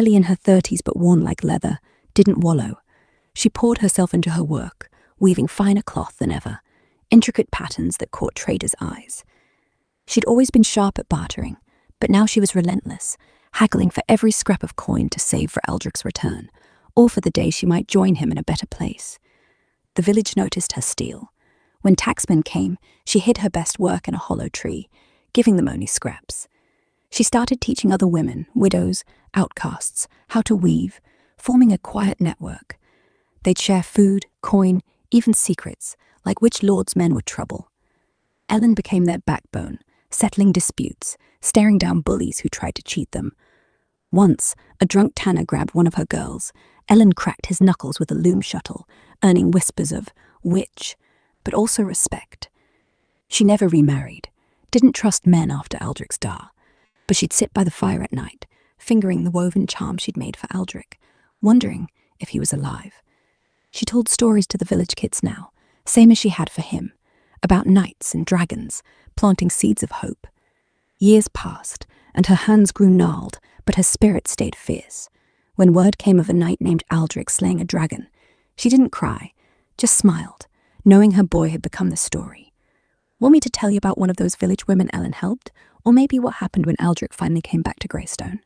barely in her 30s but worn like leather, didn't wallow. She poured herself into her work, weaving finer cloth than ever, intricate patterns that caught traders' eyes. She'd always been sharp at bartering, but now she was relentless, haggling for every scrap of coin to save for Aldrich's return, or for the day she might join him in a better place. The village noticed her steal. When taxmen came, she hid her best work in a hollow tree, giving them only scraps. She started teaching other women, widows, outcasts, how to weave, forming a quiet network. They'd share food, coin, even secrets, like which lord's men would trouble. Ellen became their backbone, settling disputes, staring down bullies who tried to cheat them. Once, a drunk tanner grabbed one of her girls. Ellen cracked his knuckles with a loom shuttle, earning whispers of witch, but also respect. She never remarried, didn't trust men after Aldrich's Dar, but she'd sit by the fire at night, fingering the woven charm she'd made for Aldrich, wondering if he was alive. She told stories to the village kids now, same as she had for him, about knights and dragons, planting seeds of hope. Years passed, and her hands grew gnarled, but her spirit stayed fierce. When word came of a knight named Aldrich slaying a dragon, she didn't cry, just smiled, knowing her boy had become the story. Want me to tell you about one of those village women Ellen helped, or maybe what happened when Aldrich finally came back to Greystone?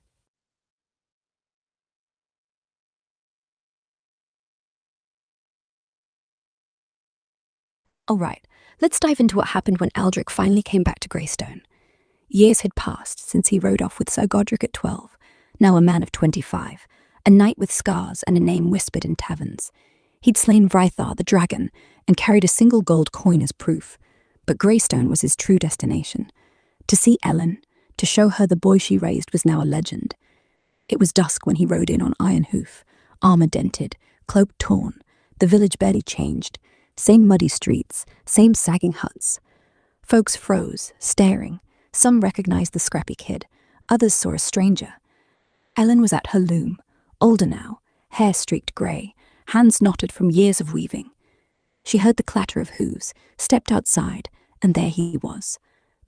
All right, let's dive into what happened when Aldrich finally came back to Greystone. Years had passed since he rode off with Sir Godric at 12, now a man of 25, a knight with scars and a name whispered in taverns. He'd slain Vrythar the dragon and carried a single gold coin as proof, but Greystone was his true destination. To see Ellen, to show her the boy she raised was now a legend. It was dusk when he rode in on Iron Hoof, armor dented, cloak torn. The village barely changed. Same muddy streets, same sagging huts. Folks froze, staring. Some recognized the scrappy kid. Others saw a stranger. Ellen was at her loom, older now, hair streaked grey, hands knotted from years of weaving. She heard the clatter of hooves, stepped outside, and there he was.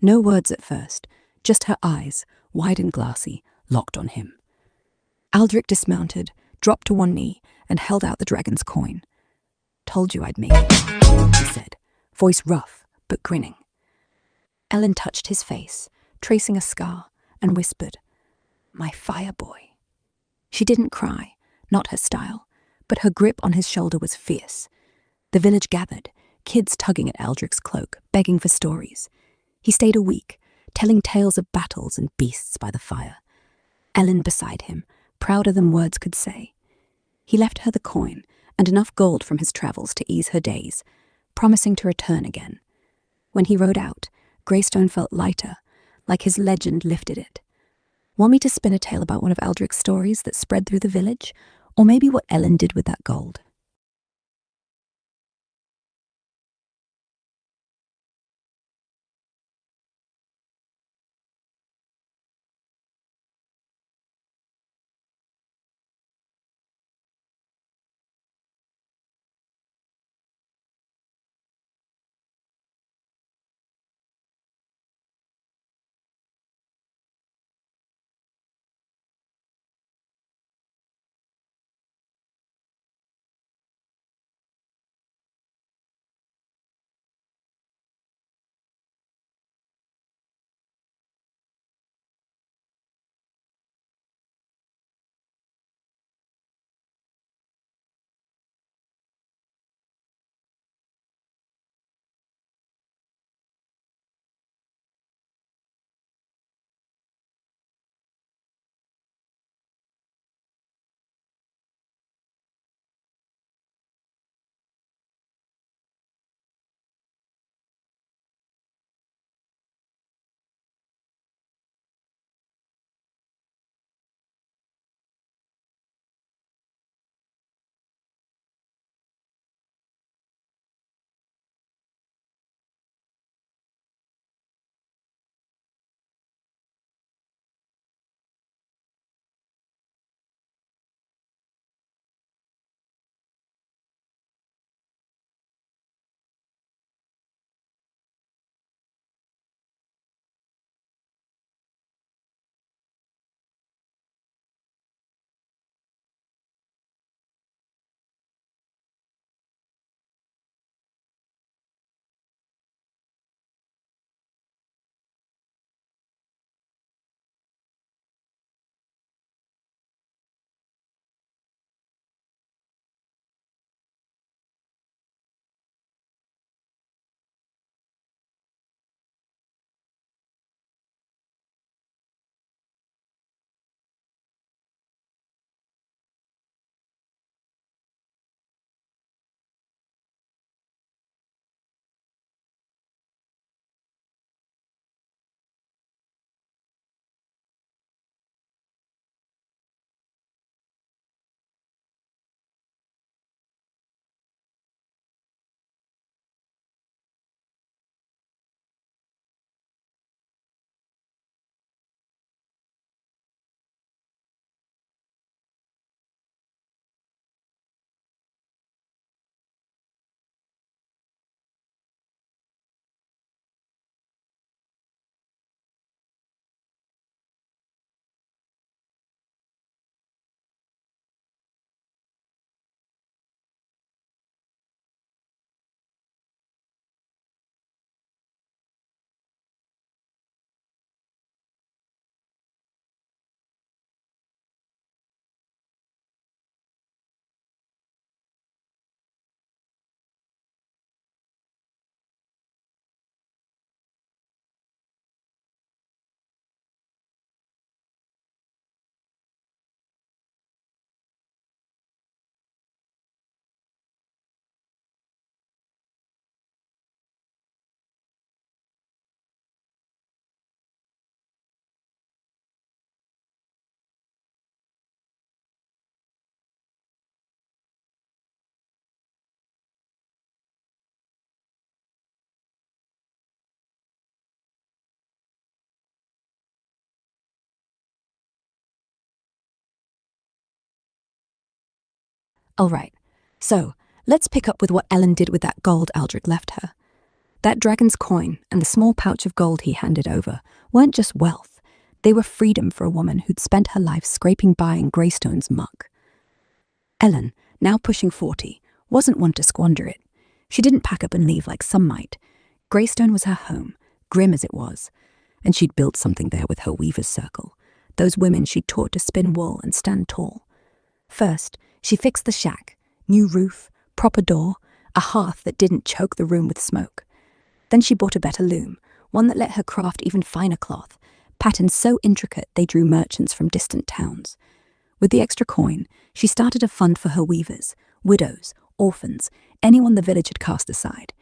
No words at first, just her eyes, wide and glassy, locked on him. Aldrich dismounted, dropped to one knee, and held out the dragon's coin. "Told you I'd make it," he said, voice rough but grinning. Ellen touched his face, tracing a scar, and whispered, "My fire boy." She didn't cry, not her style, but her grip on his shoulder was fierce. The village gathered, kids tugging at Aldrich's cloak, begging for stories. He stayed a week, telling tales of battles and beasts by the fire. Ellen beside him, prouder than words could say. He left her the coin and enough gold from his travels to ease her days, promising to return again. When he rode out, Greystone felt lighter, like his legend lifted it. Want me to spin a tale about one of Aldrich's stories that spread through the village? Or maybe what Ellen did with that gold? All right, so let's pick up with what Ellen did with that gold Aldrich left her. That dragon's coin and the small pouch of gold he handed over weren't just wealth. They were freedom for a woman who'd spent her life scraping by in Greystone's muck. Ellen, now pushing 40, wasn't one to squander it. She didn't pack up and leave like some might. Greystone was her home, grim as it was, and she'd built something there with her weaver's circle, those women she'd taught to spin wool and stand tall. First, she fixed the shack, new roof, proper door, a hearth that didn't choke the room with smoke. Then she bought a better loom, one that let her craft even finer cloth, patterns so intricate they drew merchants from distant towns. With the extra coin, she started a fund for her weavers, widows, orphans, anyone the village had cast aside.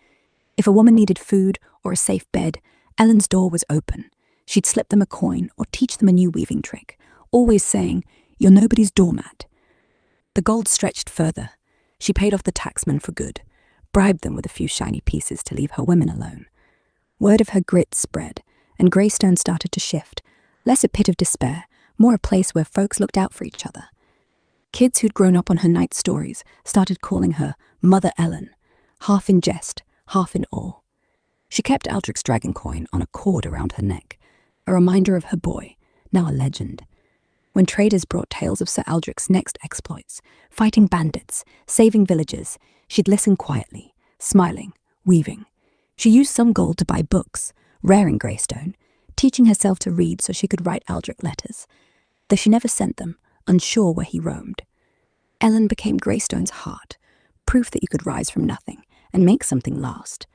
If a woman needed food or a safe bed, Ellen's door was open. She'd slip them a coin or teach them a new weaving trick, always saying, "You're nobody's doormat." The gold stretched further. She paid off the tacksmen for good, bribed them with a few shiny pieces to leave her women alone. Word of her grit spread, and Greystone started to shift, less a pit of despair, more a place where folks looked out for each other. Kids who'd grown up on her night stories started calling her Mother Ellen, half in jest, half in awe. She kept Aldrich's dragon coin on a cord around her neck, a reminder of her boy, now a legend. When traders brought tales of Sir Aldrich's next exploits, fighting bandits, saving villagers, she'd listen quietly, smiling, weaving. She used some gold to buy books, rare in Greystone, teaching herself to read so she could write Aldrich letters, though she never sent them, unsure where he roamed. Ellen became Greystone's heart, proof that you could rise from nothing and make something last.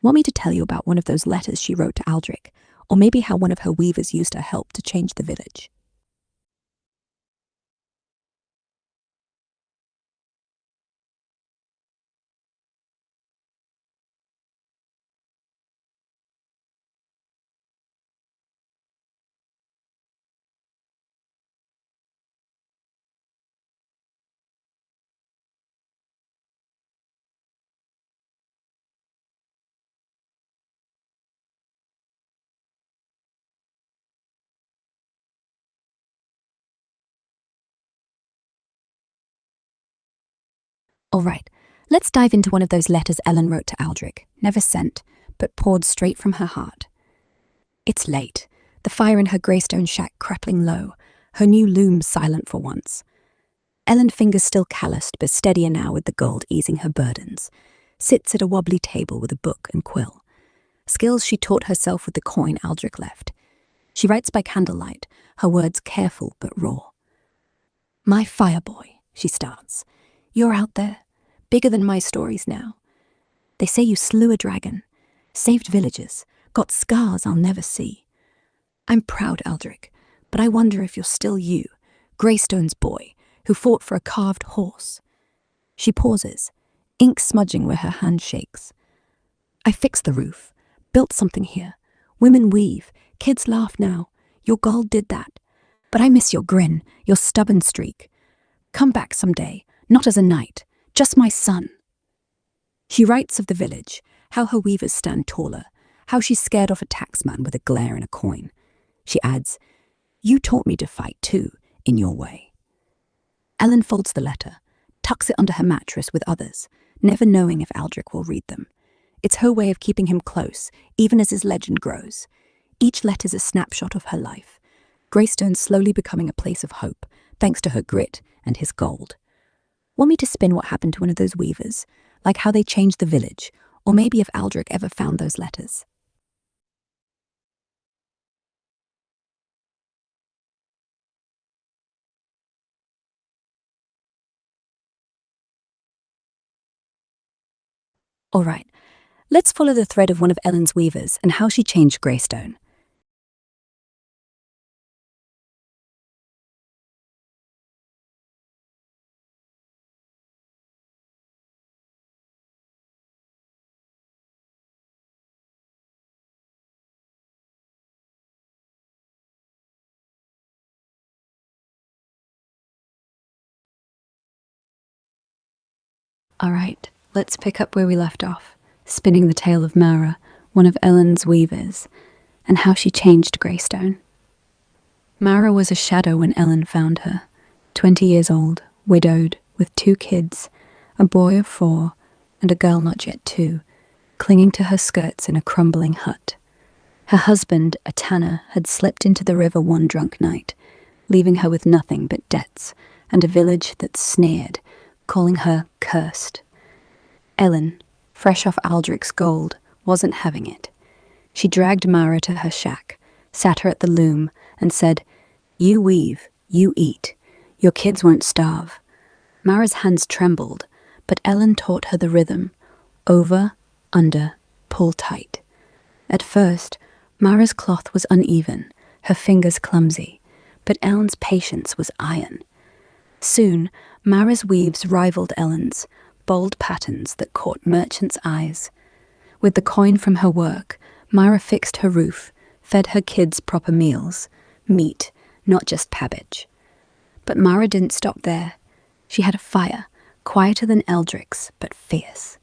Want me to tell you about one of those letters she wrote to Aldrich, or maybe how one of her weavers used her help to change the village? All right, let's dive into one of those letters Ellen wrote to Aldrich, never sent, but poured straight from her heart. It's late, the fire in her Greystone shack crackling low, her new loom silent for once. Ellen's fingers still calloused, but steadier now with the gold easing her burdens, sits at a wobbly table with a book and quill, skills she taught herself with the coin Aldrich left. She writes by candlelight, her words careful but raw. "My fire boy," she starts. "You're out there, bigger than my stories now. They say you slew a dragon, saved villagers, got scars I'll never see. I'm proud, Aldrich, but I wonder if you're still you, Greystone's boy, who fought for a carved horse." She pauses, ink smudging where her hand shakes. "I fixed the roof, built something here. Women weave, kids laugh now. Your gold did that. But I miss your grin, your stubborn streak. Come back someday, not as a knight, just my son." She writes of the village, how her weavers stand taller, how she scared off a taxman with a glare and a coin. She adds, "You taught me to fight too, in your way." Ellen folds the letter, tucks it under her mattress with others, never knowing if Aldrich will read them. It's her way of keeping him close, even as his legend grows. Each letter's a snapshot of her life, Greystone slowly becoming a place of hope, thanks to her grit and his gold. Want me to spin what happened to one of those weavers, like how they changed the village, or maybe if Aldrich ever found those letters? All right, let's follow the thread of one of Ellen's weavers and how she changed Greystone. All right, let's pick up where we left off, spinning the tale of Mara, one of Ellen's weavers, and how she changed Greystone. Mara was a shadow when Ellen found her, 20 years old, widowed, with 2 kids, a boy of 4 and a girl not yet 2, clinging to her skirts in a crumbling hut. Her husband, a tanner, had slipped into the river one drunk night, leaving her with nothing but debts and a village that sneered, calling her cursed. Ellen, fresh off Aldrich's gold, wasn't having it. She dragged Mara to her shack, sat her at the loom, and said, "You weave, you eat. Your kids won't starve." Mara's hands trembled, but Ellen taught her the rhythm: over, under, pull tight. At first, Mara's cloth was uneven, her fingers clumsy, but Ellen's patience was iron. Soon, Mara's weaves rivaled Ellen's, bold patterns that caught merchants' eyes. With the coin from her work, Mara fixed her roof, fed her kids proper meals, meat, not just cabbage. But Mara didn't stop there. She had a fire, quieter than Eldrick's, but fierce.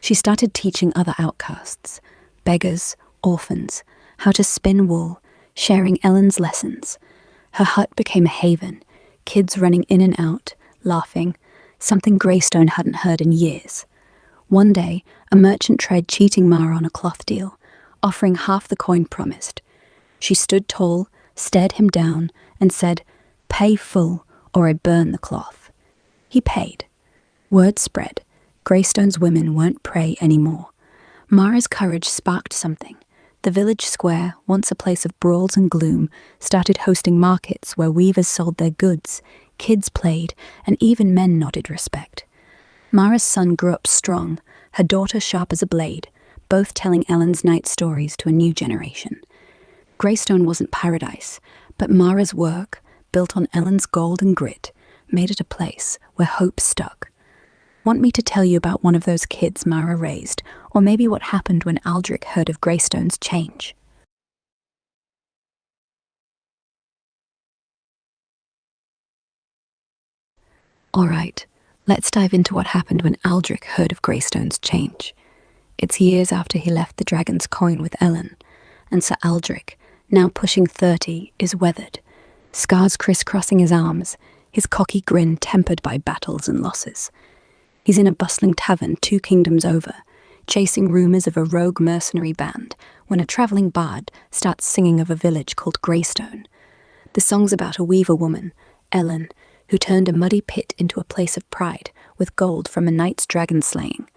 She started teaching other outcasts, beggars, orphans, how to spin wool, sharing Ellen's lessons. Her hut became a haven, kids running in and out, laughing, something Greystone hadn't heard in years. One day, a merchant tried cheating Mara on a cloth deal, offering half the coin promised. She stood tall, stared him down, and said, "Pay full, or I burn the cloth." He paid. Word spread. Greystone's women weren't prey anymore. Mara's courage sparked something. The village square, once a place of brawls and gloom, started hosting markets where weavers sold their goods, kids played, and even men nodded respect. Mara's son grew up strong, her daughter sharp as a blade, both telling Ellen's night stories to a new generation. Greystone wasn't paradise, but Mara's work, built on Ellen's gold and grit, made it a place where hope stuck. Want me to tell you about one of those kids Mara raised, or maybe what happened when Aldrich heard of Greystone's change? All right, let's dive into what happened when Aldrich heard of Greystone's change. It's years after he left the dragon's coin with Ellen, and Sir Aldrich, now pushing 30, is weathered, scars crisscrossing his arms, his cocky grin tempered by battles and losses. He's in a bustling tavern 2 kingdoms over, chasing rumours of a rogue mercenary band, when a travelling bard starts singing of a village called Greystone. The song's about a weaver woman, Ellen, who turned a muddy pit into a place of pride with gold from a night's dragon slaying.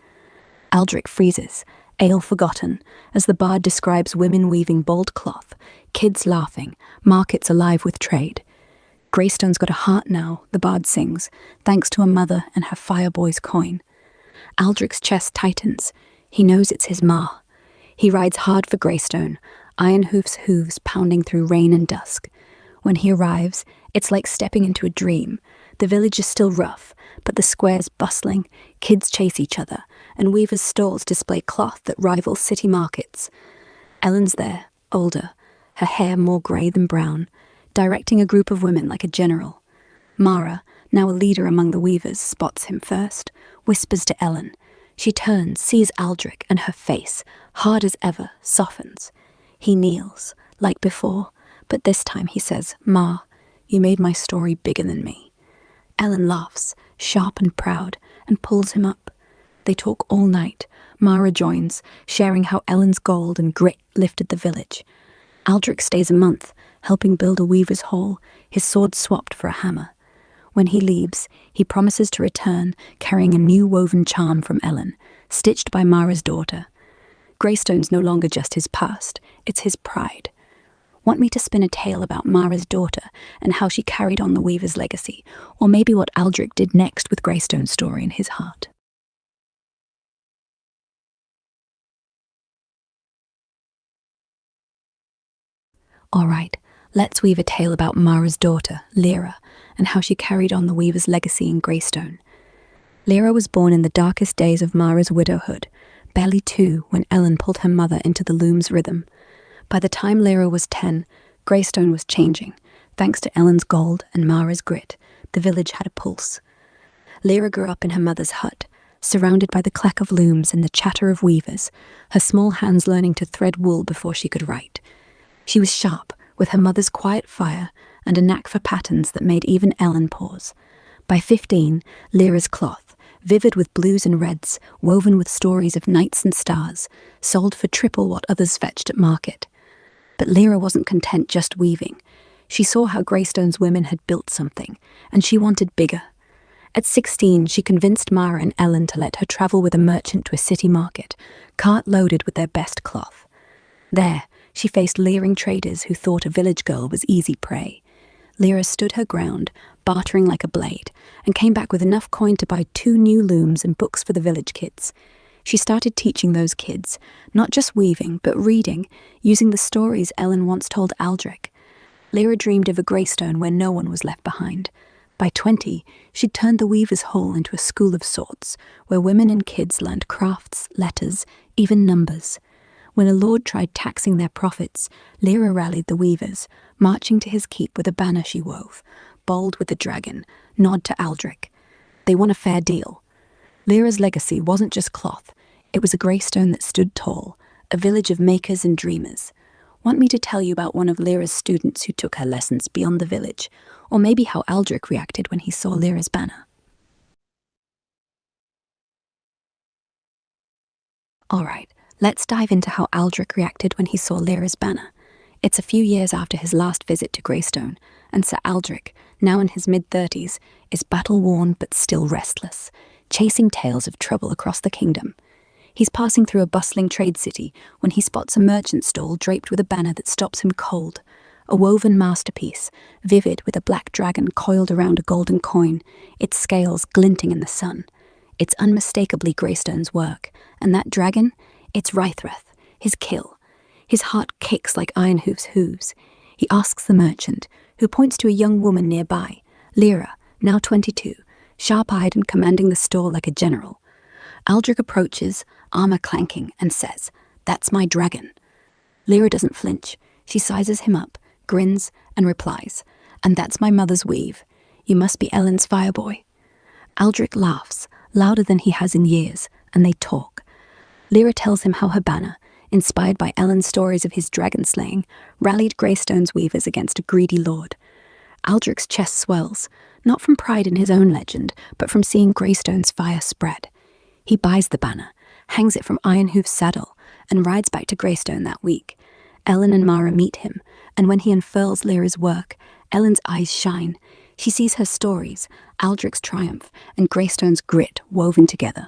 Aldrich freezes, ale forgotten, as the bard describes women weaving bold cloth, kids laughing, markets alive with trade. Greystone's got a heart now, the bard sings, thanks to a mother and her fireboy's coin. Aldrich's chest tightens. He knows it's his ma. He rides hard for Greystone, Ironhoof's hooves pounding through rain and dusk. When he arrives, it's like stepping into a dream. The village is still rough, but the square's bustling, kids chase each other, and weavers' stalls display cloth that rivals city markets. Ellen's there, older, her hair more grey than brown, directing a group of women like a general. Mara, now a leader among the weavers, spots him first, whispers to Ellen. She turns, sees Aldrich, and her face, hard as ever, softens. He kneels, like before, but this time he says, "Ma, you made my story bigger than me." Ellen laughs, sharp and proud, and pulls him up. They talk all night. Mara joins, sharing how Ellen's gold and grit lifted the village. Aldrich stays a month, helping build a weaver's hall, his sword swapped for a hammer. When he leaves, he promises to return, carrying a new woven charm from Ellen, stitched by Mara's daughter. Greystone's no longer just his past, it's his pride. Want me to spin a tale about Mara's daughter and how she carried on the weaver's legacy, or maybe what Aldrich did next with Greystone's story in his heart? All right, let's weave a tale about Mara's daughter, Lyra, and how she carried on the weaver's legacy in Greystone. Lyra was born in the darkest days of Mara's widowhood, barely 2 when Ellen pulled her mother into the loom's rhythm. By the time Lyra was 10, Greystone was changing. Thanks to Ellen's gold and Mara's grit, the village had a pulse. Lyra grew up in her mother's hut, surrounded by the clack of looms and the chatter of weavers, her small hands learning to thread wool before she could write. She was sharp, with her mother's quiet fire and a knack for patterns that made even Ellen pause. By 15, Lyra's cloth, vivid with blues and reds, woven with stories of knights and stars, sold for triple what others fetched at market. But Lyra wasn't content just weaving. She saw how Greystone's women had built something, and she wanted bigger. At 16, she convinced Mara and Ellen to let her travel with a merchant to a city market, cart loaded with their best cloth. There, she faced leering traders who thought a village girl was easy prey. Lyra stood her ground, bartering like a blade, and came back with enough coin to buy 2 new looms and books for the village kids. She started teaching those kids, not just weaving, but reading, using the stories Ellen once told Aldrich. Lyra dreamed of a Greystone where no one was left behind. By 20, she'd turned the Weaver's Hall into a school of sorts, where women and kids learned crafts, letters, even numbers. When a lord tried taxing their profits, Lyra rallied the weavers, marching to his keep with a banner she wove, bold with the dragon, nod to Aldrich. They won a fair deal. Lyra's legacy wasn't just cloth, it was a Greystone that stood tall, a village of makers and dreamers. Want me to tell you about one of Lyra's students who took her lessons beyond the village, or maybe how Aldrich reacted when he saw Lyra's banner? Alright, let's dive into how Aldrich reacted when he saw Lyra's banner. It's a few years after his last visit to Greystone, and Sir Aldrich, now in his mid-30s, is battle-worn but still restless, chasing tales of trouble across the kingdom. He's passing through a bustling trade city when he spots a merchant stall draped with a banner that stops him cold. A woven masterpiece, vivid with a black dragon coiled around a golden coin, its scales glinting in the sun. It's unmistakably Greystone's work, and that dragon, it's Rythreth, his kill. His heart kicks like Ironhoof's hooves. He asks the merchant, who points to a young woman nearby, Lyra, now 22, sharp-eyed and commanding the store like a general. Aldrich approaches, armor clanking, and says, "That's my dragon." Lyra doesn't flinch. She sizes him up, grins, and replies, "And that's my mother's weave. You must be Ellen's fireboy." Aldrich laughs, louder than he has in years, and they talk. Lyra tells him how her banner, inspired by Ellen's stories of his dragon slaying, rallied Greystone's weavers against a greedy lord. Aldrich's chest swells, not from pride in his own legend, but from seeing Greystone's fire spread. He buys the banner, hangs it from Ironhoof's saddle, and rides back to Greystone that week. Ellen and Mara meet him, and when he unfurls Lyra's work, Ellen's eyes shine. She sees her stories, Aldrich's triumph, and Greystone's grit woven together.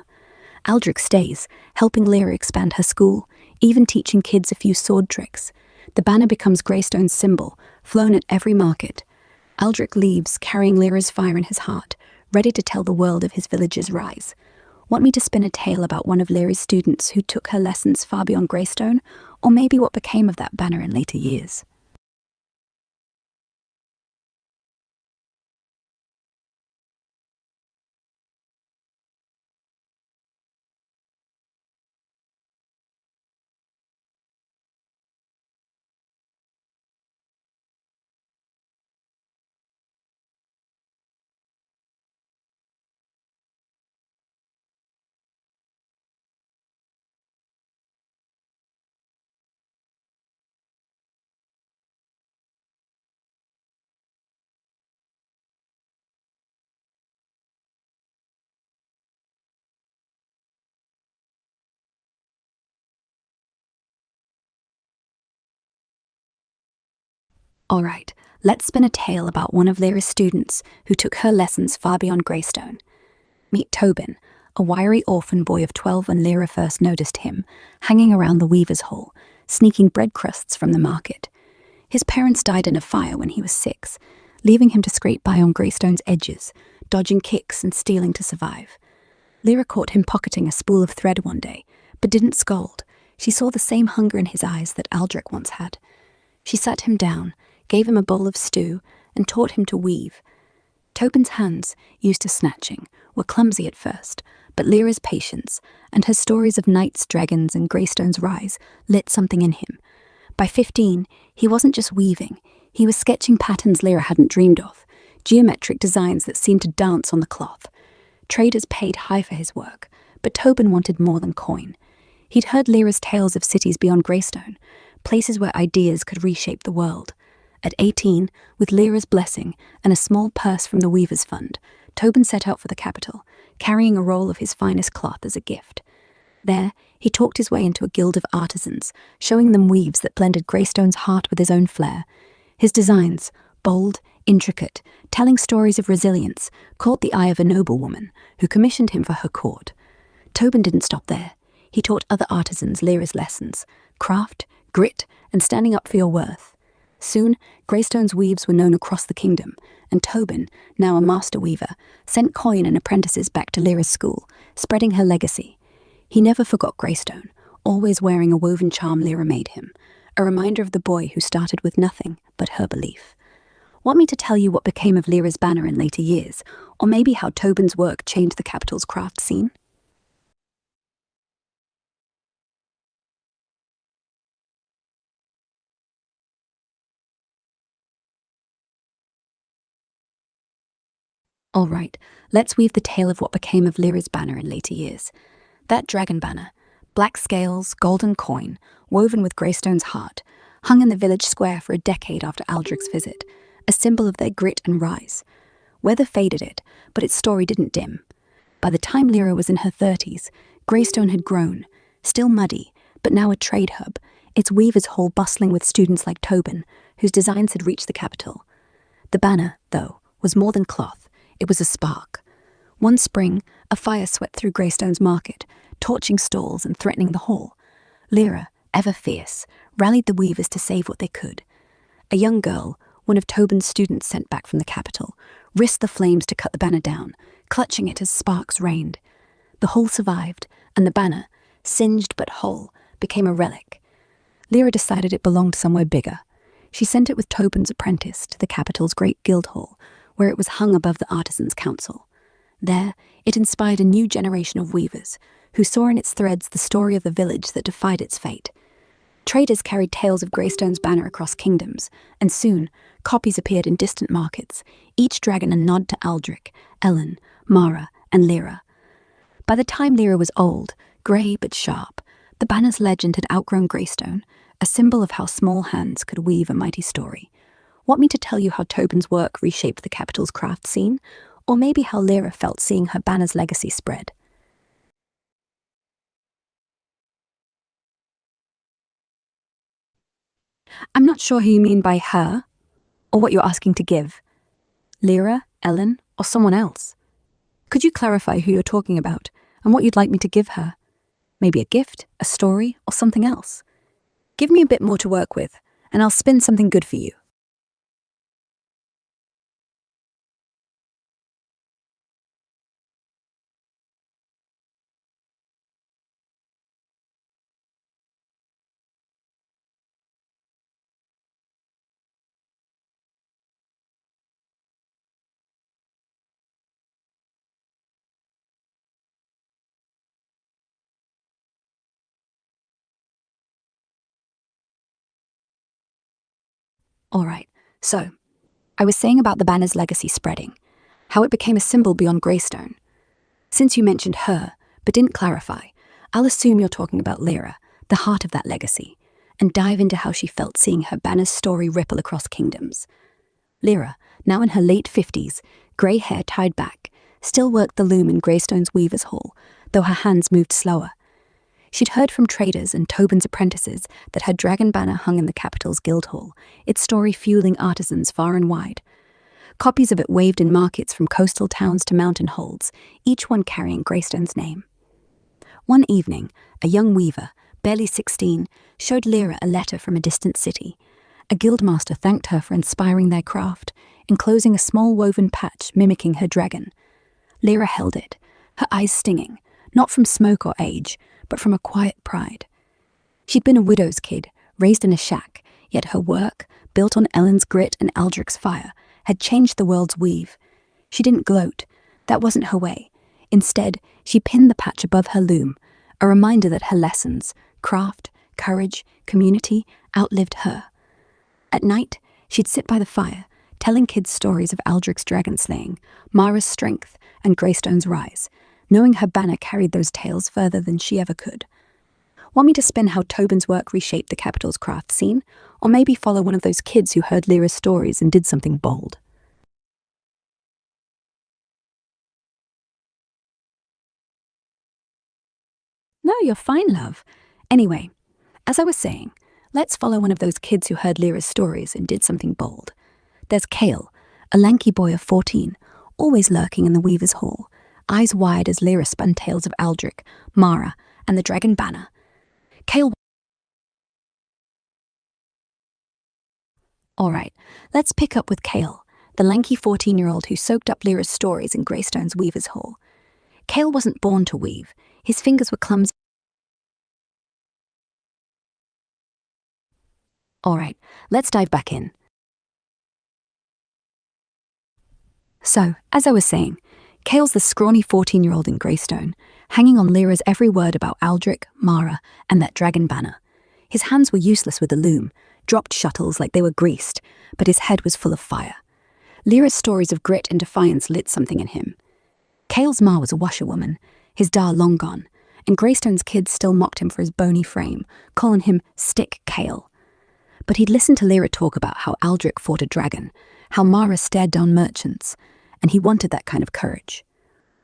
Aldrich stays, helping Lyra expand her school, even teaching kids a few sword tricks. The banner becomes Greystone's symbol, flown at every market. Aldrich leaves, carrying Lyra's fire in his heart, ready to tell the world of his village's rise. Want me to spin a tale about one of Lyra's students who took her lessons far beyond Greystone, or maybe what became of that banner in later years? Alright, let's spin a tale about one of Lyra's students who took her lessons far beyond Greystone. Meet Tobin, a wiry orphan boy of 12 when Lyra first noticed him, hanging around the weaver's hall, sneaking bread crusts from the market. His parents died in a fire when he was 6, leaving him to scrape by on Greystone's edges, dodging kicks and stealing to survive. Lyra caught him pocketing a spool of thread one day, but didn't scold. She saw the same hunger in his eyes that Aldrich once had. She sat him down, gave him a bowl of stew, and taught him to weave. Tobin's hands, used to snatching, were clumsy at first, but Lyra's patience and her stories of knights, dragons, and Greystone's rise lit something in him. By 15, he wasn't just weaving, he was sketching patterns Lyra hadn't dreamed of, geometric designs that seemed to dance on the cloth. Traders paid high for his work, but Tobin wanted more than coin. He'd heard Lyra's tales of cities beyond Greystone, places where ideas could reshape the world. At 18, with Lyra's blessing and a small purse from the Weavers' Fund, Tobin set out for the capital, carrying a roll of his finest cloth as a gift. There, he talked his way into a guild of artisans, showing them weaves that blended Greystone's heart with his own flair. His designs, bold, intricate, telling stories of resilience, caught the eye of a noblewoman who commissioned him for her court. Tobin didn't stop there. He taught other artisans Lyra's lessons: craft, grit, and standing up for your worth. Soon, Greystone's weaves were known across the kingdom, and Tobin, now a master weaver, sent coin and apprentices back to Lyra's school, spreading her legacy. He never forgot Greystone, always wearing a woven charm Lyra made him, a reminder of the boy who started with nothing but her belief. Want me to tell you what became of Lyra's banner in later years, or maybe how Tobin's work changed the capital's craft scene? All right, let's weave the tale of what became of Lyra's banner in later years. That dragon banner, black scales, golden coin, woven with Greystone's heart, hung in the village square for a decade after Aldrich's visit, a symbol of their grit and rise. Weather faded it, but its story didn't dim. By the time Lyra was in her 30s, Greystone had grown, still muddy, but now a trade hub, its weavers' hall bustling with students like Tobin, whose designs had reached the capital. The banner, though, was more than cloth. It was a spark. One spring, a fire swept through Greystone's market, torching stalls and threatening the hall. Lyra, ever fierce, rallied the weavers to save what they could. A young girl, one of Tobin's students sent back from the capital, risked the flames to cut the banner down, clutching it as sparks rained. The hall survived, and the banner, singed but whole, became a relic. Lyra decided it belonged somewhere bigger. She sent it with Tobin's apprentice to the capital's great guild hall, where it was hung above the Artisans' Council. There, it inspired a new generation of weavers, who saw in its threads the story of the village that defied its fate. Traders carried tales of Greystone's banner across kingdoms, and soon, copies appeared in distant markets, each dragging a nod to Aldrich, Ellen, Mara, and Lyra. By the time Lyra was old, grey but sharp, the banner's legend had outgrown Greystone, a symbol of how small hands could weave a mighty story. Want me to tell you how Tobin's work reshaped the capital's craft scene? Or maybe how Lyra felt seeing her banner's legacy spread? I'm not sure who you mean by her, or what you're asking to give. Lyra, Ellen, or someone else? Could you clarify who you're talking about, and what you'd like me to give her? Maybe a gift, a story, or something else? Give me a bit more to work with, and I'll spin something good for you. All right, so I was saying about the banner's legacy spreading, how it became a symbol beyond Greystone. Since you mentioned her, but didn't clarify, I'll assume you're talking about Lyra, the heart of that legacy, and dive into how she felt seeing her banner's story ripple across kingdoms. Lyra, now in her late 50s, grey hair tied back, still worked the loom in Greystone's weaver's hall, though her hands moved slower. She'd heard from traders and Tobin's apprentices that her dragon banner hung in the capital's guild hall, its story fueling artisans far and wide. Copies of it waved in markets from coastal towns to mountain holds, each one carrying Greystone's name. One evening, a young weaver, barely 16, showed Lyra a letter from a distant city. A guildmaster thanked her for inspiring their craft, enclosing a small woven patch mimicking her dragon. Lyra held it, her eyes stinging, not from smoke or age, but from a quiet pride. She'd been a widow's kid, raised in a shack, yet her work, built on Ellen's grit and Aldrich's fire, had changed the world's weave. She didn't gloat. That wasn't her way. Instead, she pinned the patch above her loom, a reminder that her lessons, craft, courage, community, outlived her. At night, she'd sit by the fire, telling kids stories of Aldrich's dragon slaying, Mara's strength, and Greystone's rise, knowing her banner carried those tales further than she ever could. Want me to spin how Tobin's work reshaped the capital's craft scene? Or maybe follow one of those kids who heard Lyra's stories and did something bold? No, you're fine, love. Anyway, as I was saying, let's follow one of those kids who heard Lyra's stories and did something bold. There's Kale, a lanky boy of 14, always lurking in the Weaver's Hall, eyes wide as Lyra spun tales of Aldrich, Mara, and the Dragon Banner. Kale. Alright, let's pick up with Kale, the lanky 14-year-old who soaked up Lyra's stories in Greystone's Weaver's Hall. Kale wasn't born to weave. His fingers were clumsy. Alright, let's dive back in. So, as I was saying, Kale's the scrawny 14-year-old in Greystone, hanging on Lyra's every word about Aldrich, Mara, and that Dragon Banner. His hands were useless with the loom, dropped shuttles like they were greased, but his head was full of fire. Lyra's stories of grit and defiance lit something in him. Kale's ma was a washerwoman, his da long gone, and Greystone's kids still mocked him for his bony frame, calling him Stick Kale. But he'd listened to Lyra talk about how Aldrich fought a dragon, how Mara stared down merchants, and he wanted that kind of courage.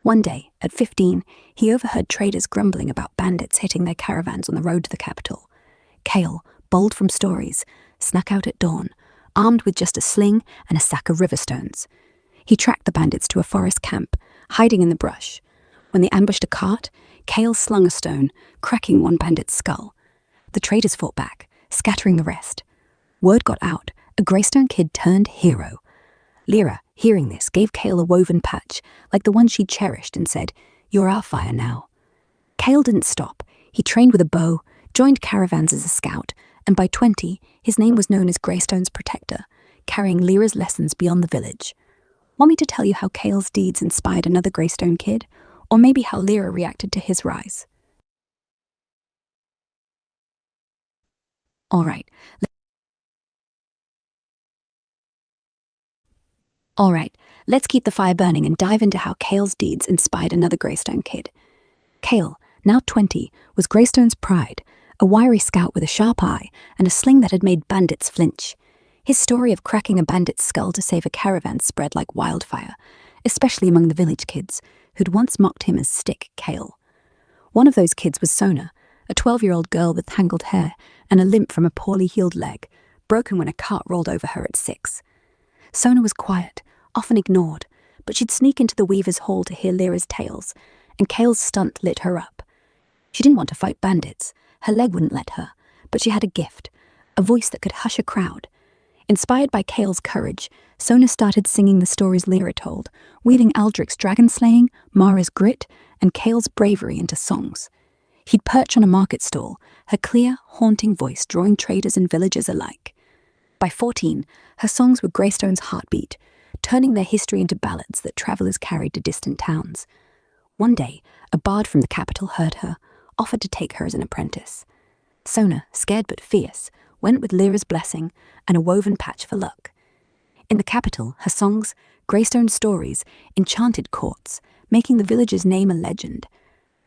One day, at 15, he overheard traders grumbling about bandits hitting their caravans on the road to the capital. Kale, bold from stories, snuck out at dawn, armed with just a sling and a sack of river stones. He tracked the bandits to a forest camp, hiding in the brush. When they ambushed a cart, Kale slung a stone, cracking one bandit's skull. The traders fought back, scattering the rest. Word got out, a Greystone kid turned hero. Lyra, hearing this, gave Kale a woven patch, like the one she'd cherished, and said, "You're our fire now." Kale didn't stop. He trained with a bow, joined caravans as a scout, and by 20, his name was known as Greystone's protector, carrying Lyra's lessons beyond the village. Want me to tell you how Kale's deeds inspired another Greystone kid? Or maybe how Lyra reacted to his rise? Alright, let's keep the fire burning and dive into how Kale's deeds inspired another Greystone kid. Kale, now 20, was Greystone's pride, a wiry scout with a sharp eye and a sling that had made bandits flinch. His story of cracking a bandit's skull to save a caravan spread like wildfire, especially among the village kids, who'd once mocked him as Stick Kale. One of those kids was Sona, a 12-year-old girl with tangled hair and a limp from a poorly healed leg, broken when a cart rolled over her at 6. Sona was quiet, often ignored, but she'd sneak into the Weaver's Hall to hear Lyra's tales, and Kale's stunt lit her up. She didn't want to fight bandits, her leg wouldn't let her, but she had a gift, a voice that could hush a crowd. Inspired by Kale's courage, Sona started singing the stories Lyra told, weaving Aldrich's dragon slaying, Mara's grit, and Kale's bravery into songs. He'd perch on a market stall, her clear, haunting voice drawing traders and villagers alike. By 14, her songs were Greystone's heartbeat, turning their history into ballads that travellers carried to distant towns. One day, a bard from the capital heard her, offered to take her as an apprentice. Sona, scared but fierce, went with Lyra's blessing and a woven patch for luck. In the capital, her songs, Greystone's stories, enchanted courts, making the village's name a legend.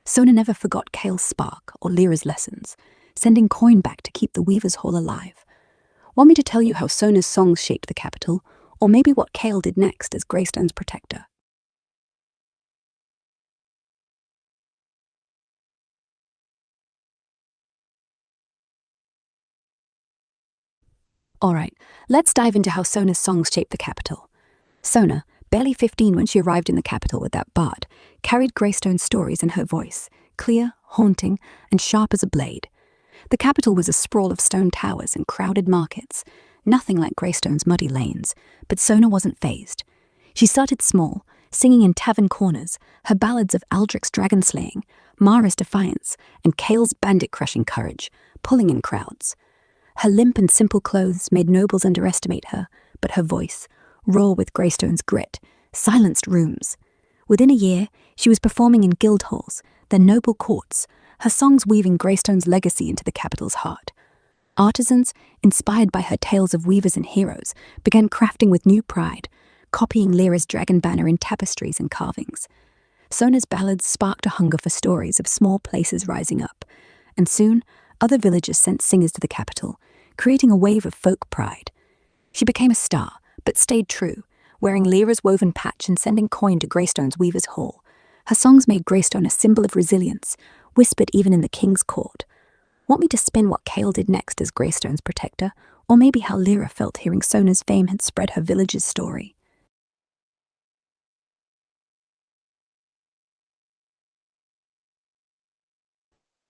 Sona never forgot Kale's spark or Lyra's lessons, sending coin back to keep the Weaver's Hall alive. Want me to tell you how Sona's songs shaped the capital, or maybe what Kale did next as Greystone's protector? Alright, let's dive into how Sona's songs shaped the capital. Sona, barely 15 when she arrived in the capital with that bard, carried Greystone's stories in her voice, clear, haunting, and sharp as a blade. The capital was a sprawl of stone towers and crowded markets, nothing like Greystone's muddy lanes, but Sona wasn't fazed. She started small, singing in tavern corners, her ballads of Aldrich's dragon slaying, Mara's defiance, and Kale's bandit-crushing courage, pulling in crowds. Her limp and simple clothes made nobles underestimate her, but her voice, raw with Greystone's grit, silenced rooms. Within a year, she was performing in guild halls, then noble courts, her songs weaving Greystone's legacy into the capital's heart. Artisans, inspired by her tales of weavers and heroes, began crafting with new pride, copying Lyra's dragon banner in tapestries and carvings. Sona's ballads sparked a hunger for stories of small places rising up, and soon other villagers sent singers to the capital, creating a wave of folk pride. She became a star, but stayed true, wearing Lyra's woven patch and sending coin to Greystone's Weaver's Hall. Her songs made Greystone a symbol of resilience, whispered even in the king's court. Want me to spin what Kale did next as Greystone's protector, or maybe how Lyra felt hearing Sona's fame had spread her village's story?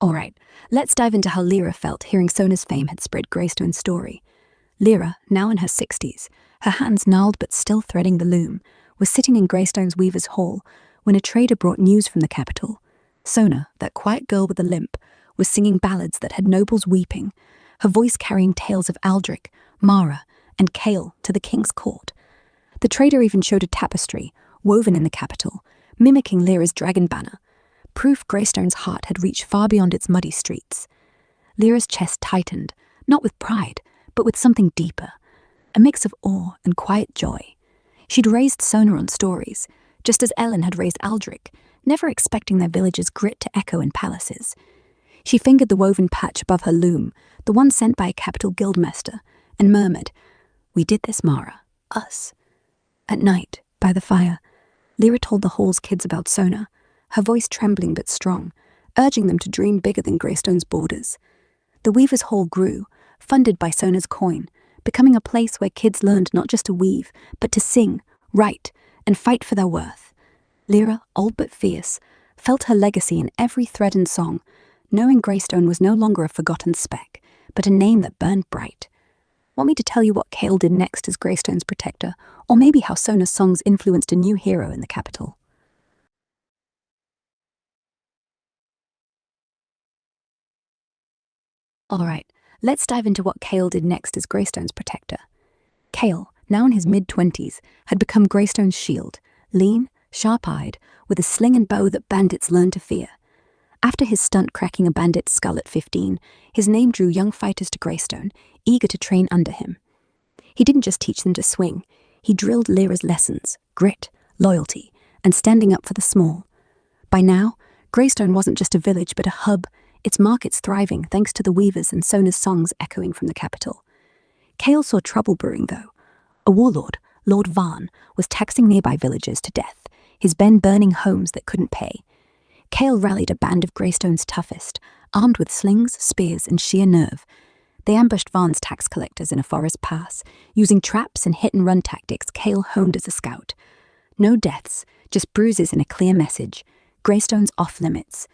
Alright, let's dive into how Lyra felt hearing Sona's fame had spread Greystone's story. Lyra, now in her 60s, her hands gnarled but still threading the loom, was sitting in Greystone's weaver's hall when a trader brought news from the capital. Sona, that quiet girl with a limp, was singing ballads that had nobles weeping, her voice carrying tales of Aldrich, Mara, and Kale to the king's court. The trader even showed a tapestry, woven in the capital, mimicking Lyra's dragon banner, proof Greystone's heart had reached far beyond its muddy streets. Lyra's chest tightened, not with pride, but with something deeper, a mix of awe and quiet joy. She'd raised Sona on stories, just as Ellen had raised Aldrich, never expecting their village's grit to echo in palaces. She fingered the woven patch above her loom, the one sent by a capital guildmaster, and murmured, "We did this, Mara. Us." At night, by the fire, Lyra told the hall's kids about Sona, her voice trembling but strong, urging them to dream bigger than Greystone's borders. The Weaver's Hall grew, funded by Sona's coin, becoming a place where kids learned not just to weave, but to sing, write, and fight for their worth. Lyra, old but fierce, felt her legacy in every thread and song, knowing Greystone was no longer a forgotten speck, but a name that burned bright. Want me to tell you what Kale did next as Greystone's protector, or maybe how Sona's songs influenced a new hero in the capital? Alright, let's dive into what Kale did next as Greystone's protector. Kale, now in his mid-20s, had become Greystone's shield, lean, sharp-eyed, with a sling and bow that bandits learned to fear. After his stunt cracking a bandit's skull at 15, his name drew young fighters to Greystone, eager to train under him. He didn't just teach them to swing, he drilled Lyra's lessons, grit, loyalty, and standing up for the small. By now, Greystone wasn't just a village but a hub, its markets thriving thanks to the weavers and Sona's songs echoing from the capital. Kale saw trouble brewing, though. A warlord, Lord Varn, was taxing nearby villagers to death, his men burning homes that couldn't pay. Kale rallied a band of Greystone's toughest, armed with slings, spears, and sheer nerve. They ambushed Varn's tax collectors in a forest pass, using traps and hit-and-run tactics Kale honed as a scout. No deaths, just bruises and a clear message. Greystone's off-limits.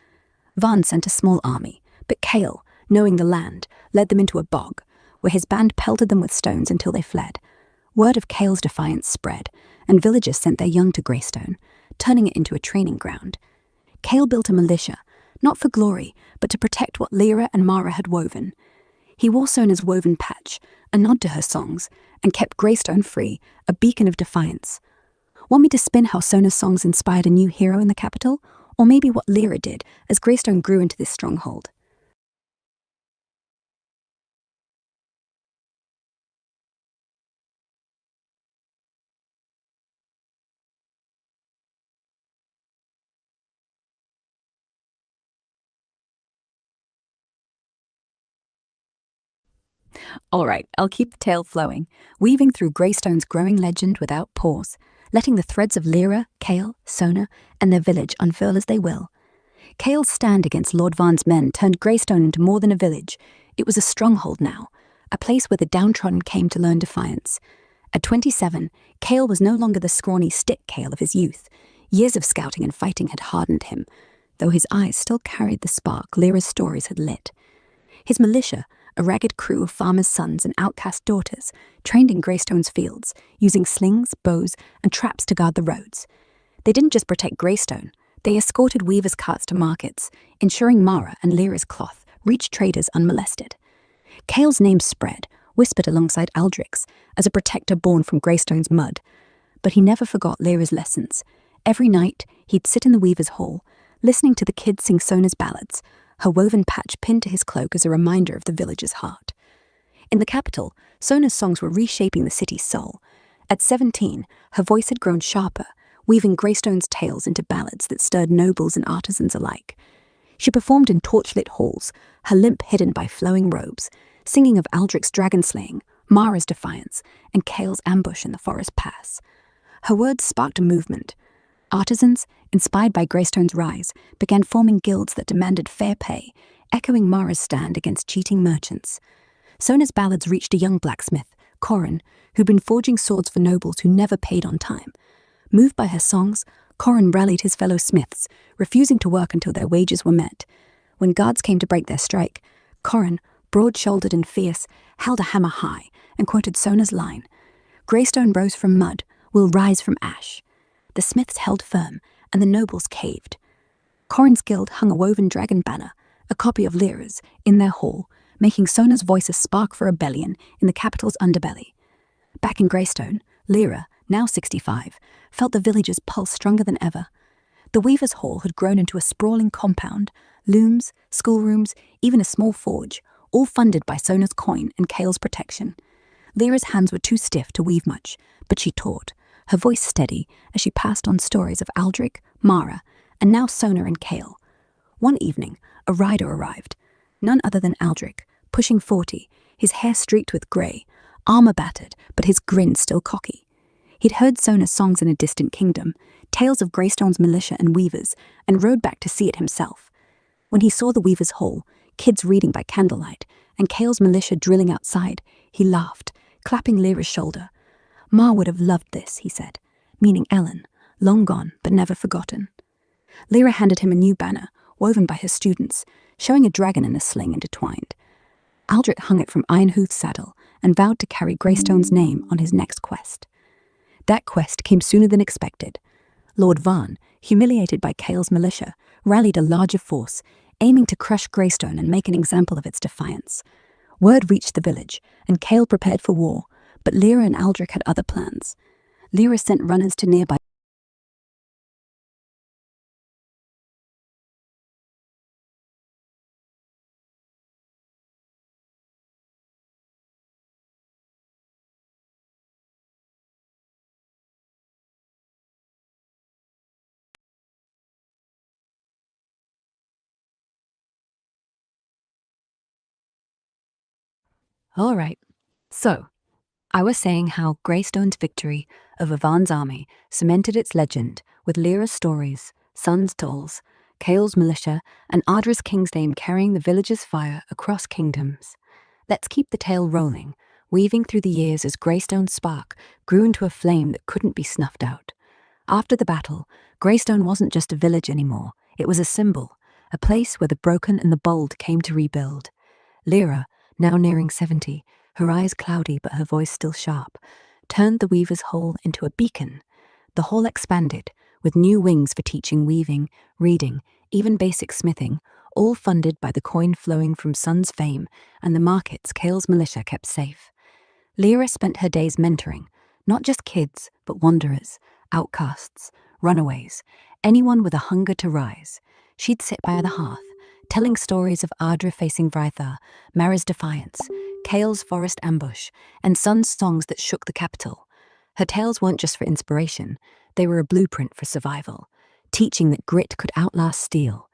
Varn sent a small army, but Kale, knowing the land, led them into a bog, where his band pelted them with stones until they fled. Word of Kale's defiance spread, and villagers sent their young to Greystone, turning it into a training ground. Kale built a militia, not for glory, but to protect what Lyra and Mara had woven. He wore Sona's woven patch, a nod to her songs, and kept Greystone free, a beacon of defiance. Want me to spin how Sona's songs inspired a new hero in the capital? Or maybe what Lyra did as Greystone grew into this stronghold? All right, I'll keep the tale flowing, weaving through Greystone's growing legend without pause, letting the threads of Lyra, Kale, Sona, and their village unfurl as they will. Kale's stand against Lord Varn's men turned Greystone into more than a village. It was a stronghold now, a place where the downtrodden came to learn defiance. At 27, Kale was no longer the scrawny stick Kale of his youth. Years of scouting and fighting had hardened him, though his eyes still carried the spark Lyra's stories had lit. His militia, a ragged crew of farmers' sons and outcast daughters, trained in Greystone's fields, using slings, bows, and traps to guard the roads. They didn't just protect Greystone, they escorted weavers' carts to markets, ensuring Mara and Lyra's cloth reached traders unmolested. Kale's name spread, whispered alongside Aldrich's, as a protector born from Greystone's mud. But he never forgot Lyra's lessons. Every night, he'd sit in the weaver's hall, listening to the kids sing Sona's ballads, her woven patch pinned to his cloak as a reminder of the village's heart. In the capital, Sona's songs were reshaping the city's soul. At 17, her voice had grown sharper, weaving Greystone's tales into ballads that stirred nobles and artisans alike. She performed in torchlit halls, her limp hidden by flowing robes, singing of Aldrich's dragon slaying, Mara's defiance, and Kale's ambush in the forest pass. Her words sparked a movement. Artisans, inspired by Greystone's rise, began forming guilds that demanded fair pay, echoing Mara's stand against cheating merchants. Sona's ballads reached a young blacksmith, Corin, who'd been forging swords for nobles who never paid on time. Moved by her songs, Corin rallied his fellow smiths, refusing to work until their wages were met. When guards came to break their strike, Corin, broad-shouldered and fierce, held a hammer high and quoted Sona's line, "Greystone rose from mud, will rise from ash." The smiths held firm, and the nobles caved. Corin's guild hung a woven dragon banner, a copy of Lyra's, in their hall, making Sona's voice a spark for rebellion in the capital's underbelly. Back in Greystone, Lyra, now 65, felt the village's pulse stronger than ever. The Weaver's Hall had grown into a sprawling compound, looms, schoolrooms, even a small forge, all funded by Sona's coin and Kale's protection. Lyra's hands were too stiff to weave much, but she taught, her voice steady as she passed on stories of Aldrich, Mara, and now Sona and Kale. One evening, a rider arrived, none other than Aldrich, pushing 40, his hair streaked with grey, armor battered, but his grin still cocky. He'd heard Sona's songs in a distant kingdom, tales of Greystone's militia and weavers, and rode back to see it himself. When he saw the Weaver's Hall, kids reading by candlelight, and Kale's militia drilling outside, he laughed, clapping Lyra's shoulder. "Ma would have loved this," he said, meaning Ellen, long gone but never forgotten. Lyra handed him a new banner, woven by her students, showing a dragon in a sling intertwined. Aldrich hung it from Ironhooth's saddle and vowed to carry Greystone's name on his next quest. That quest came sooner than expected. Lord Varn, humiliated by Kale's militia, rallied a larger force, aiming to crush Greystone and make an example of its defiance. Word reached the village, and Kale prepared for war, but Lyra and Aldrich had other plans. Lyra sent runners to nearby. All right, so I was saying how Greystone's victory over Varn's army cemented its legend with Lyra's stories, Sun's tolls, Kale's militia, and Ardra's king's name carrying the village's fire across kingdoms. Let's keep the tale rolling, weaving through the years as Greystone's spark grew into a flame that couldn't be snuffed out. After the battle, Greystone wasn't just a village anymore, it was a symbol, a place where the broken and the bold came to rebuild. Lyra, now nearing 70, her eyes cloudy but her voice still sharp, turned the Weaver's Hall into a beacon. The hall expanded, with new wings for teaching weaving, reading, even basic smithing, all funded by the coin flowing from Sun's fame and the markets Kale's militia kept safe. Lyra spent her days mentoring, not just kids, but wanderers, outcasts, runaways, anyone with a hunger to rise. She'd sit by the hearth, telling stories of Ardra facing Vrythar, Mara's defiance, Kale's forest ambush, and Sun's songs that shook the capital. Her tales weren't just for inspiration, they were a blueprint for survival, teaching that grit could outlast steel.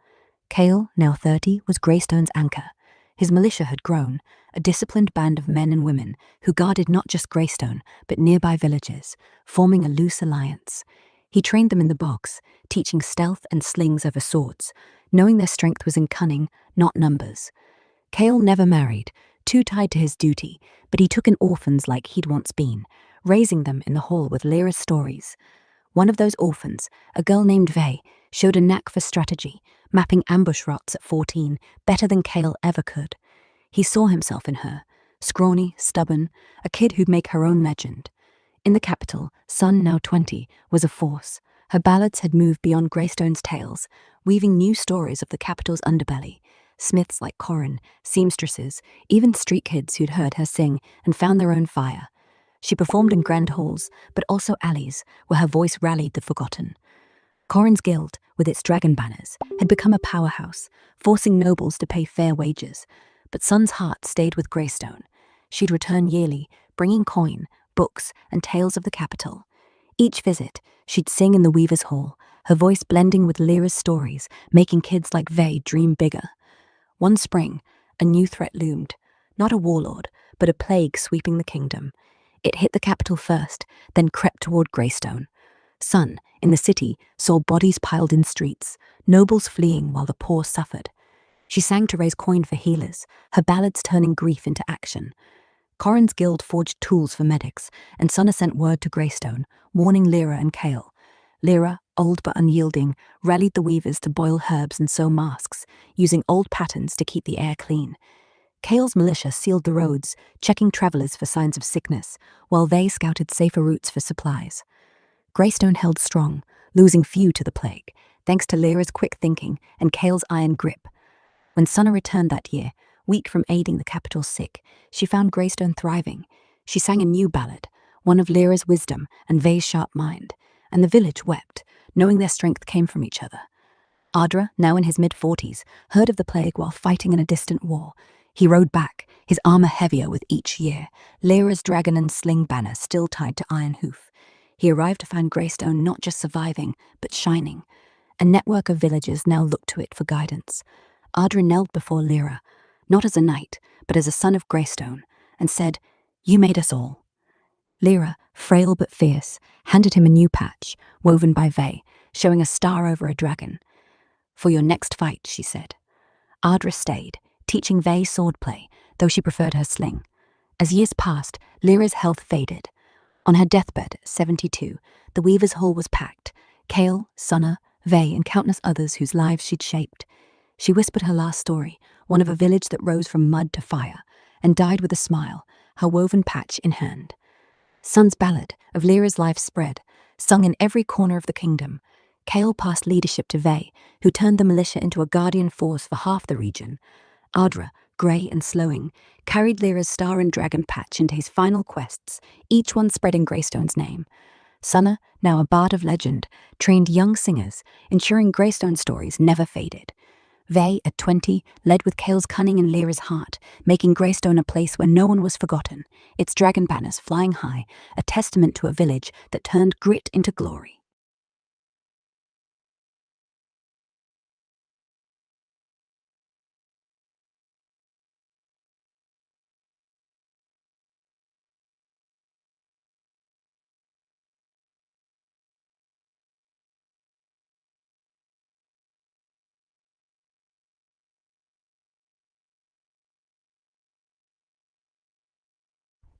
Kale, now 30, was Greystone's anchor. His militia had grown, a disciplined band of men and women who guarded not just Greystone, but nearby villages, forming a loose alliance. He trained them in the bogs, teaching stealth and slings over swords, knowing their strength was in cunning, not numbers. Kale never married, too tied to his duty, but he took in orphans like he'd once been, raising them in the hall with Lyra's stories. One of those orphans, a girl named Vey, showed a knack for strategy, mapping ambush routes at 14 better than Kale ever could. He saw himself in her, scrawny, stubborn, a kid who'd make her own legend. In the capital, Sun, now 20, was a force. Her ballads had moved beyond Greystone's tales, weaving new stories of the capital's underbelly. Smiths like Corin, seamstresses, even street kids who'd heard her sing and found their own fire. She performed in grand halls, but also alleys, where her voice rallied the forgotten. Corin's guild, with its dragon banners, had become a powerhouse, forcing nobles to pay fair wages. But Sun's heart stayed with Greystone. She'd return yearly, bringing coin, books, and tales of the capital. Each visit, she'd sing in the Weaver's Hall, her voice blending with Lyra's stories, making kids like Vey dream bigger. One spring, a new threat loomed, not a warlord, but a plague sweeping the kingdom. It hit the capital first, then crept toward Greystone. Sun, in the city, saw bodies piled in streets, nobles fleeing while the poor suffered. She sang to raise coin for healers, her ballads turning grief into action. Corrin's guild forged tools for medics, and Sunna sent word to Greystone, warning Lyra and Kale. Lyra, old but unyielding, rallied the weavers to boil herbs and sew masks, using old patterns to keep the air clean. Kale's militia sealed the roads, checking travelers for signs of sickness, while they scouted safer routes for supplies. Greystone held strong, losing few to the plague, thanks to Lyra's quick thinking and Kale's iron grip. When Sunna returned that year, weak from aiding the capital's sick, she found Greystone thriving. She sang a new ballad, one of Lyra's wisdom and Vay's sharp mind, and the village wept, knowing their strength came from each other. Ardra, now in his mid-40s, heard of the plague while fighting in a distant war. He rode back, his armor heavier with each year, Lyra's dragon and sling banner still tied to Iron Hoof. He arrived to find Greystone not just surviving, but shining. A network of villagers now looked to it for guidance. Ardra knelt before Lyra, not as a knight, but as a son of Greystone, and said, "You made us all." Lyra, frail but fierce, handed him a new patch, woven by Vay, showing a star over a dragon. "For your next fight," she said. Ardra stayed, teaching Vay swordplay, though she preferred her sling. As years passed, Lyra's health faded. On her deathbed at 72, the Weaver's Hall was packed. Kale, Sunna, Vay, and countless others whose lives she'd shaped. She whispered her last story, one of a village that rose from mud to fire, and died with a smile, her woven patch in hand. Sun's ballad of Lyra's life spread, sung in every corner of the kingdom. Kale passed leadership to Vay, who turned the militia into a guardian force for half the region. Ardra, grey and slowing, carried Lyra's star and dragon patch into his final quests, each one spreading Greystone's name. Sunna, now a bard of legend, trained young singers, ensuring Greystone's stories never faded. Vay, at 20, led with Kale's cunning and Lyra's heart, making Greystone a place where no one was forgotten, its dragon banners flying high, a testament to a village that turned grit into glory.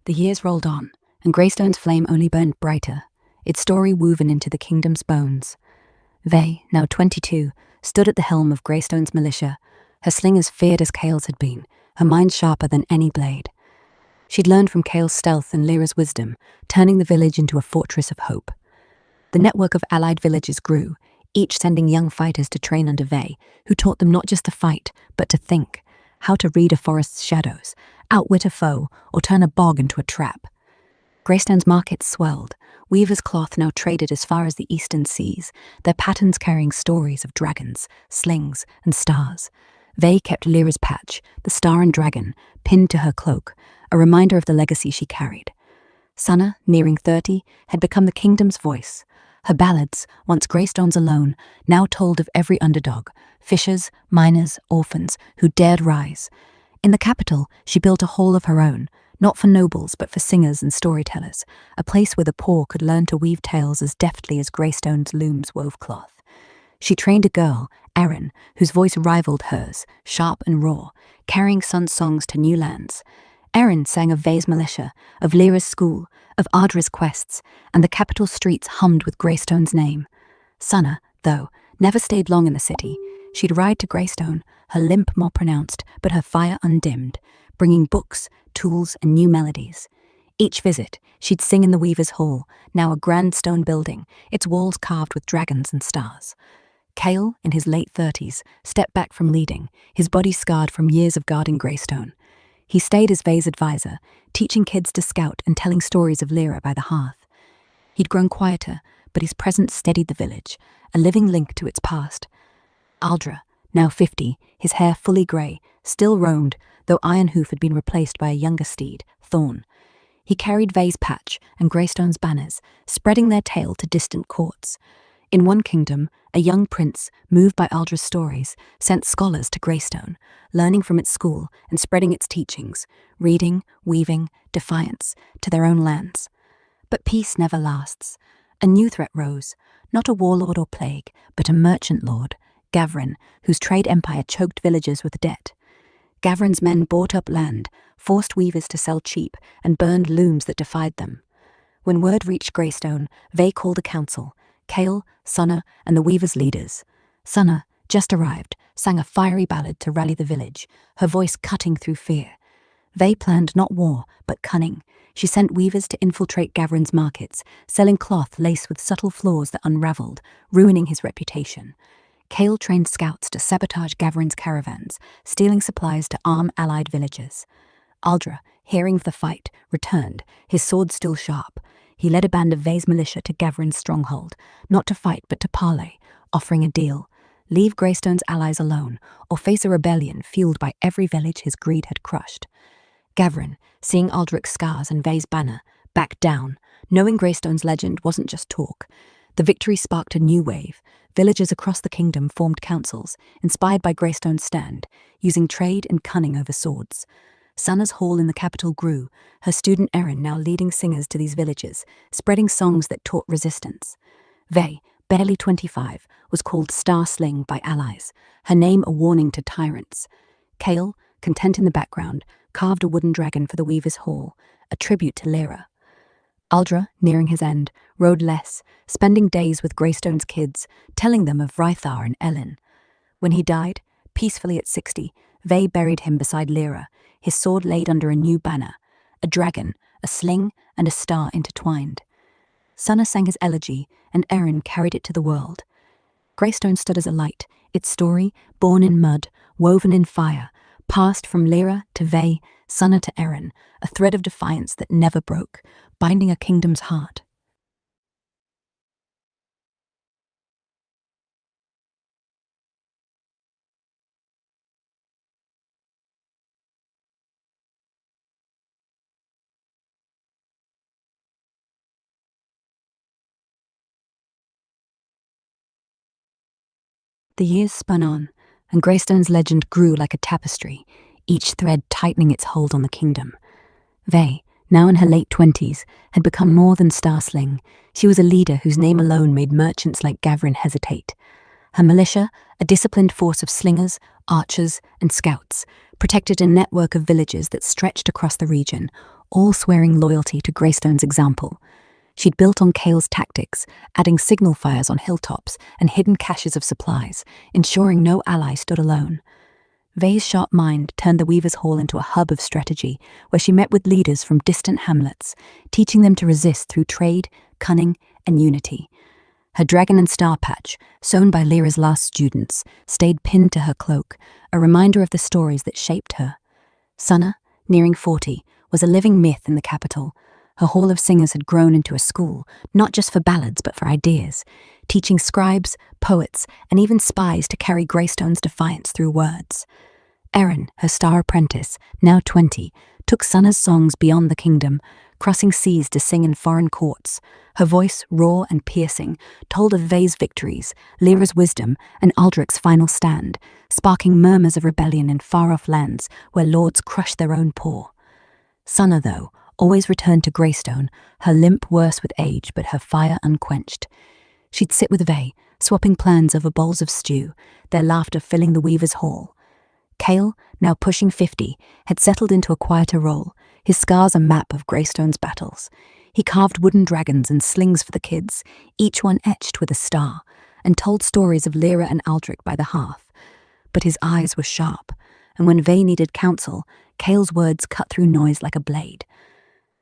The years rolled on, and Greystone's flame only burned brighter, its story woven into the kingdom's bones. Vay, now 22, stood at the helm of Greystone's militia, her sling as feared as Kale's had been, her mind sharper than any blade. She'd learned from Kale's stealth and Lyra's wisdom, turning the village into a fortress of hope. The network of allied villages grew, each sending young fighters to train under Vay, who taught them not just to fight, but to think, how to read a forest's shadows, outwit a foe, or turn a bog into a trap. Greystone's markets swelled, weavers' cloth now traded as far as the eastern seas, their patterns carrying stories of dragons, slings, and stars. Vay kept Lyra's patch, the star and dragon, pinned to her cloak, a reminder of the legacy she carried. Sunna, nearing 30, had become the kingdom's voice. Her ballads, once Greystone's alone, now told of every underdog, fishers, miners, orphans, who dared rise. In the capital, she built a hall of her own, not for nobles but for singers and storytellers, a place where the poor could learn to weave tales as deftly as Greystone's looms wove cloth. She trained a girl, Erin, whose voice rivaled hers, sharp and raw, carrying Sun's songs to new lands. Erin sang of Vay's militia, of Lyra's school, of Ardra's quests, and the capital streets hummed with Greystone's name. Sunna, though, never stayed long in the city. She'd ride to Greystone, her limp more pronounced, but her fire undimmed, bringing books, tools, and new melodies. Each visit, she'd sing in the Weaver's Hall, now a grand stone building, its walls carved with dragons and stars. Kale, in his late 30s, stepped back from leading, his body scarred from years of guarding Greystone. He stayed as Vay's advisor, teaching kids to scout and telling stories of Lyra by the hearth. He'd grown quieter, but his presence steadied the village, a living link to its past. Ardra, now 50, his hair fully grey, still roamed, though Iron Hoof had been replaced by a younger steed, Thorn. He carried Vay's patch and Greystone's banners, spreading their tale to distant courts. In one kingdom, a young prince, moved by Aldra's stories, sent scholars to Greystone, learning from its school and spreading its teachings, reading, weaving, defiance, to their own lands. But peace never lasts. A new threat rose, not a warlord or plague, but a merchant lord, Gavrin, whose trade empire choked villagers with debt. Gavrin's men bought up land, forced weavers to sell cheap, and burned looms that defied them. When word reached Greystone, Ve called a council, Kale, Sunna, and the weavers' leaders. Sunna, just arrived, sang a fiery ballad to rally the village, her voice cutting through fear. Ve planned not war, but cunning. She sent weavers to infiltrate Gavrin's markets, selling cloth laced with subtle flaws that unraveled, ruining his reputation. Kale trained scouts to sabotage Gavrin's caravans, stealing supplies to arm allied villagers. Aldra, hearing of the fight, returned, his sword still sharp. He led a band of Ve's militia to Gavrin's stronghold, not to fight but to parley, offering a deal. Leave Greystone's allies alone, or face a rebellion fueled by every village his greed had crushed. Gavrin, seeing Aldrich's scars and Ve's banner, backed down, knowing Greystone's legend wasn't just talk. The victory sparked a new wave. Villagers across the kingdom formed councils, inspired by Greystone's stand, using trade and cunning over swords. Sunna's hall in the capital grew, her student Erin now leading singers to these villages, spreading songs that taught resistance. Ve, barely 25, was called Star Sling by allies, her name a warning to tyrants. Kale, content in the background, carved a wooden dragon for the Weaver's Hall, a tribute to Lyra. Aldra, nearing his end, rode less, spending days with Greystone's kids, telling them of Rythar and Ellen. When he died, peacefully at 60, Ve buried him beside Lyra, his sword laid under a new banner, a dragon, a sling, and a star intertwined. Sunna sang his elegy, and Erin carried it to the world. Greystone stood as a light, its story, born in mud, woven in fire, passed from Lyra to Ve, Sunna to Erin, a thread of defiance that never broke, binding a kingdom's heart. The years spun on, and Greystone's legend grew like a tapestry, each thread tightening its hold on the kingdom. Ve, now in her late 20s, had become more than Starsling. She was a leader whose name alone made merchants like Gavrin hesitate. Her militia, a disciplined force of slingers, archers, and scouts, protected a network of villages that stretched across the region, all swearing loyalty to Greystone's example. She'd built on Kale's tactics, adding signal fires on hilltops and hidden caches of supplies, ensuring no ally stood alone. Ve's sharp mind turned the Weaver's Hall into a hub of strategy, where she met with leaders from distant hamlets, teaching them to resist through trade, cunning, and unity. Her dragon and star patch, sewn by Lyra's last students, stayed pinned to her cloak, a reminder of the stories that shaped her. Sunna, nearing 40, was a living myth in the capital. Her hall of singers had grown into a school, not just for ballads but for ideas, teaching scribes, poets, and even spies to carry Greystone's defiance through words. Erin, her star apprentice, now 20, took Sunna's songs beyond the kingdom, crossing seas to sing in foreign courts. Her voice, raw and piercing, told of Ve's victories, Lyra's wisdom, and Aldrich's final stand, sparking murmurs of rebellion in far-off lands where lords crushed their own poor. Sunna, though, always returned to Greystone, her limp worse with age but her fire unquenched. She'd sit with Ve, swapping plans over bowls of stew, their laughter filling the Weaver's Hall. Kale, now pushing 50, had settled into a quieter role, his scars a map of Greystone's battles. He carved wooden dragons and slings for the kids, each one etched with a star, and told stories of Lyra and Aldrich by the hearth. But his eyes were sharp, and when Ve needed counsel, Kale's words cut through noise like a blade.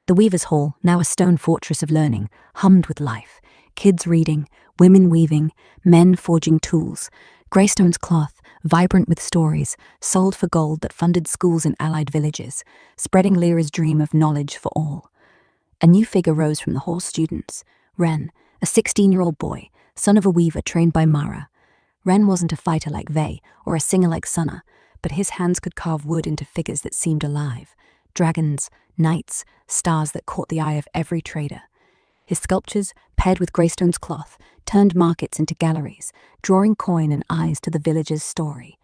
The Weaver's Hall, now a stone fortress of learning, hummed with life. Kids reading, women weaving, men forging tools. Greystone's cloth, vibrant with stories, sold for gold that funded schools in allied villages, spreading Lyra's dream of knowledge for all. A new figure rose from the hall's students, Ren, a 16-year-old boy, son of a weaver trained by Mara. Ren wasn't a fighter like Ve or a singer like Sunna, but his hands could carve wood into figures that seemed alive. Dragons, knights, stars that caught the eye of every trader. His sculptures, paired with Greystone's cloth, turned markets into galleries, drawing coin and eyes to the village's story.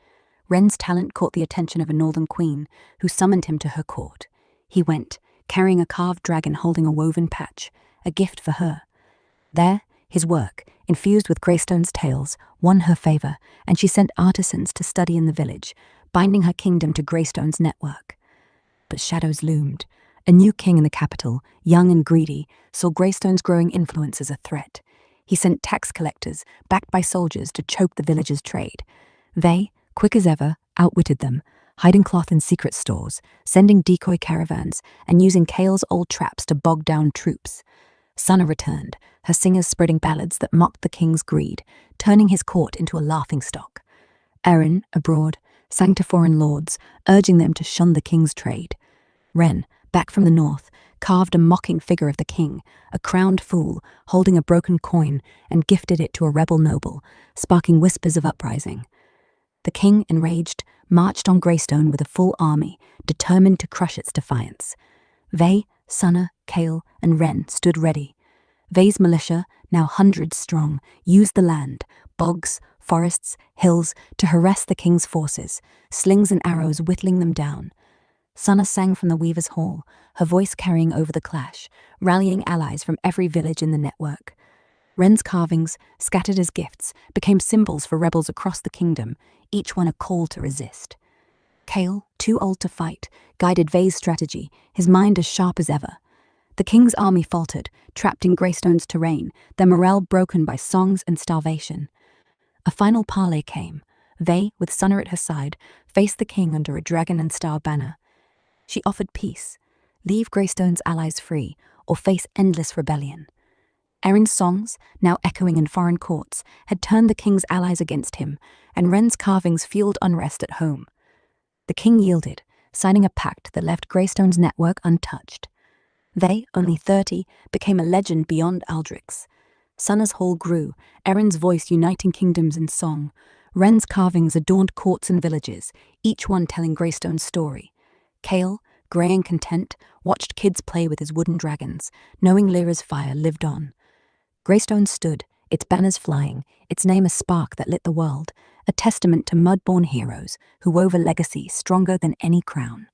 Ren's talent caught the attention of a northern queen, who summoned him to her court. He went, carrying a carved dragon holding a woven patch, a gift for her. There, his work, infused with Greystone's tales, won her favor, and she sent artisans to study in the village, binding her kingdom to Greystone's network. But shadows loomed. A new king in the capital, young and greedy, saw Greystone's growing influence as a threat. He sent tax collectors, backed by soldiers, to choke the village's trade. They, quick as ever, outwitted them, hiding cloth in secret stores, sending decoy caravans, and using Kale's old traps to bog down troops. Sunna returned, her singers spreading ballads that mocked the king's greed, turning his court into a laughingstock. Erin, abroad, sang to foreign lords, urging them to shun the king's trade. Ren, back from the north, carved a mocking figure of the king, a crowned fool, holding a broken coin, and gifted it to a rebel noble, sparking whispers of uprising. The king, enraged, marched on Greystone with a full army, determined to crush its defiance. Vey, Sunna, Kale, and Ren stood ready. Vey's militia, now hundreds strong, used the land, bogs, forests, hills, to harass the king's forces, slings and arrows whittling them down. Sunna sang from the Weaver's Hall, her voice carrying over the clash, rallying allies from every village in the network. Ren's carvings, scattered as gifts, became symbols for rebels across the kingdom, each one a call to resist. Kale, too old to fight, guided Vey's strategy, his mind as sharp as ever. The king's army faltered, trapped in Greystone's terrain, their morale broken by songs and starvation. A final parley came. Vey, with Sunna at her side, faced the king under a dragon and star banner. She offered peace, leave Greystone's allies free, or face endless rebellion. Erin's songs, now echoing in foreign courts, had turned the king's allies against him, and Ren's carvings fueled unrest at home. The king yielded, signing a pact that left Greystone's network untouched. They, only 30, became a legend beyond Aldrich's. Sunna's hall grew, Erin's voice uniting kingdoms in song. Ren's carvings adorned courts and villages, each one telling Greystone's story. Kale, grey and content, watched kids play with his wooden dragons, knowing Lyra's fire lived on. Greystone stood, its banners flying, its name a spark that lit the world, a testament to mud-born heroes who wove a legacy stronger than any crown.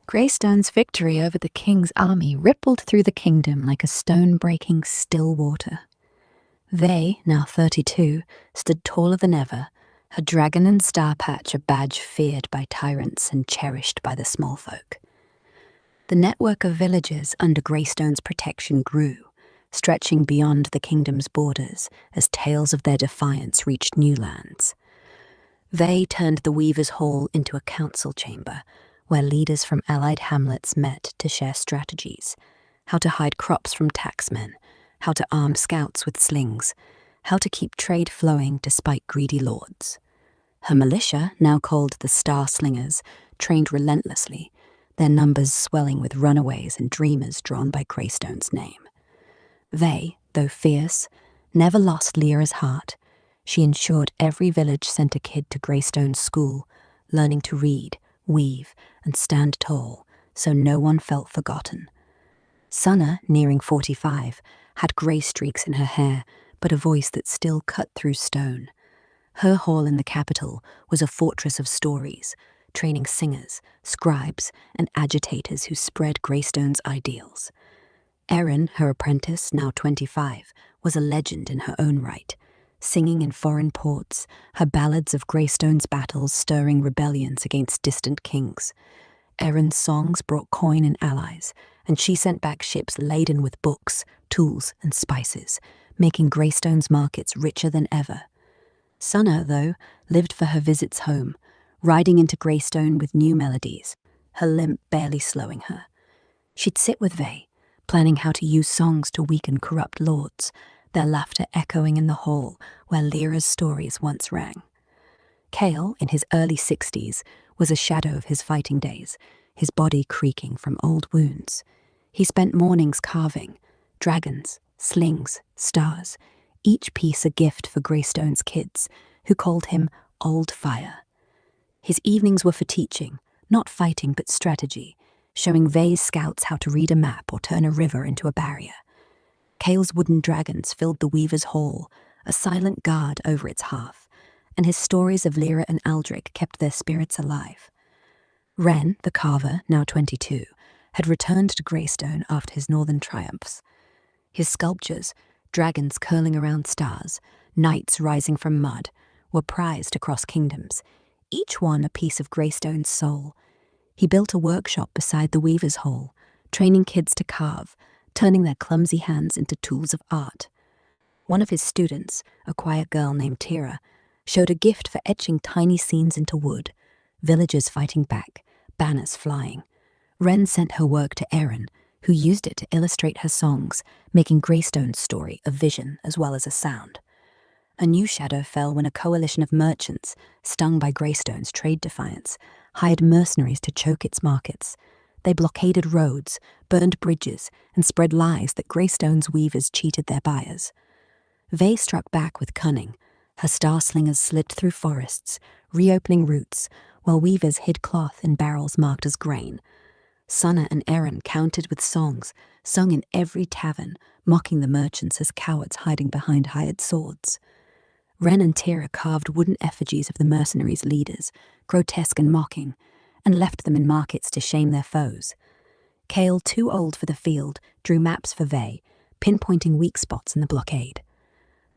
Greystone's victory over the king's army rippled through the kingdom like a stone-breaking still water. They, now 32, stood taller than ever, her dragon and star patch a badge feared by tyrants and cherished by the small folk. The network of villages under Greystone's protection grew, stretching beyond the kingdom's borders as tales of their defiance reached new lands. They turned the Weaver's Hall into a council chamber, where leaders from allied hamlets met to share strategies: how to hide crops from taxmen, how to arm scouts with slings, how to keep trade flowing despite greedy lords. Her militia, now called the Star Slingers, trained relentlessly, their numbers swelling with runaways and dreamers drawn by Greystone's name. They, though fierce, never lost Lyra's heart. She ensured every village sent a kid to Greystone's school, learning to read, weave, and stand tall, so no one felt forgotten. Sunna, nearing 45, had grey streaks in her hair, but a voice that still cut through stone. Her hall in the capital was a fortress of stories, training singers, scribes, and agitators who spread Greystone's ideals. Erin, her apprentice, now 25, was a legend in her own right, singing in foreign ports, her ballads of Greystone's battles stirring rebellions against distant kings. Erin's songs brought coin and allies, and she sent back ships laden with books, tools, and spices, making Greystone's markets richer than ever. Sunna, though, lived for her visits home, riding into Greystone with new melodies, her limp barely slowing her. She'd sit with Vey, planning how to use songs to weaken corrupt lords, their laughter echoing in the hall where Lyra's stories once rang. Cale, in his early 60s, was a shadow of his fighting days, his body creaking from old wounds. He spent mornings carving dragons, slings, stars, each piece a gift for Greystone's kids, who called him Old Fire. His evenings were for teaching, not fighting but strategy, showing Vey's scouts how to read a map or turn a river into a barrier. Cale's wooden dragons filled the Weaver's Hall, a silent guard over its hearth, and his stories of Lyra and Aldrich kept their spirits alive. Ren, the carver, now 22, had returned to Greystone after his northern triumphs. His sculptures, dragons curling around stars, knights rising from mud, were prized across kingdoms, each one a piece of Greystone's soul. He built a workshop beside the Weaver's Hall, training kids to carve, turning their clumsy hands into tools of art. One of his students, a quiet girl named Tira, showed a gift for etching tiny scenes into wood, villagers fighting back, banners flying. Ren sent her work to Erin, who used it to illustrate her songs, making Greystone's story a vision as well as a sound. A new shadow fell when a coalition of merchants, stung by Greystone's trade defiance, hired mercenaries to choke its markets. They blockaded roads, burned bridges, and spread lies that Greystone's weavers cheated their buyers. Vey struck back with cunning. Her star slingers slid through forests, reopening routes, while weavers hid cloth in barrels marked as grain. Sunna and Erin countered with songs, sung in every tavern, mocking the merchants as cowards hiding behind hired swords. Ren and Tira carved wooden effigies of the mercenaries' leaders, grotesque and mocking, and left them in markets to shame their foes. Cale, too old for the field, drew maps for Vey, pinpointing weak spots in the blockade.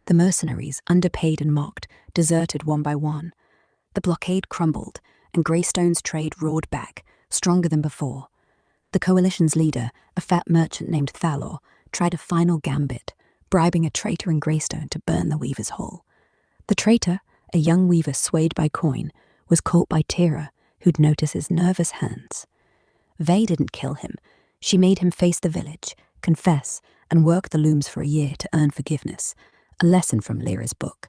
The mercenaries, underpaid and mocked, deserted one by one. The blockade crumbled, and Greystone's trade roared back, stronger than before. The coalition's leader, a fat merchant named Thalor, tried a final gambit, bribing a traitor in Greystone to burn the Weaver's Hall. The traitor, a young weaver swayed by coin, was caught by Tira, who'd notice his nervous hands. Vey didn't kill him. She made him face the village, confess, and work the looms for a year to earn forgiveness, a lesson from Lyra's book.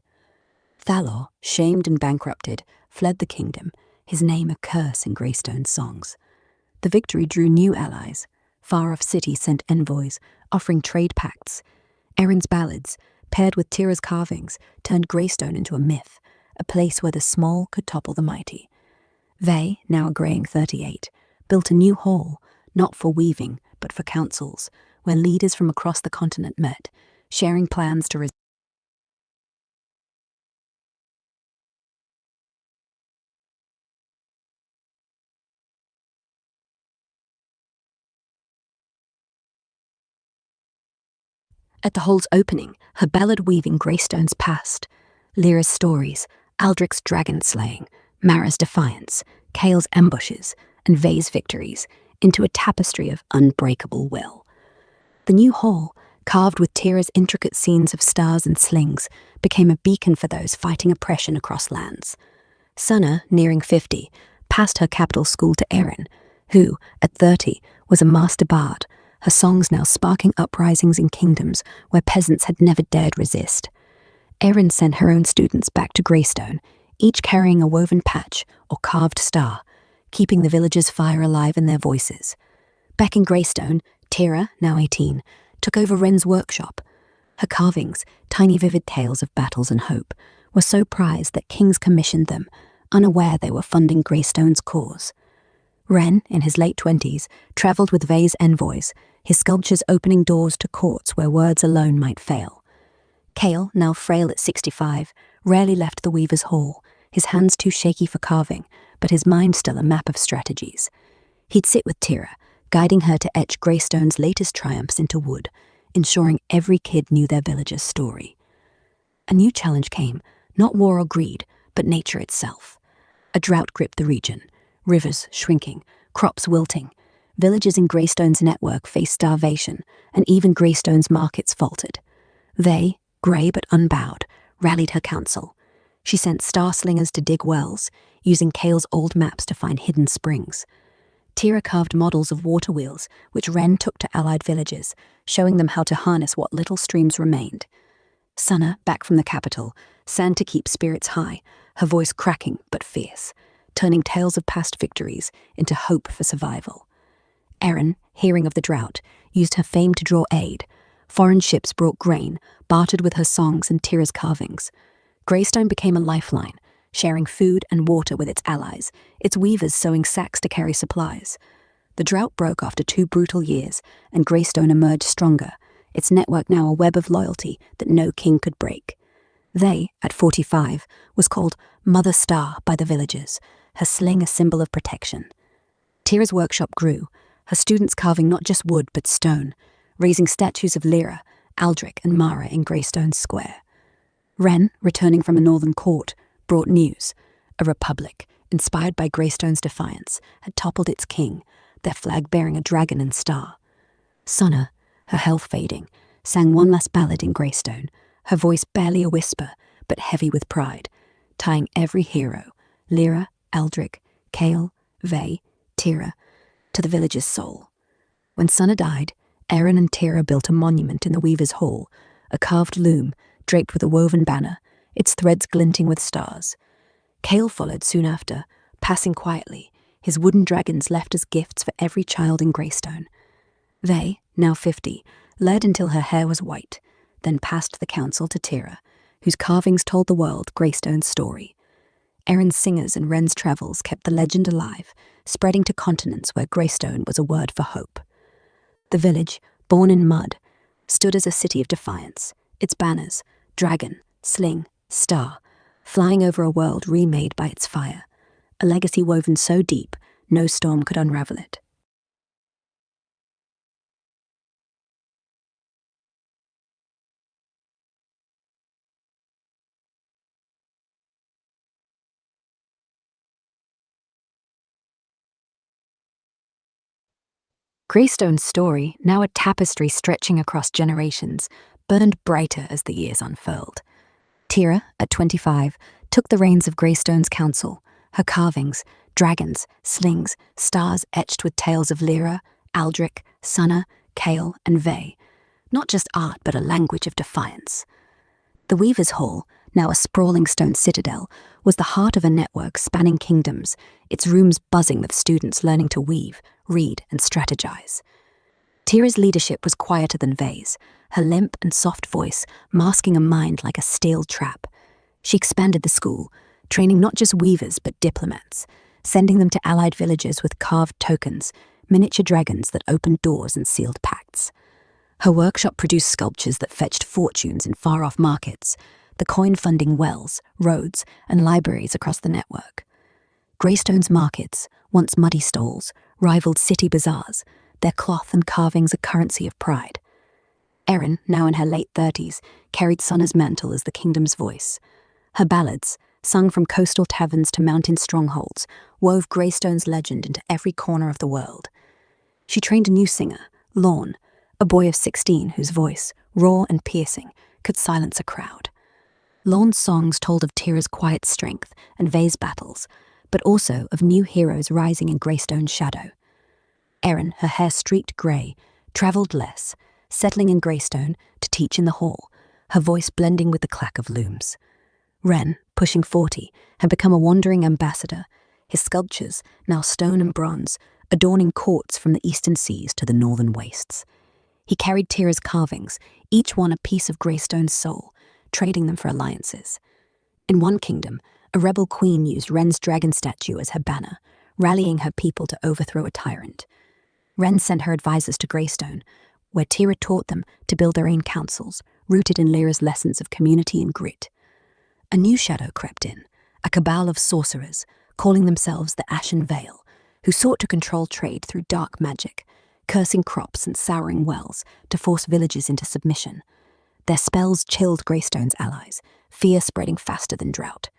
Thalor, shamed and bankrupted, fled the kingdom, his name a curse in Greystone's songs. The victory drew new allies. Far-off cities sent envoys, offering trade pacts. Erin's ballads, paired with Tira's carvings, turned Greystone into a myth, a place where the small could topple the mighty. Vey, now a greying 38, built a new hall, not for weaving, but for councils, where leaders from across the continent met, sharing plans to At the hole's opening, her ballad weaving greystones past. Lyra's stories, Aldrich's dragon slaying, Mara's defiance, Kale's ambushes, and Vay's victories, into a tapestry of unbreakable will. The new hall, carved with Tira's intricate scenes of stars and slings, became a beacon for those fighting oppression across lands. Sana, nearing 50, passed her capital school to Erin, who, at 30, was a master bard, her songs now sparking uprisings in kingdoms where peasants had never dared resist. Erin sent her own students back to Greystone, each carrying a woven patch or carved star, keeping the villagers' fire alive in their voices. Back in Greystone, Tira, now 18, took over Wren's workshop. Her carvings, tiny vivid tales of battles and hope, were so prized that kings commissioned them, unaware they were funding Greystone's cause. Wren, in his late 20s, travelled with Vay's envoys, his sculptures opening doors to courts where words alone might fail. Kale, now frail at 65, rarely left the weaver's hall, his hands too shaky for carving, but his mind still a map of strategies. He'd sit with Tira, guiding her to etch Greystone's latest triumphs into wood, ensuring every kid knew their village's story. A new challenge came, not war or greed, but nature itself. A drought gripped the region, rivers shrinking, crops wilting. Villages in Greystone's network faced starvation, and even Greystone's markets faltered. They, grey but unbowed, rallied her council. She sent star slingers to dig wells, using Kale's old maps to find hidden springs. Tira carved models of water wheels, which Wren took to allied villages, showing them how to harness what little streams remained. Sana, back from the capital, sang to keep spirits high, her voice cracking but fierce, turning tales of past victories into hope for survival. Erin, hearing of the drought, used her fame to draw aid. Foreign ships brought grain, bartered with her songs and Tira's carvings. Greystone became a lifeline, sharing food and water with its allies, its weavers sewing sacks to carry supplies. The drought broke after 2 brutal years, and Greystone emerged stronger, its network now a web of loyalty that no king could break. They, at 45, was called Mother Star by the villagers, her sling a symbol of protection. Tira's workshop grew, her students carving not just wood but stone, raising statues of Lyra, Aldrich and Mara in Greystone's square. Wren, returning from a northern court, brought news. A republic, inspired by Greystone's defiance, had toppled its king, their flag bearing a dragon and star. Sana, her health fading, sang one last ballad in Greystone, her voice barely a whisper, but heavy with pride, tying every hero, Lyra, Aldrich, Kale, Vay, Tira, to the village's soul. When Sana died, Erin and Tira built a monument in the Weaver's Hall, a carved loom draped with a woven banner, its threads glinting with stars. Kale followed soon after, passing quietly, his wooden dragons left as gifts for every child in Greystone. Vay, now 50, led until her hair was white, then passed the council to Tira, whose carvings told the world Greystone's story. Erin's singers and Wren's travels kept the legend alive, spreading to continents where Greystone was a word for hope. The village, born in mud, stood as a city of defiance, its banners, dragon, sling, star, flying over a world remade by its fire, a legacy woven so deep no storm could unravel it. Greystone's story, now a tapestry stretching across generations, burned brighter as the years unfurled. Tira, at 25, took the reins of Greystone's council, her carvings, dragons, slings, stars etched with tales of Lyra, Aldrich, Sana, Kale, and Vay. Not just art, but a language of defiance. The Weaver's Hall, now a sprawling stone citadel, was the heart of a network spanning kingdoms, its rooms buzzing with students learning to weave, read, and strategize. Tira's leadership was quieter than Vay's, her limp and soft voice masking a mind like a steel trap. She expanded the school, training not just weavers but diplomats, sending them to allied villages with carved tokens, miniature dragons that opened doors and sealed pacts. Her workshop produced sculptures that fetched fortunes in far-off markets, the coin funding wells, roads, and libraries across the network. Greystone's markets, once muddy stalls, rivaled city bazaars, their cloth and carvings a currency of pride. Erin, now in her late 30s, carried Sunna's mantle as the kingdom's voice. Her ballads, sung from coastal taverns to mountain strongholds, wove Greystone's legend into every corner of the world. She trained a new singer, Lorne, a boy of 16 whose voice, raw and piercing, could silence a crowd. Lorne's songs told of Tira's quiet strength and Vay's battles, but also of new heroes rising in Greystone's shadow. Erin, her hair streaked grey, travelled less, settling in Greystone to teach in the hall, her voice blending with the clack of looms. Ren, pushing 40, had become a wandering ambassador, his sculptures, now stone and bronze, adorning courts from the eastern seas to the northern wastes. He carried Tira's carvings, each one a piece of Greystone's soul, trading them for alliances. In one kingdom, a rebel queen used Ren's dragon statue as her banner, rallying her people to overthrow a tyrant. Ren sent her advisors to Greystone, where Tira taught them to build their own councils, rooted in Lyra's lessons of community and grit. A new shadow crept in, a cabal of sorcerers, calling themselves the Ashen Veil, who sought to control trade through dark magic, cursing crops and souring wells to force villages into submission. Their spells chilled Greystone's allies, fear spreading faster than drought.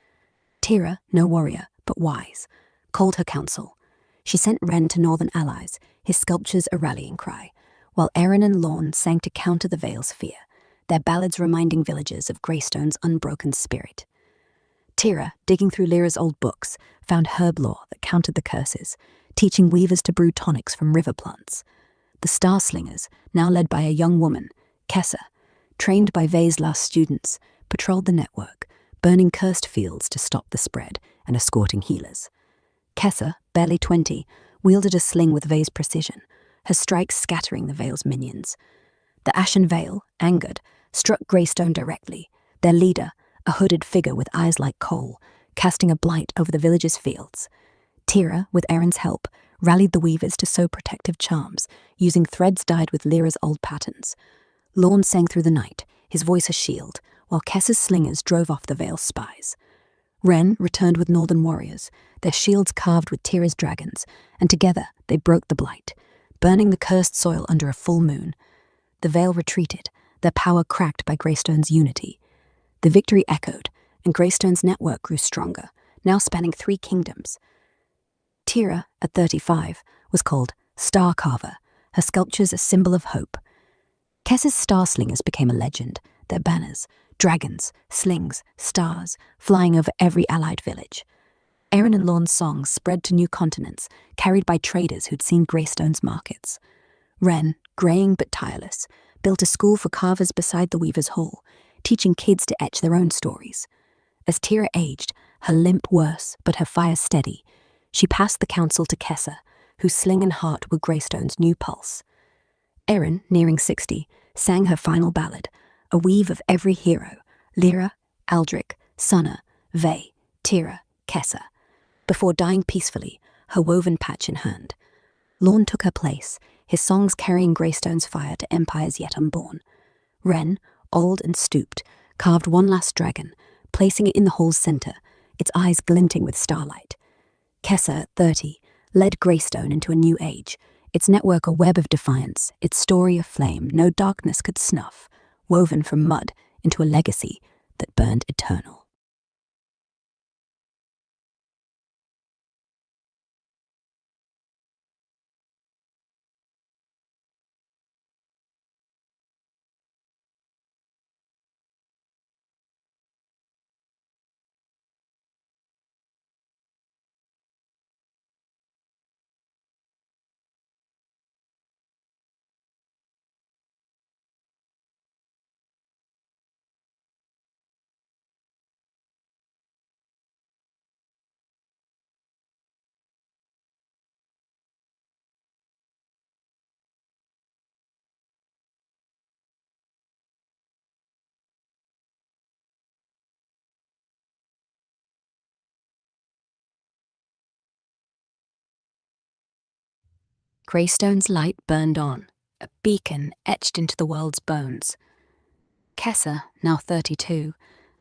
Tira, no warrior, but wise, called her council. She sent Ren to northern allies, his sculptures a rallying cry, while Erin and Lorne sang to counter the Veil's fear, their ballads reminding villagers of Greystone's unbroken spirit. Tira, digging through Lyra's old books, found herb lore that countered the curses, teaching weavers to brew tonics from river plants. The Star Slingers, now led by a young woman, Kessa, trained by Vay's last students, patrolled the network, burning cursed fields to stop the spread and escorting healers. Kessa, barely 20, wielded a sling with Vay's precision, her strikes scattering the Veil's minions. The Ashen Veil, angered, struck Greystone directly, their leader, a hooded figure with eyes like coal, casting a blight over the village's fields. Tira, with Erin's help, rallied the weavers to sew protective charms, using threads dyed with Lyra's old patterns. Lorne sang through the night, his voice a shield, while Kessa's slingers drove off the Veil's spies. Ren returned with northern warriors, their shields carved with Tira's dragons, and together they broke the blight, burning the cursed soil under a full moon. The Veil retreated, their power cracked by Greystone's unity. The victory echoed, and Greystone's network grew stronger, now spanning 3 kingdoms. Tira, at 35, was called Star Carver, her sculptures a symbol of hope. Kessa's Star Slingers became a legend, their banners, dragons, slings, stars, flying over every allied village. Erin and Lorne's songs spread to new continents, carried by traders who'd seen Greystone's markets. Ren, greying but tireless, built a school for carvers beside the Weaver's Hall, teaching kids to etch their own stories. As Tira aged, her limp worse but her fire steady, she passed the council to Kessa, whose sling and heart were Greystone's new pulse. Erin, nearing 60, sang her final ballad, a weave of every hero, Lyra, Aldrich, Sunna, Vay, Tira, Kessa, before dying peacefully, her woven patch in hand. Lorne took her place, his songs carrying Greystone's fire to empires yet unborn. Ren, old and stooped, carved one last dragon, placing it in the hall's centre, its eyes glinting with starlight. Kessa, at 30, led Greystone into a new age, its network a web of defiance, its story a flame no darkness could snuff, woven from mud into a legacy that burned eternal. Greystone's light burned on, a beacon etched into the world's bones. Kessa, now 32,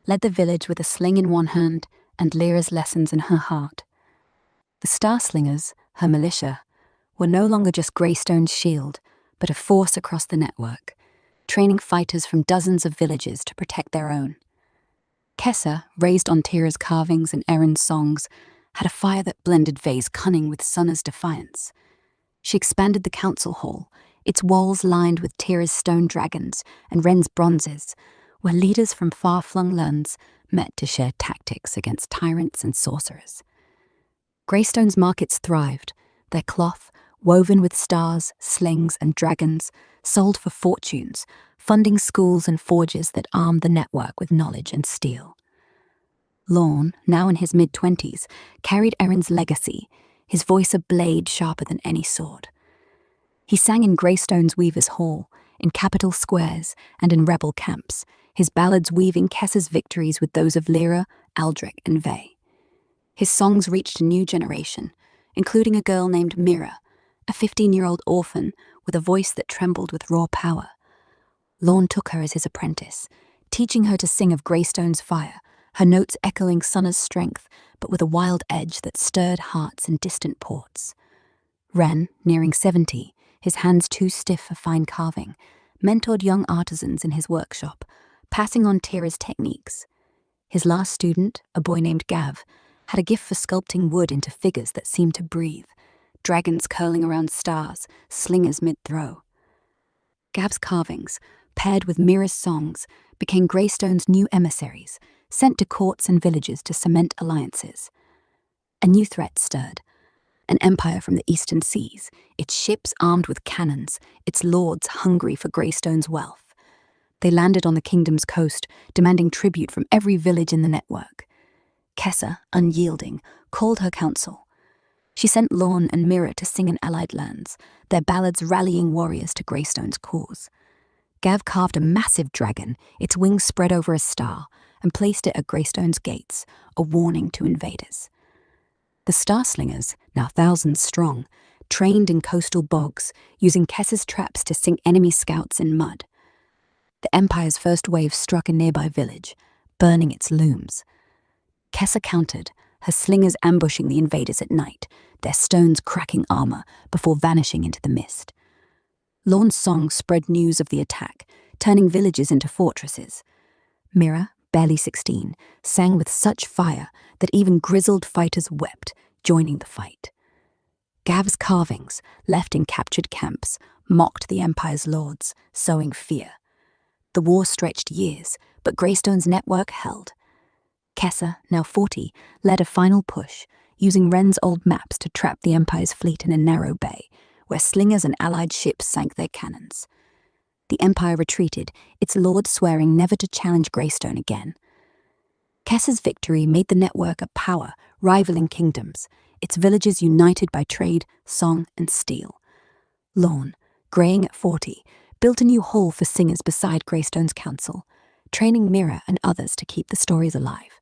led the village with a sling in one hand and Lyra's lessons in her heart. The Star Slingers, her militia, were no longer just Greystone's shield, but a force across the network. training fighters from dozens of villages to protect their own. Kessa, raised on Tira's carvings and Erin's songs, had a fire that blended Vey's cunning with Sunna's defiance. She expanded the council hall, its walls lined with Tira's stone dragons and Ren's bronzes, where leaders from far-flung lands met to share tactics against tyrants and sorcerers. Greystone's markets thrived, their cloth, woven with stars, slings, and dragons, sold for fortunes, funding schools and forges that armed the network with knowledge and steel. Lorne, now in his mid-20s, carried Erin's legacy, his voice a blade sharper than any sword. He sang in Greystone's Weavers' Hall, in capital squares, and in rebel camps, his ballads weaving Kessa's victories with those of Lyra, Aldrich, and Vey. His songs reached a new generation, including a girl named Mira, a 15-year-old orphan with a voice that trembled with raw power. Lorne took her as his apprentice, teaching her to sing of Greystone's fire, her notes echoing Sunna's strength, but with a wild edge that stirred hearts in distant ports. Ren, nearing 70, his hands too stiff for fine carving, mentored young artisans in his workshop, passing on Tira's techniques. His last student, a boy named Gav, had a gift for sculpting wood into figures that seemed to breathe, dragons curling around stars, slingers mid-throw. Gav's carvings, paired with Mira's songs, became Greystone's new emissaries, sent to courts and villages to cement alliances. A new threat stirred. An empire from the eastern seas, its ships armed with cannons, its lords hungry for Greystone's wealth. They landed on the kingdom's coast, demanding tribute from every village in the network. Kessa, unyielding, called her council. She sent Lorne and Mira to sing in allied lands, their ballads rallying warriors to Greystone's cause. Gav carved a massive dragon, its wings spread over a star, and placed it at Greystone's gates, a warning to invaders. The Starslingers, now thousands strong, trained in coastal bogs, using Kessa's traps to sink enemy scouts in mud. The Empire's first wave struck a nearby village, burning its looms. Kessa countered, her slingers ambushing the invaders at night, their stones cracking armor before vanishing into the mist. Lorne's song spread news of the attack, turning villages into fortresses. Mira, barely 16, sang with such fire that even grizzled fighters wept, joining the fight. Gav's carvings, left in captured camps, mocked the Empire's lords, sowing fear. The war stretched years, but Greystone's network held. Kessa, now 40, led a final push, using Ren's old maps to trap the Empire's fleet in a narrow bay, where slingers and allied ships sank their cannons. The Empire retreated, its lords swearing never to challenge Greystone again. Kessa's victory made the network a power, rivaling kingdoms, its villages united by trade, song, and steel. Lorne, greying at 40, built a new hall for singers beside Greystone's council, training Mira and others to keep the stories alive.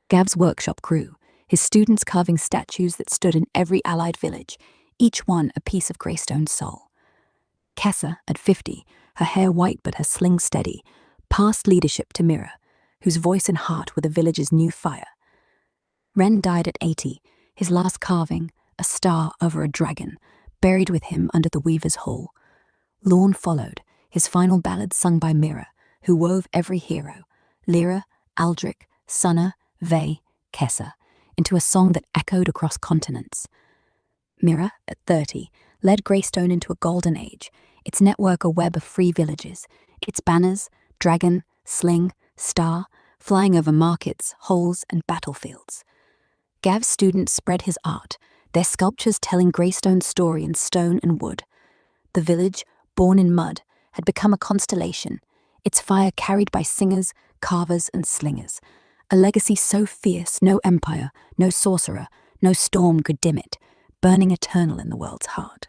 Gav's workshop grew, his students carving statues that stood in every allied village, each one a piece of Greystone's soul. Kessa, at 50, her hair white but her sling steady, passed leadership to Mira, whose voice and heart were the village's new fire. Ren died at 80, his last carving, a star over a dragon, buried with him under the Weaver's Hall. Lorne followed, his final ballad sung by Mira, who wove every hero, Lyra, Aldrich, Sunna, Vey, Kessa, into a song that echoed across continents. Mira, at 30, led Greystone into a golden age, its network a web of free villages, its banners, dragon, sling, star, flying over markets, halls, and battlefields. Gav's students spread his art, their sculptures telling Greystone's story in stone and wood. The village, born in mud, had become a constellation, its fire carried by singers, carvers, and slingers, a legacy so fierce no empire, no sorcerer, no storm could dim it, burning eternal in the world's heart.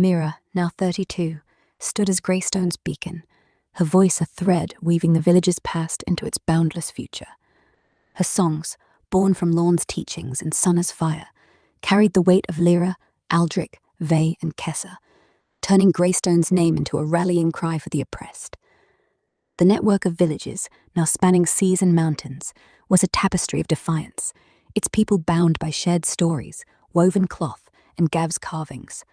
Mira, now 32, stood as Greystone's beacon, her voice a thread weaving the village's past into its boundless future. Her songs, born from Lorne's teachings and Sunna's fire, carried the weight of Lyra, Aldrich, Vey, and Kessa, turning Greystone's name into a rallying cry for the oppressed. The network of villages, now spanning seas and mountains, was a tapestry of defiance, its people bound by shared stories, woven cloth, and Gav's carvings.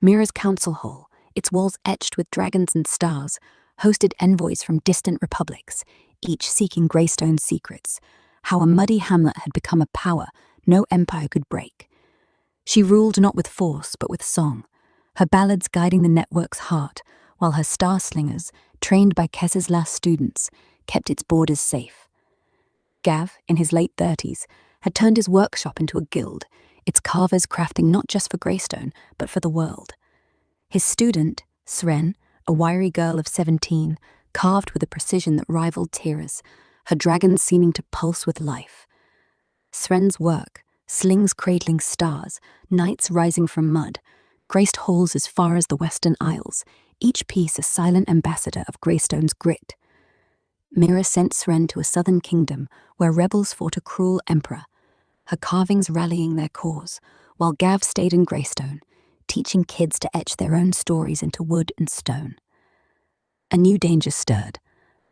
Mira's council hall, its walls etched with dragons and stars, hosted envoys from distant republics, each seeking Greystone's secrets, how a muddy hamlet had become a power no empire could break. She ruled not with force, but with song, her ballads guiding the network's heart, while her star slingers, trained by Kessa's last students, kept its borders safe. Gav, in his late 30s, had turned his workshop into a guild, its carvers crafting not just for Greystone, but for the world. His student, Sren, a wiry girl of 17, carved with a precision that rivaled Tira's, her dragons seeming to pulse with life. Sren's work, slings cradling stars, knights rising from mud, graced halls as far as the Western Isles, each piece a silent ambassador of Greystone's grit. Mira sent Sren to a southern kingdom where rebels fought a cruel emperor, her carvings rallying their cause, while Gav stayed in Greystone, teaching kids to etch their own stories into wood and stone. A new danger stirred,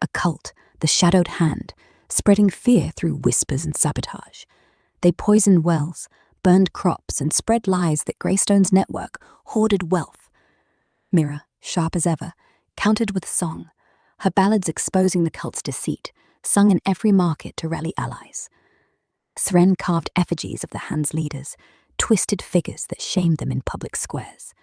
a cult, the Shadowed Hand, spreading fear through whispers and sabotage. They poisoned wells, burned crops, and spread lies that Greystone's network hoarded wealth. Mira, sharp as ever, countered with song, her ballads exposing the cult's deceit, sung in every market to rally allies. Sren carved effigies of the Hand's leaders, twisted figures that shamed them in public squares.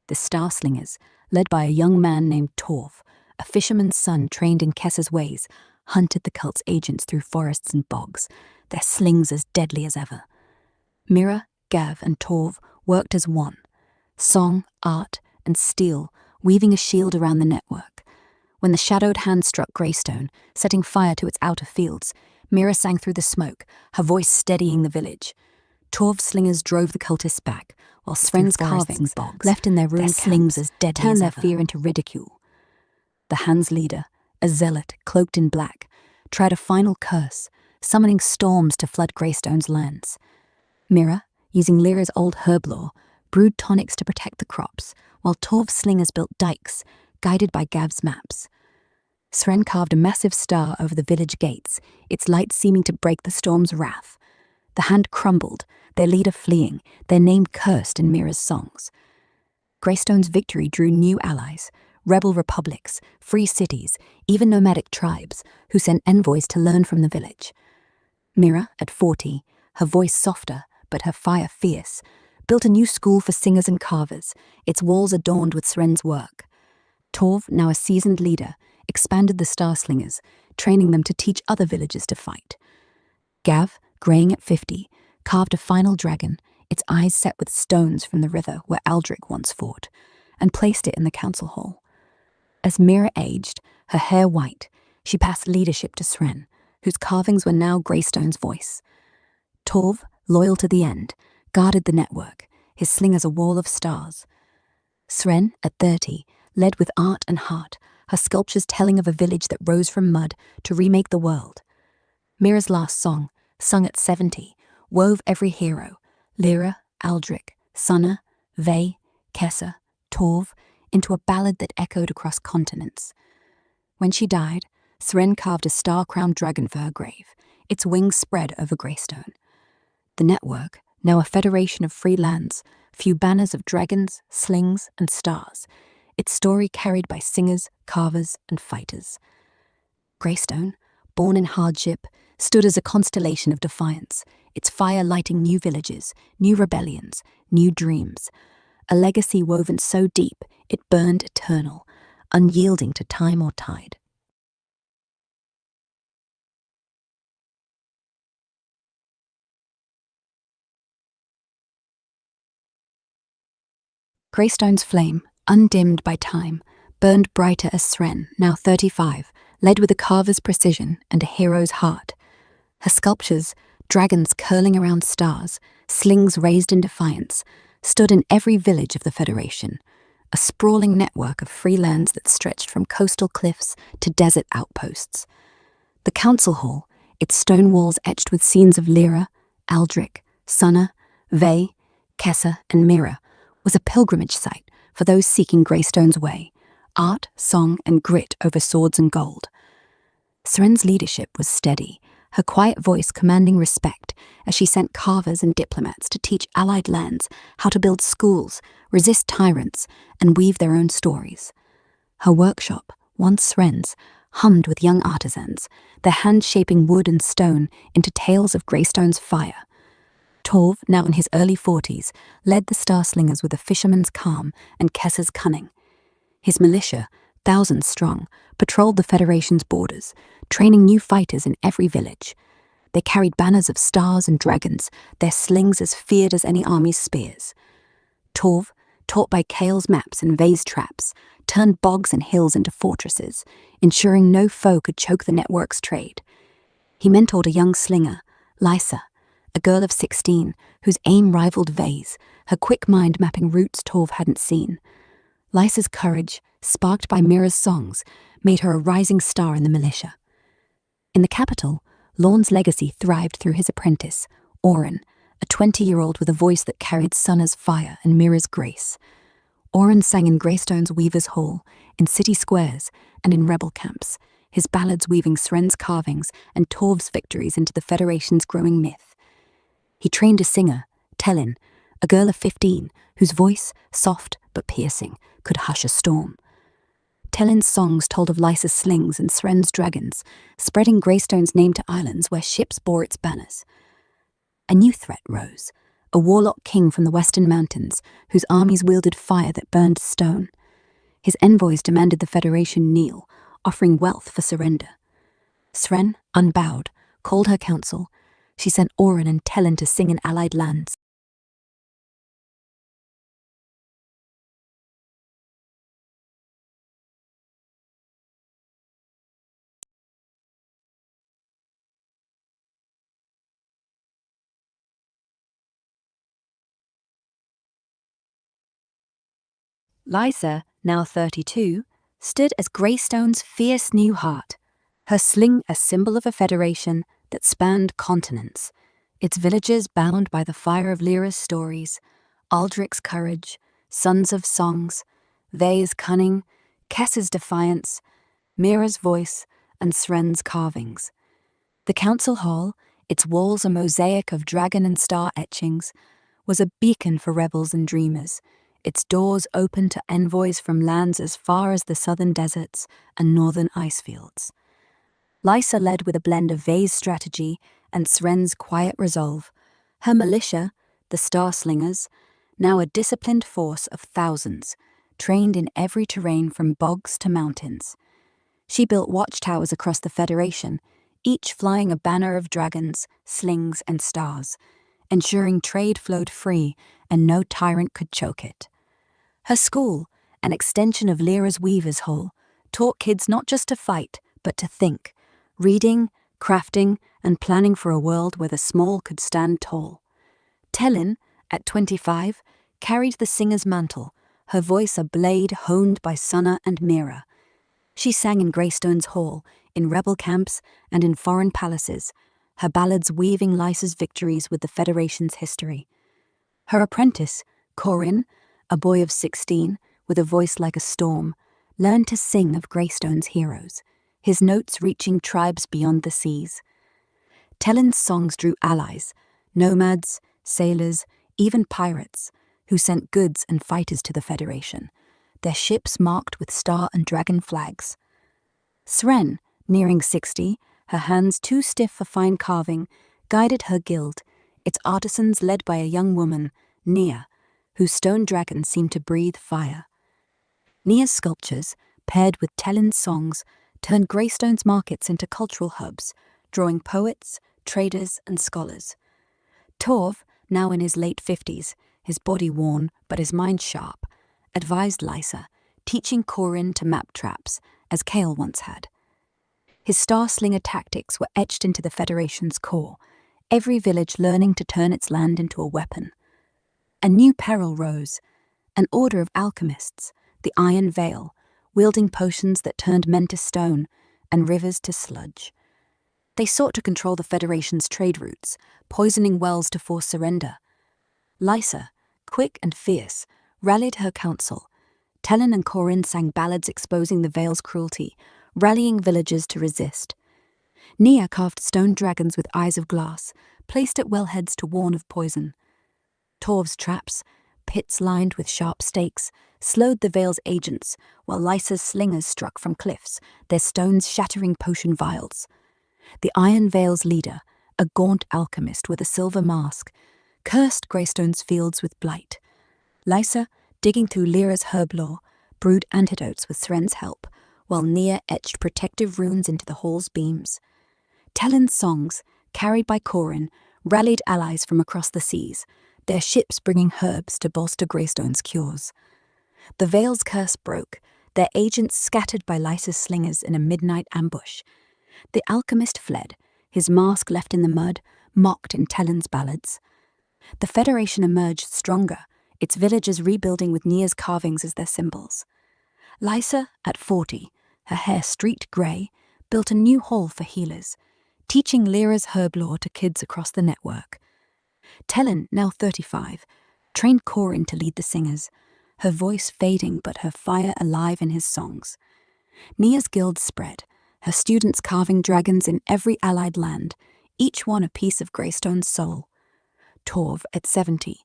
The Starslingers, led by a young man named Torv, a fisherman's son trained in Kessa's ways, hunted the cult's agents through forests and bogs, their slings as deadly as ever. Mira, Gav, and Torv worked as one, song, art, and steel weaving a shield around the network. When the Shadowed Hand struck Greystone, setting fire to its outer fields, Mira sang through the smoke, her voice steadying the village. Torv's slingers drove the cultists back, while Sren's carvings, left in their ruined slings as deadly turned their fear into ridicule. The Hand's leader, a zealot cloaked in black, tried a final curse, summoning storms to flood Greystone's lands. Mira, using Lyra's old herb lore, brewed tonics to protect the crops, while Torv's slingers built dikes, guided by Gav's maps. Sren carved a massive star over the village gates, its light seeming to break the storm's wrath. The Hand crumbled, their leader fleeing, their name cursed in Mira's songs. Greystone's victory drew new allies, rebel republics, free cities, even nomadic tribes, who sent envoys to learn from the village. Mira, at 40, her voice softer, but her fire fierce, built a new school for singers and carvers, its walls adorned with Sren's work. Torv, now a seasoned leader, expanded the Starslingers, training them to teach other villagers to fight. Gav, graying at 50, carved a final dragon, its eyes set with stones from the river where Aldrich once fought, and placed it in the council hall. As Mira aged, her hair white, she passed leadership to Sren, whose carvings were now Greystone's voice. Torv, loyal to the end, guarded the network, his slingers a wall of stars. Sren, at 30, led with art and heart, her sculptures telling of a village that rose from mud to remake the world. Mira's last song, sung at 70, wove every hero, Lyra, Aldrich, Sunna, Ve, Kessa, Torv, into a ballad that echoed across continents. When she died, Sren carved a star-crowned dragon for her grave, its wings spread over Greystone. The network, now a federation of free lands, flew banners of dragons, slings, and stars, its story carried by singers, carvers, and fighters. Greystone, born in hardship, stood as a constellation of defiance, its fire lighting new villages, new rebellions, new dreams. A legacy woven so deep it burned eternal, unyielding to time or tide. Greystone's flame, undimmed by time, burned brighter as Sren, now 35, led with a carver's precision and a hero's heart. Her sculptures, dragons curling around stars, slings raised in defiance, stood in every village of the Federation, a sprawling network of free lands that stretched from coastal cliffs to desert outposts. The council hall, its stone walls etched with scenes of Lyra, Aldrich, Sunna, Ve, Kessa, and Mira, was a pilgrimage site for those seeking Greystone's way, art, song, and grit over swords and gold. Seren's leadership was steady, her quiet voice commanding respect as she sent carvers and diplomats to teach allied lands how to build schools, resist tyrants, and weave their own stories. Her workshop, once Seren's, hummed with young artisans, their hands shaping wood and stone into tales of Greystone's fire. Torv, now in his early 40s, led the Star Slingers with a fisherman's calm and Kessa's cunning. His militia, thousands strong, patrolled the Federation's borders, training new fighters in every village. They carried banners of stars and dragons, their slings as feared as any army's spears. Torv, taught by Kale's maps and Vay's traps, turned bogs and hills into fortresses, ensuring no foe could choke the network's trade. He mentored a young slinger, Lysa, a girl of 16, whose aim rivaled Vay's, her quick mind mapping routes Torv hadn't seen. Lysa's courage, sparked by Mira's songs, made her a rising star in the militia. In the capital, Lorne's legacy thrived through his apprentice, Oren, a 20-year-old with a voice that carried Sunna's fire and Mira's grace. Oren sang in Greystone's Weavers' Hall, in city squares, and in rebel camps, his ballads weaving Seren's carvings and Torv's victories into the Federation's growing myth. He trained a singer, Tellin, a girl of 15, whose voice, soft but piercing, could hush a storm. Tellin's songs told of Lysa's slings and Seren's dragons, spreading Greystone's name to islands where ships bore its banners. A new threat rose, a warlock king from the western mountains, whose armies wielded fire that burned stone. His envoys demanded the Federation kneel, offering wealth for surrender. Seren, unbowed, called her council. She sent Oren and Tellin to sing in allied lands. Lysa, now 32, stood as Greystone's fierce new heart, her sling a symbol of a federation that spanned continents, its villages bound by the fire of Lyra's stories, Aldrich's courage, Sons of songs, Vay's cunning, Kessa's defiance, Mira's voice, and Seren's carvings. The council hall, its walls a mosaic of dragon and star etchings, was a beacon for rebels and dreamers, its doors open to envoys from lands as far as the southern deserts and northern ice fields. Lysa led with a blend of Vay's strategy and Seren's quiet resolve. Her militia, the Star Slingers, now a disciplined force of thousands, trained in every terrain from bogs to mountains. She built watchtowers across the Federation, each flying a banner of dragons, slings, and stars, ensuring trade flowed free and no tyrant could choke it. Her school, an extension of Lyra's Weavers' Hall, taught kids not just to fight, but to think, reading, crafting, and planning for a world where the small could stand tall. Tellin, at 25, carried the singer's mantle, her voice a blade honed by Sunna and Mira. She sang in Greystone's hall, in rebel camps, and in foreign palaces, her ballads weaving Lysa's victories with the Federation's history. Her apprentice, Corin, a boy of 16, with a voice like a storm, learned to sing of Greystone's heroes, his notes reaching tribes beyond the seas. Tellin's songs drew allies, nomads, sailors, even pirates, who sent goods and fighters to the Federation, their ships marked with star and dragon flags. Seren, nearing 60, her hands too stiff for fine carving, guided her guild, its artisans led by a young woman, Nia, whose stone dragon seemed to breathe fire. Nia's sculptures, paired with Tellin's songs, turned Greystone's markets into cultural hubs, drawing poets, traders, and scholars. Torv, now in his late 50s, his body worn but his mind sharp, advised Lysa, teaching Corin to map traps, as Kale once had. His star-slinger tactics were etched into the Federation's core, every village learning to turn its land into a weapon. A new peril rose, an order of alchemists, the Iron Veil, wielding potions that turned men to stone and rivers to sludge. They sought to control the Federation's trade routes, poisoning wells to force surrender. Lysa, quick and fierce, rallied her council, Tellen and Corin sang ballads exposing the Vale's cruelty, rallying villagers to resist. Nia carved stone dragons with eyes of glass, placed at wellheads to warn of poison. Torv's traps, pits lined with sharp stakes, slowed the Vale's agents, while Lysa's slingers struck from cliffs, their stones shattering potion vials. The Iron Vale's leader, a gaunt alchemist with a silver mask, cursed Greystone's fields with blight. Lysa, digging through Lyra's herb lore, brewed antidotes with Thren's help, while Nia etched protective runes into the hall's beams. Tellen's songs, carried by Corin, rallied allies from across the seas, their ships bringing herbs to bolster Greystone's cures. The Vale's curse broke, their agents scattered by Lysa's slingers in a midnight ambush. The alchemist fled, his mask left in the mud, mocked in Tellen's ballads. The Federation emerged stronger, its villagers rebuilding with Nia's carvings as their symbols. Lysa, at 40, her hair streaked grey, built a new hall for healers, teaching Lyra's herb lore to kids across the network. Tellen, now 35, trained Corin to lead the singers, her voice fading but her fire alive in his songs. Nia's guild spread, her students carving dragons in every allied land, each one a piece of Greystone's soul. Torv, at 70,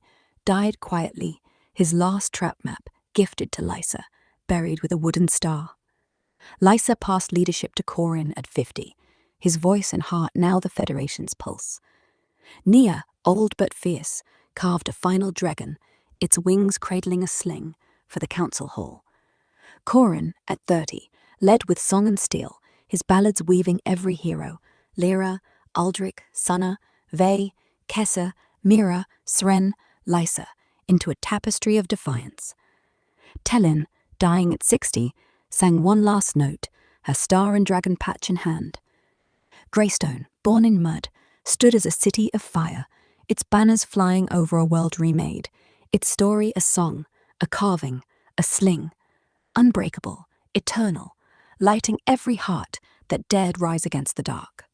died quietly, his last trap map gifted to Lysa, buried with a wooden star. Lysa passed leadership to Corin at 50, his voice and heart now the Federation's pulse. Nia, old but fierce, carved a final dragon, its wings cradling a sling, for the council hall. Corin, at 30, led with song and steel, his ballads weaving every hero, Lyra, Aldrich, Sunna, Ve, Kessa, Mira, Sren, Lysa, into a tapestry of defiance. Tellen, dying at 60, sang one last note, her star and dragon patch in hand. Greystone, born in mud, stood as a city of fire, its banners flying over a world remade, its story a song, a carving, a sling, unbreakable, eternal, lighting every heart that dared rise against the dark.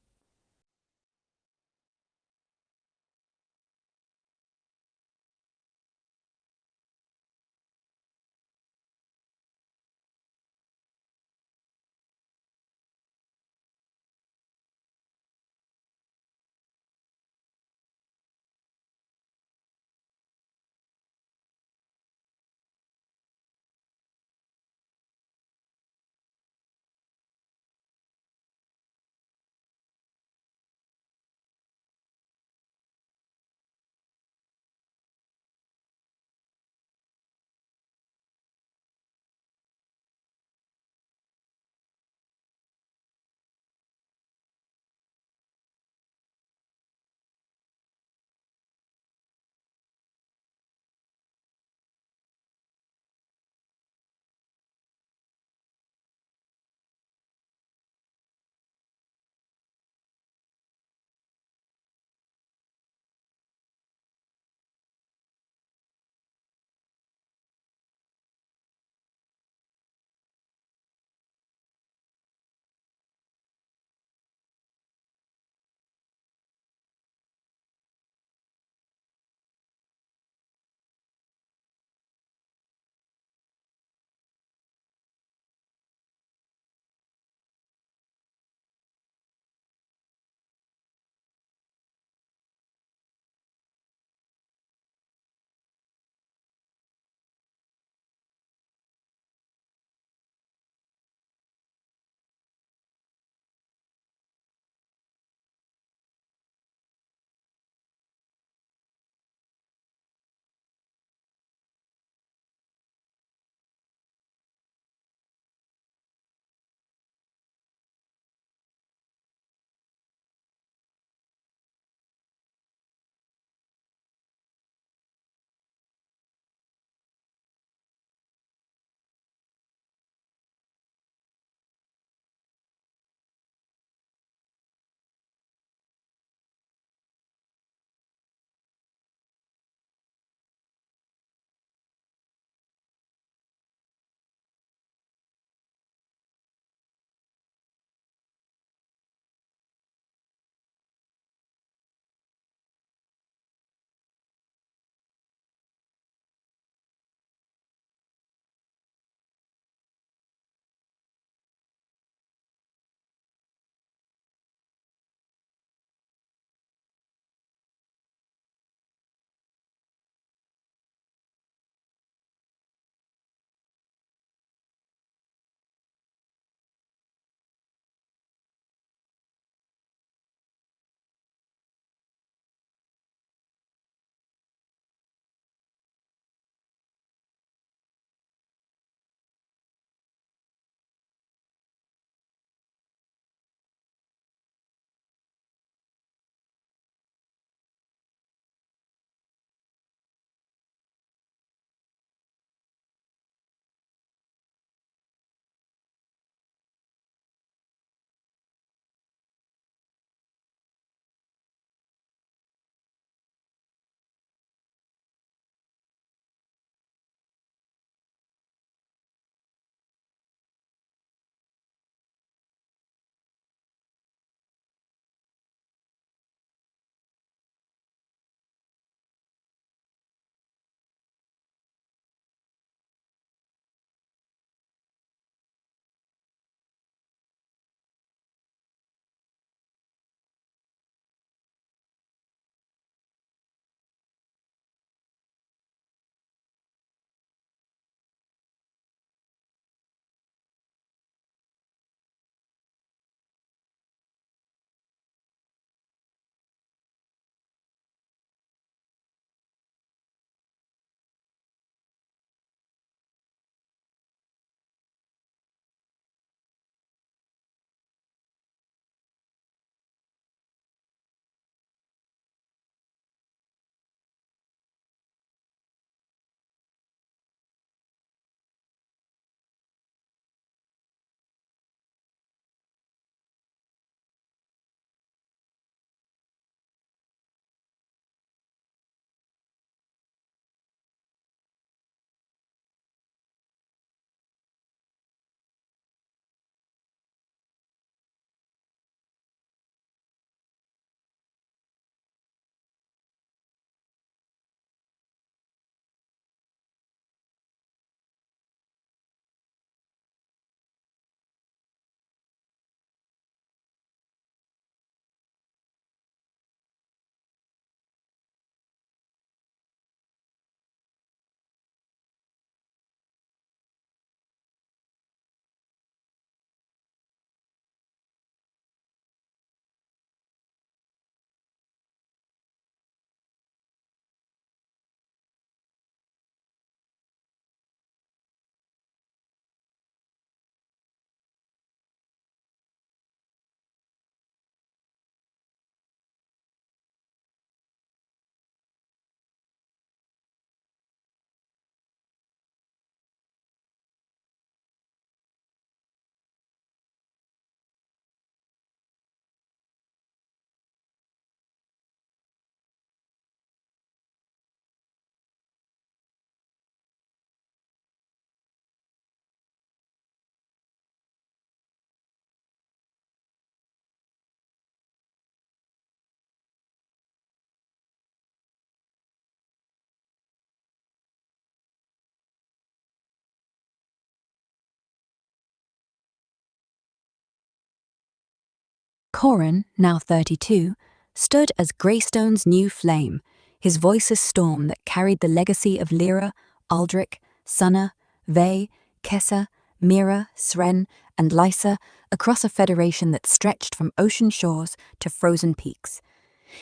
Corin, now 32, stood as Greystone's new flame, his voice a storm that carried the legacy of Lyra, Aldrich, Sunna, Ve, Kessa, Mira, Sren, and Lysa across a federation that stretched from ocean shores to frozen peaks.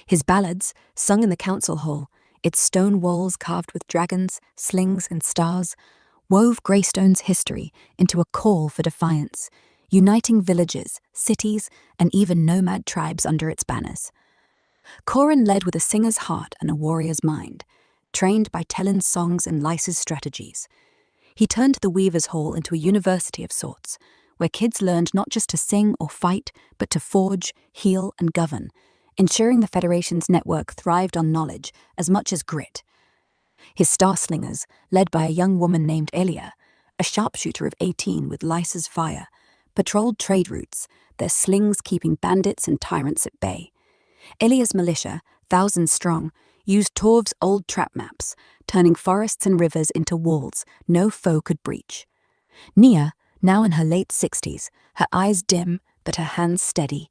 His ballads, sung in the council hall, its stone walls carved with dragons, slings, and stars, wove Greystone's history into a call for defiance, uniting villages, cities, and even nomad tribes under its banners. Corin led with a singer's heart and a warrior's mind, trained by Tellin's songs and Lysa's strategies. He turned the Weaver's Hall into a university of sorts, where kids learned not just to sing or fight, but to forge, heal, and govern, ensuring the Federation's network thrived on knowledge as much as grit. His Starslingers, led by a young woman named Elia, a sharpshooter of 18 with Lysa's fire, patrolled trade routes, their slings keeping bandits and tyrants at bay. Elia's militia, thousands strong, used Torv's old trap maps, turning forests and rivers into walls no foe could breach. Nia, now in her late 60s, her eyes dim but her hands steady,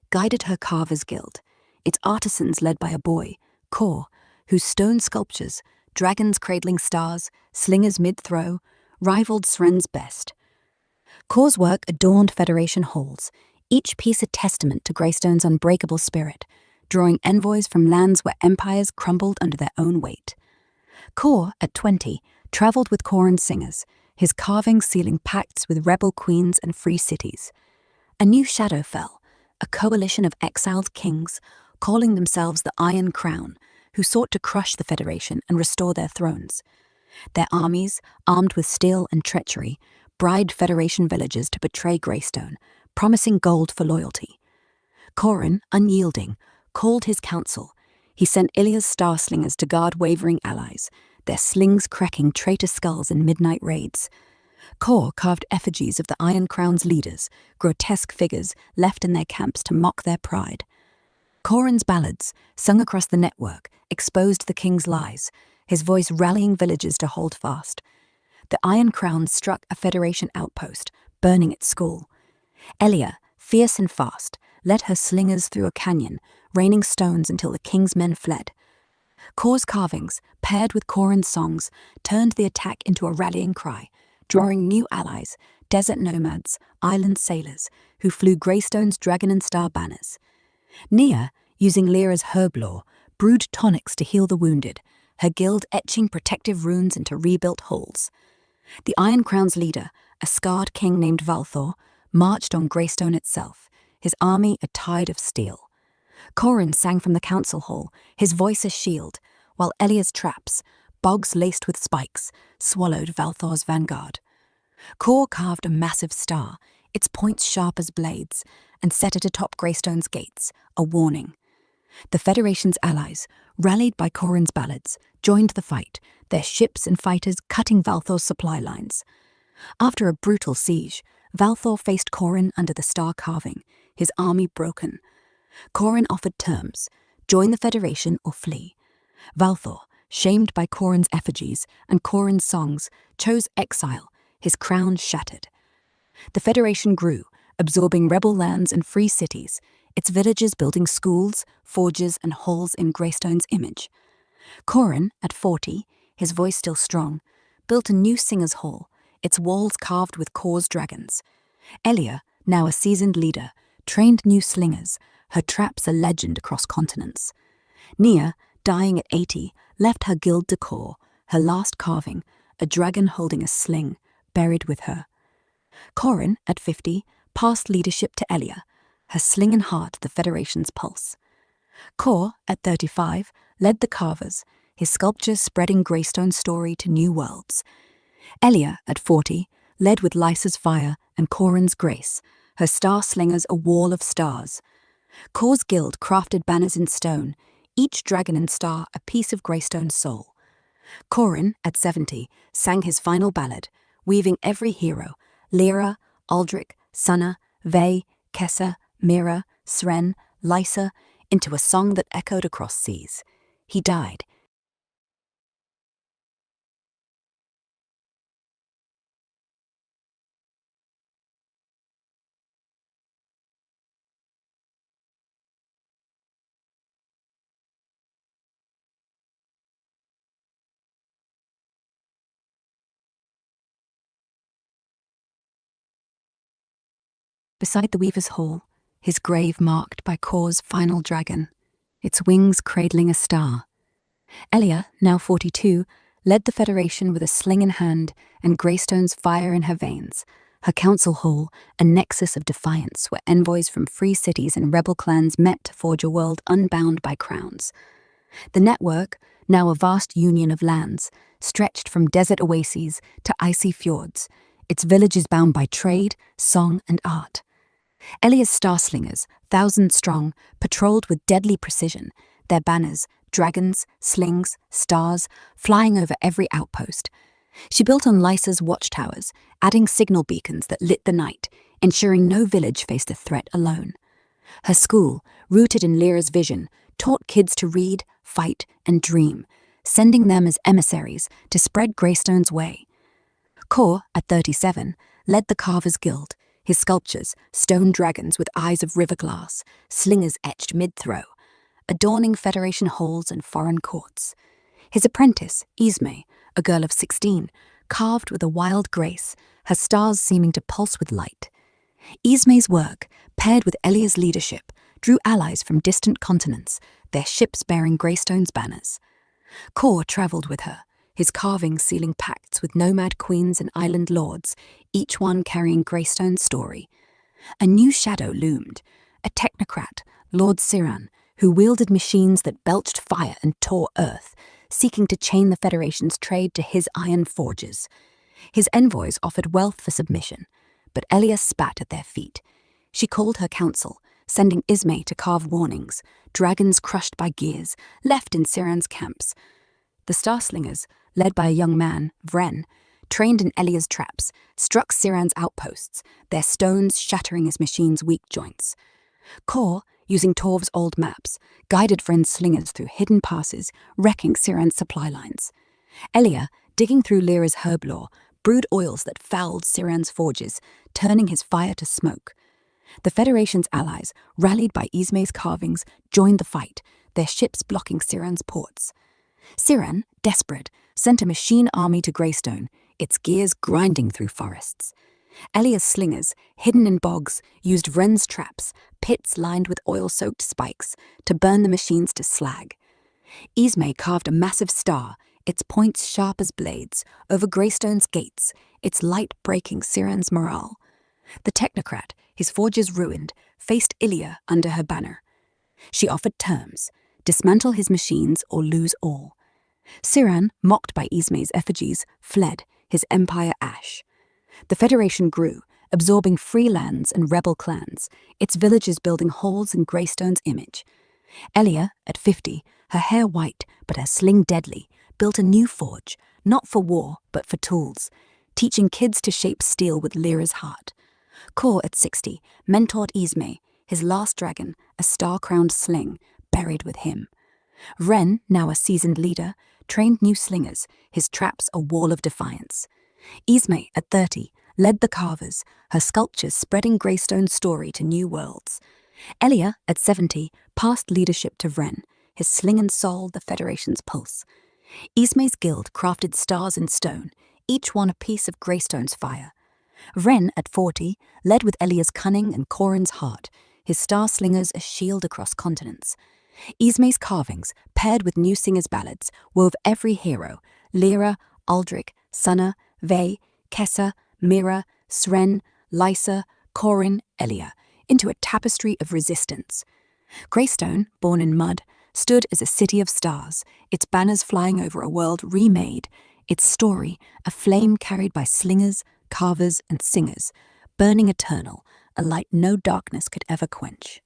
guided her Carvers Guild, its artisans led by a boy, Kor, whose stone sculptures, dragons cradling stars, slingers mid-throw, rivaled Sren's best. Kor's work adorned Federation halls, each piece a testament to Greystone's unbreakable spirit, drawing envoys from lands where empires crumbled under their own weight. Kor, at 20, travelled with Corin's singers, his carvings sealing pacts with rebel queens and free cities. A new shadow fell, a coalition of exiled kings, calling themselves the Iron Crown, who sought to crush the Federation and restore their thrones. Their armies, armed with steel and treachery, bribed Federation villagers to betray Greystone, promising gold for loyalty. Corin, unyielding, called his council. He sent Ilia's Starslingers to guard wavering allies, their slings cracking traitor skulls in midnight raids. Kor carved effigies of the Iron Crown's leaders, grotesque figures left in their camps to mock their pride. Corin's ballads, sung across the network, exposed the king's lies, his voice rallying villagers to hold fast. The Iron Crown struck a Federation outpost, burning its school. Elia, fierce and fast, led her slingers through a canyon, raining stones until the king's men fled. Kor's carvings, paired with Corin's songs, turned the attack into a rallying cry, drawing new allies, desert nomads, island sailors, who flew Greystone's dragon and star banners. Nia, using Lyra's herb lore, brewed tonics to heal the wounded, her guild etching protective runes into rebuilt halls. The Iron Crown's leader, a scarred king named Valthor, marched on Greystone itself, his army a tide of steel. Corin sang from the council hall, his voice a shield, while Elia's traps, bogs laced with spikes, swallowed Valthor's vanguard. Kor carved a massive star, its points sharp as blades, and set it atop Greystone's gates, a warning. The Federation's allies, rallied by Corin's ballads, joined the fight, their ships and fighters cutting Valthor's supply lines. After a brutal siege, Valthor faced Corin under the star carving, his army broken. Corin offered terms: join the Federation or flee. Valthor, shamed by Corin's effigies and Corin's songs, chose exile, his crown shattered. The Federation grew, absorbing rebel lands and free cities, its villagers building schools, forges, and halls in Greystone's image. Corin, at 40, his voice still strong, built a new singers' hall, its walls carved with Kor's dragons. Elia, now a seasoned leader, trained new slingers, her traps a legend across continents. Nia, dying at 80, left her guild to Kor, her last carving, a dragon holding a sling, buried with her. Corin, at 50, passed leadership to Elia, her sling and heart the Federation's pulse. Kor, at 35, led the carvers, his sculptures spreading Greystone's story to new worlds. Elia, at 40, led with Lysa's fire and Corin's grace, her star slingers a wall of stars. Kor's guild crafted banners in stone, each dragon and star a piece of Greystone's soul. Corin, at 70, sang his final ballad, weaving every hero, Lyra, Aldrich, Sunna, Ve, Kessa, Mira, Sren, Lysa, into a song that echoed across seas. He died, Beside the Weaver's Hall, his grave marked by Kor's final dragon, its wings cradling a star. Elia, now 42, led the Federation with a sling in hand and Greystone's fire in her veins. Her council hall, a nexus of defiance where envoys from free cities and rebel clans met to forge a world unbound by crowns. The network, now a vast union of lands, stretched from desert oases to icy fjords, its villages bound by trade, song, and art. Elia's Starslingers, 1,000 strong, patrolled with deadly precision, their banners, dragons, slings, stars, flying over every outpost. She built on Lysa's watchtowers, adding signal beacons that lit the night, ensuring no village faced a threat alone. Her school, rooted in Lyra's vision, taught kids to read, fight, and dream, sending them as emissaries to spread Greystone's way. Kor, at 37, led the Carvers Guild, his sculptures, stone dragons with eyes of river glass, slingers etched mid-throw, adorning Federation halls and foreign courts. His apprentice, Ismay, a girl of 16, carved with a wild grace, her stars seeming to pulse with light. Ismay's work, paired with Elia's leadership, drew allies from distant continents, their ships bearing Greystone's banners. Kor travelled with her, his carvings sealing pacts with nomad queens and island lords, each one carrying Greystone's story. A new shadow loomed, a technocrat, Lord Siran, who wielded machines that belched fire and tore earth, seeking to chain the Federation's trade to his iron forges. His envoys offered wealth for submission, but Elia spat at their feet. She called her council, sending Ismay to carve warnings, dragons crushed by gears, left in Siran's camps. The Starslingers, led by a young man, Vren, trained in Elia's traps, struck Siran's outposts, their stones shattering his machine's weak joints. Kor, using Torv's old maps, guided Vren's slingers through hidden passes, wrecking Siran's supply lines. Elia, digging through Lyra's herb lore, brewed oils that fouled Siran's forges, turning his fire to smoke. The Federation's allies, rallied by Ismay's carvings, joined the fight, their ships blocking Siran's ports. Siran, desperate, sent a machine army to Greystone, its gears grinding through forests. Elia's slingers, hidden in bogs, used Vren's traps, pits lined with oil-soaked spikes, to burn the machines to slag. Ismay carved a massive star, its points sharp as blades, over Greystone's gates, its light breaking Siran's morale. The technocrat, his forges ruined, faced Ilia under her banner. She offered terms: dismantle his machines or lose all. Siran, mocked by Ismay's effigies, fled, his empire ash. The Federation grew, absorbing free lands and rebel clans, its villages building halls in Greystone's image. Elia, at 50, her hair white but her sling deadly, built a new forge, not for war but for tools, teaching kids to shape steel with Lyra's heart. Kor, at 60, mentored Ismay, his last dragon, a star-crowned sling, buried with him. Vren, now a seasoned leader, trained new slingers, his traps a wall of defiance. Ismay, at 30, led the carvers, her sculptures spreading Greystone's story to new worlds. Elia, at 70, passed leadership to Vren, his sling and soul the Federation's pulse. Ismay's guild crafted stars in stone, each one a piece of Greystone's fire. Vren, at 40, led with Elia's cunning and Corrin's heart, his star slingers a shield across continents. Ismay's carvings, paired with new singers' ballads, wove every hero, Lyra, Aldrich, Sunna, Ve, Kessa, Mira, Sren, Lysa, Corrin, Elia, into a tapestry of resistance. Greystone, born in mud, stood as a city of stars, its banners flying over a world remade, its story a flame carried by slingers, carvers, and singers, burning eternal, a light no darkness could ever quench.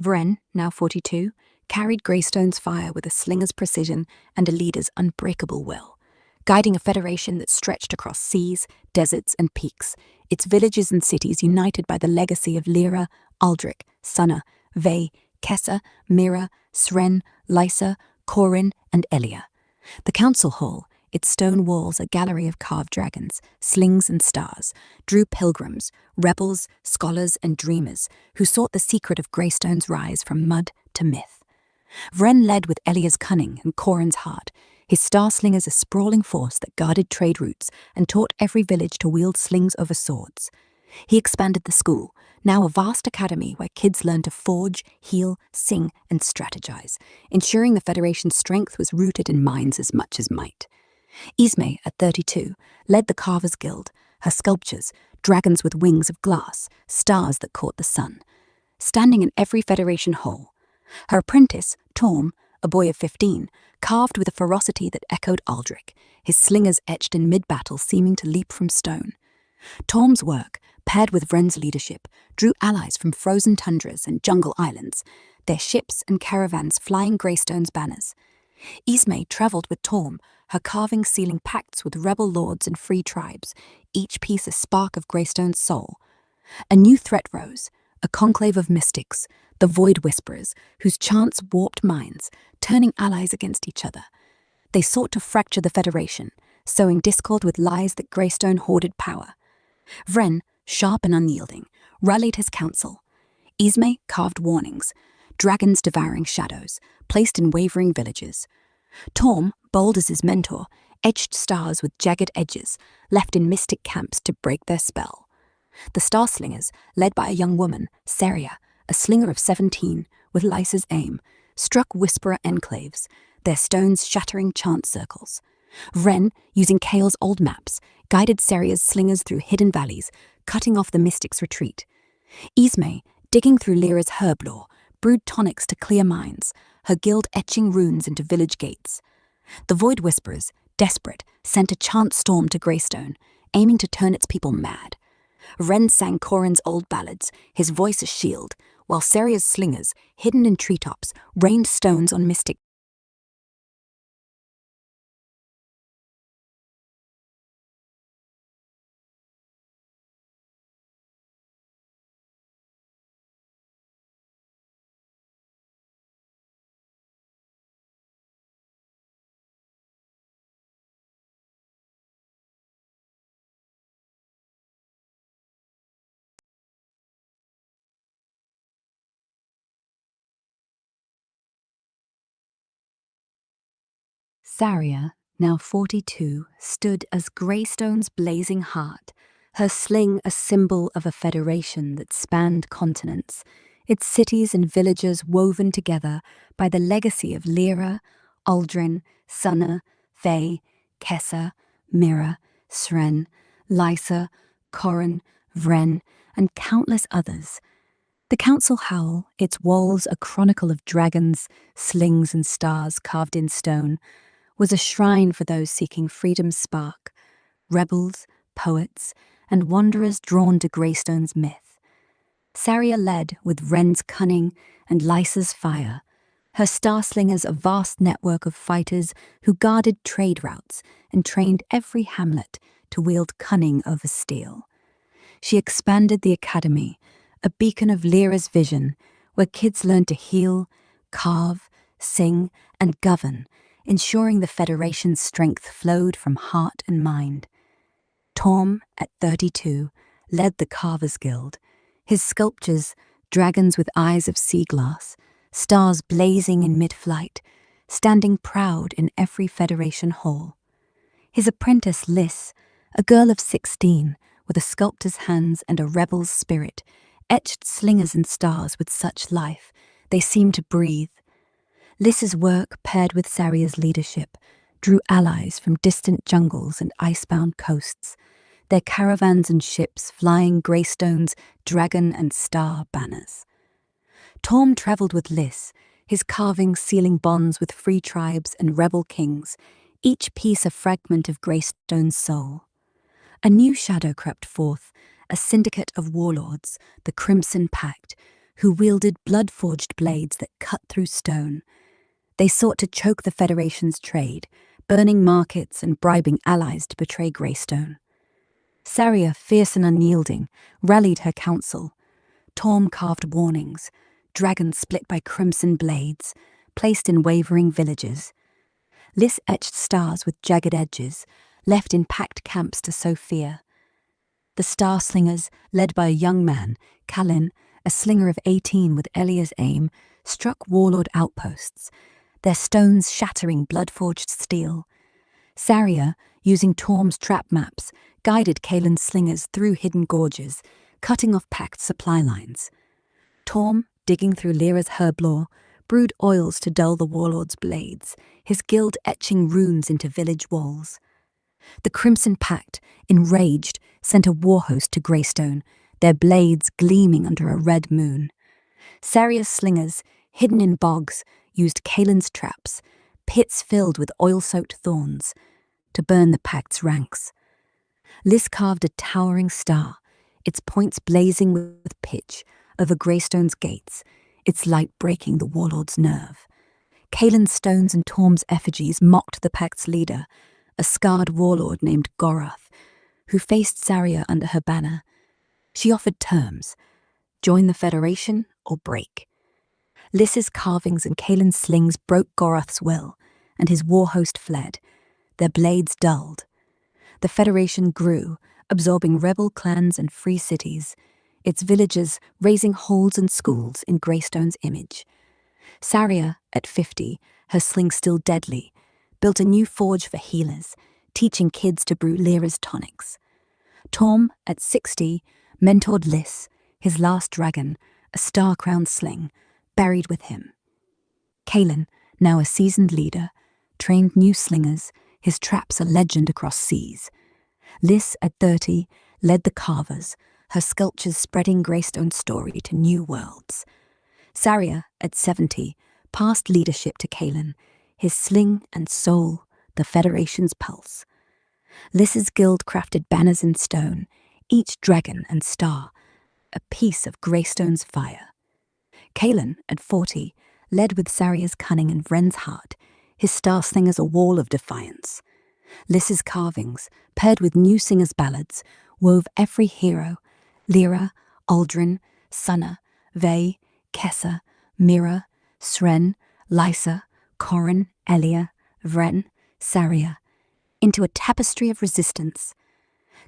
Vren, now 42, carried Greystone's fire with a slinger's precision and a leader's unbreakable will, guiding a federation that stretched across seas, deserts, and peaks, its villages and cities united by the legacy of Lyra, Aldrich, Sunna, Ve, Kessa, Mira, Sren, Lysa, Corin, and Elia. The council hall, its stone walls a gallery of carved dragons, slings and stars, drew pilgrims, rebels, scholars, and dreamers who sought the secret of Greystone's rise from mud to myth. Vren led with Elia's cunning and Corin's heart, his star slingers a sprawling force that guarded trade routes and taught every village to wield slings over swords. He expanded the school, now a vast academy where kids learned to forge, heal, sing, and strategize, ensuring the Federation's strength was rooted in minds as much as might. Ismay, at 32, led the Carvers Guild, her sculptures, dragons with wings of glass, stars that caught the sun, standing in every Federation hall. Her apprentice, Torm, a boy of 15, carved with a ferocity that echoed Aldrich, his slingers etched in mid-battle seeming to leap from stone. Torm's work, paired with Vren's leadership, drew allies from frozen tundras and jungle islands, their ships and caravans flying Greystone's banners. Ismay travelled with Torm, her carving sealing pacts with rebel lords and free tribes, each piece a spark of Greystone's soul. A new threat rose, a conclave of mystics, the Void Whisperers, whose chants warped minds, turning allies against each other. They sought to fracture the Federation, sowing discord with lies that Greystone hoarded power. Vren, sharp and unyielding, rallied his council. Ismay carved warnings, dragons devouring shadows, placed in wavering villages. Torm, bold as his mentor, etched stars with jagged edges, left in mystic camps to break their spell. The Star Slingers, led by a young woman, Saria, a slinger of 17, with Lysa's aim, struck Whisperer enclaves, their stones shattering chant circles. Vren, using Kale's old maps, guided Saria's slingers through hidden valleys, cutting off the mystic's retreat. Ismay, digging through Lyra's herb lore, brewed tonics to clear minds, her guild etching runes into village gates. The Void Whisperers, desperate, sent a chant storm to Greystone, aiming to turn its people mad. Vren sang Corin's old ballads, his voice a shield, while Saria's slingers, hidden in treetops, rained stones on mystic. Saria, now 42, stood as Greystone's blazing heart, her sling a symbol of a federation that spanned continents, its cities and villages woven together by the legacy of Lyra, Aldrin, Sunna, Ve, Kessa, Mira, Sren, Lysa, Corin, Vren, and countless others. The council howl, its walls a chronicle of dragons, slings, and stars carved in stone, was a shrine for those seeking freedom's spark, rebels, poets, and wanderers drawn to Greystone's myth. Saria led with Vren's cunning and Lysa's fire, her star-slingers a vast network of fighters who guarded trade routes and trained every hamlet to wield cunning over steel. She expanded the academy, a beacon of Lyra's vision, where kids learned to heal, carve, sing, and govern, ensuring the Federation's strength flowed from heart and mind. Torm, at 32, led the Carvers Guild, his sculptures, dragons with eyes of sea glass, stars blazing in mid-flight, standing proud in every Federation hall. His apprentice Lys, a girl of 16, with a sculptor's hands and a rebel's spirit, etched slingers and stars with such life they seemed to breathe. Lys's work, paired with Saria's leadership, drew allies from distant jungles and icebound coasts, their caravans and ships flying Greystone's dragon and star banners. Torm travelled with Lys, his carvings sealing bonds with free tribes and rebel kings, each piece a fragment of Greystone's soul. A new shadow crept forth, a syndicate of warlords, the Crimson Pact, who wielded blood-forged blades that cut through stone. They sought to choke the Federation's trade, burning markets and bribing allies to betray Greystone. Saria, fierce and unyielding, rallied her council. Torm carved warnings, dragons split by crimson blades, placed in wavering villages. Lys etched stars with jagged edges, left in packed camps to sow fear. The Star Slingers, led by a young man, Kalin, a slinger of 18 with Elia's aim, struck warlord outposts, their stones shattering blood-forged steel. Saria, using Torm's trap maps, guided Kalen's slingers through hidden gorges, cutting off packed supply lines. Torm, digging through Lyra's herblore, brewed oils to dull the warlord's blades, his guild etching runes into village walls. The Crimson Pact, enraged, sent a war host to Greystone, their blades gleaming under a red moon. Saria's slingers, hidden in bogs, used Kalen's traps, pits filled with oil-soaked thorns, to burn the Pact's ranks. Lys carved a towering star, its points blazing with pitch, over Greystone's gates, its light breaking the warlord's nerve. Kalen's stones and Torm's effigies mocked the Pact's leader, a scarred warlord named Gorath, who faced Saria under her banner. She offered terms: join the Federation or break. Lys's carvings and Kalen's slings broke Gorath's will, and his war host fled, their blades dulled. The Federation grew, absorbing rebel clans and free cities, its villagers raising holds and schools in Greystone's image. Saria, at 50, her sling still deadly, built a new forge for healers, teaching kids to brew Lyra's tonics. Torm, at 60, mentored Lys, his last dragon, a star-crowned sling, buried with him. Kalen, now a seasoned leader, trained new slingers, his traps a legend across seas. Lys, at 30, led the carvers, her sculptures spreading Greystone's story to new worlds. Saria, at 70, passed leadership to Kalen, his sling and soul, the Federation's pulse. Lys's guild crafted banners in stone, each dragon and star, a piece of Greystone's fire. Kalen, at 40, led with Saria's cunning and Vren's heart, his star slingers a wall of defiance. Lys's carvings, paired with new singers' ballads, wove every hero: Lyra, Aldrin, Sunna, Vey, Kessa, Mira, Sren, Lysa, Corin, Elia, Vren, Saria, into a tapestry of resistance.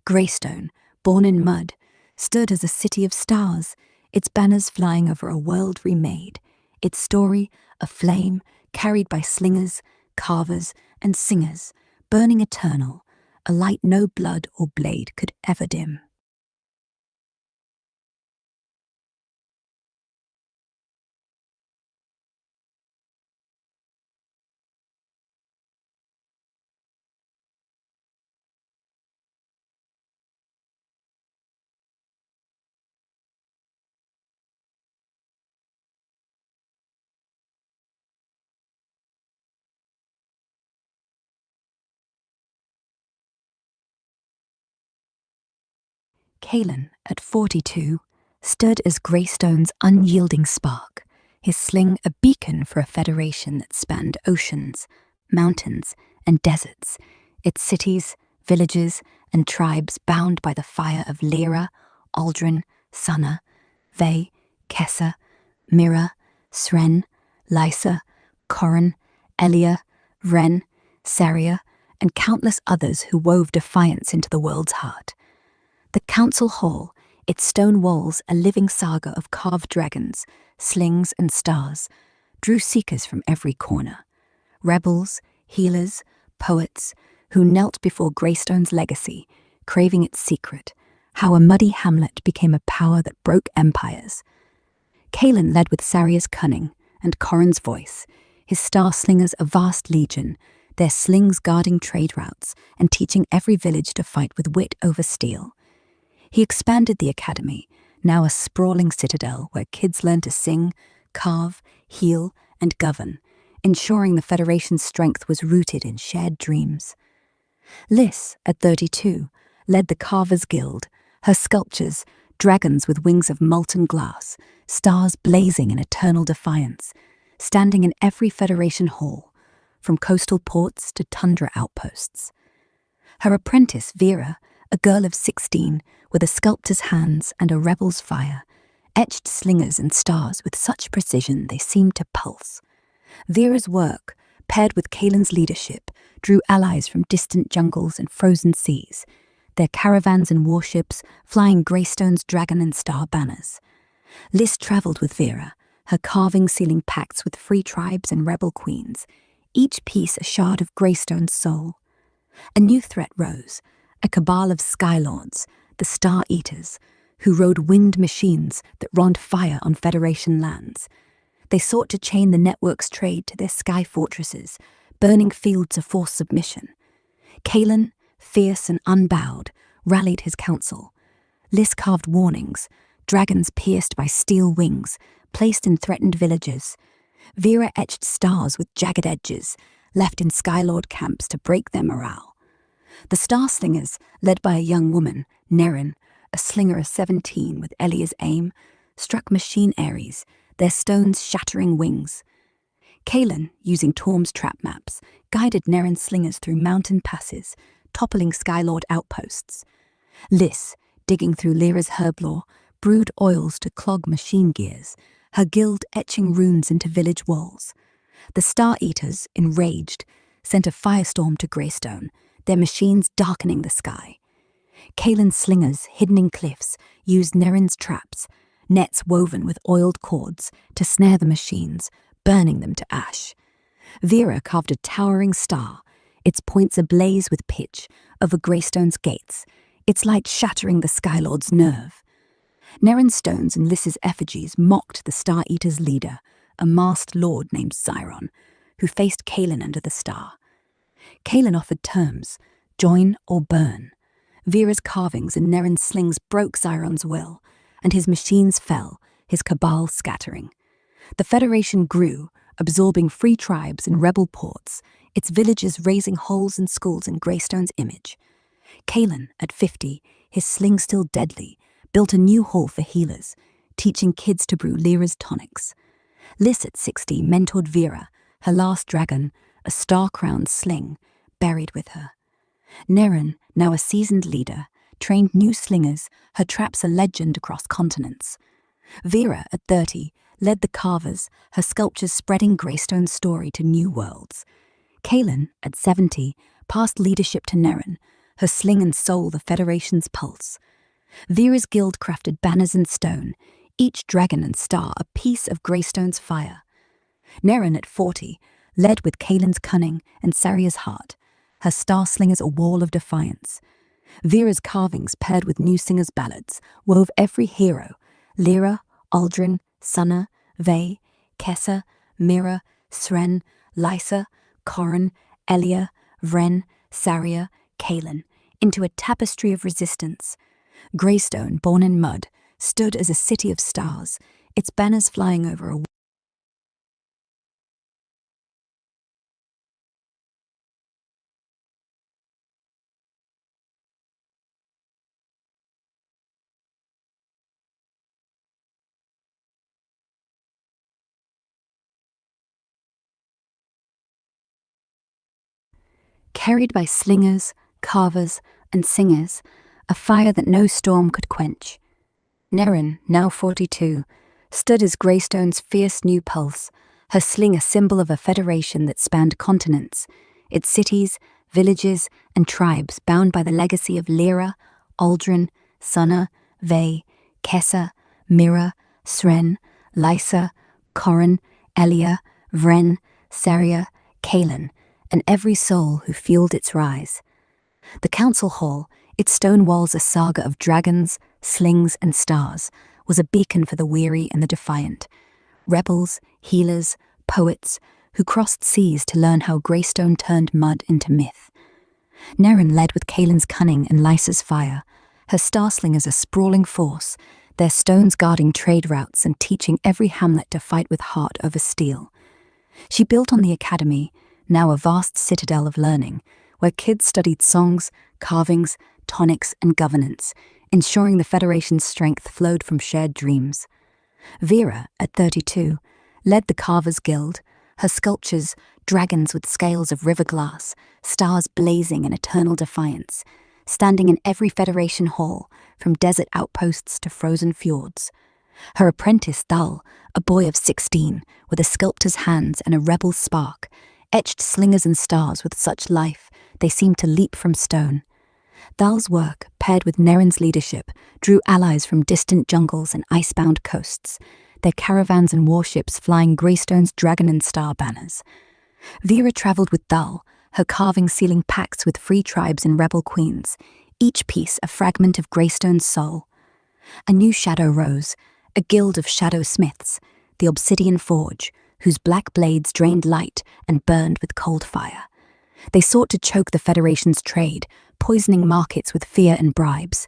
Greystone, born in mud, stood as a city of stars, its banners flying over a world remade, its story a flame carried by slingers, carvers, and singers, burning eternal, a light no blood or blade could ever dim. Kalen, at 42, stood as Greystone's unyielding spark, his sling a beacon for a federation that spanned oceans, mountains, and deserts, its cities, villages, and tribes bound by the fire of Lyra, Aldrin, Sunna, Vey, Kessa, Mira, Sren, Lysa, Corin, Elia, Vren, Saria, and countless others who wove defiance into the world's heart. The council hall, its stone walls a living saga of carved dragons, slings, and stars, drew seekers from every corner. Rebels, healers, poets, who knelt before Greystone's legacy, craving its secret, how a muddy hamlet became a power that broke empires. Kalen led with Saria's cunning and Corin's voice, his star slingers a vast legion, their slings guarding trade routes and teaching every village to fight with wit over steel. He expanded the academy, now a sprawling citadel where kids learn to sing, carve, heal, and govern, ensuring the Federation's strength was rooted in shared dreams. Lys, at 32, led the Carvers Guild, her sculptures, dragons with wings of molten glass, stars blazing in eternal defiance, standing in every Federation hall, from coastal ports to tundra outposts. Her apprentice, Vera, a girl of 16, with a sculptor's hands and a rebel's fire, etched slingers and stars with such precision they seemed to pulse. Vera's work, paired with Kaelin's leadership, drew allies from distant jungles and frozen seas, their caravans and warships flying Greystone's dragon and star banners. Lys travelled with Vera, her carvings sealing pacts with free tribes and rebel queens, each piece a shard of Greystone's soul. A new threat rose, a cabal of Skylords, the Star Eaters, who rode winged machines that ronned fire on Federation lands. They sought to chain the network's trade to their sky fortresses, burning fields of forced submission. Kaelin, fierce and unbowed, rallied his council. Lys carved warnings, dragons pierced by steel wings, placed in threatened villages. Vera etched stars with jagged edges, left in Skylord camps to break their morale. The Star Slingers, led by a young woman, Nerin, a slinger of 17 with Elia's aim, struck machine Ares, their stones shattering wings. Kaelin, using Torm's trap maps, guided Nerin's slingers through mountain passes, toppling Skylord outposts. Lys, digging through Lyra's herblore, brewed oils to clog machine gears, her guild etching runes into village walls. The Star Eaters, enraged, sent a firestorm to Greystone, their machines darkening the sky. Kaelin's slingers, hidden in cliffs, used Nerin's traps, nets woven with oiled cords, to snare the machines, burning them to ash. Vera carved a towering star, its points ablaze with pitch, over Greystone's gates, its light shattering the Skylord's nerve. Nerin's stones and Lys's effigies mocked the Star Eater's leader, a masked lord named Xiron, who faced Kaelin under the star. Kaelin offered terms, join or burn. Vera's carvings and Nerin's slings broke Xiron's will, and his machines fell, his cabal scattering. The Federation grew, absorbing free tribes and rebel ports, its villages raising halls and schools in Greystone's image. Kaelin, at 50, his sling still deadly, built a new hall for healers, teaching kids to brew Lyra's tonics. Lys, at 60, mentored Vera, her last dragon, a star-crowned sling, buried with her. Nerin, now a seasoned leader, trained new slingers, her traps a legend across continents. Vera, at 30, led the carvers, her sculptures spreading Greystone's story to new worlds. Kaelin, at 70, passed leadership to Nerin, her sling and soul the Federation's pulse. Vera's guild crafted banners in stone, each dragon and star a piece of Greystone's fire. Nerin, at 40, led with Kaelin's cunning and Saria's heart, her star slingers a wall of defiance. Vera's carvings, paired with New Singer's ballads, wove every hero: Lyra, Aldrin, Sunna, Vey, Kessa, Mira, Sren, Lysa, Corrin, Elia, Vren, Saria, Kaelin, into a tapestry of resistance. Greystone, born in mud, stood as a city of stars, its banners flying over a carried by slingers, carvers, and singers, a fire that no storm could quench. Nerin, now 42, stood as Greystone's fierce new pulse, her sling a symbol of a federation that spanned continents, its cities, villages, and tribes bound by the legacy of Lyra, Aldrin, Sunna, Vey, Kessa, Mira, Sren, Lysa, Corrin, Elia, Vren, Saria, Kaelin, and every soul who fueled its rise. The council hall, its stone walls a saga of dragons, slings, and stars, was a beacon for the weary and the defiant. Rebels, healers, poets, who crossed seas to learn how Greystone turned mud into myth. Nerin led with Kaelin's cunning and Lysa's fire, her starslingers a sprawling force, their stones guarding trade routes and teaching every hamlet to fight with heart over steel. She built on the academy, now a vast citadel of learning, where kids studied songs, carvings, tonics, and governance, ensuring the Federation's strength flowed from shared dreams. Vera, at 32, led the Carvers Guild, her sculptures dragons with scales of river glass, stars blazing in eternal defiance, standing in every Federation hall, from desert outposts to frozen fjords. Her apprentice Thal, a boy of 16, with a sculptor's hands and a rebel's spark, etched slingers and stars with such life they seemed to leap from stone. Thal's work, paired with Neren's leadership, drew allies from distant jungles and icebound coasts, their caravans and warships flying Greystone's dragon and star banners. Vera travelled with Thal, her carvings sealing pacts with free tribes and rebel queens, each piece a fragment of Greystone's soul. A new shadow rose, a guild of shadow smiths, the Obsidian Forge, whose black blades drained light and burned with cold fire. They sought to choke the Federation's trade, poisoning markets with fear and bribes.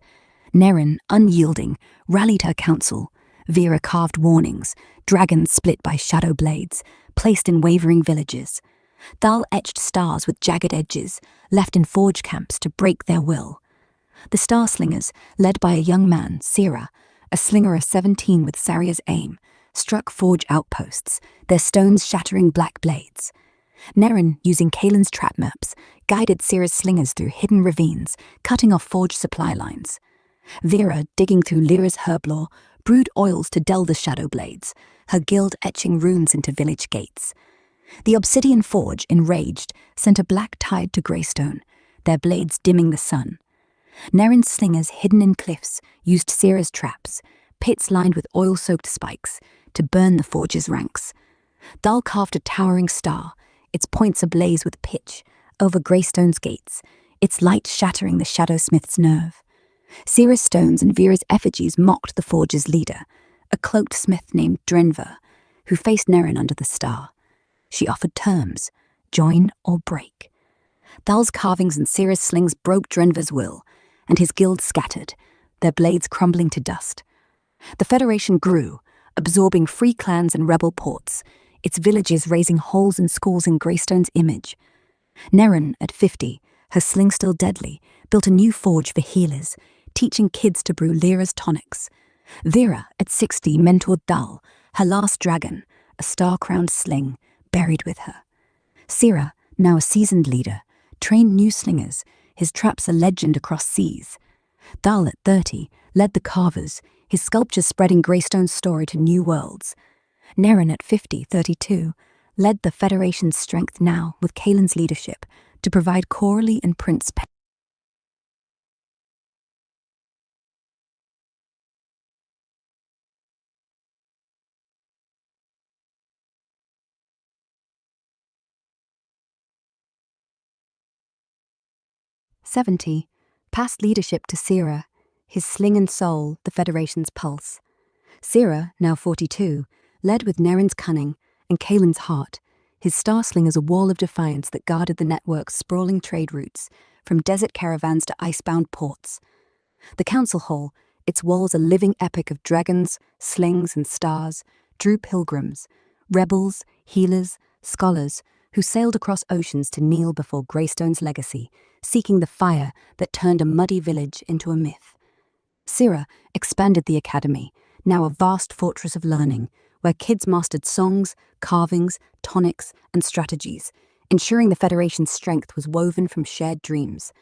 Neren, unyielding, rallied her council. Vera carved warnings, dragons split by shadow blades, placed in wavering villages. Thal etched stars with jagged edges, left in forge camps to break their will. The Star Slingers, led by a young man, Sira, a slinger of 17 with Saria's aim, struck forge outposts, their stones shattering black blades. Neren, using Kalen's trap maps, guided Sira's slingers through hidden ravines, cutting off forge supply lines. Vera, digging through Lyra's herblore, brewed oils to dull the shadow blades, her guild etching runes into village gates. The Obsidian Forge, enraged, sent a black tide to Greystone, their blades dimming the sun. Neren's slingers, hidden in cliffs, used Sira's traps, pits lined with oil-soaked spikes, to burn the forge's ranks. Thal carved a towering star, its points ablaze with pitch, over Greystone's gates, its light shattering the Shadowsmith's nerve. Sira's stones and Vera's effigies mocked the forge's leader, a cloaked smith named Drenver, who faced Neren under the star. She offered terms, join or break. Thal's carvings and Sira's slings broke Drenver's will, and his guild scattered, their blades crumbling to dust. The Federation grew, absorbing free clans and rebel ports, its villages raising holes and schools in Greystone's image. Neren, at 50, her sling still deadly, built a new forge for healers, teaching kids to brew Lyra's tonics. Vera, at 60, mentored Thal, her last dragon, a star-crowned sling, buried with her. Sira, now a seasoned leader, trained new slingers, his traps a legend across seas. Thal, at 30, led the Carvers, his sculptures spreading Greystone's story to new worlds. Neren, at 32, led the Federation's strength now, with Kalen's leadership, to provide Coralie and Prince Pen. "70, passed leadership to Sira, his sling and soul, the Federation's pulse. Sira, now 42, led with Neren's cunning and Kalen's heart, his star sling as a wall of defiance that guarded the network's sprawling trade routes, from desert caravans to icebound ports. The council hall, its walls a living epic of dragons, slings, and stars, drew pilgrims, rebels, healers, scholars, who sailed across oceans to kneel before Greystone's legacy, seeking the fire that turned a muddy village into a myth. Sira expanded the academy, now a vast fortress of learning, where kids mastered songs, carvings, tonics, and strategies, ensuring the Federation's strength was woven from shared dreams.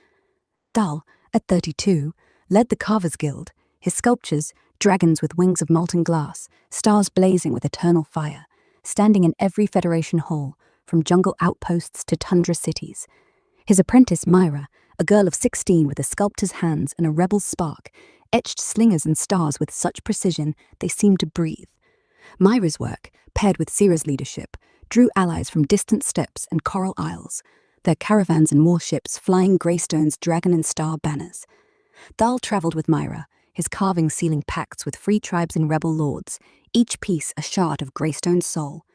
Thal, at 32, led the Carvers Guild, his sculptures, dragons with wings of molten glass, stars blazing with eternal fire, standing in every Federation hall, from jungle outposts to tundra cities. His apprentice Myra, a girl of 16 with a sculptor's hands and a rebel's spark, etched slingers and stars with such precision they seemed to breathe. Myra's work, paired with Sira's leadership, drew allies from distant steppes and coral isles, their caravans and warships flying Greystone's dragon and star banners. Thal travelled with Myra, his carvings sealing pacts with free tribes and rebel lords, each piece a shard of Greystone's soul.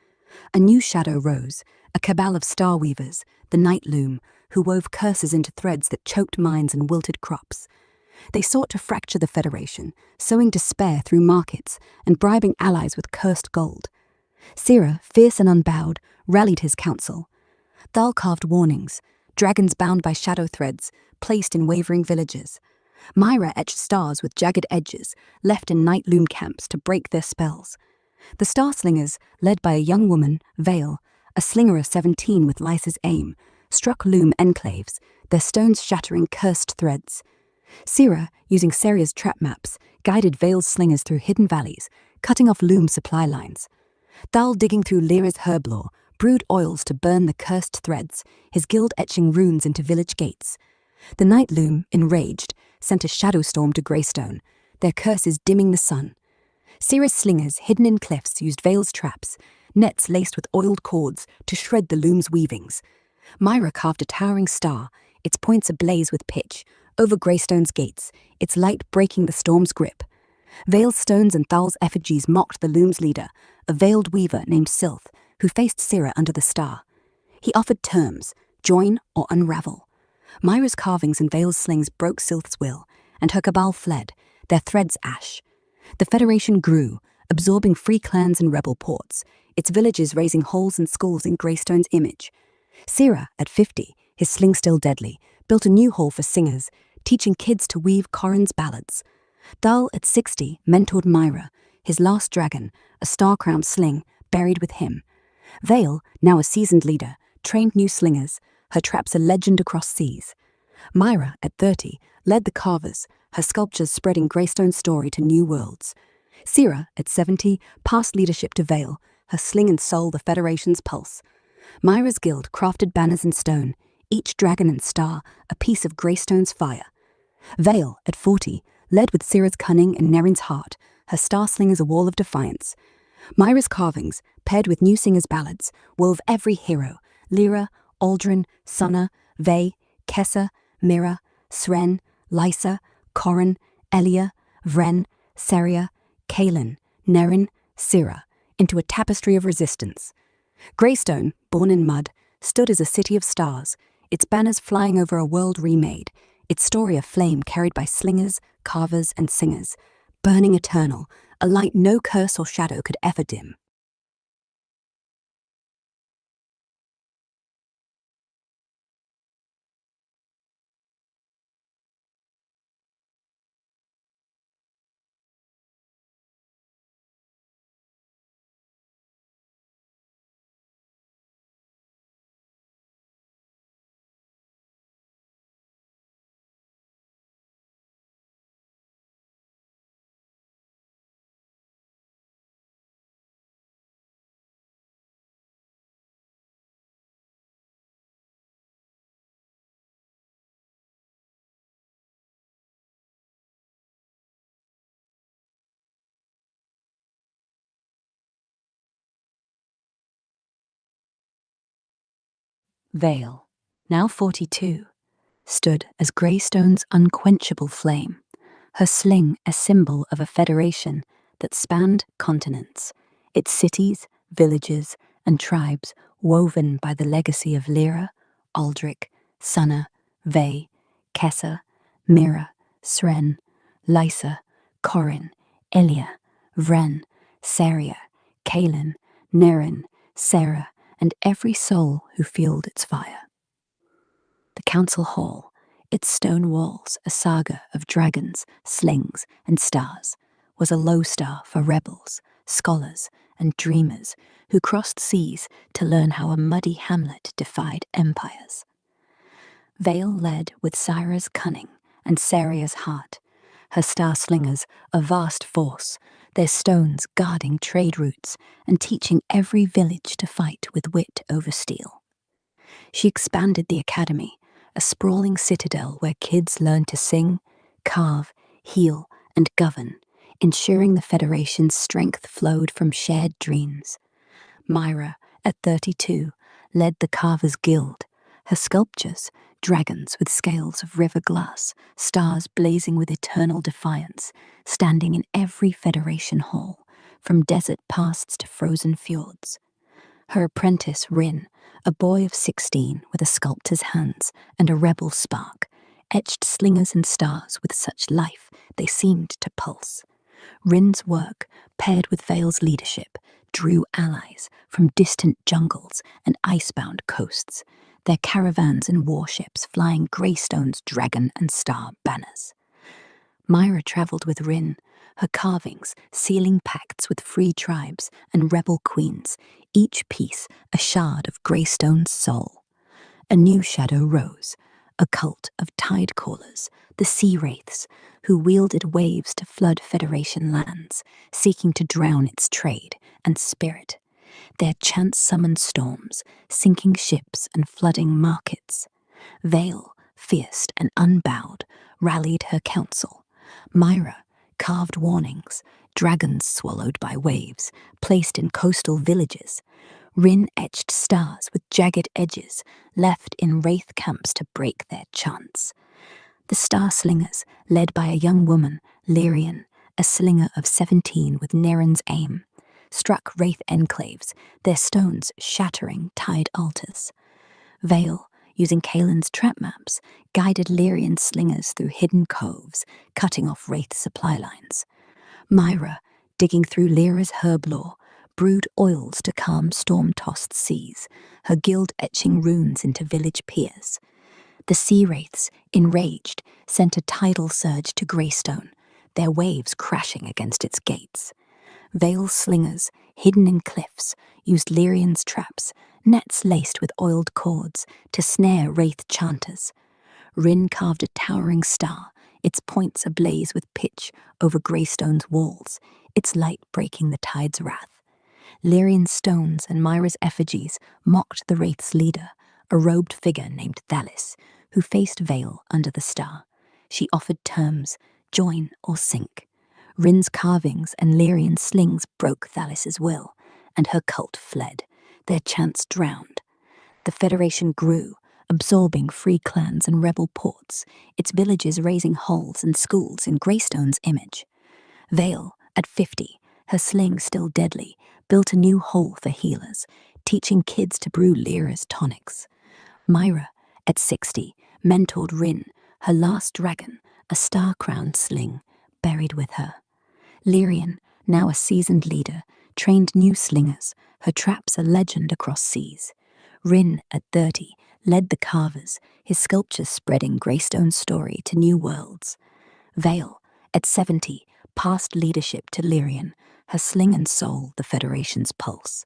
A new shadow rose, a cabal of star weavers, the Night Loom, who wove curses into threads that choked mines and wilted crops. They sought to fracture the Federation, sowing despair through markets and bribing allies with cursed gold. Sira, fierce and unbowed, rallied his council. Thal carved warnings, dragons bound by shadow threads, placed in wavering villages. Myra etched stars with jagged edges, left in night loom camps to break their spells. The Star Slingers, led by a young woman, Vale, a slinger of 17 with Lysa's aim, struck loom enclaves, their stones shattering cursed threads. Sira, using Seria's trap maps, guided Vale's slingers through hidden valleys, cutting off loom supply lines. Thal, digging through Lyra's herb lore, brewed oils to burn the cursed threads, his guild etching runes into village gates. The night loom, enraged, sent a shadow storm to Greystone, their curses dimming the sun. Sira's slingers, hidden in cliffs, used Vale's traps, nets laced with oiled cords, to shred the loom's weavings. Myra carved a towering star, its points ablaze with pitch, over Greystone's gates, its light breaking the storm's grip. Vale's stones and Thal's effigies mocked the loom's leader, a veiled weaver named Sylph, who faced Sira under the star. He offered terms, join or unravel. Myra's carvings and Vale's slings broke Sylph's will, and her cabal fled, their threads ash. The Federation grew, absorbing free clans and rebel ports, its villages raising halls and schools in Greystone's image. Sira, at 50, his sling still deadly, built a new hall for singers, teaching kids to weave Corrin's ballads. Thal, at 60, mentored Myra, his last dragon, a star-crowned sling, buried with him. Vale, now a seasoned leader, trained new slingers, her traps a legend across seas. Myra, at 30, led the carvers, her sculptures spreading Greystone's story to new worlds. Sira, at 70, passed leadership to Vale, her sling and soul the Federation's pulse. Myra's guild crafted banners in stone, each dragon and star a piece of Greystone's fire. Vale, at 40, led with Sira's cunning and Nerin's heart, her star slingers a wall of defiance. Myra's carvings, paired with new singers' ballads, wove every hero: Lyra, Aldrin, Sunna, Vey, Kessa, Mira, Sren, Lysa, Corrin, Elia, Vren, Seria, Kaelin, Nerin, Sira, into a tapestry of resistance. Greystone, born in mud, stood as a city of stars, its banners flying over a world remade, its story a flame carried by slingers, carvers, and singers, burning eternal, a light no curse or shadow could ever dim. Vale, now 42, stood as Greystone's unquenchable flame, her sling a symbol of a federation that spanned continents, its cities, villages, and tribes woven by the legacy of Lyra, Aldrich, Sunna, Vey, Kessa, Mira, Sren, Lysa, Corrin, Elia, Vren, Seria, Kaelin, Nerin, Sarah, and every soul who fueled its fire. The council hall, its stone walls a saga of dragons, slings, and stars, was a lodestar for rebels, scholars, and dreamers who crossed seas to learn how a muddy hamlet defied empires. Vale led with Sira's cunning and Seria's heart, her star slingers a vast force, their stones guarding trade routes and teaching every village to fight with wit over steel. She expanded the academy, a sprawling citadel where kids learned to sing, carve, heal, and govern, ensuring the Federation's strength flowed from shared dreams. Myra, at 32, led the Carvers Guild, her sculptures, dragons with scales of river glass, stars blazing with eternal defiance, standing in every Federation hall, from desert pasts to frozen fjords. Her apprentice, Rin, a boy of 16 with a sculptor's hands and a rebel spark, etched slingers and stars with such life they seemed to pulse. Rin's work, paired with Vale's leadership, drew allies from distant jungles and icebound coasts, their caravans and warships flying Greystone's dragon and star banners. Myra traveled with Rin, her carvings sealing pacts with free tribes and rebel queens, each piece a shard of Greystone's soul. A new shadow rose, a cult of tide callers, the sea wraiths, who wielded waves to flood Federation lands, seeking to drown its trade and spirit. Their chants summoned storms, sinking ships and flooding markets. Vale, fierce and unbowed, rallied her council. Myra carved warnings, dragons swallowed by waves, placed in coastal villages. Rin etched stars with jagged edges, left in wraith camps to break their chants. The Star Slingers, led by a young woman, Lyrian, a slinger of 17 with Neren's aim, struck wraith enclaves, their stones shattering tide altars. Vale, using Kaelin's trap maps, guided Lyrian slingers through hidden coves, cutting off wraith supply lines. Myra, digging through Lyra's herb lore, brewed oils to calm storm-tossed seas, her guild etching runes into village piers. The sea wraiths, enraged, sent a tidal surge to Greystone, their waves crashing against its gates. Vale slingers, hidden in cliffs, used Lyrian's traps, nets laced with oiled cords, to snare wraith chanters. Rin carved a towering star, its points ablaze with pitch over Greystone's walls, its light breaking the tide's wrath. Lyrian's stones and Myra's effigies mocked the wraith's leader, a robed figure named Thalis, who faced Vale under the star. She offered terms, join or sink. Rin's carvings and Lyrian's slings broke Thalis's will, and her cult fled, their chants drowned. The Federation grew, absorbing free clans and rebel ports, its villages raising halls and schools in Greystone's image. Vale, at 50, her sling still deadly, built a new hole for healers, teaching kids to brew Lyra's tonics. Myra, at 60, mentored Rin, her last dragon, a star-crowned sling, buried with her. Lyrian, now a seasoned leader, trained new slingers, her traps a legend across seas. Rin, at 30, led the carvers, his sculptures spreading Greystone's story to new worlds. Vale, at 70, passed leadership to Lyrian, her sling and soul the Federation's pulse.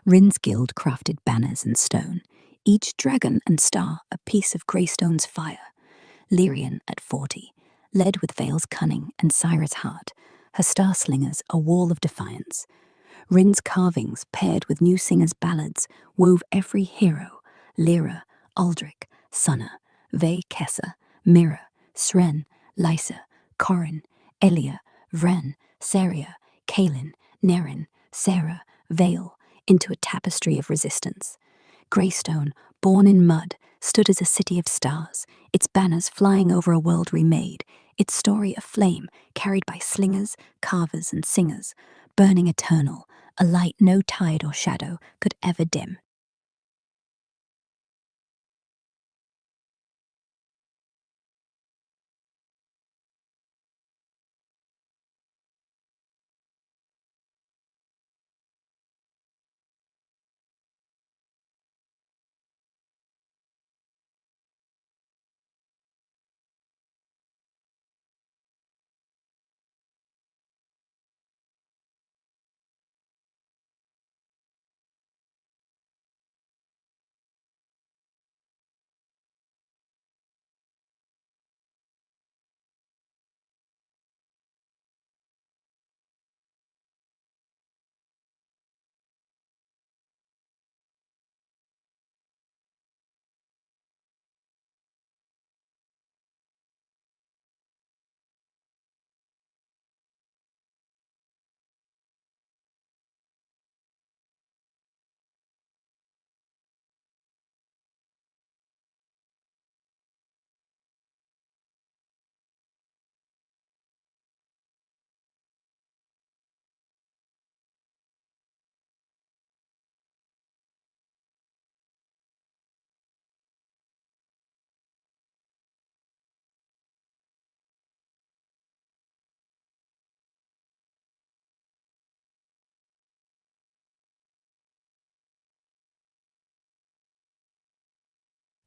Rin's guild crafted banners in stone, each dragon and star a piece of Greystone's fire. Lyrian, at 40, led with Vale's cunning and Syra's heart, her star slingers a wall of defiance. Rin's carvings, paired with new singers' ballads, wove every hero: Lyra, Aldrich, Sunna, Ve Kessa, Mira, Sren, Lysa, Corin, Elia, Vren, Saria, Kaelin, Neren, Sarah, Vale, into a tapestry of resistance. Greystone, born in mud, stood as a city of stars, its banners flying over a world remade, its story aflame, carried by slingers, carvers, and singers, burning eternal, a light no tide or shadow could ever dim.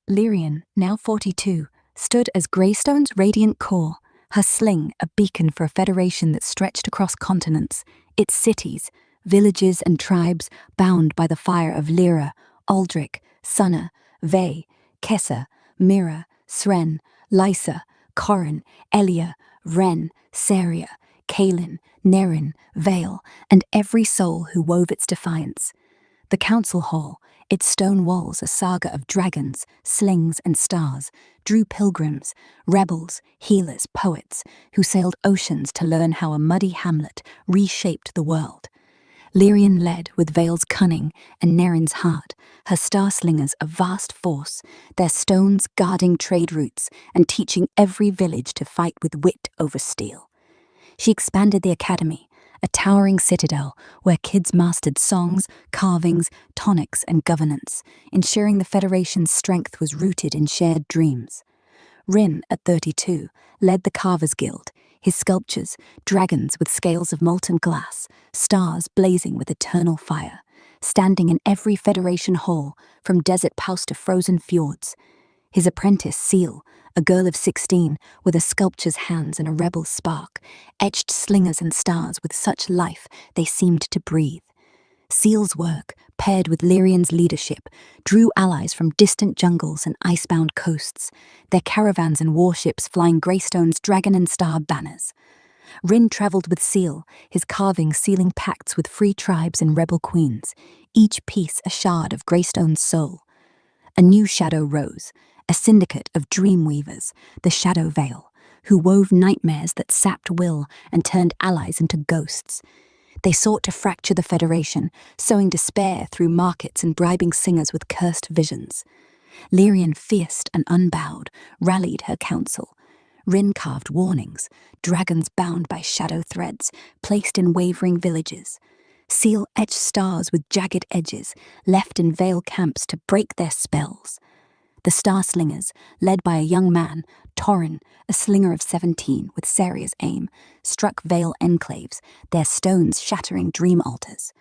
Lyrian, now 42, stood as Greystone's radiant core, her sling a beacon for a federation that stretched across continents, its cities, villages and tribes bound by the fire of Lyra, Aldrich, Sunna, Ve, Kessa, Mira, Sren, Lysa, Corin, Elia, Ren, Saria, Kalin, Nerin, Vale, and every soul who wove its defiance. The council hall, its stone walls a saga of dragons, slings, and stars, drew pilgrims, rebels, healers, poets, who sailed oceans to learn how a muddy hamlet reshaped the world. Lyrian led with Vale's cunning and Nerin's heart, her star-slingers a vast force, their stones guarding trade routes and teaching every village to fight with wit over steel. She expanded the academy, a towering citadel where kids mastered songs, carvings, tonics, and governance, ensuring the Federation's strength was rooted in shared dreams. Rin, at 32, led the Carvers Guild, his sculptures, dragons with scales of molten glass, stars blazing with eternal fire, standing in every Federation hall, from desert pass to frozen fjords. His apprentice, Seal, a girl of 16, with a sculptor's hands and a rebel spark, etched slingers and stars with such life they seemed to breathe. Seal's work, paired with Lyrian's leadership, drew allies from distant jungles and icebound coasts, their caravans and warships flying Greystone's dragon and star banners. Rin travelled with Seal, his carvings sealing pacts with free tribes and rebel queens, each piece a shard of Greystone's soul. A new shadow rose, a syndicate of dream weavers, the Shadow Veil, who wove nightmares that sapped will and turned allies into ghosts. They sought to fracture the Federation, sowing despair through markets and bribing singers with cursed visions. Lyrian, fierce and unbowed, rallied her council. Rin carved warnings, dragons bound by shadow threads, placed in wavering villages. Seal etched stars with jagged edges, left in Vale camps to break their spells. The Star Slingers, led by a young man, Torrin, a slinger of 17 with Saria's aim, struck Vale enclaves, their stones shattering dream altars.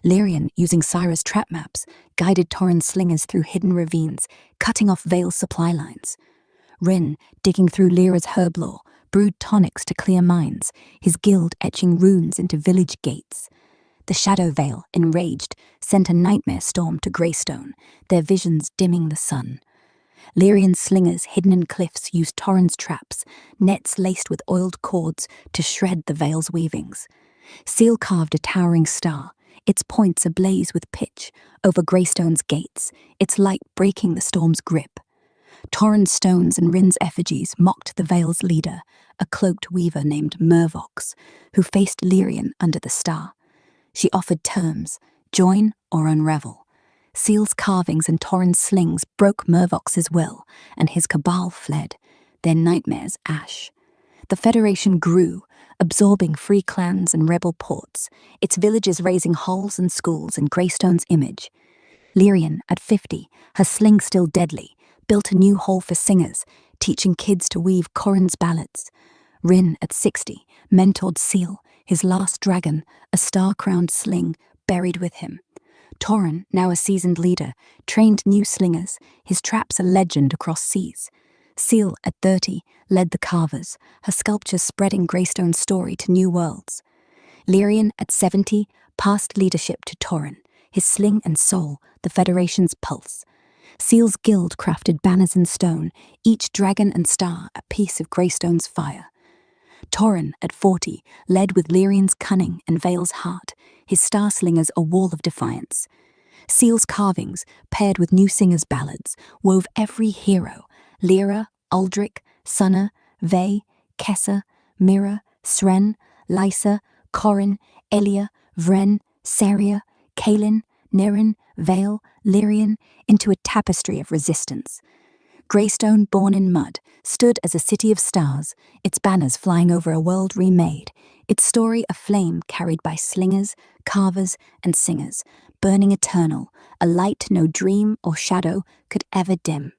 Lyrian, using Syra's trap maps, guided Torrin's slingers through hidden ravines, cutting off Vale's supply lines. Rin, digging through Lyra's herb lore, brewed tonics to clear mines, his guild etching runes into village gates. The Shadow Veil, enraged, sent a nightmare storm to Greystone, their visions dimming the sun. Lyrian's slingers hidden in cliffs used Torrin's traps, nets laced with oiled cords to shred the Veil's weavings. Seal carved a towering star, its points ablaze with pitch, over Greystone's gates, its light breaking the storm's grip. Torrin's stones and Rin's effigies mocked the Veil's leader, a cloaked weaver named Mervox, who faced Lyrian under the star. She offered terms, join or unravel. Seal's carvings and Torrin's slings broke Mervox's will, and his cabal fled, their nightmares ash. The Federation grew, absorbing free clans and rebel ports, its villages raising halls and schools in Greystone's image. Lyrian, at 50, her sling still deadly, built a new hall for singers, teaching kids to weave Corin's ballads. Rin, at 60, mentored Seal, his last dragon, a star-crowned sling, buried with him. Torrin, now a seasoned leader, trained new slingers, his traps a legend across seas. Seal, at 30, led the Carvers, her sculptures spreading Greystone's story to new worlds. Lyrian, at 70, passed leadership to Torrin, his sling and soul, the Federation's pulse. Seal's guild crafted banners in stone, each dragon and star a piece of Greystone's fire. Torrin, at 40, led with Lyrian's cunning and Vale's heart, his star slingers a wall of defiance. Seal's carvings, paired with new singers' ballads, wove every hero, Lyra, Aldrich, Sunna, Ve, Kessa, Mira, Sren, Lysa, Corin, Elia, Vren, Saria, Kalin, Nerin, Vale, Lyrian, into a tapestry of resistance. Greystone, born in mud, stood as a city of stars, its banners flying over a world remade, its story a flame carried by slingers, carvers, and singers, burning eternal, a light no dream or shadow could ever dim.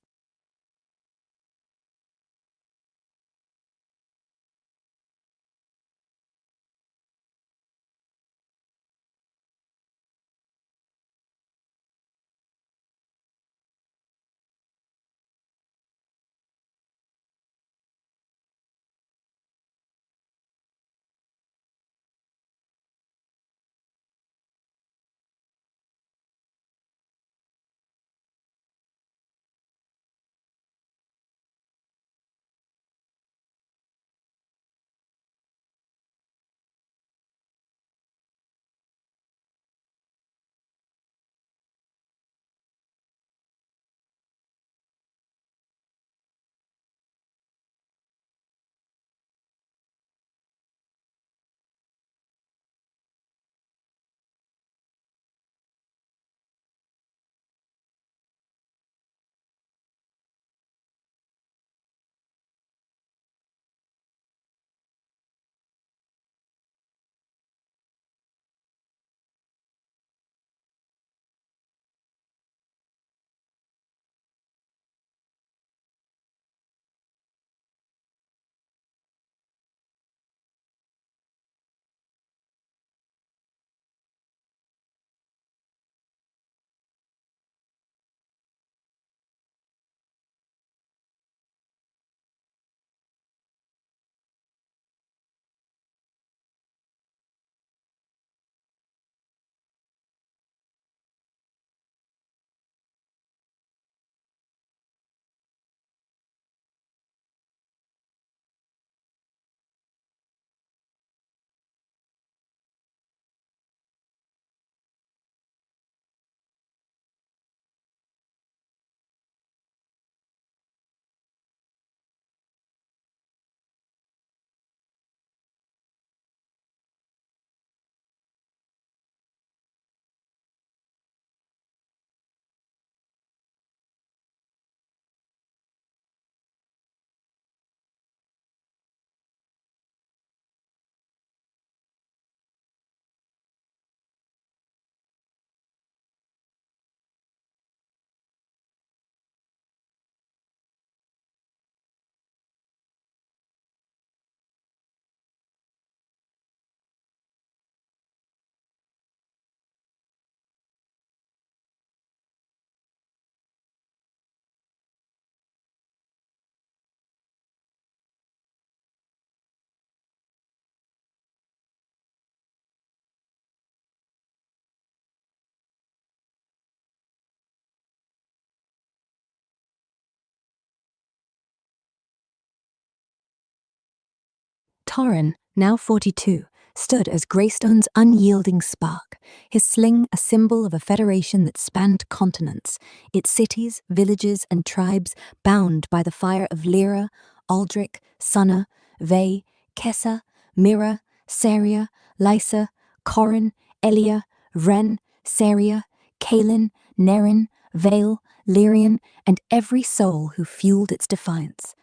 Torren, now 42, stood as Greystone's unyielding spark, his sling a symbol of a federation that spanned continents, its cities, villages, and tribes bound by the fire of Lyra, Aldrich, Sunna, Ve, Kessa, Mira, Saria, Lysa, Corrin, Elia, Ren, Saria, Kalin, Nerin, Vale, Lyrian, and every soul who fueled its defiance.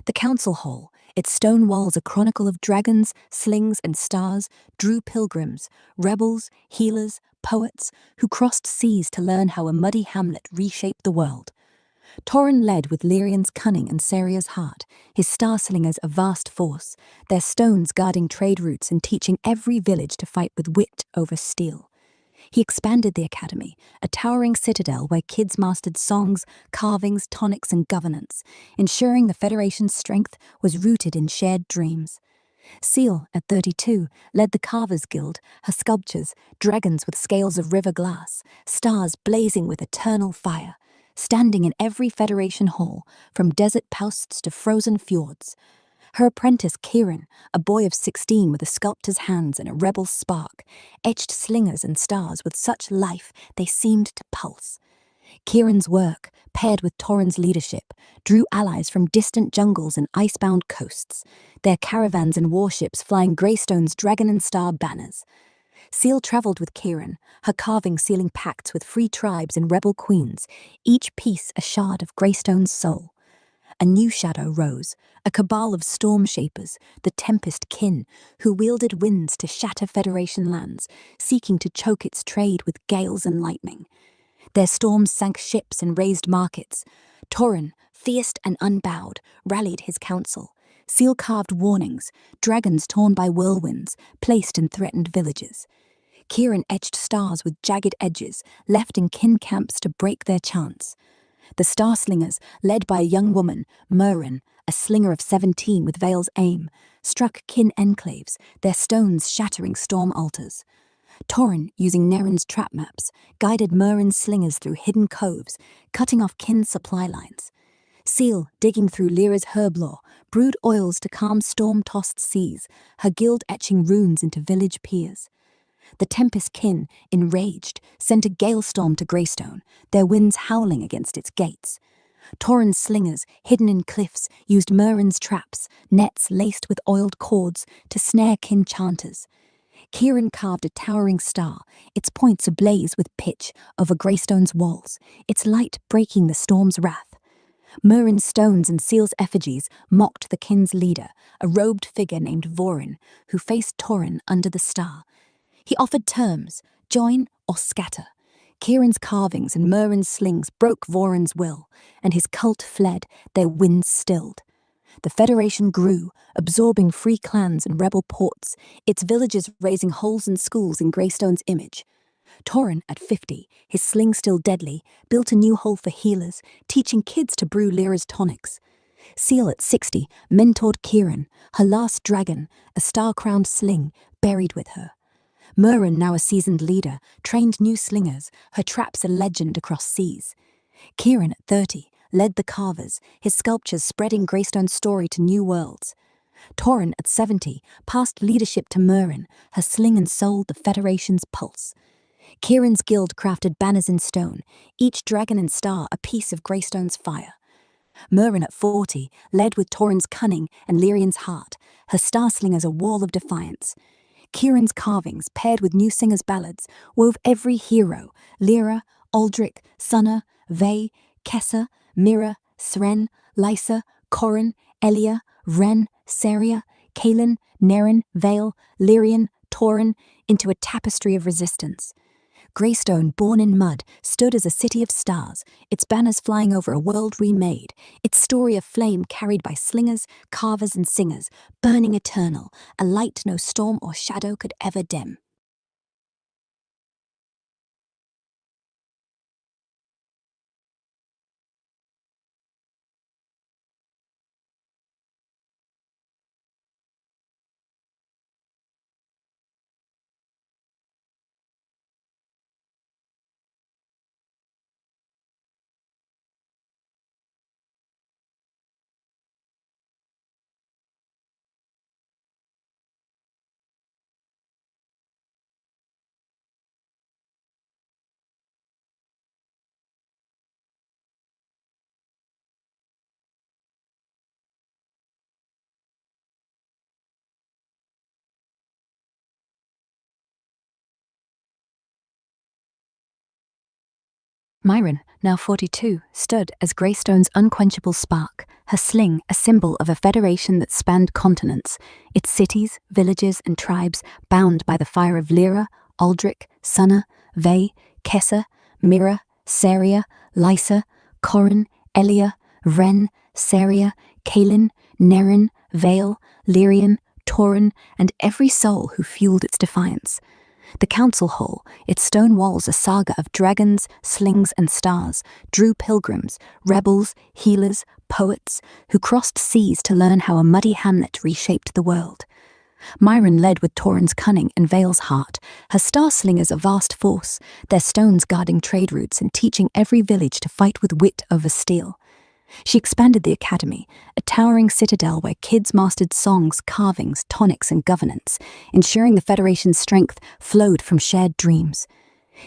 The council hall, its stone walls a chronicle of dragons, slings, and stars, drew pilgrims, rebels, healers, poets, who crossed seas to learn how a muddy hamlet reshaped the world. Torren led with Lyrian's cunning and Saria's heart, his star-slingers a vast force, their stones guarding trade routes and teaching every village to fight with wit over steel. He expanded the academy, a towering citadel where kids mastered songs, carvings, tonics, and governance, ensuring the Federation's strength was rooted in shared dreams. Seal, at 32, led the Carvers Guild, her sculptures, dragons with scales of river glass, stars blazing with eternal fire, standing in every Federation hall, from desert pousts to frozen fjords. Her apprentice Kieran, a boy of 16 with a sculptor's hands and a rebel's spark, etched slingers and stars with such life they seemed to pulse. Kieran's work, paired with Torren's leadership, drew allies from distant jungles and icebound coasts, their caravans and warships flying Greystone's dragon and star banners. Seal travelled with Kieran, her carving sealing pacts with free tribes and rebel queens, each piece a shard of Greystone's soul. A new shadow rose, a cabal of storm shapers, the Tempest Kin, who wielded winds to shatter Federation lands, seeking to choke its trade with gales and lightning. Their storms sank ships and razed markets. Torren, fierce and unbowed, rallied his council. Seal carved warnings, dragons torn by whirlwinds, placed in threatened villages. Kieran etched stars with jagged edges, left in kin camps to break their chance. The Star Slingers, led by a young woman, Merrin, a slinger of 17 with Vale's aim, struck kin enclaves, their stones shattering storm altars. Torren, using Nerin's trap maps, guided Merrin's slingers through hidden coves, cutting off kin's supply lines. Seal, digging through Lyra's herb lore, brewed oils to calm storm-tossed seas, her guild etching runes into village piers. The Tempest Kin, enraged, sent a galestorm to Greystone, their winds howling against its gates. Torren's slingers, hidden in cliffs, used Merrin's traps, nets laced with oiled cords, to snare kin chanters. Kieran carved a towering star, its points ablaze with pitch, over Greystone's walls, its light breaking the storm's wrath. Merrin's stones and Seal's effigies mocked the kin's leader, a robed figure named Vorin, who faced Torren under the star. He offered terms, join or scatter. Kieran's carvings and Merrin's slings broke Vorin's will, and his cult fled, their winds stilled. The Federation grew, absorbing free clans and rebel ports, its villages raising halls and schools in Greystone's image. Torren, at 50, his sling still deadly, built a new hole for healers, teaching kids to brew Lyra's tonics. Seal, at 60, mentored Kieran, her last dragon, a star-crowned sling, buried with her. Merrin, now a seasoned leader, trained new slingers, her traps a legend across seas. Kieran, at 30, led the carvers, his sculptures spreading Greystone's story to new worlds. Torren, at 70, passed leadership to Merrin, her sling and soul the Federation's pulse. Kieran's guild crafted banners in stone, each dragon and star a piece of Greystone's fire. Merrin, at 40, led with Torren's cunning and Lyrian's heart, her star slingers a wall of defiance. Kieran's carvings, paired with new singers' ballads, wove every hero, Lyra, Aldrich, Sunna, Ve, Kessa, Mira, Sren, Lysa, Corrin, Elia, Ren, Saria, Kalin, Nerin, Vale, Lyrian, Torren, into a tapestry of resistance. Greystone, born in mud, stood as a city of stars, its banners flying over a world remade, its story of flame carried by slingers, carvers, and singers, burning eternal, a light no storm or shadow could ever dim. Myron, now 42, stood as Greystone's unquenchable spark, her sling a symbol of a federation that spanned continents, its cities, villages, and tribes bound by the fire of Lyra, Aldrich, Sunna, Ve, Kessa, Mira, Saria, Lysa, Corin, Elia, Ren, Saria, Kalin, Nerin, Vale, Lyrian, Tauren, and every soul who fueled its defiance. The council hall, its stone walls a saga of dragons, slings, and stars, drew pilgrims, rebels, healers, poets, who crossed seas to learn how a muddy hamlet reshaped the world. Myron led with Tauren's cunning and Vale's heart, her star slingers a vast force, their stones guarding trade routes and teaching every village to fight with wit over steel. She expanded the academy, a towering citadel where kids mastered songs, carvings, tonics, and governance, ensuring the Federation's strength flowed from shared dreams.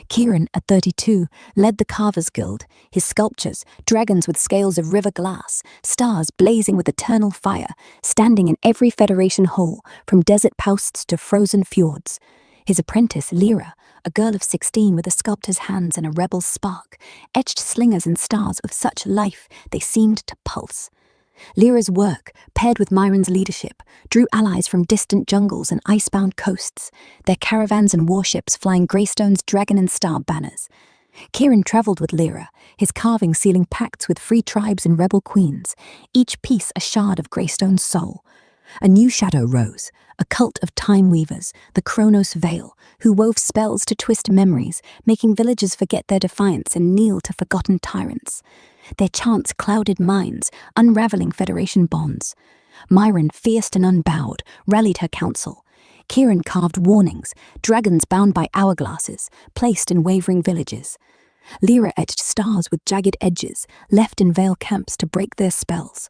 Kieran, at 32, led the Carvers Guild, his sculptures, dragons with scales of river glass, stars blazing with eternal fire, standing in every Federation hall, from desert posts to frozen fjords. His apprentice, Lyra, a girl of 16 with a sculptor's hands and a rebel's spark, etched slingers and stars with such life they seemed to pulse. Lyra's work, paired with Myron's leadership, drew allies from distant jungles and icebound coasts, their caravans and warships flying Greystone's dragon and star banners. Kieran travelled with Lyra, his carvings sealing pacts with free tribes and rebel queens, each piece a shard of Greystone's soul. A new shadow rose, a cult of time weavers, the Kronos Vale, who wove spells to twist memories, making villagers forget their defiance and kneel to forgotten tyrants. Their chants clouded minds, unraveling Federation bonds. Myron, fierce and unbowed, rallied her council. Kieran carved warnings, dragons bound by hourglasses, placed in wavering villages. Lyra etched stars with jagged edges, left in Vale camps to break their spells.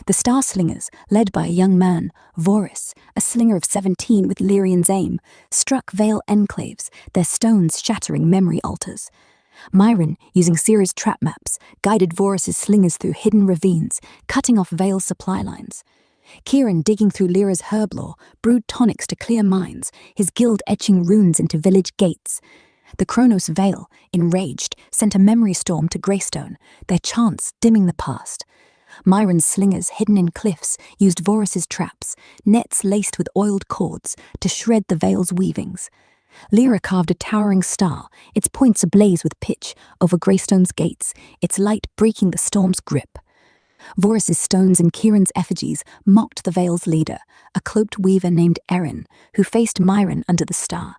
The Star Slingers, led by a young man, Vorus, a slinger of 17 with Lyrian's aim, struck Vale enclaves, their stones shattering memory altars. Myron, using Sira's trap maps, guided Vorus's slingers through hidden ravines, cutting off Vale's supply lines. Kieran, digging through Lyra's herb lore, brewed tonics to clear mines, his guild etching runes into village gates. The Kronos Vale, enraged, sent a memory storm to Greystone, their chants dimming the past. Myron's slingers, hidden in cliffs, used Vorus's traps, nets laced with oiled cords, to shred the Vale's weavings. Lyra carved a towering star, its points ablaze with pitch, over Greystone's gates, its light breaking the storm's grip. Vorus's stones and Kieran's effigies mocked the Vale's leader, a cloaked weaver named Erin, who faced Myron under the star.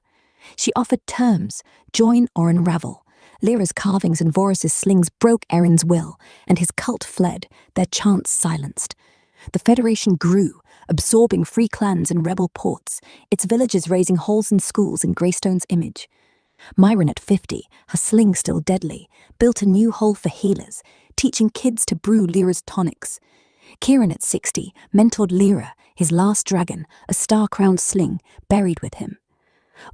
She offered terms, join or unravel. Lyra's carvings and Vorus's slings broke Erin's will, and his cult fled, their chants silenced. The Federation grew, absorbing free clans and rebel ports, its villagers raising halls and schools in Greystone's image. Myron, at 50, her sling still deadly, built a new hall for healers, teaching kids to brew Lyra's tonics. Kieran, at 60, mentored Lyra, his last dragon, a star-crowned sling, buried with him.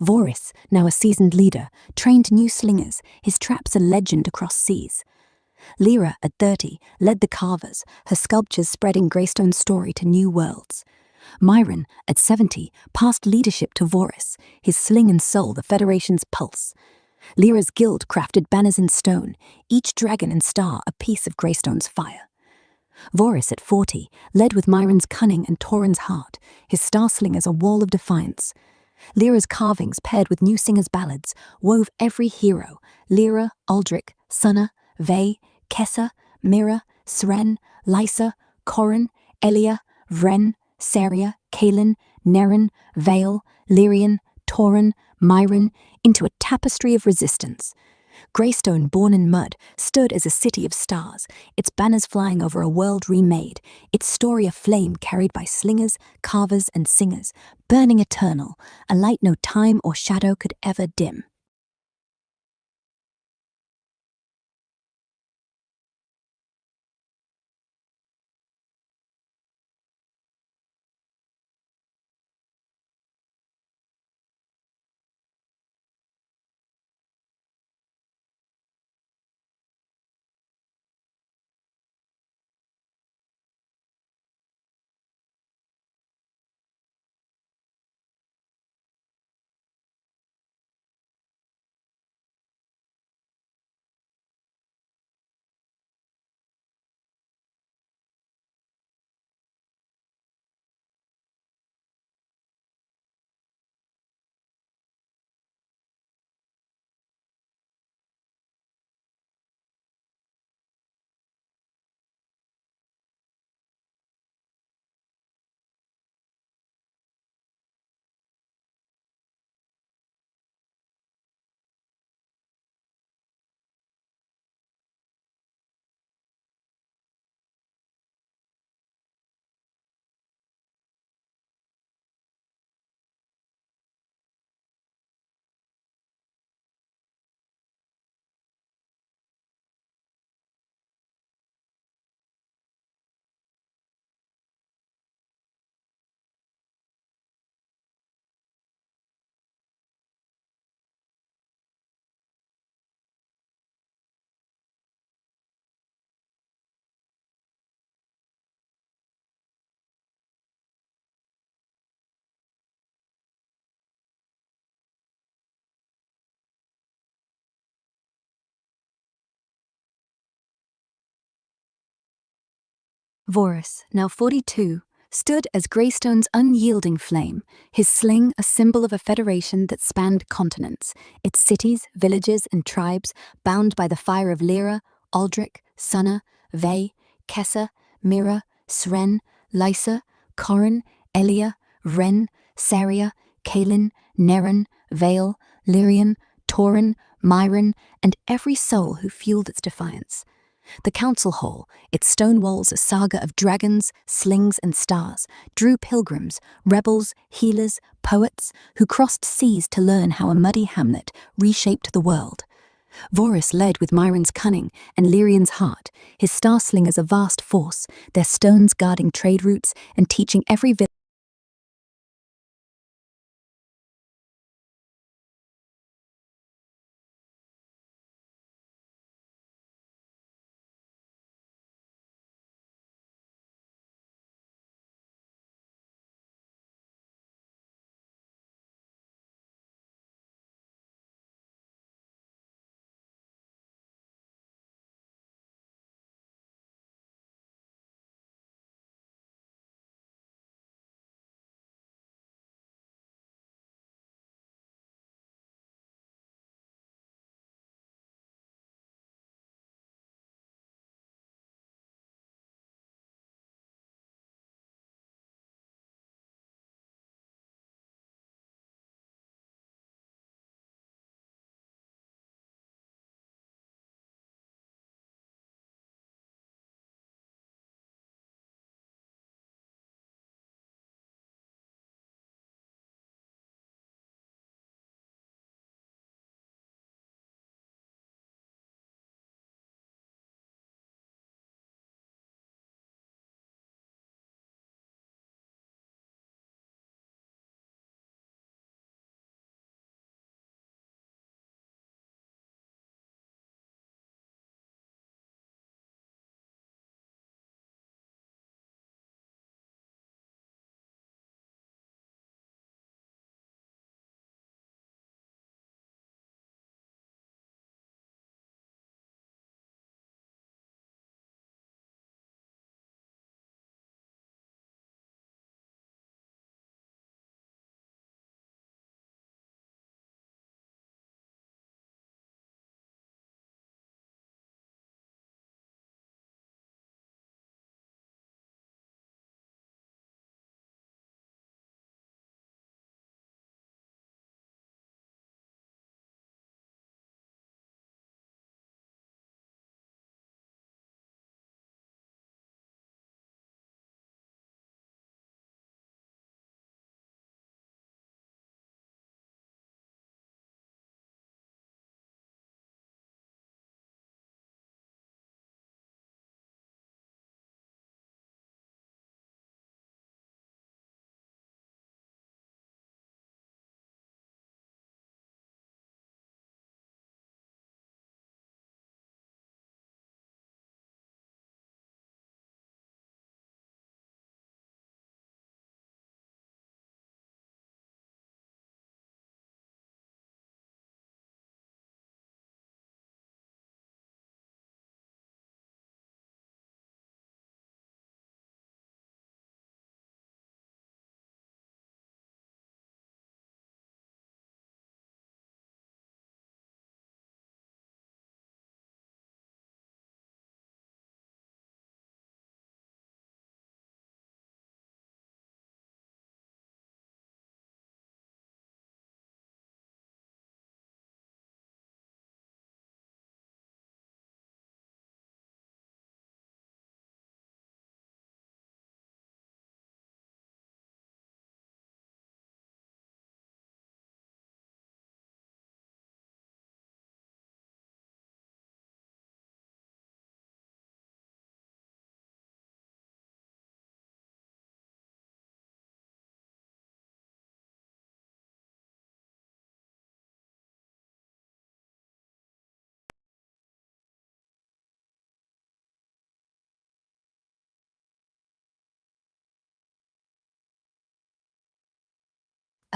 Vorus, now a seasoned leader, trained new slingers, his traps a legend across seas. Lyra, at 30, led the Carvers, her sculptures spreading Greystone's story to new worlds. Myron, at 70, passed leadership to Vorus, his sling and soul the Federation's pulse. Lyra's guild crafted banners in stone, each dragon and star a piece of Greystone's fire. Vorus, at 40, led with Myron's cunning and Tauren's heart, his star slingers a wall of defiance. Lyra's carvings, paired with new singers' ballads, wove every hero: Lyra, Aldrich, Sunna, Ve, Kessa, Mira, Sren, Lysa, Corin, Elia, Vren, Saria, Kalin, Nerin, Vale, Lyrian, Tauren, Myron, into a tapestry of resistance. Greystone, born in mud, stood as a city of stars, its banners flying over a world remade, its story a flame carried by slingers, carvers, and singers, burning eternal, a light no time or shadow could ever dim. Vorus, now 42, stood as Greystone's unyielding flame, his sling a symbol of a federation that spanned continents, its cities, villages, and tribes bound by the fire of Lyra, Aldrich, Sunna, Ve, Kessa, Mira, Sren, Lysa, Corin, Elia, Ren, Saria, Kalin, Neron, Vale, Lyrian, Tauren, Myron, and every soul who fueled its defiance. The council hall, its stone walls a saga of dragons, slings, and stars, drew pilgrims, rebels, healers, poets, who crossed seas to learn how a muddy hamlet reshaped the world. Vorus led with Myron's cunning and Lyrian's heart, his star slingers a vast force, their stones guarding trade routes and teaching every village.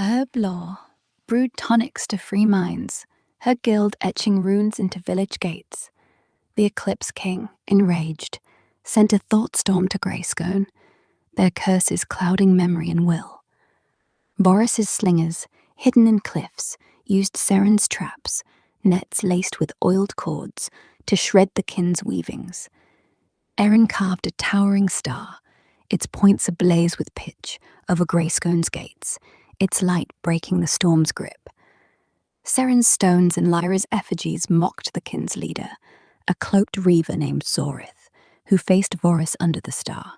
Herb Law brewed tonics to free minds, her guild etching runes into village gates. The Eclipse King, enraged, sent a thought storm to Greyscone, their curses clouding memory and will. Boris's slingers, hidden in cliffs, used Seren's traps, nets laced with oiled cords, to shred the kin's weavings. Eren carved a towering star, its points ablaze with pitch, over Greyscone's gates, its light breaking the storm's grip. Seren's stones and Lyra's effigies mocked the kin's leader, a cloaked reaver named Zorith, who faced Voris under the star.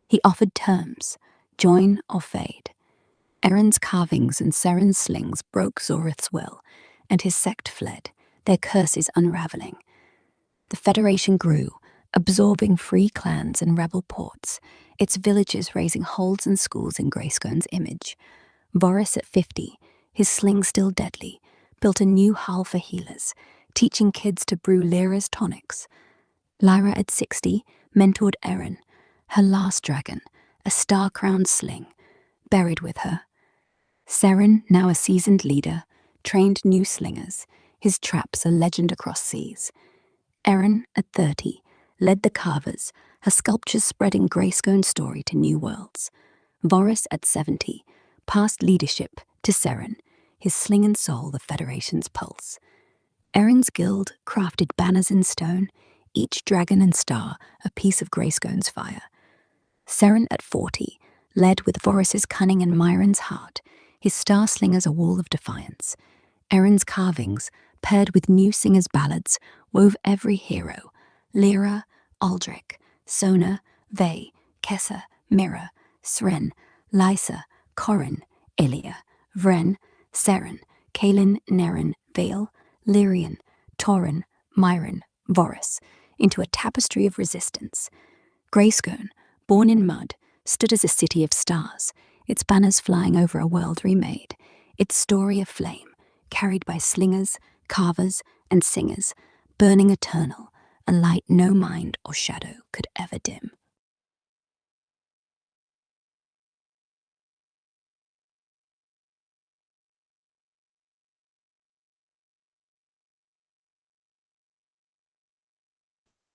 He offered terms, join or fade. Eren's carvings and Seren's slings broke Zorith's will, and his sect fled, their curses unraveling. The Federation grew, absorbing free clans and rebel ports, its villages raising holds and schools in Greyscone's image. Voris at 50, his sling still deadly, built a new hall for healers, teaching kids to brew Lyra's tonics. Lyra at 60 mentored Eren, her last dragon, a star-crowned sling, buried with her. Seren, now a seasoned leader, trained new slingers, his traps a legend across seas. Eren, at 30, led the carvers, her sculptures spreading Greyscone's story to new worlds. Voris, at 70, passed leadership to Seren, his sling and soul the Federation's pulse. Eren's guild crafted banners in stone, each dragon and star a piece of Greyscone's fire. Seren, at 40, led with Voris's cunning and Myron's heart, his star slingers a wall of defiance. Eren's carvings, paired with new singers' ballads, wove every hero: Lyra, Aldrich, Sona, Vey, Kessa, Mira, Sren, Lysa, Corrin, Ilia, Vren, Seren, Kaelin, Neren, Vale, Lyrian, Tauren, Myron, Voris, into a tapestry of resistance. Greyscone, born in mud, stood as a city of stars, its banners flying over a world remade, its story of flame, carried by slingers, carvers, and singers, burning eternal, a light no mind or shadow could ever dim.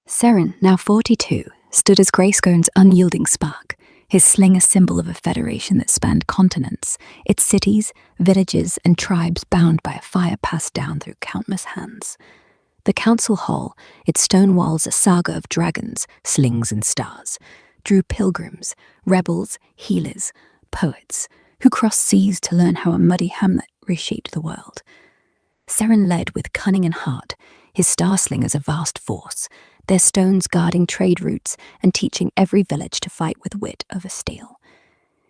Seren, now 42, stood as Greyscone's unyielding spark, his sling a symbol of a federation that spanned continents, its cities, villages, and tribes bound by a fire passed down through countless hands. The council hall, its stone walls a saga of dragons, slings, and stars, drew pilgrims, rebels, healers, poets, who crossed seas to learn how a muddy hamlet reshaped the world. Seren led with cunning and heart, his star slingers a vast force, their stones guarding trade routes and teaching every village to fight with wit over steel.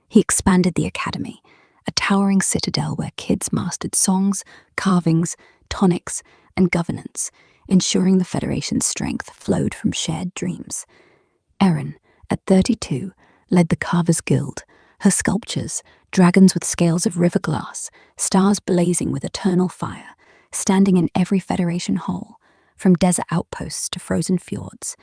He expanded the academy, a towering citadel where kids mastered songs, carvings, tonics, and governance, ensuring the Federation's strength flowed from shared dreams. Eren, at 32, led the Carvers Guild, her sculptures, dragons with scales of river glass, stars blazing with eternal fire, standing in every Federation hall, from desert outposts to frozen fjords.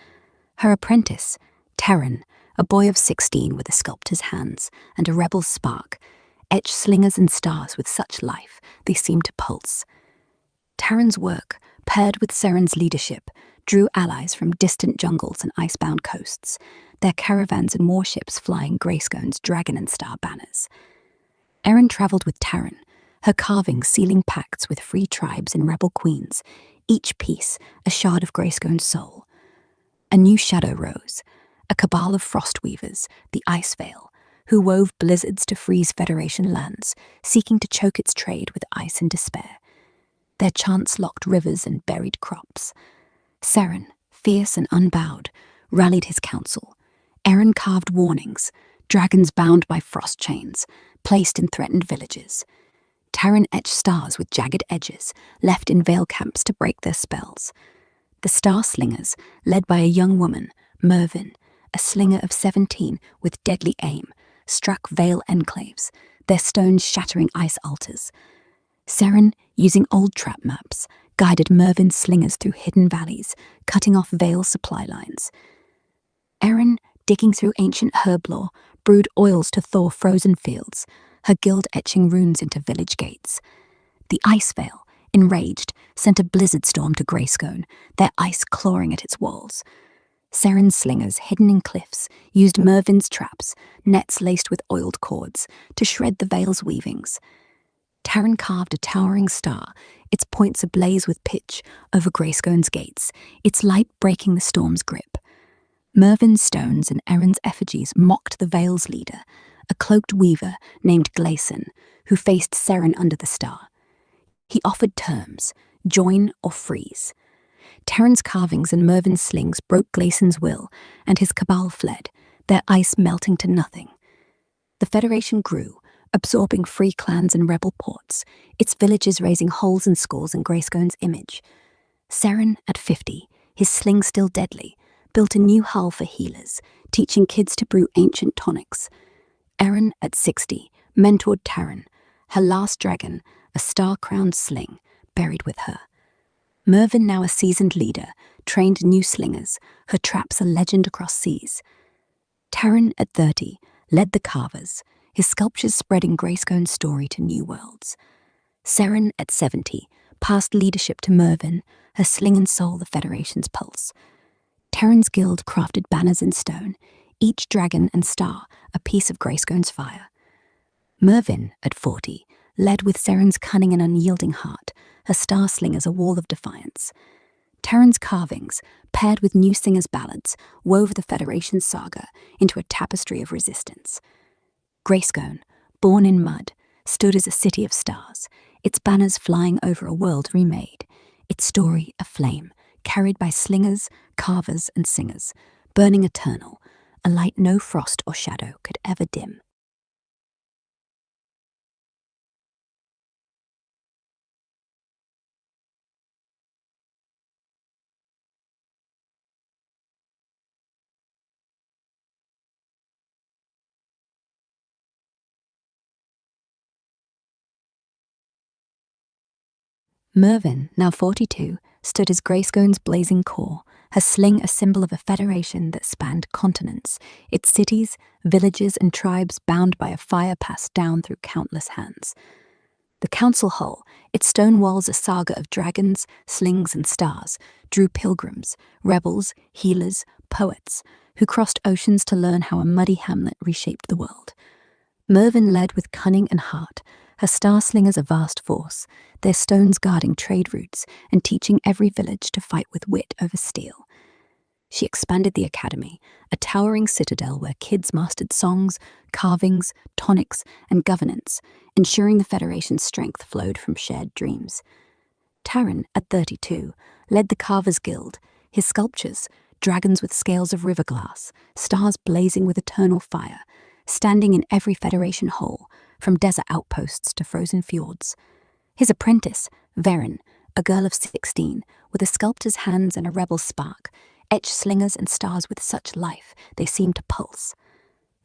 Her apprentice, Terran, a boy of 16 with a sculptor's hands and a rebel's spark, etched slingers and stars with such life they seemed to pulse. Terran's work, paired with Seren's leadership, drew allies from distant jungles and icebound coasts, their caravans and warships flying Greyscone's dragon and star banners. Eren travelled with Terran, her carvings sealing pacts with free tribes and rebel queens, each piece a shard of Greyscone's soul. A new shadow rose, a cabal of Frostweavers, the Ice Veil, who wove blizzards to freeze Federation lands, seeking to choke its trade with ice and despair. Their chants locked rivers and buried crops. Seren, fierce and unbowed, rallied his council. Eren carved warnings, dragons bound by frost chains, placed in threatened villages. Terran etched stars with jagged edges, left in Vale camps to break their spells. The Star Slingers, led by a young woman, Mervyn, a slinger of 17 with deadly aim, struck Vale enclaves, their stones shattering ice altars. Seren, using old trap maps, guided Mervyn's slingers through hidden valleys, cutting off Vale's supply lines. Eren, digging through ancient herb lore, brewed oils to thaw frozen fields, her guild etching runes into village gates. The Ice Veil, enraged, sent a blizzard storm to Greyscone, their ice clawing at its walls. Seren's slingers, hidden in cliffs, used Mervin's traps, nets laced with oiled cords, to shred the veil's weavings. Taryn carved a towering star, its points ablaze with pitch, over Greyscone's gates, its light breaking the storm's grip. Mervin's stones and Erin's effigies mocked the veil's leader, a cloaked weaver named Gleason, who faced Seren under the star. He offered terms: join or freeze. Taryn's carvings and Mervin's slings broke Gleason's will, and his cabal fled, their ice melting to nothing. The Federation grew, absorbing free clans and rebel ports, its villages raising holes and skulls in Greyscone's image. Seren, at 50, his sling still deadly, built a new hull for healers, teaching kids to brew ancient tonics. Erin, at 60, mentored Taryn, her last dragon, a star-crowned sling, buried with her. Mervin, now a seasoned leader, trained new slingers, her traps a legend across seas. Taryn, at 30, led the carvers, his sculptures spreading Greyscone's story to new worlds. Seren, at 70, passed leadership to Mervin, her sling and soul the Federation's pulse. Taryn's guild crafted banners in stone, each dragon and star a piece of Greyscone's fire. Mervin, at 40, led with Seren's cunning and unyielding heart, her star slingers a wall of defiance. Taryn's carvings, paired with new singers' ballads, wove the Federation's saga into a tapestry of resistance. Greyscone, born in mud, stood as a city of stars, its banners flying over a world remade, its story aflame, carried by slingers, carvers, and singers, burning eternal, a light no frost or shadow could ever dim. Mervin, now 42, stood as Greyscone's blazing core, her sling a symbol of a federation that spanned continents, its cities, villages, and tribes bound by a fire passed down through countless hands. The council hall, its stone walls a saga of dragons, slings, and stars, drew pilgrims, rebels, healers, poets, who crossed oceans to learn how a muddy hamlet reshaped the world. Mervin led with cunning and heart, her star slingers a vast force, their stones guarding trade routes and teaching every village to fight with wit over steel. She expanded the academy, a towering citadel where kids mastered songs, carvings, tonics, and governance, ensuring the Federation's strength flowed from shared dreams. Taryn, at 32, led the Carvers Guild, his sculptures, dragons with scales of river glass, stars blazing with eternal fire, standing in every Federation hole, from desert outposts to frozen fjords. His apprentice, Varen, a girl of 16, with a sculptor's hands and a rebel spark, etched slingers and stars with such life they seemed to pulse.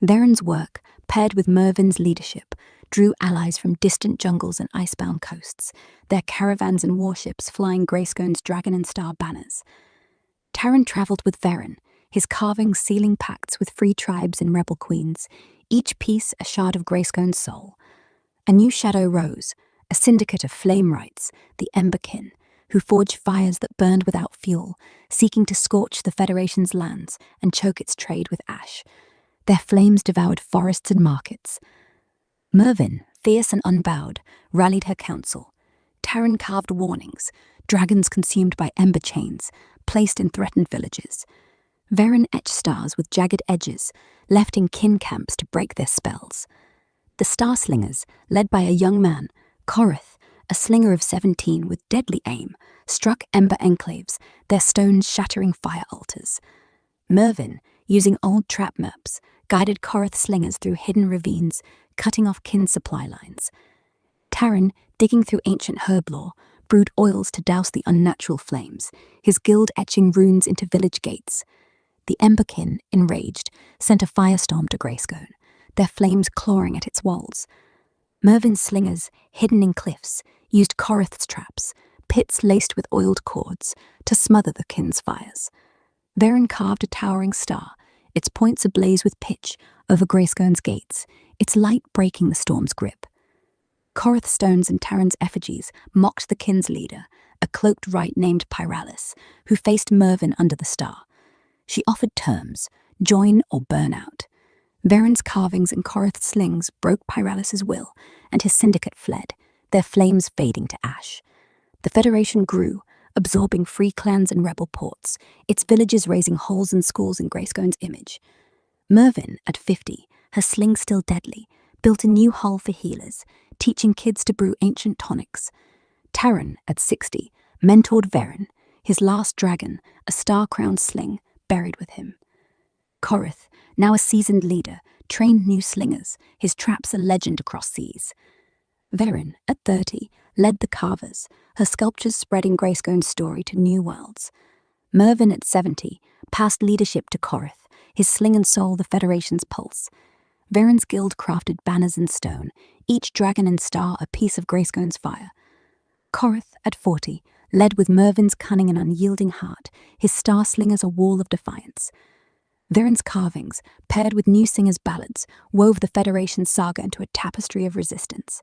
Varen's work, paired with Mervin's leadership, drew allies from distant jungles and icebound coasts, their caravans and warships flying Greyscone's dragon and star banners. Taryn travelled with Varen, his carvings sealing pacts with free tribes and rebel queens, each piece a shard of Greyscone's soul. A new shadow rose, a syndicate of flame rights, the Emberkin, who forged fires that burned without fuel, seeking to scorch the Federation's lands and choke its trade with ash. Their flames devoured forests and markets. Mervin, fierce and unbowed, rallied her council. Taryn carved warnings, dragons consumed by ember chains, placed in threatened villages. Varen etched stars with jagged edges, left in kin camps to break their spells. The Star Slingers, led by a young man, Korath, a slinger of 17 with deadly aim, struck ember enclaves, their stones shattering fire altars. Mervin, using old trap maps, guided Korath slingers through hidden ravines, cutting off kin supply lines. Taryn, digging through ancient herb lore, brewed oils to douse the unnatural flames, his guild etching runes into village gates. The Emberkin, enraged, sent a firestorm to Greyscone, their flames clawing at its walls. Mervin's slingers, hidden in cliffs, used Korath's traps, pits laced with oiled cords, to smother the kin's fires. Varen carved a towering star, its points ablaze with pitch, over Greyscone's gates, its light breaking the storm's grip. Korath stones and Taryn's effigies mocked the kin's leader, a cloaked wight named Pyralis, who faced Mervin under the star. She offered terms: join or burn out. Veren's carvings and Corith's slings broke Pyralis' will, and his syndicate fled, their flames fading to ash. The Federation grew, absorbing free clans and rebel ports, its villages raising halls and schools in Greystone's image. Mervyn, at 50, her sling still deadly, built a new hull for healers, teaching kids to brew ancient tonics. Taran, at 60, mentored Veren, his last dragon, a star-crowned sling, buried with him. Corith, now a seasoned leader, trained new slingers, his traps a legend across seas. Veren, at 30, led the carvers, her sculptures spreading Greystone's story to new worlds. Mervyn, at 70, passed leadership to Corith, his sling and soul the Federation's pulse. Veren's guild crafted banners in stone, each dragon and star a piece of Greystone's fire. Corith, at 40, led with Mervyn's cunning and unyielding heart, his star slingers a wall of defiance. Veren's carvings, paired with new singers' ballads, wove the Federation's saga into a tapestry of resistance.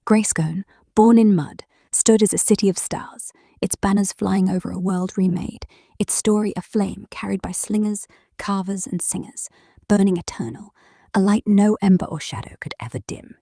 Greystone, born in mud, stood as a city of stars, its banners flying over a world remade, its story a flame carried by slingers, carvers, and singers, burning eternal, a light no ember or shadow could ever dim.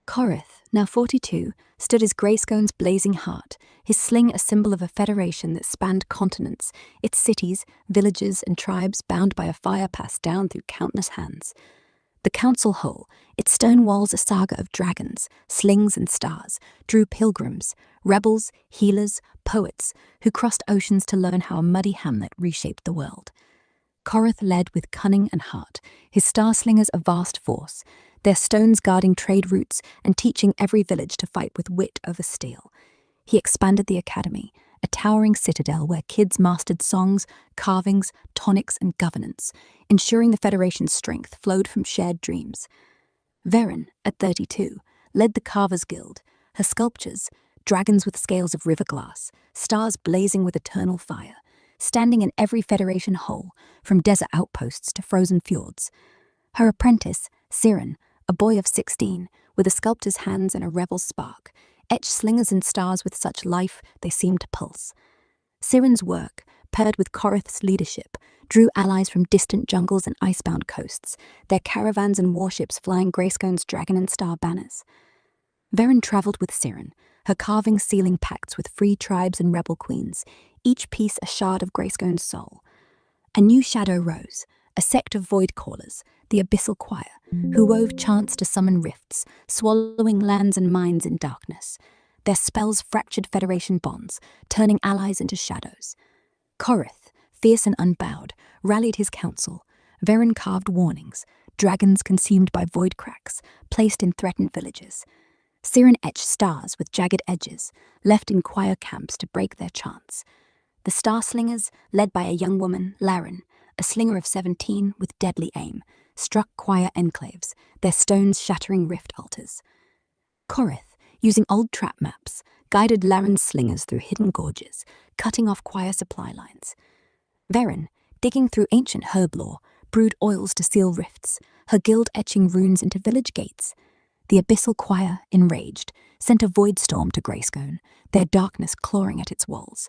Corith, now 42, stood as Greystone's blazing heart, his sling a symbol of a federation that spanned continents, its cities, villages, and tribes bound by a fire passed down through countless hands. The council hall, its stone walls a saga of dragons, slings, and stars, drew pilgrims, rebels, healers, poets, who crossed oceans to learn how a muddy hamlet reshaped the world. Corith led with cunning and heart, his star slingers a vast force, their stones guarding trade routes and teaching every village to fight with wit over steel. He expanded the academy, a towering citadel where kids mastered songs, carvings, tonics, and governance, ensuring the Federation's strength flowed from shared dreams. Varen, at 32, led the Carvers Guild, her sculptures, dragons with scales of river glass, stars blazing with eternal fire, standing in every Federation hole, from desert outposts to frozen fjords. Her apprentice, Siren, a boy of 16, with a sculptor's hands and a rebel's spark, etched slingers and stars with such life they seemed to pulse. Siren's work, paired with Korith's leadership, drew allies from distant jungles and icebound coasts, their caravans and warships flying Greystone's dragon and star banners. Varen travelled with Siren, her carvings sealing pacts with free tribes and rebel queens, each piece a shard of Greystone's soul. A new shadow rose, a sect of void callers, the Abyssal Choir, who wove chants to summon rifts, swallowing lands and minds in darkness. Their spells fractured Federation bonds, turning allies into shadows. Korith, fierce and unbowed, rallied his council. Varen carved warnings, dragons consumed by void cracks, placed in threatened villages. Siren etched stars with jagged edges, left in choir camps to break their chants. The Star Slingers, led by a young woman, Laren, a slinger of 17 with deadly aim, struck choir enclaves, their stones shattering rift altars. Korith, using old trap maps, guided Laren's slingers through hidden gorges, cutting off choir supply lines. Varen, digging through ancient herb lore, brewed oils to seal rifts, her guild etching runes into village gates. The Abyssal Choir, enraged, sent a void storm to Greystone, their darkness clawing at its walls.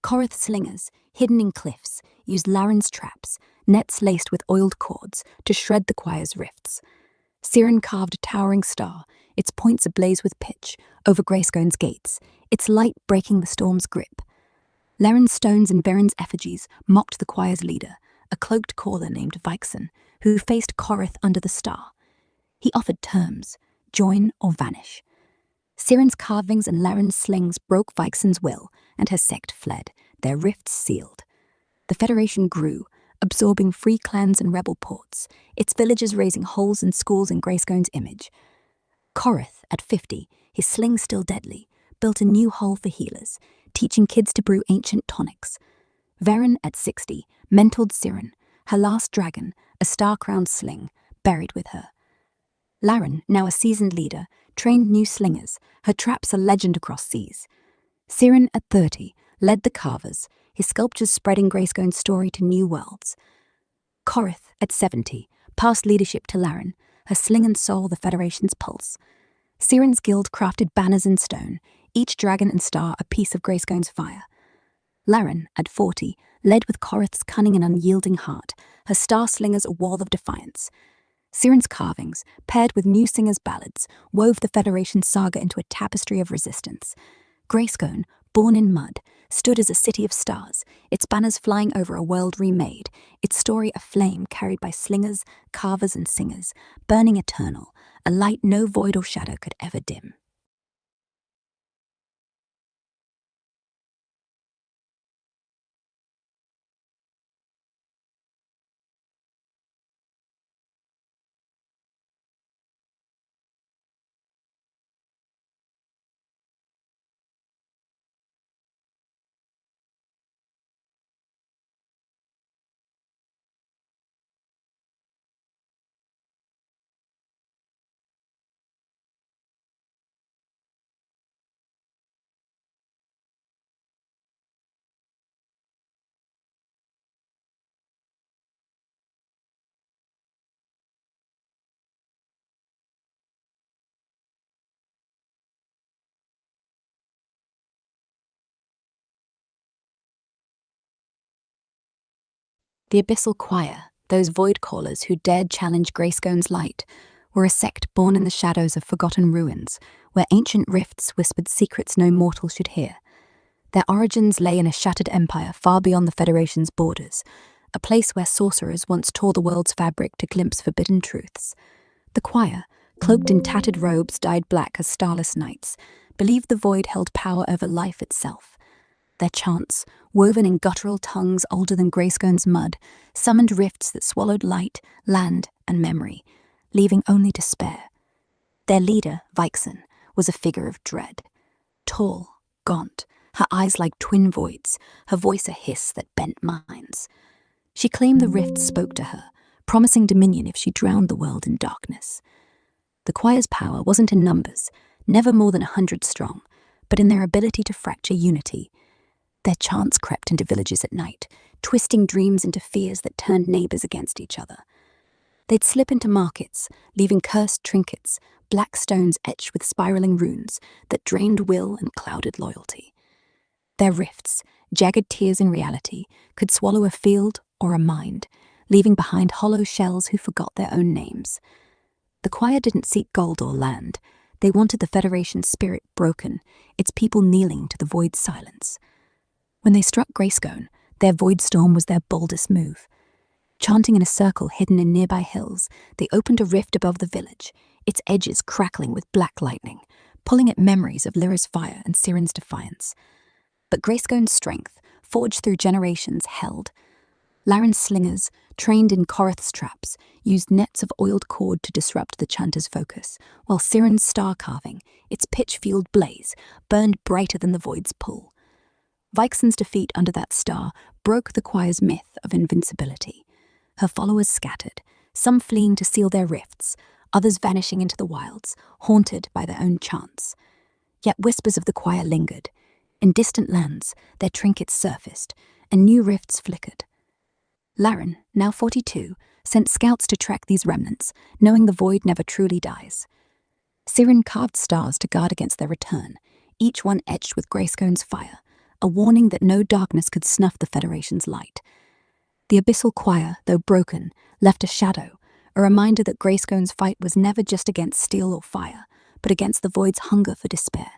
Korith's slingers, hidden in cliffs, used Laren's traps, nets laced with oiled cords, to shred the choir's rifts. Siren carved a towering star, its points ablaze with pitch, over Greystone's gates, its light breaking the storm's grip. Laren's stones and Varen's effigies mocked the choir's leader, a cloaked caller named Vixen, who faced Korith under the star. He offered terms: join or vanish. Siren's carvings and Laren's slings broke Vixen's will, and her sect fled, their rifts sealed. The Federation grew, absorbing free clans and rebel ports, its villages raising holes and schools in Greystone's image. Korith, at 50, his sling still deadly, built a new hole for healers, teaching kids to brew ancient tonics. Varen, at 60, mentored Siren, her last dragon, a star-crowned sling, buried with her. Laren, now a seasoned leader, trained new slingers, her traps a legend across seas. Siren, at 30, led the Carvers, his sculptures spreading Greystone's story to new worlds. Korith, at 70, passed leadership to Laren, her sling and soul the Federation's pulse. Siren's guild crafted banners in stone, each dragon and star a piece of Greystone's fire. Laren, at 40, led with Korith's cunning and unyielding heart, her star slingers a wall of defiance. Siren's carvings, paired with new singers' ballads, wove the Federation's saga into a tapestry of resistance. Greystone, born in mud, stood as a city of stars, its banners flying over a world remade, its story a flame carried by slingers, carvers, and singers, burning eternal, a light no void or shadow could ever dim. The Abyssal Choir, those void callers who dared challenge Greystone's light, were a sect born in the shadows of forgotten ruins, where ancient rifts whispered secrets no mortal should hear. Their origins lay in a shattered empire far beyond the Federation's borders, a place where sorcerers once tore the world's fabric to glimpse forbidden truths. The choir, cloaked in tattered robes dyed black as starless nights, believed the void held power over life itself. Their chants, woven in guttural tongues older than Greystone's mud, summoned rifts that swallowed light, land, and memory, leaving only despair. Their leader, Vixen, was a figure of dread. Tall, gaunt, her eyes like twin voids, her voice a hiss that bent minds. She claimed the rifts spoke to her, promising dominion if she drowned the world in darkness. The choir's power wasn't in numbers, never more than 100 strong, but in their ability to fracture unity. Their chants crept into villages at night, twisting dreams into fears that turned neighbors against each other. They'd slip into markets, leaving cursed trinkets, black stones etched with spiraling runes that drained will and clouded loyalty. Their rifts, jagged tears in reality, could swallow a field or a mind, leaving behind hollow shells who forgot their own names. The choir didn't seek gold or land. They wanted the Federation's spirit broken, its people kneeling to the void's silence. When they struck Greystone, their void storm was their boldest move. Chanting in a circle hidden in nearby hills, they opened a rift above the village, its edges crackling with black lightning, pulling at memories of Lyra's fire and Siren's defiance. But Greystone's strength, forged through generations, held. Laren's slingers, trained in Korath's traps, used nets of oiled cord to disrupt the chanter's focus, while Siren's star carving, its pitch-fueled blaze, burned brighter than the void's pull. Vixen's defeat under that star broke the choir's myth of invincibility. Her followers scattered, some fleeing to seal their rifts, others vanishing into the wilds, haunted by their own chants. Yet whispers of the choir lingered. In distant lands, their trinkets surfaced, and new rifts flickered. Laren, now 42, sent scouts to track these remnants, knowing the void never truly dies. Siren carved stars to guard against their return, each one etched with Greystone's fire, a warning that no darkness could snuff the Federation's light. The abyssal choir, though broken, left a shadow, a reminder that Greystone's fight was never just against steel or fire, but against the void's hunger for despair.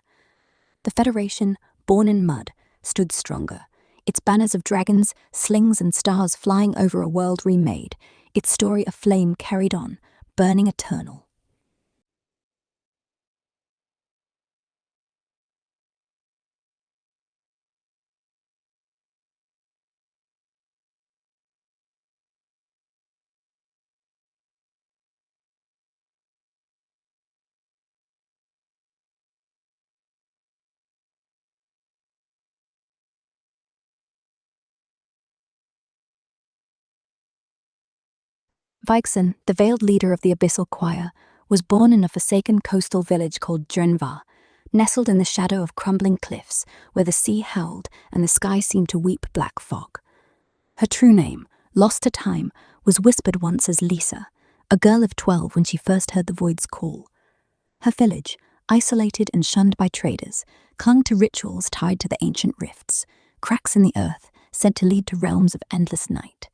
The Federation, born in mud, stood stronger, its banners of dragons, slings and stars flying over a world remade, its story a flame carried on, burning eternal. Vixen, the veiled leader of the abyssal choir, was born in a forsaken coastal village called Drenvar, nestled in the shadow of crumbling cliffs where the sea howled and the sky seemed to weep black fog. Her true name, lost to time, was whispered once as Lisa, a girl of 12 when she first heard the void's call. Her village, isolated and shunned by traders, clung to rituals tied to the ancient rifts, cracks in the earth said to lead to realms of endless night.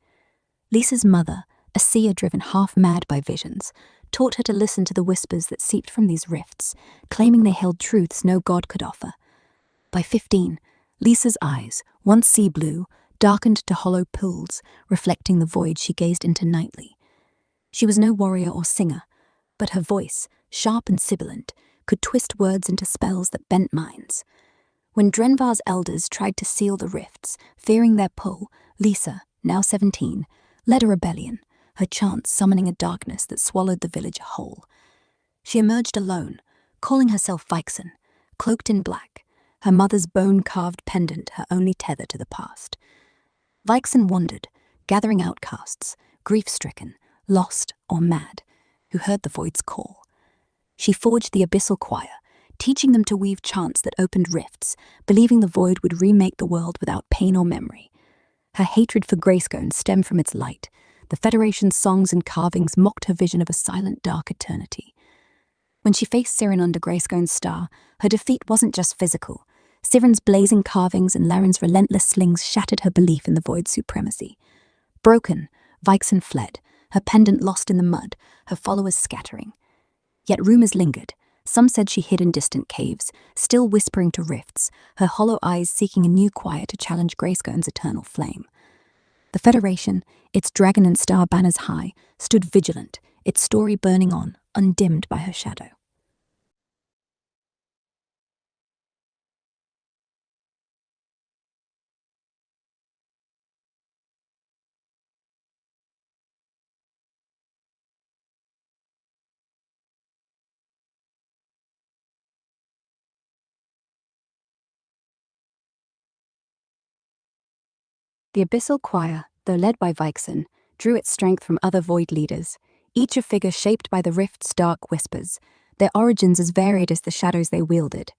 Lisa's mother, a seer driven half-mad by visions, taught her to listen to the whispers that seeped from these rifts, claiming they held truths no god could offer. By 15, Lisa's eyes, once sea blue, darkened to hollow pools, reflecting the void she gazed into nightly. She was no warrior or singer, but her voice, sharp and sibilant, could twist words into spells that bent minds. When Drenvar's elders tried to seal the rifts, fearing their pull, Lisa, now 17, led a rebellion, her chants summoning a darkness that swallowed the village whole. She emerged alone, calling herself Vixen, cloaked in black, her mother's bone-carved pendant her only tether to the past. Vixen wandered, gathering outcasts, grief-stricken, lost or mad, who heard the void's call. She forged the abyssal choir, teaching them to weave chants that opened rifts, believing the void would remake the world without pain or memory. Her hatred for Greystone stemmed from its light. The Federation's songs and carvings mocked her vision of a silent, dark eternity. When she faced Siren under Greystone's star, her defeat wasn't just physical. Siren's blazing carvings and Laren's relentless slings shattered her belief in the void's supremacy. Broken, Vixen fled, her pendant lost in the mud, her followers scattering. Yet rumors lingered. Some said she hid in distant caves, still whispering to rifts, her hollow eyes seeking a new choir to challenge Greystone's eternal flame. The Federation, its dragon and star banners high, stood vigilant, its story burning on, undimmed by her shadow. The Abyssal Choir, though led by Vixen, drew its strength from other Void leaders, each a figure shaped by the Rift's dark whispers, their origins as varied as the shadows they wielded.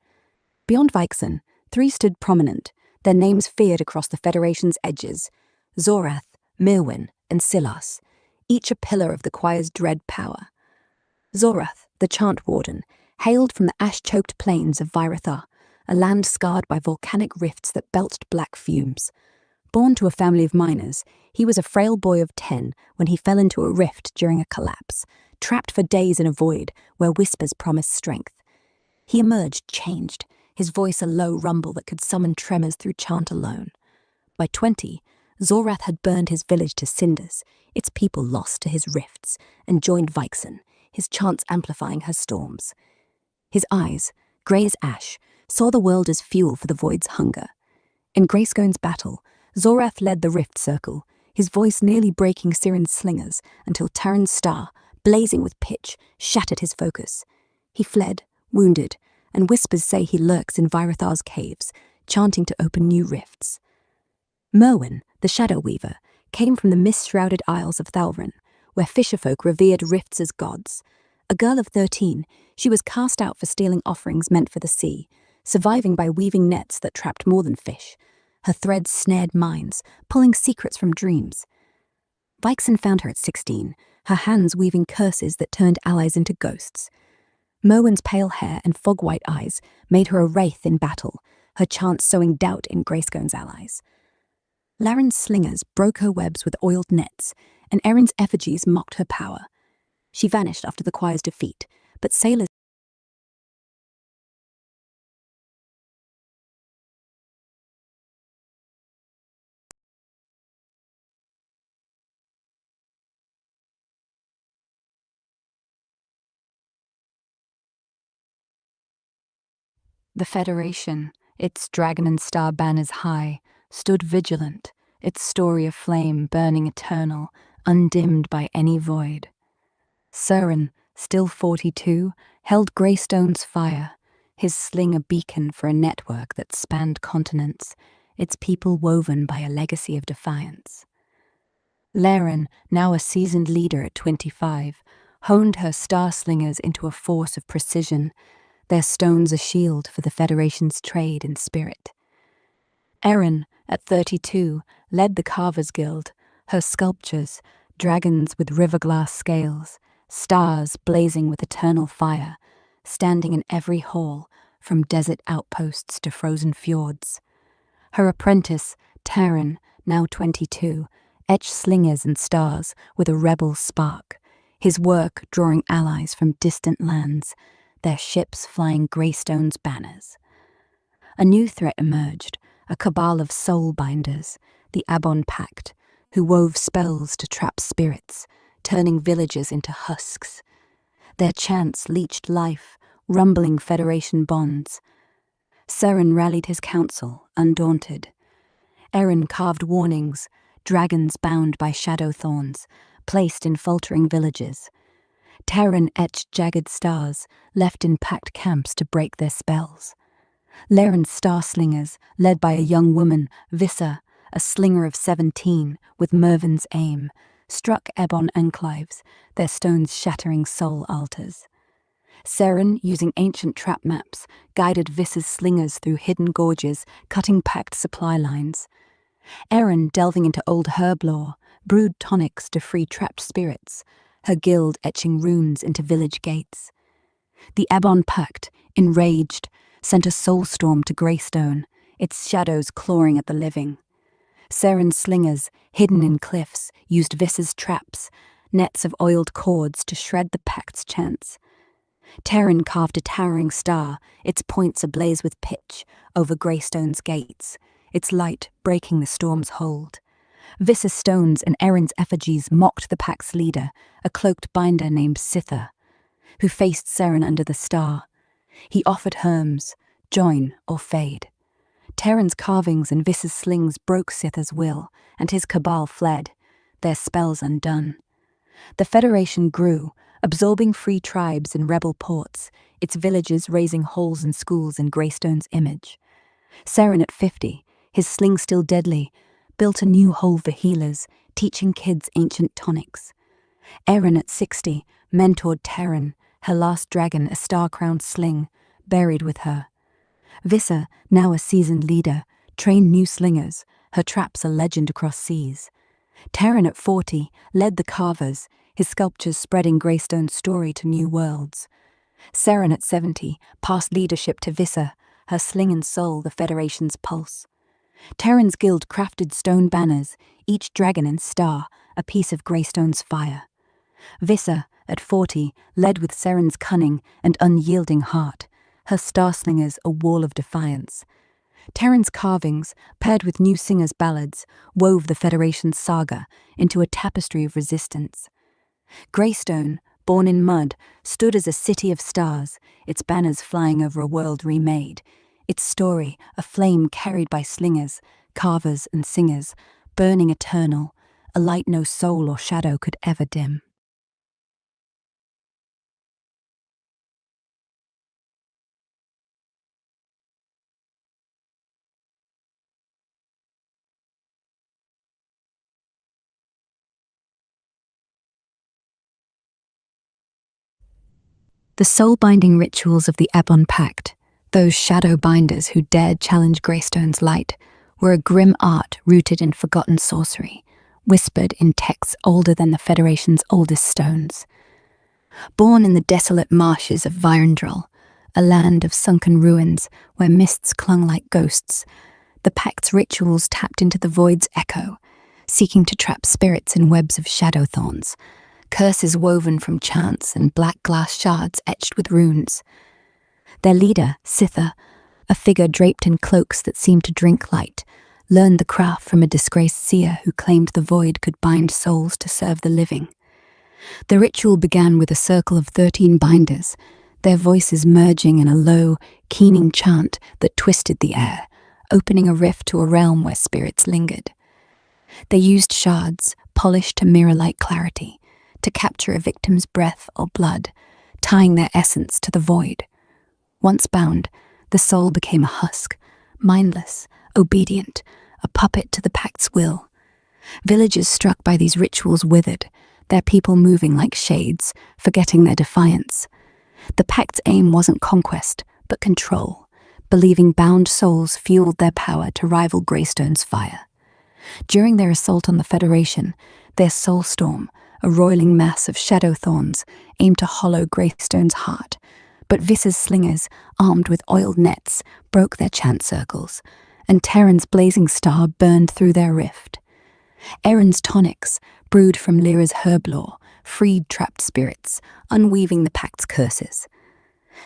Beyond Vixen, three stood prominent, their names feared across the Federation's edges: Zorath, Mirwin, and Silas, each a pillar of the choir's dread power. Zorath, the Chant Warden, hailed from the ash-choked plains of Virathar, a land scarred by volcanic rifts that belched black fumes. Born to a family of miners, he was a frail boy of 10 when he fell into a rift during a collapse, trapped for days in a void where whispers promised strength. He emerged changed, his voice a low rumble that could summon tremors through chant alone. By 20, Zorath had burned his village to cinders, its people lost to his rifts, and joined Vixen, his chants amplifying her storms. His eyes, grey as ash, saw the world as fuel for the Void's hunger. In Greystone's battle, Zorath led the Rift Circle, his voice nearly breaking Siren's slingers until Terran's star, blazing with pitch, shattered his focus. He fled, wounded, and whispers say he lurks in Virathar's caves, chanting to open new rifts. Mirwin, the Shadow Weaver, came from the mist-shrouded Isles of Thalrin, where fisherfolk revered rifts as gods. A girl of 13, she was cast out for stealing offerings meant for the sea, surviving by weaving nets that trapped more than fish. Her threads snared minds, pulling secrets from dreams. Vixen found her at 16, her hands weaving curses that turned allies into ghosts. Mirwin's pale hair and fog-white eyes made her a wraith in battle, her chants sowing doubt in Greystone's allies. Laren's slingers broke her webs with oiled nets, and Erin's effigies mocked her power. She vanished after the choir's defeat, but sailors The Federation, its dragon and star banners high, stood vigilant, its story of flame burning eternal, undimmed by any void. Siren, still 42, held Greystone's fire, his sling a beacon for a network that spanned continents, its people woven by a legacy of defiance. Laren, now a seasoned leader at 25, honed her star slingers into a force of precision, their stones a shield for the Federation's trade in spirit. Erin, at 32, led the Carvers Guild, her sculptures, dragons with river-glass scales, stars blazing with eternal fire, standing in every hall, from desert outposts to frozen fjords. Her apprentice, Terran, now 22, etched slingers and stars with a rebel spark, his work drawing allies from distant lands, their ships flying Greystone's banners. A new threat emerged, a cabal of soul-binders, the Abon Pact, who wove spells to trap spirits, turning villages into husks. Their chants leached life, rumbling Federation bonds. Seren rallied his council, undaunted. Erin carved warnings, dragons bound by shadow thorns, placed in faltering villages. Terran etched jagged stars, left in packed camps to break their spells. Laren's star-slingers, led by a young woman, Vissa, a slinger of 17, with Mervin's aim, struck Ebon enclaves, their stones shattering soul altars. Seren, using ancient trap maps, guided Vissa's slingers through hidden gorges, cutting packed supply lines. Erin, delving into old herb lore, brewed tonics to free trapped spirits, her guild etching runes into village gates. The Ebon Pact, enraged, sent a soulstorm to Greystone, its shadows clawing at the living. Seren's slingers, hidden in cliffs, used Vissa's traps, nets of oiled cords to shred the Pact's chants. Terran carved a towering star, its points ablaze with pitch, over Greystone's gates, its light breaking the storm's hold. Vissa's stones and Erin's effigies mocked the Pact's leader, a cloaked binder named Sitha, who faced Seren under the star. He offered Herms, join or fade. Terran's carvings and Vissa's slings broke Sitha's will, and his cabal fled, their spells undone. The Federation grew, absorbing free tribes and rebel ports, its villages raising halls and schools in Greystone's image. Seren at 50, his sling still deadly, built a new hole for healers, teaching kids ancient tonics. Erin at 60 mentored Terran, her last dragon a star-crowned sling, buried with her. Visser, now a seasoned leader, trained new slingers, her traps a legend across seas. Terran at 40 led the carvers, his sculptures spreading Greystone's story to new worlds. Seren at 70 passed leadership to Visser, her sling and soul the Federation's pulse. Terran's guild crafted stone banners, each dragon and star a piece of Greystone's fire. Visser, at 40, led with Seren's cunning and unyielding heart, her star-slingers a wall of defiance. Terran's carvings, paired with new singers' ballads, wove the Federation's saga into a tapestry of resistance. Greystone, born in mud, stood as a city of stars, its banners flying over a world remade. Its story, a flame carried by slingers, carvers and singers, burning eternal, a light no soul or shadow could ever dim. The soul-binding rituals of the Ebon Pact, those shadow binders who dared challenge Greystone's light, were a grim art rooted in forgotten sorcery, whispered in texts older than the Federation's oldest stones. Born in the desolate marshes of Vyrendrel, a land of sunken ruins where mists clung like ghosts, the Pact's rituals tapped into the void's echo, seeking to trap spirits in webs of shadow thorns, curses woven from chants and black glass shards etched with runes. Their leader, Sitha, a figure draped in cloaks that seemed to drink light, learned the craft from a disgraced seer who claimed the void could bind souls to serve the living. The ritual began with a circle of 13 binders, their voices merging in a low, keening chant that twisted the air, opening a rift to a realm where spirits lingered. They used shards, polished to mirror-like clarity, to capture a victim's breath or blood, tying their essence to the void. Once bound, the soul became a husk, mindless, obedient, a puppet to the Pact's will. Villages struck by these rituals withered, their people moving like shades, forgetting their defiance. The Pact's aim wasn't conquest, but control, believing bound souls fueled their power to rival Greystone's fire. During their assault on the Federation, their soul storm, a roiling mass of shadow thorns, aimed to hollow Greystone's heart, but Visser's slingers, armed with oiled nets, broke their chant circles, and Terran's blazing star burned through their rift. Erin's tonics, brewed from Lyra's herb lore, freed trapped spirits, unweaving the Pact's curses.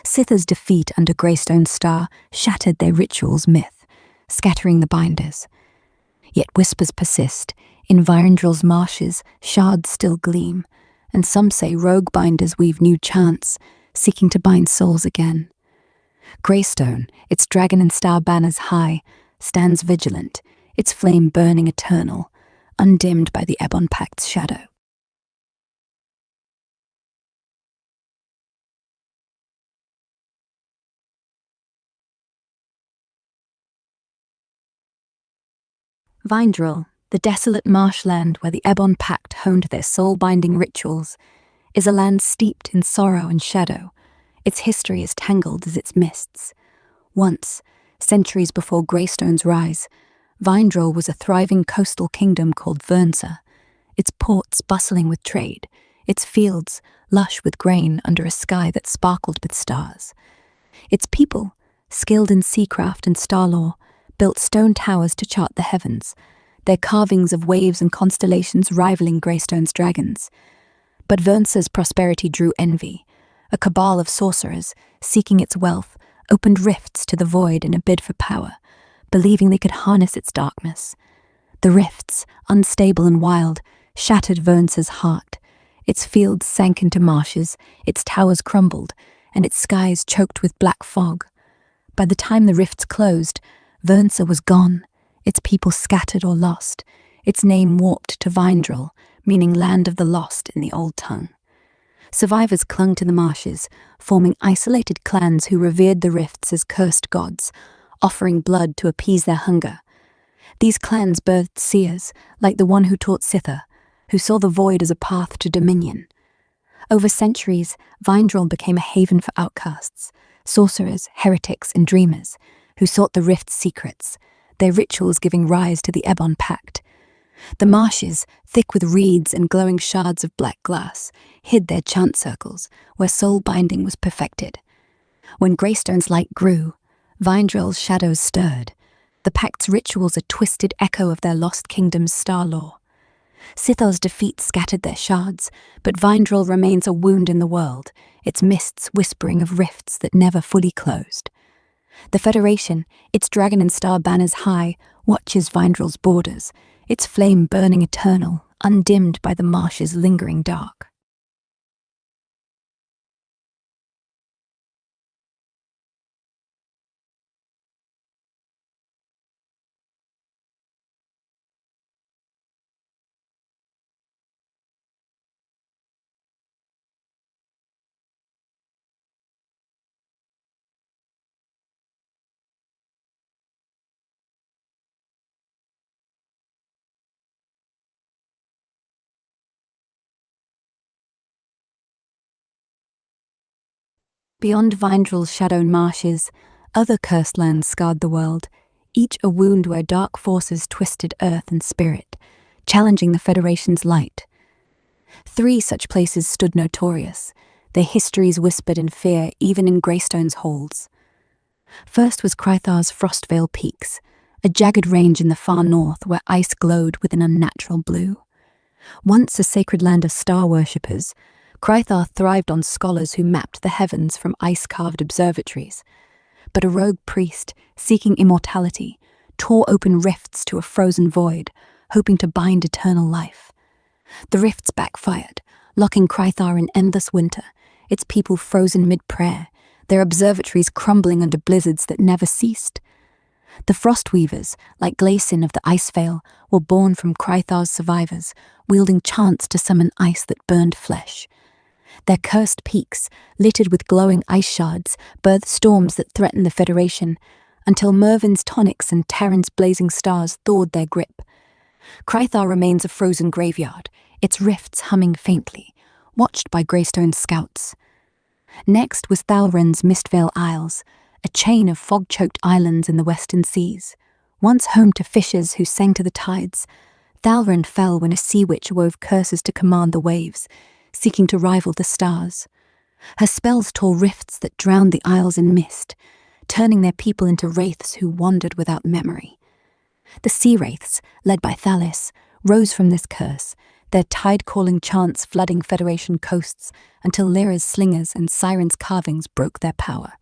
Sitha's defeat under Greystone's star shattered their ritual's myth, scattering the binders. Yet whispers persist. In Vyrendrel's marshes, shards still gleam, and some say rogue binders weave new chants, seeking to bind souls again. Greystone, its dragon and star banners high, stands vigilant, its flame burning eternal, undimmed by the Ebon Pact's shadow. Vyrendrel, the desolate marshland where the Ebon Pact honed their soul-binding rituals, is a land steeped in sorrow and shadow. Its history is tangled as its mists. Once, centuries before Greystone's rise, Vyrendrel was a thriving coastal kingdom called Vernsa, its ports bustling with trade, its fields lush with grain under a sky that sparkled with stars. Its people, skilled in seacraft and star lore, built stone towers to chart the heavens, their carvings of waves and constellations rivaling Greystone's dragons. But Vernsa's prosperity drew envy. A cabal of sorcerers, seeking its wealth, opened rifts to the void in a bid for power, believing they could harness its darkness. The rifts, unstable and wild, shattered Vernsa's heart. Its fields sank into marshes, its towers crumbled, and its skies choked with black fog. By the time the rifts closed, Vernsa was gone, its people scattered or lost, its name warped to Vyrendrel, meaning land of the lost in the old tongue. Survivors clung to the marshes, forming isolated clans who revered the rifts as cursed gods, offering blood to appease their hunger. These clans birthed seers, like the one who taught Sitha, who saw the void as a path to dominion. Over centuries, Vindrel became a haven for outcasts, sorcerers, heretics, and dreamers, who sought the rift's secrets, their rituals giving rise to the Ebon Pact. The marshes, thick with reeds and glowing shards of black glass, hid their chant circles, where soul binding was perfected. When Greystone's light grew, Vindrel's shadows stirred. The Pact's rituals a twisted echo of their lost kingdom's star lore. Sithar's defeat scattered their shards, but Vindrel remains a wound in the world, its mists whispering of rifts that never fully closed. The Federation, its dragon and star banners high, watches Vindrel's borders, its flame burning eternal, undimmed by the marsh's lingering dark. Beyond Vindrel's shadowed marshes, other cursed lands scarred the world, each a wound where dark forces twisted earth and spirit, challenging the Federation's light. 3 such places stood notorious, their histories whispered in fear even in Greystone's halls. First was Krythar's Frostvale Peaks, a jagged range in the far north where ice glowed with an unnatural blue. Once a sacred land of star worshippers, Krythar thrived on scholars who mapped the heavens from ice-carved observatories. But a rogue priest, seeking immortality, tore open rifts to a frozen void, hoping to bind eternal life. The rifts backfired, locking Krythar in endless winter, its people frozen mid-prayer, their observatories crumbling under blizzards that never ceased. The Frostweavers, like Glacian of the Icevale, were born from Krythar's survivors, wielding chants to summon ice that burned flesh. Their cursed peaks, littered with glowing ice shards, birthed storms that threatened the Federation, until Mervin's tonics and Terran's blazing stars thawed their grip. Krythar remains a frozen graveyard, its rifts humming faintly, watched by Greystone's scouts. Next was Thalren's Mistvale Isles, a chain of fog-choked islands in the western seas. Once home to fishers who sang to the tides, Thalren fell when a sea witch wove curses to command the waves, seeking to rival the stars. Her spells tore rifts that drowned the isles in mist, turning their people into wraiths who wandered without memory. The sea wraiths, led by Thalis, rose from this curse, their tide-calling chants flooding Federation coasts until Lyra's slingers and Siren's carvings broke their power.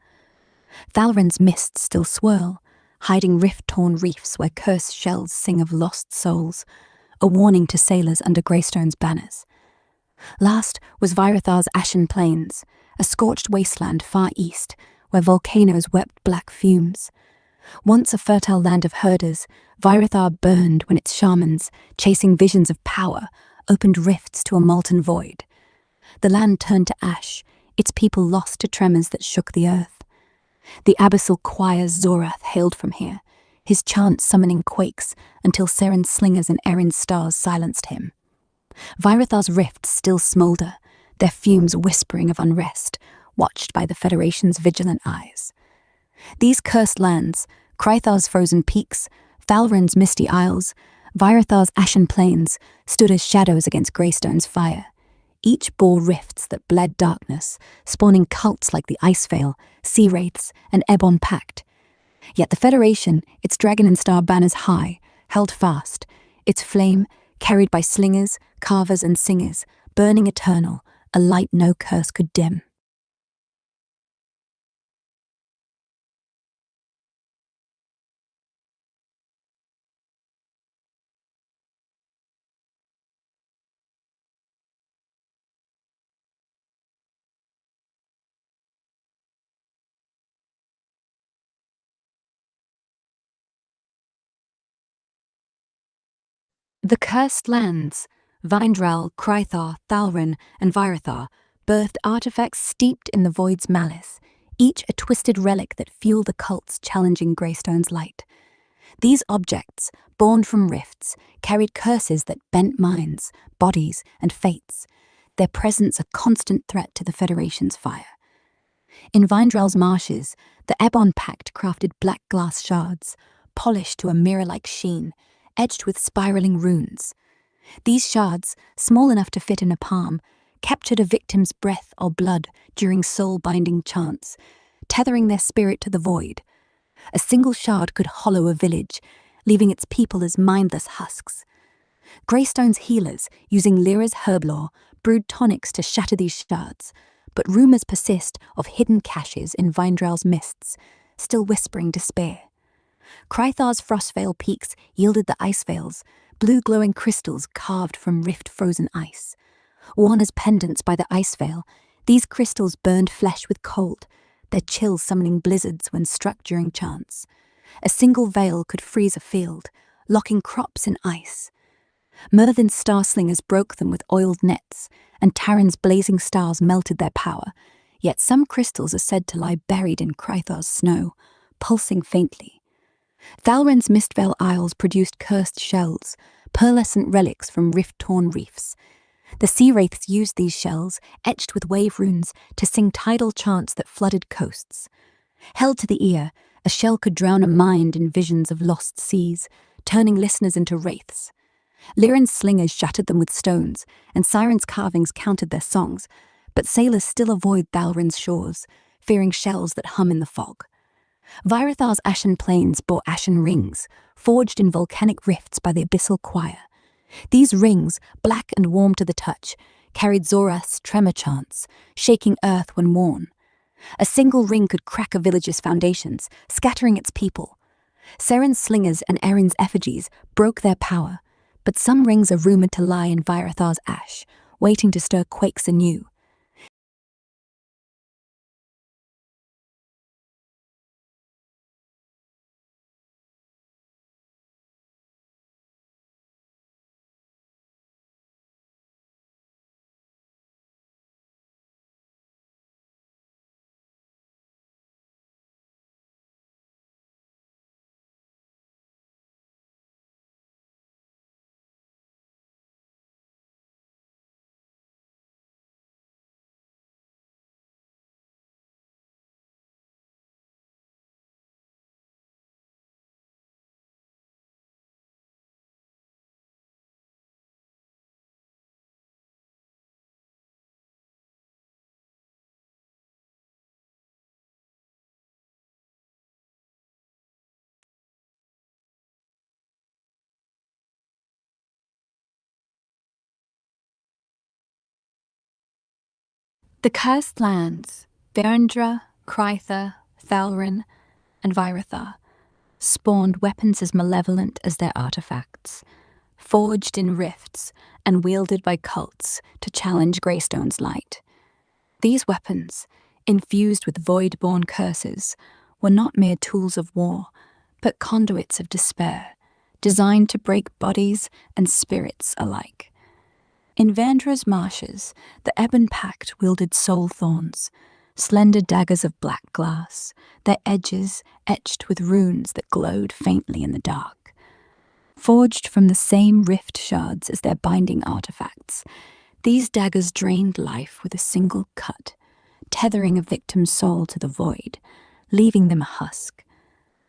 Thalren's mists still swirl, hiding rift-torn reefs where cursed shells sing of lost souls, a warning to sailors under Greystone's banners. Last was Virathar's Ashen Plains, a scorched wasteland far east, where volcanoes wept black fumes. Once a fertile land of herders, Virathar burned when its shamans, chasing visions of power, opened rifts to a molten void. The land turned to ash, its people lost to tremors that shook the earth. The abyssal choir Zorath hailed from here, his chant summoning quakes until Seren's slingers and Erin's stars silenced him. Virathar's rifts still smolder, their fumes whispering of unrest, watched by the Federation's vigilant eyes. These cursed lands, Krythar's frozen peaks, Thalren's misty isles, Virathar's ashen plains, stood as shadows against Greystone's fire. Each bore rifts that bled darkness, spawning cults like the Icevale, Sea Wraiths, and Ebon Pact. Yet the Federation, its dragon and star banners high, held fast, its flame, carried by slingers, carvers, and singers, burning eternal, a light no curse could dim. The cursed lands, Vindral, Krythar, Thalren, and Virathar, birthed artifacts steeped in the void's malice, each a twisted relic that fueled the cults challenging Greystone's light. These objects, born from rifts, carried curses that bent minds, bodies, and fates, their presence a constant threat to the Federation's fire. In Vindral's marshes, the Ebon Pact crafted black glass shards, polished to a mirror-like sheen, edged with spiraling runes. These shards, small enough to fit in a palm, captured a victim's breath or blood during soul-binding chants, tethering their spirit to the void. A single shard could hollow a village, leaving its people as mindless husks. Greystone's healers, using Lyra's herb lore, brewed tonics to shatter these shards, but rumours persist of hidden caches in Vindral's mists, still whispering despair. Krythar's Frostveil peaks yielded the ice veils, blue glowing crystals carved from rift-frozen ice. Worn as pendants by the ice veil, these crystals burned flesh with cold, their chill summoning blizzards when struck during chants. A single veil could freeze a field, locking crops in ice. Merthin's star-slingers broke them with oiled nets, and Tarren's blazing stars melted their power, yet some crystals are said to lie buried in Krythar's snow, pulsing faintly. Thalren's Mistveil Isles produced cursed shells, pearlescent relics from rift-torn reefs. The sea wraiths used these shells, etched with wave runes, to sing tidal chants that flooded coasts. Held to the ear, a shell could drown a mind in visions of lost seas, turning listeners into wraiths. Lyran's slingers shattered them with stones, and Siren's carvings countered their songs, but sailors still avoid Thalren's shores, fearing shells that hum in the fog. Virathar's ashen plains bore ashen rings, forged in volcanic rifts by the abyssal choir. These rings, black and warm to the touch, carried Zorath's tremor chants, shaking earth when worn. A single ring could crack a village's foundations, scattering its people. Seren's slingers and Erin's effigies broke their power, but some rings are rumoured to lie in Virathar's ash, waiting to stir quakes anew. The cursed lands, Verandra, Krythar, Thalren, and Virathar, spawned weapons as malevolent as their artifacts, forged in rifts and wielded by cults to challenge Greystone's light. These weapons, infused with void-born curses, were not mere tools of war, but conduits of despair, designed to break bodies and spirits alike. In Vandra's marshes, the Ebon Pact wielded soul thorns, slender daggers of black glass, their edges etched with runes that glowed faintly in the dark. Forged from the same rift shards as their binding artifacts, these daggers drained life with a single cut, tethering a victim's soul to the void, leaving them a husk.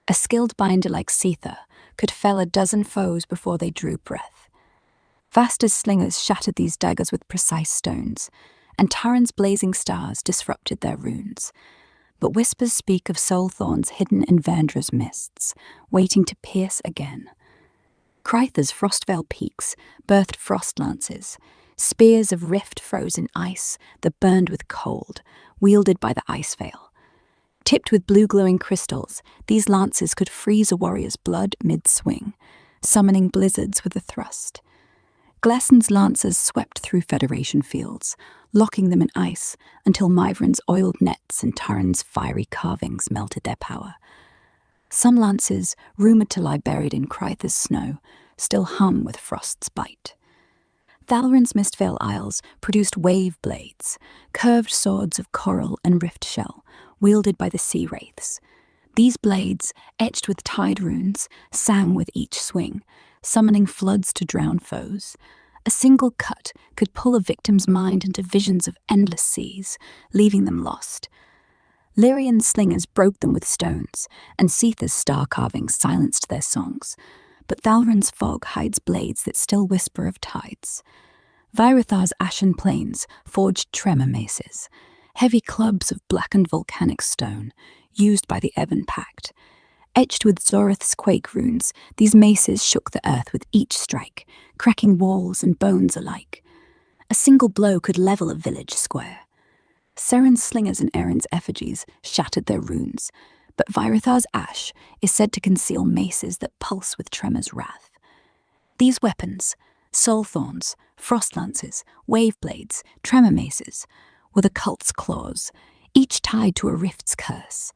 A skilled binder like Seether could fell a dozen foes before they drew breath. Vasta's slingers shattered these daggers with precise stones, and Tarren's blazing stars disrupted their runes. But whispers speak of soul thorns hidden in Vandra's mists, waiting to pierce again. Krythar's Frostveil peaks birthed frost lances, spears of rift-frozen ice that burned with cold, wielded by the ice veil. Tipped with blue-glowing crystals, these lances could freeze a warrior's blood mid-swing, summoning blizzards with a thrust. Glessen's lancers swept through Federation fields, locking them in ice until Myvran's oiled nets and Tarren's fiery carvings melted their power. Some lances, rumoured to lie buried in Krythar's snow, still hum with frost's bite. Thalren's Mistveil Isles produced wave blades, curved swords of coral and rift shell, wielded by the sea wraiths. These blades, etched with tide runes, sang with each swing, summoning floods to drown foes. A single cut could pull a victim's mind into visions of endless seas, leaving them lost. Lyrian's slingers broke them with stones, and Setha's star carvings silenced their songs. But Thalrin's fog hides blades that still whisper of tides. Virathar's ashen plains forged tremor maces, heavy clubs of blackened volcanic stone, used by the Ebon Pact. Etched with Zorith's quake runes, these maces shook the earth with each strike, cracking walls and bones alike. A single blow could level a village square. Seren's slingers and Erin's effigies shattered their runes, but Virathar's ash is said to conceal maces that pulse with Tremor's wrath. These weapons, soul thorns, frost lances, wave blades, tremor maces, were the cult's claws, each tied to a rift's curse.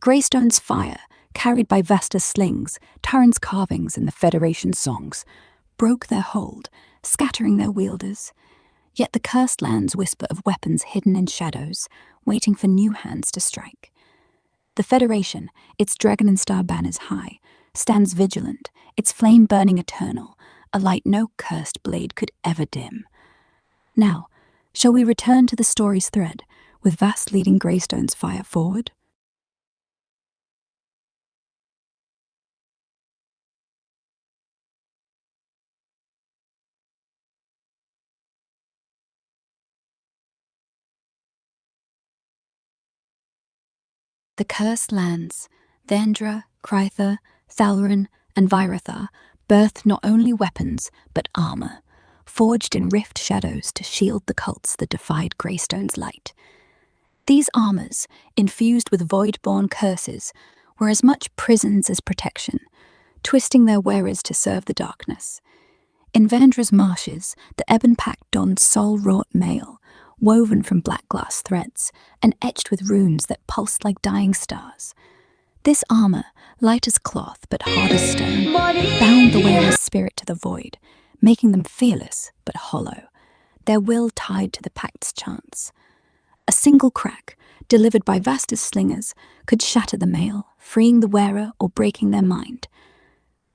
Greystone's fire, carried by Vasta's slings, Taran's carvings, and the Federation's songs, broke their hold, scattering their wielders. Yet the cursed lands whisper of weapons hidden in shadows, waiting for new hands to strike. The Federation, its dragon and star banners high, stands vigilant, its flame burning eternal, a light no cursed blade could ever dim. Now, shall we return to the story's thread, with Vast leading Greystone's fire forward? The cursed lands, Thandra, Krytha, Thalrin, and Virathar, birthed not only weapons, but armor, forged in rift shadows to shield the cults that defied Greystone's light. These armors, infused with void-born curses, were as much prisons as protection, twisting their wearers to serve the darkness. In Vandra's marshes, the Ebon Pact donned soul-wrought mail, woven from black glass threads, and etched with runes that pulsed like dying stars. This armor, light as cloth but hard as stone, bound the wearer's spirit to the void, making them fearless but hollow, their will tied to the Pact's chants. A single crack, delivered by Vasta's slingers, could shatter the mail, freeing the wearer or breaking their mind.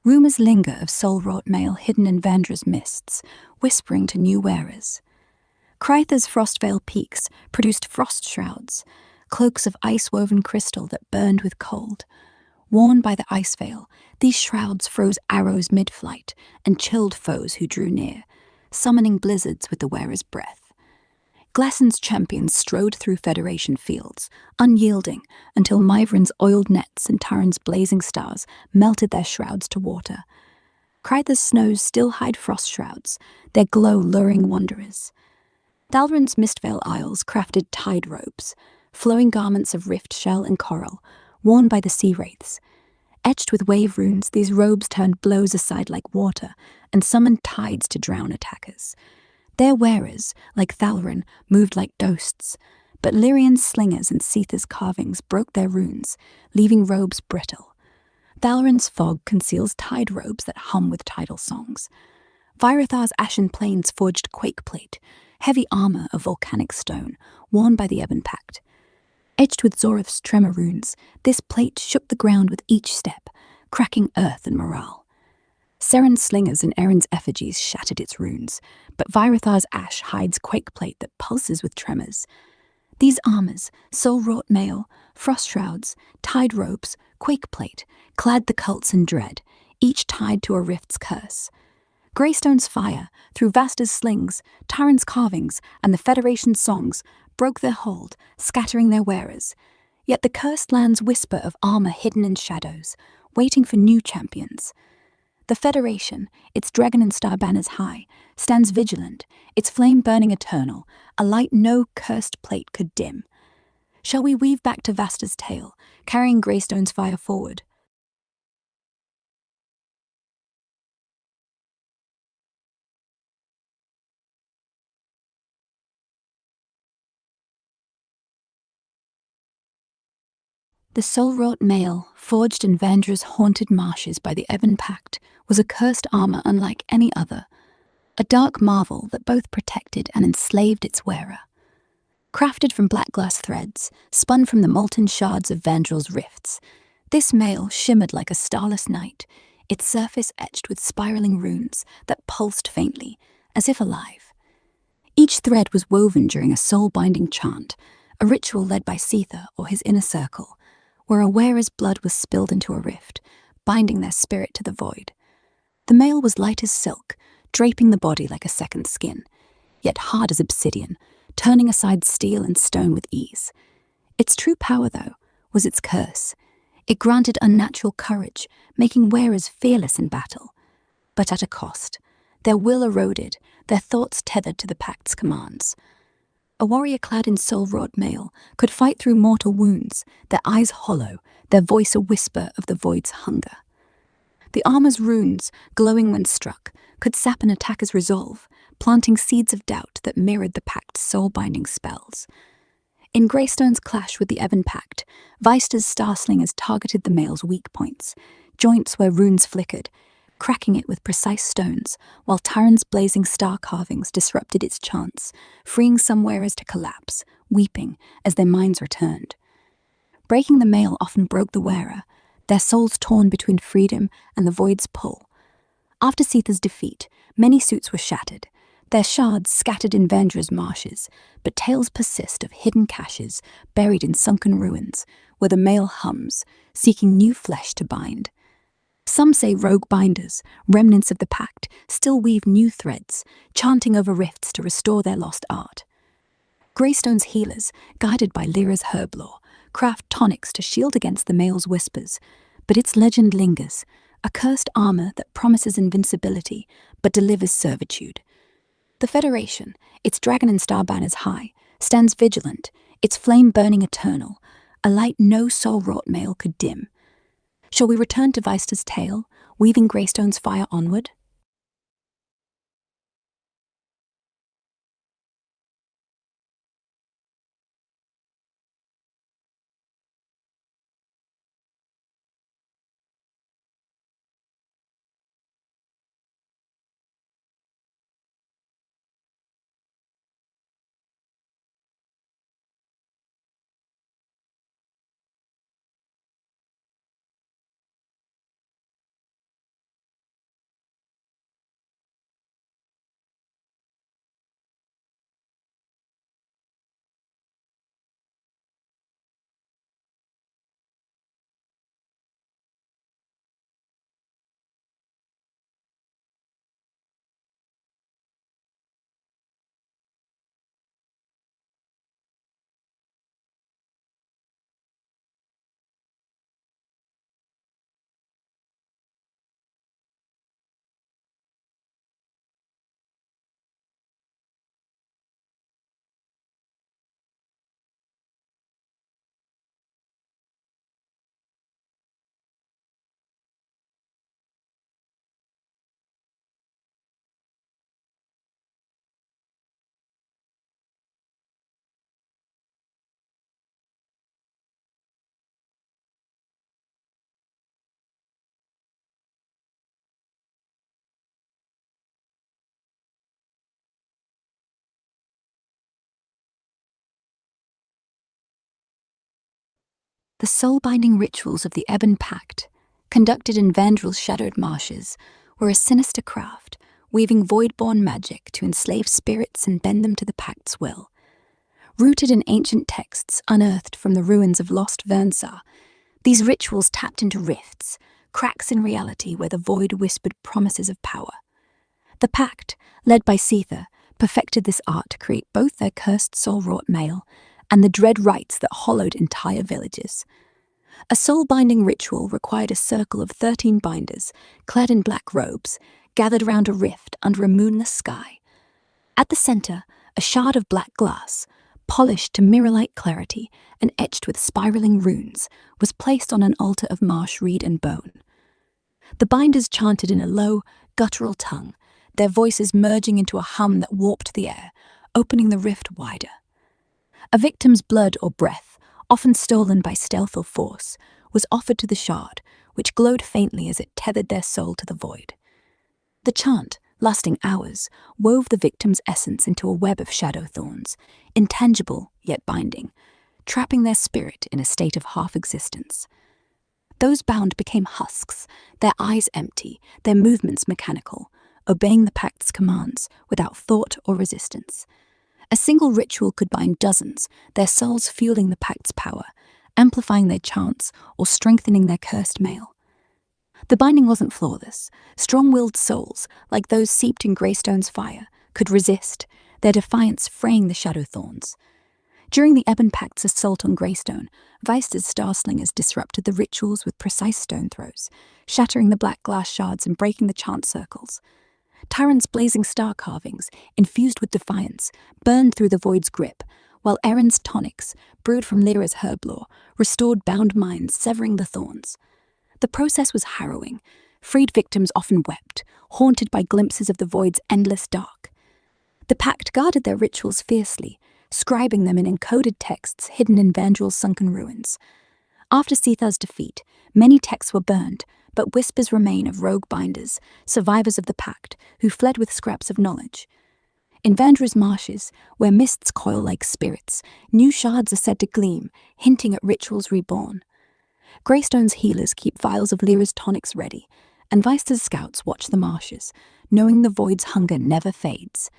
Rumors linger of soul-wrought mail hidden in Vandra's mists, whispering to new wearers. Krytha's Frostveil peaks produced frost shrouds, cloaks of ice-woven crystal that burned with cold. Worn by the ice veil, these shrouds froze arrows mid-flight and chilled foes who drew near, summoning blizzards with the wearer's breath. Glassen's champions strode through Federation fields, unyielding, until Myvrin's oiled nets and Taran's blazing stars melted their shrouds to water. Krytha's snows still hide frost shrouds, their glow luring wanderers. Thalrin's Mistveil Isles crafted tide robes, flowing garments of rift shell and coral, worn by the sea wraiths. Etched with wave runes, these robes turned blows aside like water and summoned tides to drown attackers. Their wearers, like Thalrin, moved like ghosts, but Lyrian's slingers and Setha's carvings broke their runes, leaving robes brittle. Thalrin's fog conceals tide robes that hum with tidal songs. Virathar's ashen plains forged quake plate, heavy armor of volcanic stone, worn by the Ebon Pact. Etched with Zorith's tremor runes, this plate shook the ground with each step, cracking earth and morale. Seren's slingers and Erin's effigies shattered its runes, but Virathar's ash hides quake plate that pulses with tremors. These armors, soul-wrought mail, frost shrouds, tide robes, quake plate, clad the cults in dread, each tied to a rift's curse. Greystone's fire, through Vasta's slings, Taran's carvings, and the Federation's songs, broke their hold, scattering their wearers. Yet the cursed lands whisper of armor hidden in shadows, waiting for new champions. The Federation, its dragon and star banners high, stands vigilant, its flame burning eternal, a light no cursed plate could dim. Shall we weave back to Vasta's tale, carrying Greystone's fire forward? The soul-wrought mail, forged in Vandra's haunted marshes by the Ebon Pact, was a cursed armor unlike any other, a dark marvel that both protected and enslaved its wearer. Crafted from black glass threads, spun from the molten shards of Vandral's rifts, This mail shimmered like a starless night, its surface etched with spiraling runes that pulsed faintly, as if alive. Each thread was woven during a soul-binding chant, a ritual led by Sether or his inner circle, where a wearer's blood was spilled into a rift, binding their spirit to the void. The mail was light as silk, draping the body like a second skin, yet hard as obsidian, turning aside steel and stone with ease. Its true power, though, was its curse. It granted unnatural courage, making wearers fearless in battle. But at a cost. Their will eroded, their thoughts tethered to the Pact's commands. A warrior clad in soul-wrought mail could fight through mortal wounds, their eyes hollow, their voice a whisper of the void's hunger. The armor's runes, glowing when struck, could sap an attacker's resolve, planting seeds of doubt that mirrored the Pact's soul-binding spells. In Greystone's clash with the Ebon Pact, Vysta's Starslingers targeted the mail's weak points, joints where runes flickered, cracking it with precise stones, while Taran's blazing star carvings disrupted its chants, freeing some wearers to collapse, weeping as their minds returned. Breaking the mail often broke the wearer, their souls torn between freedom and the void's pull. After Sether's defeat, many suits were shattered, their shards scattered in Vendra's marshes, but tales persist of hidden caches buried in sunken ruins, where the mail hums, seeking new flesh to bind. Some say rogue binders, remnants of the Pact, still weave new threads, chanting over rifts to restore their lost art. Greystone's healers, guided by Lyra's herb lore, craft tonics to shield against the mail's whispers, but its legend lingers, a cursed armor that promises invincibility but delivers servitude. The Federation, its dragon and star banners high, stands vigilant, its flame burning eternal, a light no soul-wrought mail could dim. Shall we return to Vysta's tale, weaving Greystone's fire onward? The soul-binding rituals of the Ebon Pact, conducted in Vandrel's shadowed marshes, were a sinister craft, weaving void-born magic to enslave spirits and bend them to the Pact's will. Rooted in ancient texts unearthed from the ruins of lost Vernsar, these rituals tapped into rifts, cracks in reality where the void whispered promises of power. The Pact, led by Sether, perfected this art to create both their cursed soul-wrought mail and the dread rites that hollowed entire villages. A soul-binding ritual required a circle of 13 binders, clad in black robes, gathered round a rift under a moonless sky. At the center, a shard of black glass, polished to mirror-like clarity and etched with spiraling runes, was placed on an altar of marsh reed and bone. The binders chanted in a low, guttural tongue, their voices merging into a hum that warped the air, opening the rift wider. A victim's blood or breath, often stolen by stealth or force, was offered to the shard, which glowed faintly as it tethered their soul to the void. The chant, lasting hours, wove the victim's essence into a web of shadow thorns, intangible yet binding, trapping their spirit in a state of half-existence. Those bound became husks, their eyes empty, their movements mechanical, obeying the Pact's commands without thought or resistance. A single ritual could bind dozens, their souls fueling the Pact's power, amplifying their chants or strengthening their cursed mail. The binding wasn't flawless. Strong-willed souls, like those seeped in Greystone's fire, could resist, their defiance fraying the Shadow Thorns. During the Ebon Pact's assault on Greystone, Weister's Starslingers disrupted the rituals with precise stone throws, shattering the black glass shards and breaking the chant circles. Tyrant's blazing star carvings, infused with defiance, burned through the void's grip, while Erin's tonics, brewed from Lyra's herb lore, restored bound minds, severing the thorns. The process was harrowing. Freed victims often wept, haunted by glimpses of the void's endless dark. The Pact guarded their rituals fiercely, scribing them in encoded texts hidden in Vandrel's sunken ruins. After Sethar's defeat, many texts were burned, but whispers remain of rogue binders, survivors of the Pact, who fled with scraps of knowledge. In Vandra's marshes, where mists coil like spirits, new shards are said to gleam, hinting at rituals reborn. Greystone's healers keep vials of Lyra's tonics ready, and Weister's scouts watch the marshes, knowing the void's hunger never fades.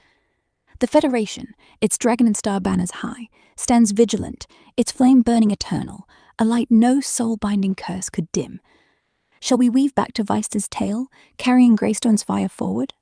The Federation, its dragon and star banners high, stands vigilant, its flame burning eternal, a light no soul-binding curse could dim. Shall we weave back to Weister's tale, carrying Greystone's fire forward?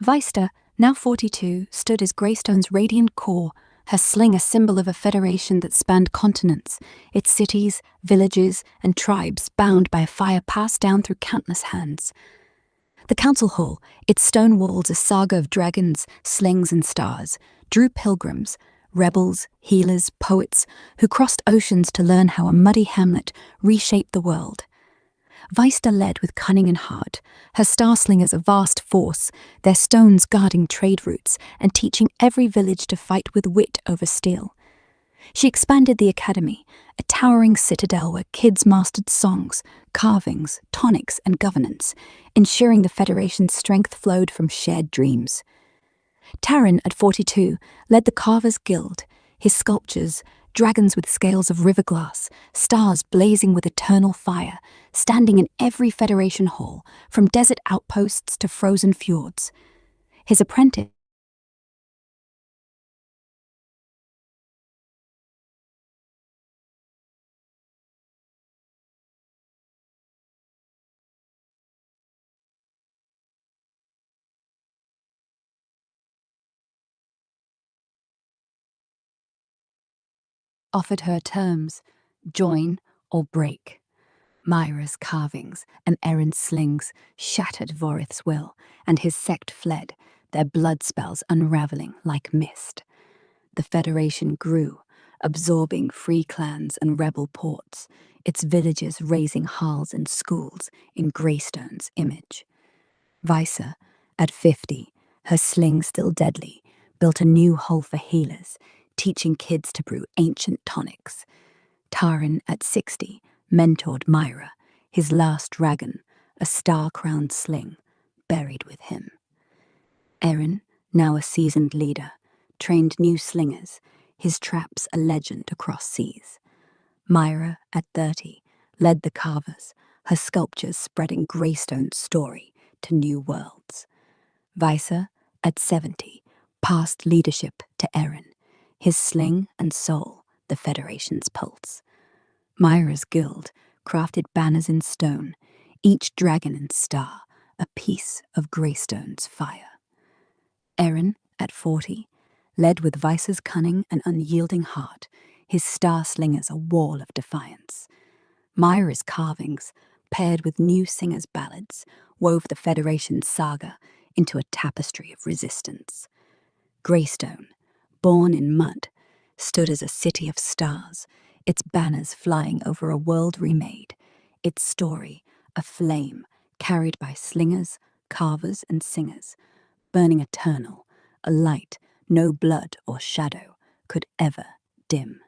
Weister, now 42, stood as Greystone's radiant core, her sling a symbol of a federation that spanned continents, its cities, villages, and tribes bound by a fire passed down through countless hands. The council hall, its stone walls a saga of dragons, slings, and stars, drew pilgrims, rebels, healers, poets, who crossed oceans to learn how a muddy hamlet reshaped the world. Weister led with cunning and heart, her star-slingers a vast force, their stones guarding trade routes and teaching every village to fight with wit over steel. She expanded the academy, a towering citadel where kids mastered songs, carvings, tonics, and governance, ensuring the Federation's strength flowed from shared dreams. Taran, at 42, led the Carvers Guild, his sculptures, dragons with scales of river glass, stars blazing with eternal fire, standing in every Federation hall, from desert outposts to frozen fjords. His apprentice offered her terms: join or break. Myra's carvings and Erin's slings shattered Vorith's will, and his sect fled, their blood spells unraveling like mist. The Federation grew, absorbing free clans and rebel ports, its villages raising halls and schools in Greystone's image. Weiser, at 50, her sling still deadly, built a new hole for healers, teaching kids to brew ancient tonics. Taran, at 60, mentored Myra, his last dragon, a star-crowned sling, buried with him. Erin, now a seasoned leader, trained new slingers, his traps a legend across seas. Myra, at 30, led the carvers, her sculptures spreading Greystone's story to new worlds. Weiser, at 70, passed leadership to Erin, his sling and soul the Federation's pulse. Myra's guild crafted banners in stone, each dragon and star a piece of Greystone's fire. Erin, at 40, led with Weiser's cunning and unyielding heart, his star slingers a wall of defiance. Myra's carvings, paired with new singers' ballads, wove the Federation's saga into a tapestry of resistance. Greystone, born in mud, stood as a city of stars, its banners flying over a world remade, its story a flame carried by slingers, carvers, and singers, burning eternal a light no blood or shadow could ever dim.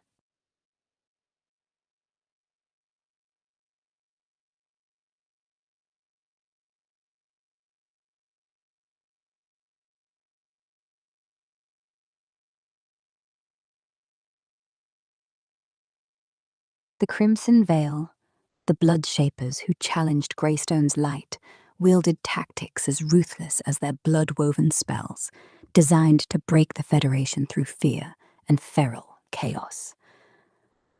The Crimson Veil, the Blood Shapers who challenged Greystone's light, wielded tactics as ruthless as their blood-woven spells, designed to break the Federation through fear and feral chaos.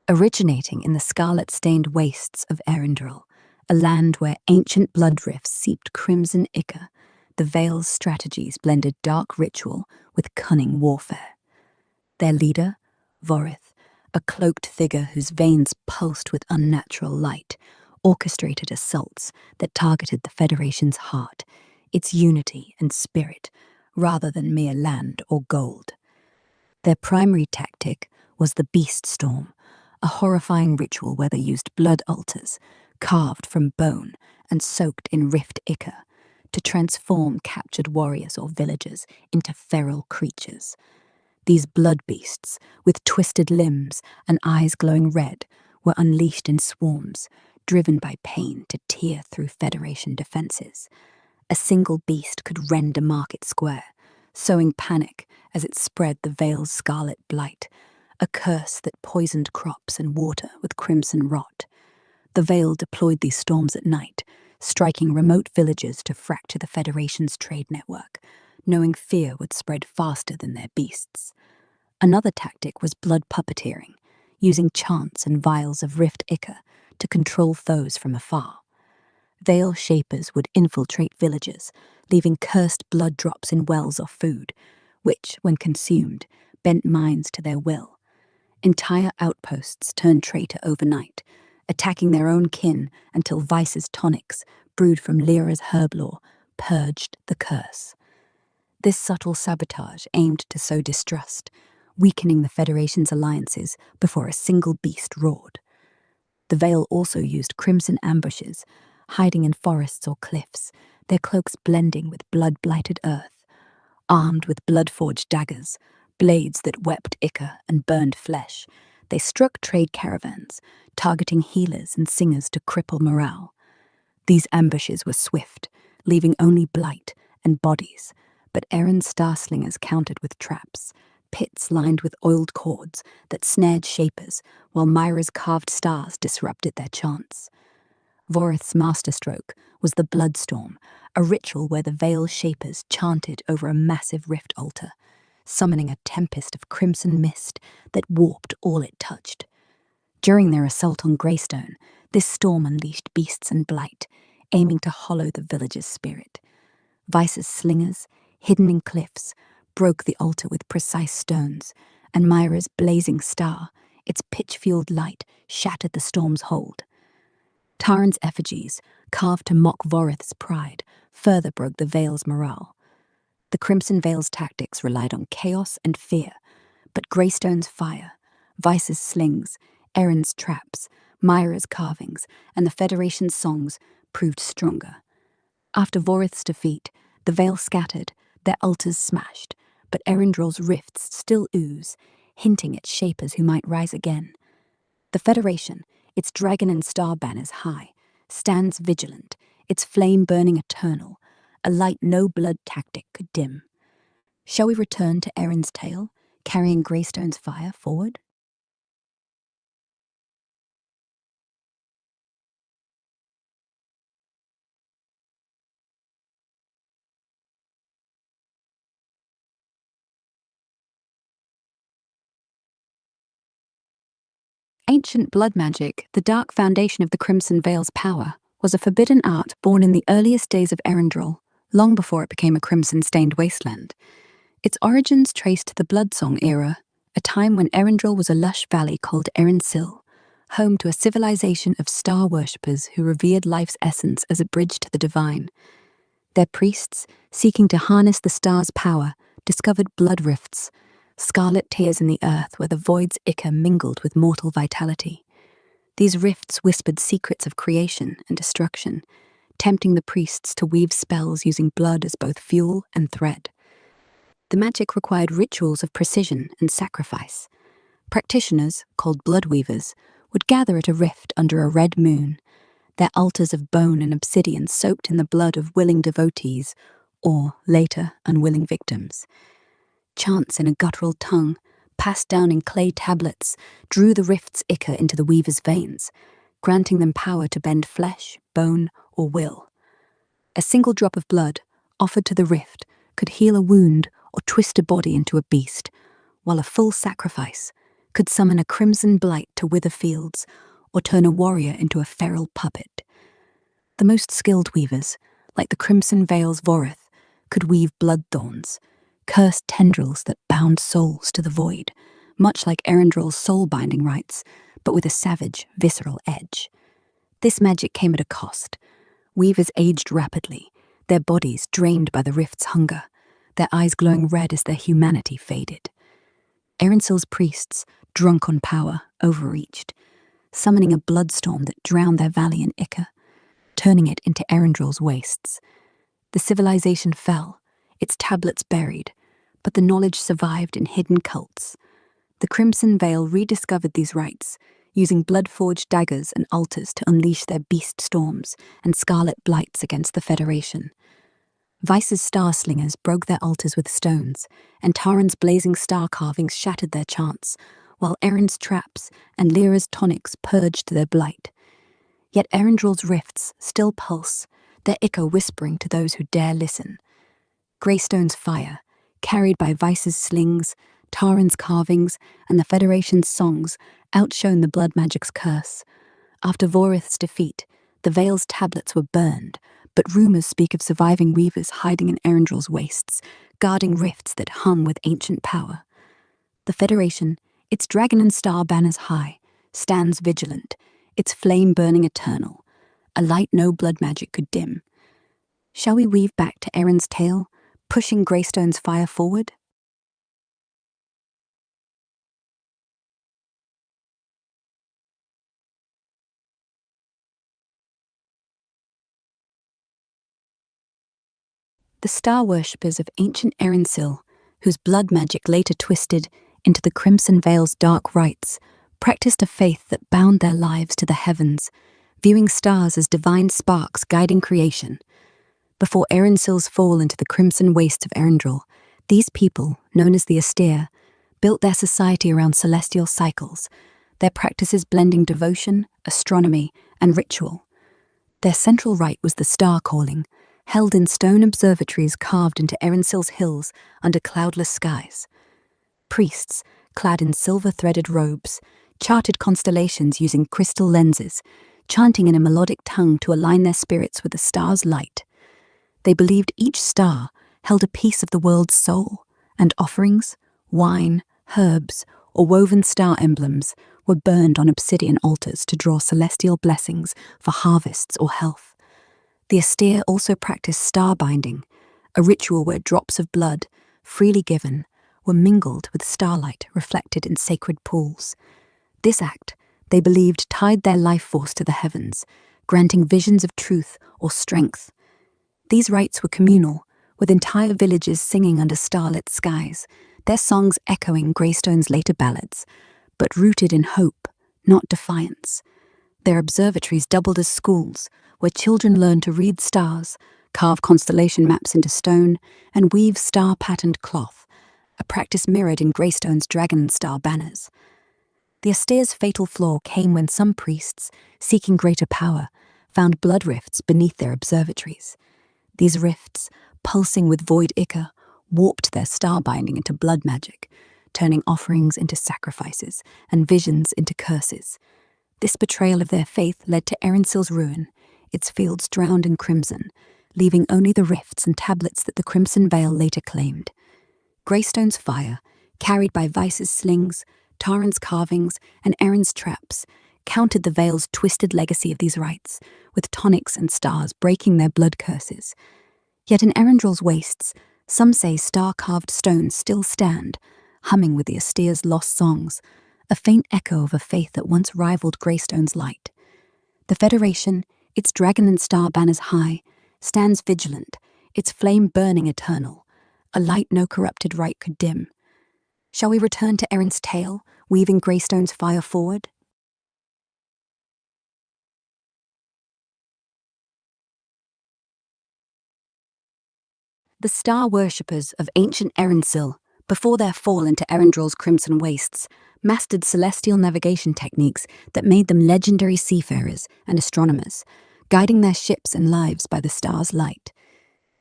Originating in the scarlet-stained wastes of Erindril, a land where ancient blood rifts seeped crimson ichor, the Veil's strategies blended dark ritual with cunning warfare. Their leader, Vorith, a cloaked figure whose veins pulsed with unnatural light, orchestrated assaults that targeted the Federation's heart, its unity and spirit, rather than mere land or gold. Their primary tactic was the Beast Storm, a horrifying ritual where they used blood altars, carved from bone and soaked in rift ichor, to transform captured warriors or villagers into feral creatures. These blood beasts, with twisted limbs and eyes glowing red, were unleashed in swarms, driven by pain to tear through Federation defenses. A single beast could rend a market square, sowing panic as it spread the Veil's scarlet blight, a curse that poisoned crops and water with crimson rot. The Veil deployed these storms at night, striking remote villages to fracture the Federation's trade network, knowing fear would spread faster than their beasts. Another tactic was blood puppeteering, using chants and vials of rift ichor to control foes from afar. Veil Shapers would infiltrate villages, leaving cursed blood drops in wells or food, which, when consumed, bent minds to their will. Entire outposts turned traitor overnight, attacking their own kin until Vice's tonics, brewed from Lyra's herb lore, purged the curse. This subtle sabotage aimed to sow distrust, weakening the Federation's alliances before a single beast roared. The Veil also used crimson ambushes, hiding in forests or cliffs, their cloaks blending with blood-blighted earth. Armed with blood-forged daggers, blades that wept ichor and burned flesh, they struck trade caravans, targeting healers and singers to cripple morale. These ambushes were swift, leaving only blight and bodies, but Erin's star-slingers countered with traps, pits lined with oiled cords that snared Shapers, while Myra's carved stars disrupted their chants. Vorith's masterstroke was the Bloodstorm, a ritual where the Veil Shapers chanted over a massive rift altar, summoning a tempest of crimson mist that warped all it touched. During their assault on Greystone, this storm unleashed beasts and blight, aiming to hollow the village's spirit. Vice's slingers, hidden in cliffs, broke the altar with precise stones, and Myra's blazing star, its pitch-fueled light, shattered the storm's hold. Taran's effigies, carved to mock Vorith's pride, further broke the Veil's morale. The Crimson Veil's tactics relied on chaos and fear, but Greystone's fire, Vice's slings, Erin's traps, Myra's carvings, and the Federation's songs proved stronger. After Vorith's defeat, the Veil scattered, their altars smashed, but Erindril's rifts still ooze, hinting at Shapers who might rise again. The Federation, its dragon and star banners high, stands vigilant, its flame burning eternal, a light no blood tactic could dim. Shall we return to Erin's tale, carrying Greystone's fire forward? Ancient blood magic, the dark foundation of the Crimson Veil's power, was a forbidden art born in the earliest days of Erindril, long before it became a crimson-stained wasteland. Its origins trace to the Bloodsong era, a time when Erindril was a lush valley called Erinsil, home to a civilization of star worshippers who revered life's essence as a bridge to the divine. Their priests, seeking to harness the star's power, discovered blood rifts, scarlet tears in the earth where the void's ichor mingled with mortal vitality. These rifts whispered secrets of creation and destruction, tempting the priests to weave spells using blood as both fuel and thread. The magic required rituals of precision and sacrifice. Practitioners, called bloodweavers, would gather at a rift under a red moon, their altars of bone and obsidian soaked in the blood of willing devotees, or, later, unwilling victims. Chants in a guttural tongue, passed down in clay tablets, drew the rift's ichor into the weaver's veins, granting them power to bend flesh, bone, or will. A single drop of blood, offered to the rift, could heal a wound or twist a body into a beast, while a full sacrifice could summon a crimson blight to wither fields or turn a warrior into a feral puppet. The most skilled weavers, like the Crimson Veil's Vorith, could weave blood thorns, cursed tendrils that bound souls to the void, much like Erendril's soul-binding rites, but with a savage, visceral edge. This magic came at a cost. Weavers aged rapidly, their bodies drained by the rift's hunger, their eyes glowing red as their humanity faded. Erensil's priests, drunk on power, overreached, summoning a bloodstorm that drowned their valley in ichor, turning it into Erendril's wastes. The civilization fell, its tablets buried, but the knowledge survived in hidden cults. The Crimson Veil rediscovered these rites, using blood-forged daggers and altars to unleash their beast storms and scarlet blights against the Federation. Vice's star-slingers broke their altars with stones, and Taran's blazing star carvings shattered their chants, while Eren's traps and Lyra's tonics purged their blight. Yet Erendril's rifts still pulse, their echo whispering to those who dare listen. Greystone's fire, carried by Vice's slings, Taran's carvings, and the Federation's songs, outshone the blood magic's curse. After Vorith's defeat, the Veil's tablets were burned, but rumors speak of surviving weavers hiding in Erendril's wastes, guarding rifts that hum with ancient power. The Federation, its dragon and star banners high, stands vigilant, its flame burning eternal, a light no blood magic could dim. Shall we weave back to Eren's tale, pushing Greystone's fire forward? The star worshippers of ancient Erensil, whose blood magic later twisted into the Crimson Veil's dark rites, practiced a faith that bound their lives to the heavens, viewing stars as divine sparks guiding creation. Before Erensil's fall into the crimson wastes of Erendril, these people, known as the Astir, built their society around celestial cycles, their practices blending devotion, astronomy, and ritual. Their central rite was the star calling, held in stone observatories carved into Erensil's hills under cloudless skies. Priests, clad in silver-threaded robes, charted constellations using crystal lenses, chanting in a melodic tongue to align their spirits with the star's light. They believed each star held a piece of the world's soul, and offerings, wine, herbs, or woven star emblems were burned on obsidian altars to draw celestial blessings for harvests or health. The Astir also practiced star binding, a ritual where drops of blood, freely given, were mingled with starlight reflected in sacred pools. This act, they believed, tied their life force to the heavens, granting visions of truth or strength. These rites were communal, with entire villages singing under starlit skies, their songs echoing Greystone's later ballads, but rooted in hope, not defiance. Their observatories doubled as schools, where children learned to read stars, carve constellation maps into stone, and weave star-patterned cloth, a practice mirrored in Greystone's dragon and star banners. The Astir's fatal flaw came when some priests, seeking greater power, found blood rifts beneath their observatories. These rifts, pulsing with void ichor, warped their star binding into blood magic, turning offerings into sacrifices and visions into curses. This betrayal of their faith led to Erensil's ruin, its fields drowned in crimson, leaving only the rifts and tablets that the Crimson Veil later claimed. Greystone's fire, carried by Vice's slings, Taran's carvings, and Eren's traps, countered the Veil's twisted legacy of these rites, with tonics and stars breaking their blood curses. Yet in Erendril's wastes, some say star-carved stones still stand, humming with the Astir's lost songs, a faint echo of a faith that once rivaled Greystone's light. The Federation, its dragon and star banners high, stands vigilant, its flame burning eternal, a light no corrupted rite could dim. Shall we return to Erin's tale, weaving Greystone's fire forward? The star worshippers of ancient Erensil, before their fall into Erendrill's crimson wastes, mastered celestial navigation techniques that made them legendary seafarers and astronomers, guiding their ships and lives by the star's light.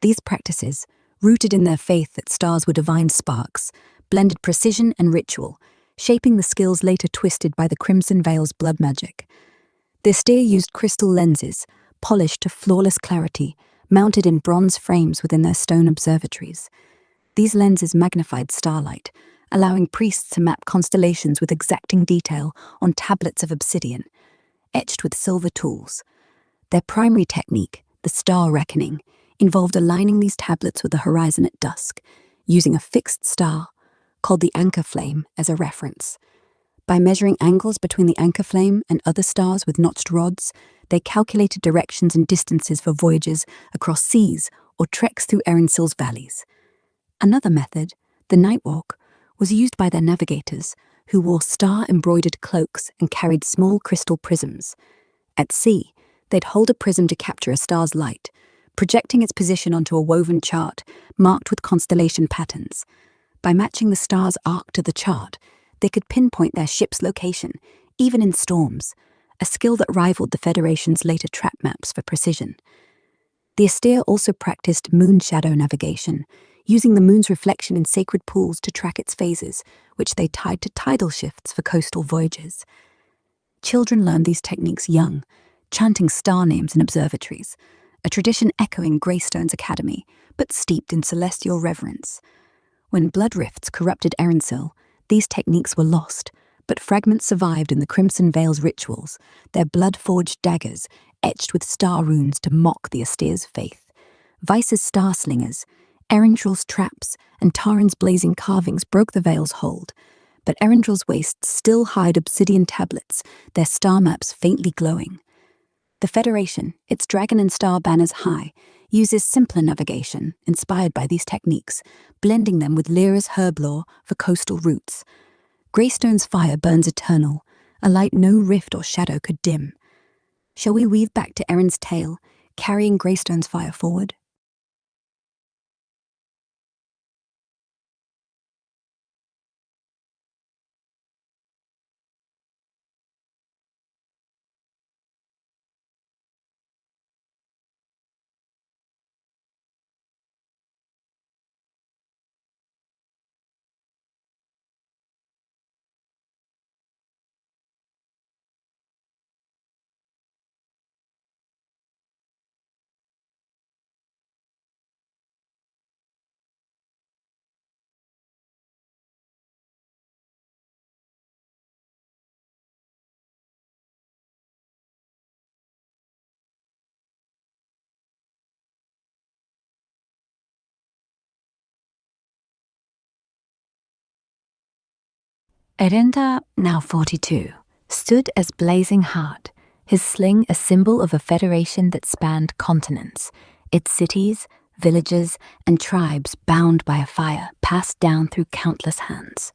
These practices, rooted in their faith that stars were divine sparks, blended precision and ritual, shaping the skills later twisted by the Crimson Veil's blood magic. The Aesir used crystal lenses, polished to flawless clarity, mounted in bronze frames within their stone observatories. These lenses magnified starlight, allowing priests to map constellations with exacting detail on tablets of obsidian, etched with silver tools. Their primary technique, the star reckoning, involved aligning these tablets with the horizon at dusk, using a fixed star, called the anchor flame, as a reference. By measuring angles between the anchor flame and other stars with notched rods, they calculated directions and distances for voyages across seas or treks through Erensil's valleys. Another method, the night walk, was used by their navigators, who wore star-embroidered cloaks and carried small crystal prisms. At sea, they'd hold a prism to capture a star's light, projecting its position onto a woven chart marked with constellation patterns. By matching the star's arc to the chart, they could pinpoint their ship's location, even in storms, a skill that rivaled the Federation's later trap maps for precision. The Aesir also practiced moon shadow navigation, using the moon's reflection in sacred pools to track its phases, which they tied to tidal shifts for coastal voyages. Children learned these techniques young, chanting star names in observatories, a tradition echoing Greystone's academy, but steeped in celestial reverence. When blood rifts corrupted Erensil, these techniques were lost, but fragments survived in the Crimson Veil's rituals, their blood-forged daggers etched with star runes to mock the Aesir's faith. Vice's star slingers, Erendrill's traps, and Taran's blazing carvings broke the Veil's hold, but Erendrill's wastes still hide obsidian tablets, their star maps faintly glowing. The Federation, its dragon and star banners high, uses simpler navigation inspired by these techniques, blending them with Lyra's herb lore for coastal routes. Greystone's fire burns eternal, a light no rift or shadow could dim. Shall we weave back to Erin's tale, carrying Greystone's fire forward? Erinda, now 42, stood as Blazing Heart, his sling a symbol of a federation that spanned continents, its cities, villages, and tribes bound by a fire passed down through countless hands.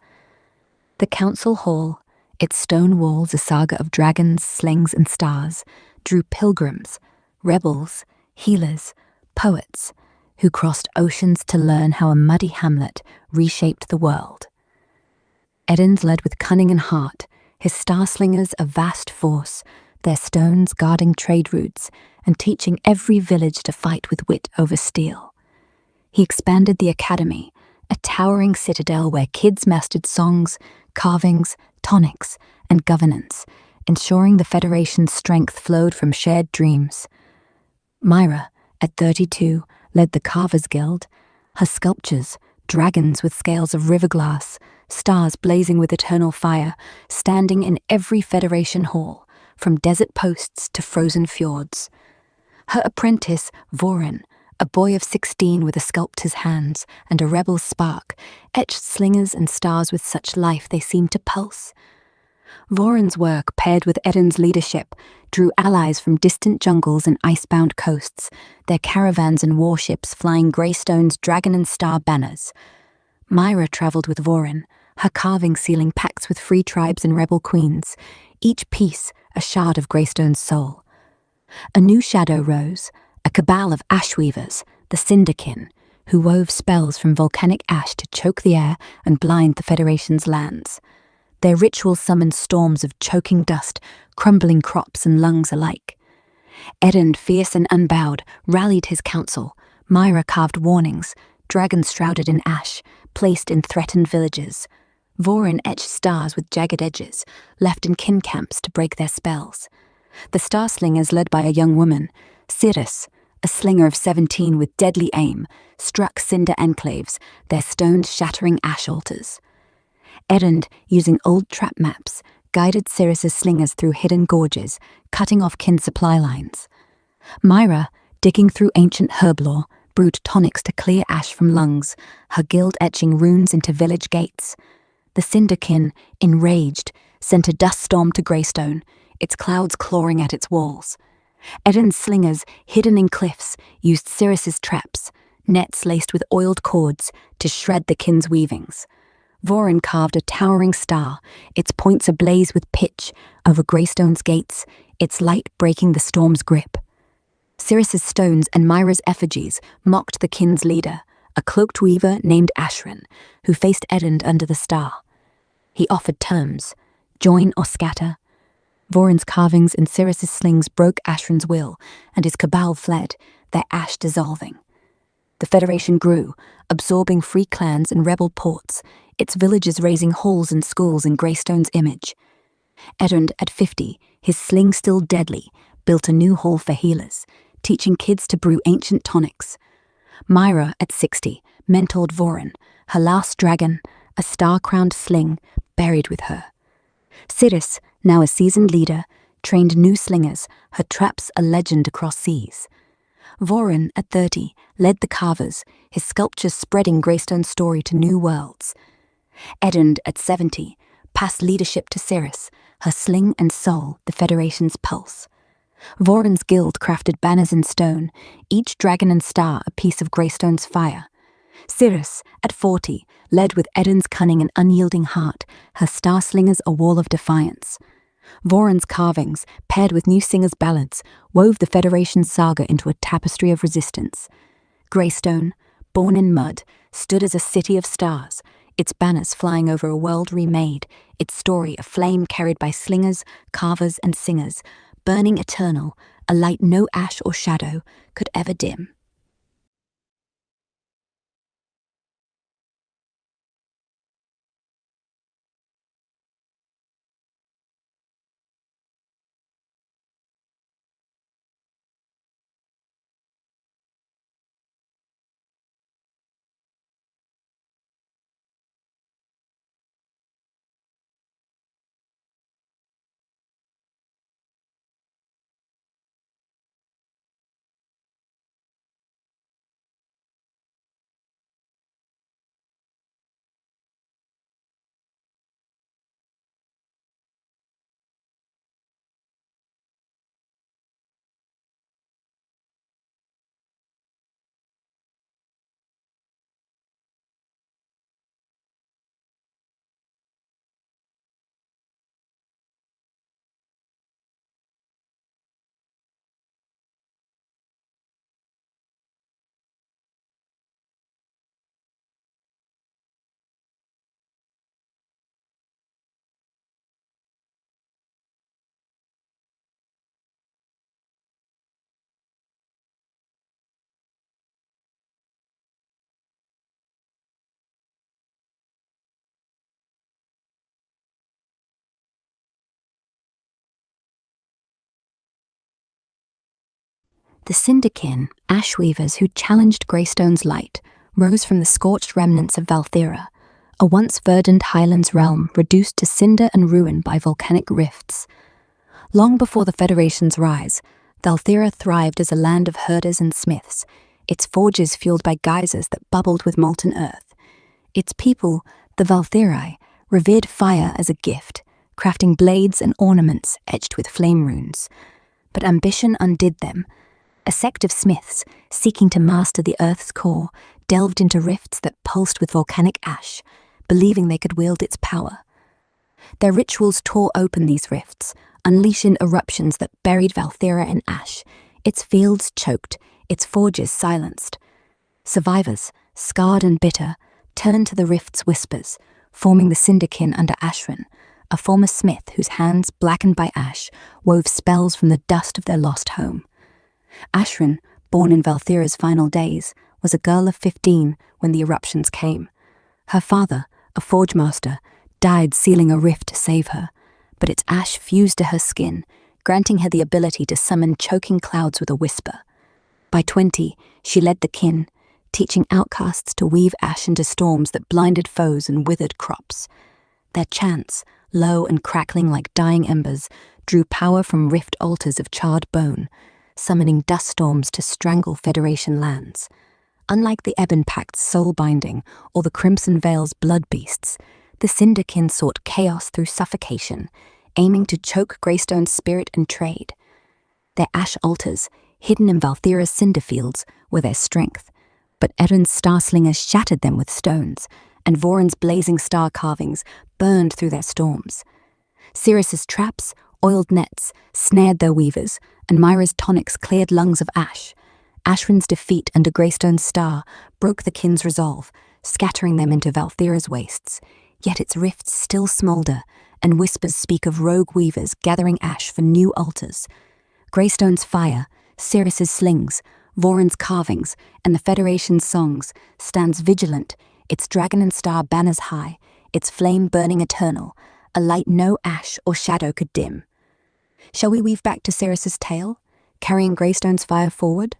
The council hall, its stone walls a saga of dragons, slings, and stars, drew pilgrims, rebels, healers, poets, who crossed oceans to learn how a muddy hamlet reshaped the world. Eddins led with cunning and heart, his star-slingers a vast force, their stones guarding trade routes and teaching every village to fight with wit over steel. He expanded the academy, a towering citadel where kids mastered songs, carvings, tonics, and governance, ensuring the Federation's strength flowed from shared dreams. Myra, at 32, led the Carvers Guild, her sculptures, dragons with scales of river glass, stars blazing with eternal fire, standing in every Federation hall, from desert posts to frozen fjords. Her apprentice, Voren, a boy of 16 with a sculptor's hands and a rebel's spark, etched slingers and stars with such life they seemed to pulse. Voron's work, paired with Eden's leadership, drew allies from distant jungles and icebound coasts, their caravans and warships flying Greystone's dragon and star banners. Myra travelled with Voron, her carvings sealing pacts with free tribes and rebel queens, each piece a shard of Greystone's soul. A new shadow rose, a cabal of ashweavers, the Cinderkin, who wove spells from volcanic ash to choke the air and blind the Federation's lands. Their rituals summoned storms of choking dust, crumbling crops and lungs alike. Eden, fierce and unbowed, rallied his council. Myra carved warnings, dragons shrouded in ash, placed in threatened villages. Voron etched stars with jagged edges, left in kin camps to break their spells. The Star Slingers, led by a young woman, Cirrus, a slinger of 17 with deadly aim, struck cinder enclaves, their stones shattering ash altars. Eden, using old trap maps, guided Cirrus's slingers through hidden gorges, cutting off kin supply lines. Myra, digging through ancient herb lore, brewed tonics to clear ash from lungs, her guild etching runes into village gates. The Cinderkin, enraged, sent a dust storm to Greystone, its clouds clawing at its walls. Eden's slingers, hidden in cliffs, used Cirrus's traps, nets laced with oiled cords, to shred the kin's weavings. Voron carved a towering star, its points ablaze with pitch, over Greystone's gates, its light breaking the storm's grip. Cirrus's stones and Myra's effigies mocked the kin's leader, a cloaked weaver named Ashran, who faced Eden under the star. He offered terms: join or scatter. Voron's carvings and Cirrus's slings broke Ashran's will, and his cabal fled, their ash dissolving. The Federation grew, absorbing free clans and rebel ports, its villages raising halls and schools in Greystone's image. Eden, at 50, his sling still deadly, built a new hall for healers, teaching kids to brew ancient tonics. Myra, at 60, mentored Voron, her last dragon, a star-crowned sling, buried with her. Cirrus, now a seasoned leader, trained new slingers, her traps a legend across seas. Voron, at 30, led the carvers, his sculptures spreading Greystone's story to new worlds. Eden, at 70, passed leadership to Cirrus, her sling and soul the Federation's pulse. Voron's guild crafted banners in stone, each dragon and star a piece of Greystone's fire. Cirrus, at 40, led with Eden's cunning and unyielding heart, her star slingers a wall of defiance. Voron's carvings, paired with New Singer's ballads, wove the Federation's saga into a tapestry of resistance. Greystone, born in mud, stood as a city of stars, its banners flying over a world remade, its story a flame carried by slingers, carvers, and singers, burning eternal, a light no ash or shadow could ever dim. The Cinderkin, ashweavers who challenged Greystone's light, rose from the scorched remnants of Valthera, a once verdant highlands realm reduced to cinder and ruin by volcanic rifts. Long before the Federation's rise, Valthera thrived as a land of herders and smiths, its forges fueled by geysers that bubbled with molten earth. Its people, the Valtherae, revered fire as a gift, crafting blades and ornaments etched with flame runes. But ambition undid them. A sect of smiths, seeking to master the Earth's core, delved into rifts that pulsed with volcanic ash, believing they could wield its power. Their rituals tore open these rifts, unleashing eruptions that buried Valthera in ash, its fields choked, its forges silenced. Survivors, scarred and bitter, turned to the rift's whispers, forming the Synderkin under Ashran, a former smith whose hands, blackened by ash, wove spells from the dust of their lost home. Ashran, born in Valthera's final days, was a girl of 15 when the eruptions came. Her father, a forge master, died sealing a rift to save her, but its ash fused to her skin, granting her the ability to summon choking clouds with a whisper. By 20, she led the kin, teaching outcasts to weave ash into storms that blinded foes and withered crops. Their chants, low and crackling like dying embers, drew power from rift altars of charred bone, summoning dust storms to strangle Federation lands. Unlike the Ebon Pact's soul binding or the Crimson Veil's blood beasts, the Synderkin sought chaos through suffocation, aiming to choke Greystone's spirit and trade. Their ash altars, hidden in Valthera's cinder fields, were their strength, but Erin's starslingers shattered them with stones, and Voron's blazing star carvings burned through their storms. Sirius's traps, oiled nets, snared their weavers, and Myra's tonics cleared lungs of ash. Ashran's defeat under Greystone's star broke the kin's resolve, scattering them into Valthera's wastes. Yet its rifts still smoulder, and whispers speak of rogue weavers gathering ash for new altars. Greystone's fire, Sirius's slings, Voron's carvings, and the Federation's songs stands vigilant, its dragon and star banners high, its flame burning eternal, a light no ash or shadow could dim. Shall we weave back to Sirius's tale, carrying Greystone's fire forward?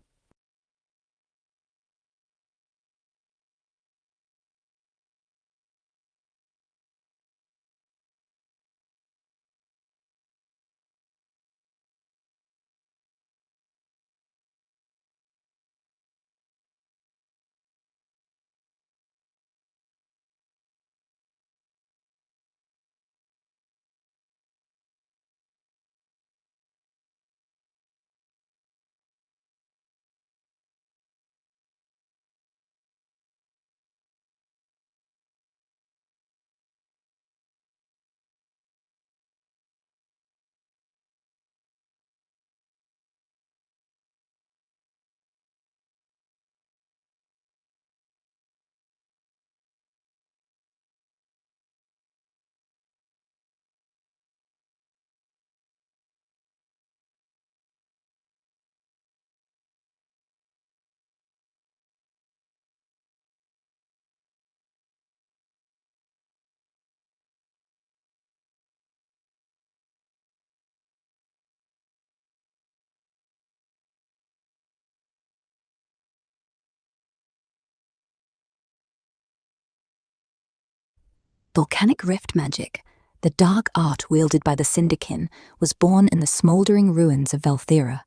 Volcanic rift magic, the dark art wielded by the Synderkin, was born in the smouldering ruins of Valthera,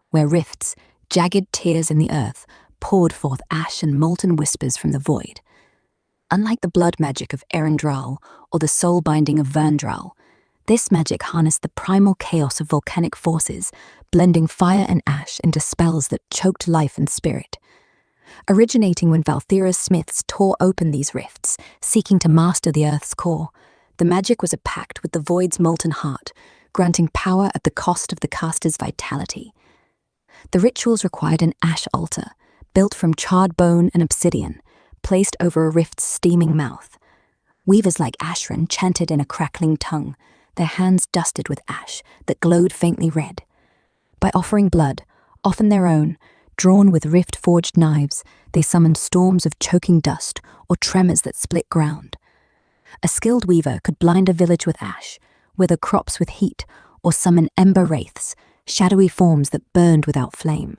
where rifts, jagged tears in the earth, poured forth ash and molten whispers from the void. Unlike the blood magic of Erendral or the soul binding of Verndral, this magic harnessed the primal chaos of volcanic forces, blending fire and ash into spells that choked life and spirit. Originating when Valthera's smiths tore open these rifts, seeking to master the Earth's core, the magic was a pact with the void's molten heart, granting power at the cost of the caster's vitality. The rituals required an ash altar, built from charred bone and obsidian, placed over a rift's steaming mouth. Weavers like Ashran chanted in a crackling tongue, their hands dusted with ash that glowed faintly red. By offering blood, often their own, drawn with rift-forged knives, they summoned storms of choking dust or tremors that split ground. A skilled weaver could blind a village with ash, wither crops with heat, or summon ember wraiths, shadowy forms that burned without flame.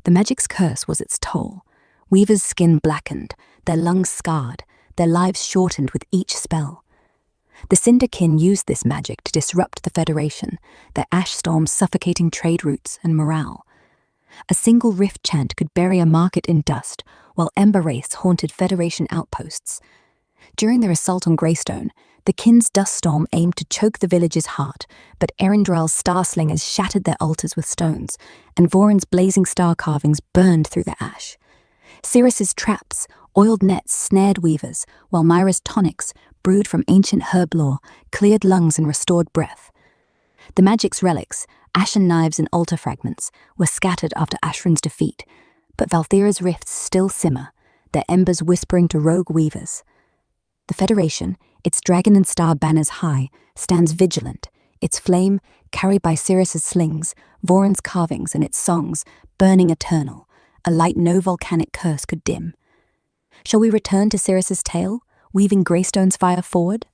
The magic's curse was its toll. Weavers' skin blackened, their lungs scarred, their lives shortened with each spell. The Synderkin used this magic to disrupt the Federation, their ash storms suffocating trade routes and morale. A single rift chant could bury a market in dust, while ember wraiths haunted Federation outposts. During their assault on Greystone, the Kin's dust storm aimed to choke the village's heart, but Erindrel's star slingers shattered their altars with stones, and Voron's blazing star carvings burned through the ash. Sirris's traps, oiled nets, snared weavers, while Myra's tonics, brewed from ancient herb lore, cleared lungs and restored breath. The magic's relics, ashen knives and altar fragments, were scattered after Ashran's defeat, but Valthira's rifts still simmer, their embers whispering to rogue weavers. The Federation, its dragon and star banners high, stands vigilant, its flame, carried by Sirris's slings, Voron's carvings and its songs, burning eternal, a light no volcanic curse could dim. Shall we return to Sirris's tale, weaving Greystone's fire forward?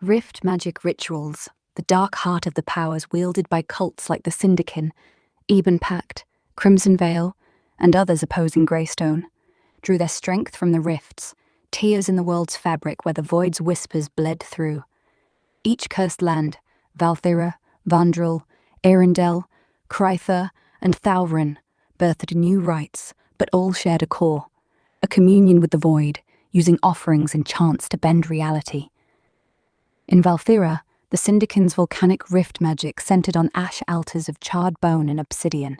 Rift magic rituals, the dark heart of the powers wielded by cults like the Syndikin, Eben Pact, Crimson Veil, and others opposing Greystone, drew their strength from the rifts, tears in the world's fabric where the void's whispers bled through. Each cursed land, Valthira, Vandrel, Arendelle, Krytha, and Thalrin, birthed new rites, but all shared a core, a communion with the void, using offerings and chants to bend reality. In Valthira, the Syndikin's volcanic rift magic centered on ash altars of charred bone and obsidian,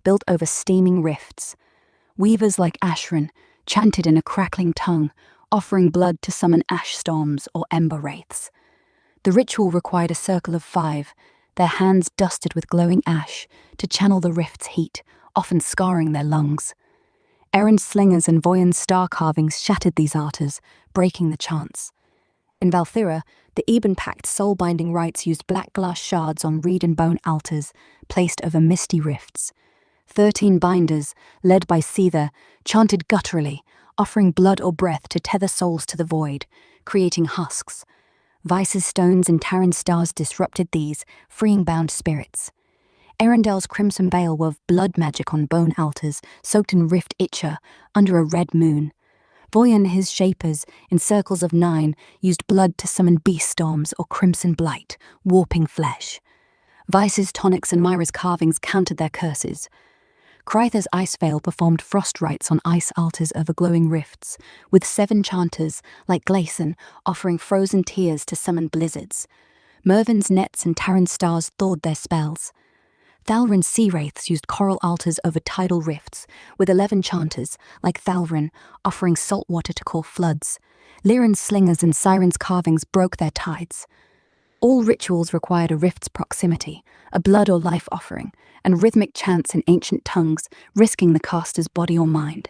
built over steaming rifts. Weavers like Ashran chanted in a crackling tongue, offering blood to summon ash storms or ember wraiths. The ritual required a circle of 5, their hands dusted with glowing ash, to channel the rift's heat, often scarring their lungs. Erin's slingers and Voyan's star carvings shattered these altars, breaking the chants. In Valthira, the Eben Pact soul-binding rites used black glass shards on reed and bone altars, placed over misty rifts. 13 binders, led by Seether, chanted gutturally, offering blood or breath to tether souls to the void, creating husks. Vice's stones and Taryn stars disrupted these, freeing bound spirits. Arendelle's crimson veil wove blood magic on bone altars, soaked in rift itcher, under a red moon. Voyan and his shapers, in circles of 9, used blood to summon beast storms or crimson blight, warping flesh. Vice's tonics and Myra's carvings countered their curses. Krytha's ice veil performed frost rites on ice altars over glowing rifts, with 7 chanters, like Gleason, offering frozen tears to summon blizzards. Mervin's nets and Taryn's stars thawed their spells. Thalrin's sea wraiths used coral altars over tidal rifts, with 11 chanters, like Thalrin, offering salt water to call floods. Lyran's slingers and Siren's carvings broke their tides. All rituals required a rift's proximity, a blood or life offering, and rhythmic chants in ancient tongues, risking the caster's body or mind.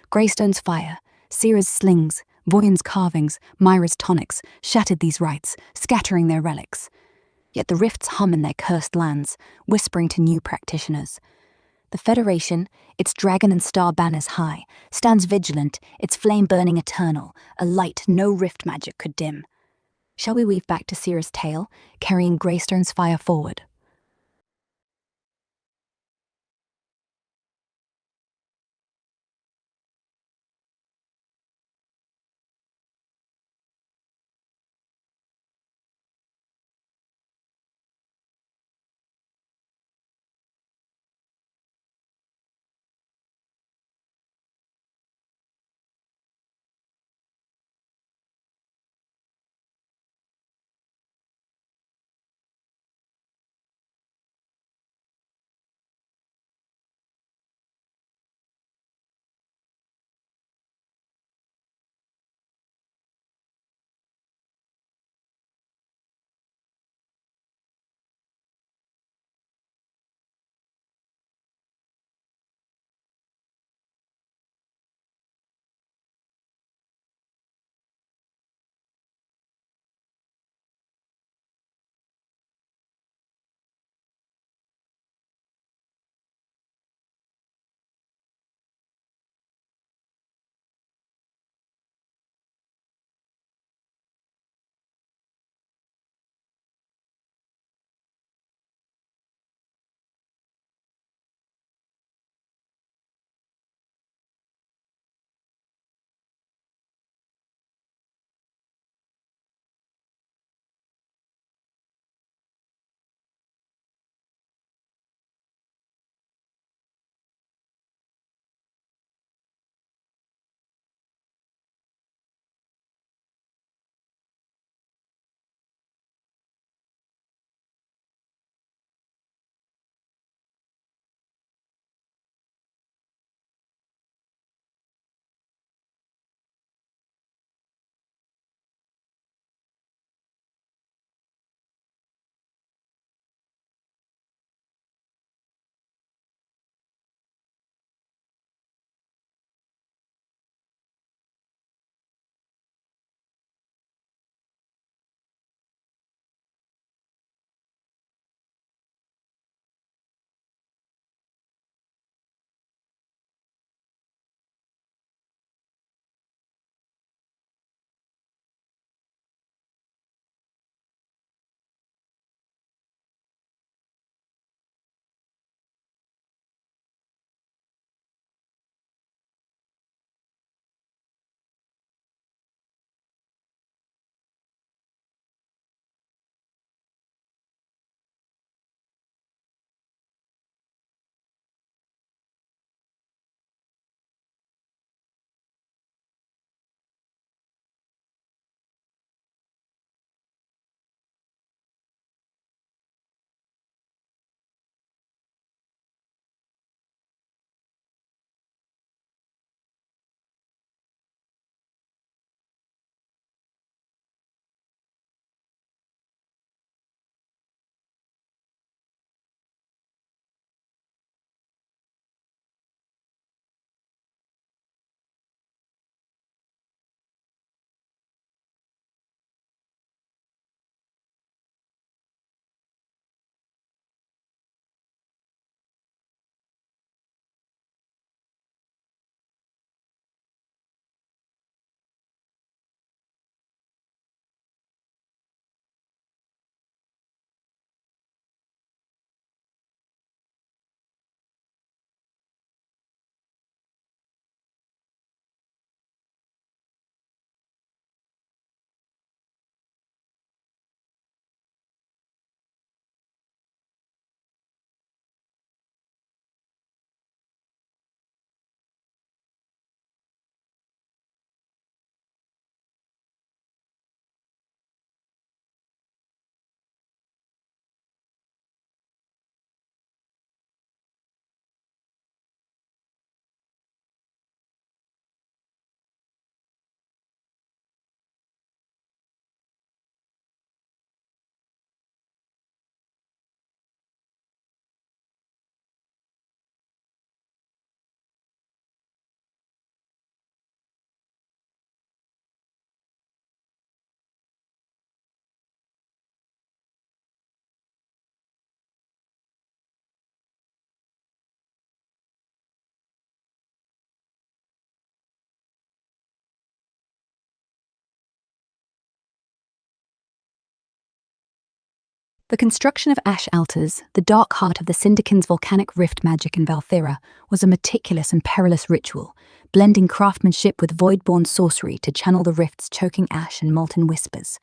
Greystone's fire, Seera's slings, Voyan's carvings, Myra's tonics shattered these rites, scattering their relics. Yet the rifts hum in their cursed lands, whispering to new practitioners. The Federation, its dragon and star banners high, stands vigilant, its flame burning eternal, a light no rift magic could dim. Shall we weave back to Seera's tale, carrying Greystone's fire forward? The construction of ash altars, the dark heart of the Syndicans' volcanic rift magic in Valthera, was a meticulous and perilous ritual, blending craftsmanship with void-born sorcery to channel the rift's choking ash and molten whispers.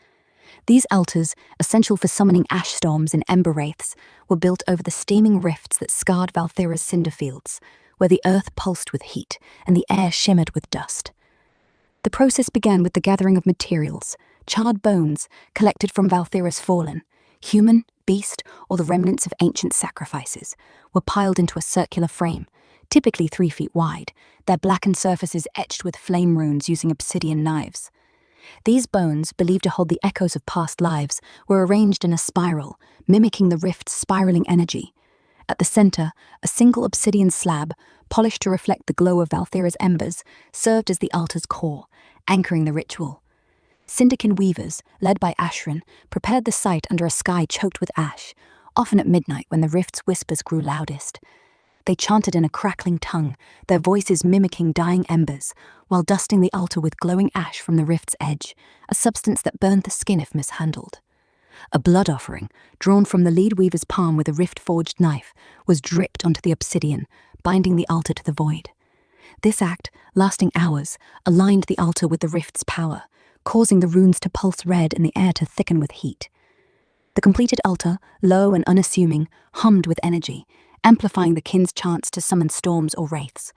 These altars, essential for summoning ash storms and ember wraiths, were built over the steaming rifts that scarred Valthera's cinder fields, where the earth pulsed with heat and the air shimmered with dust. The process began with the gathering of materials, charred bones collected from Valthera's fallen. Human, beast, or the remnants of ancient sacrifices were piled into a circular frame, typically 3 feet wide, their blackened surfaces etched with flame runes using obsidian knives. These bones, believed to hold the echoes of past lives, were arranged in a spiral, mimicking the rift's spiraling energy. At the center, a single obsidian slab, polished to reflect the glow of Valthera's embers, served as the altar's core, anchoring the ritual. Syndican weavers, led by Ashran, prepared the site under a sky choked with ash, often at midnight when the rift's whispers grew loudest. They chanted in a crackling tongue, their voices mimicking dying embers, while dusting the altar with glowing ash from the rift's edge, a substance that burned the skin if mishandled. A blood offering, drawn from the lead weaver's palm with a rift-forged knife, was dripped onto the obsidian, binding the altar to the void. This act, lasting hours, aligned the altar with the rift's power, causing the runes to pulse red and the air to thicken with heat. The completed altar, low and unassuming, hummed with energy, amplifying the kin's chants to summon storms or wraiths.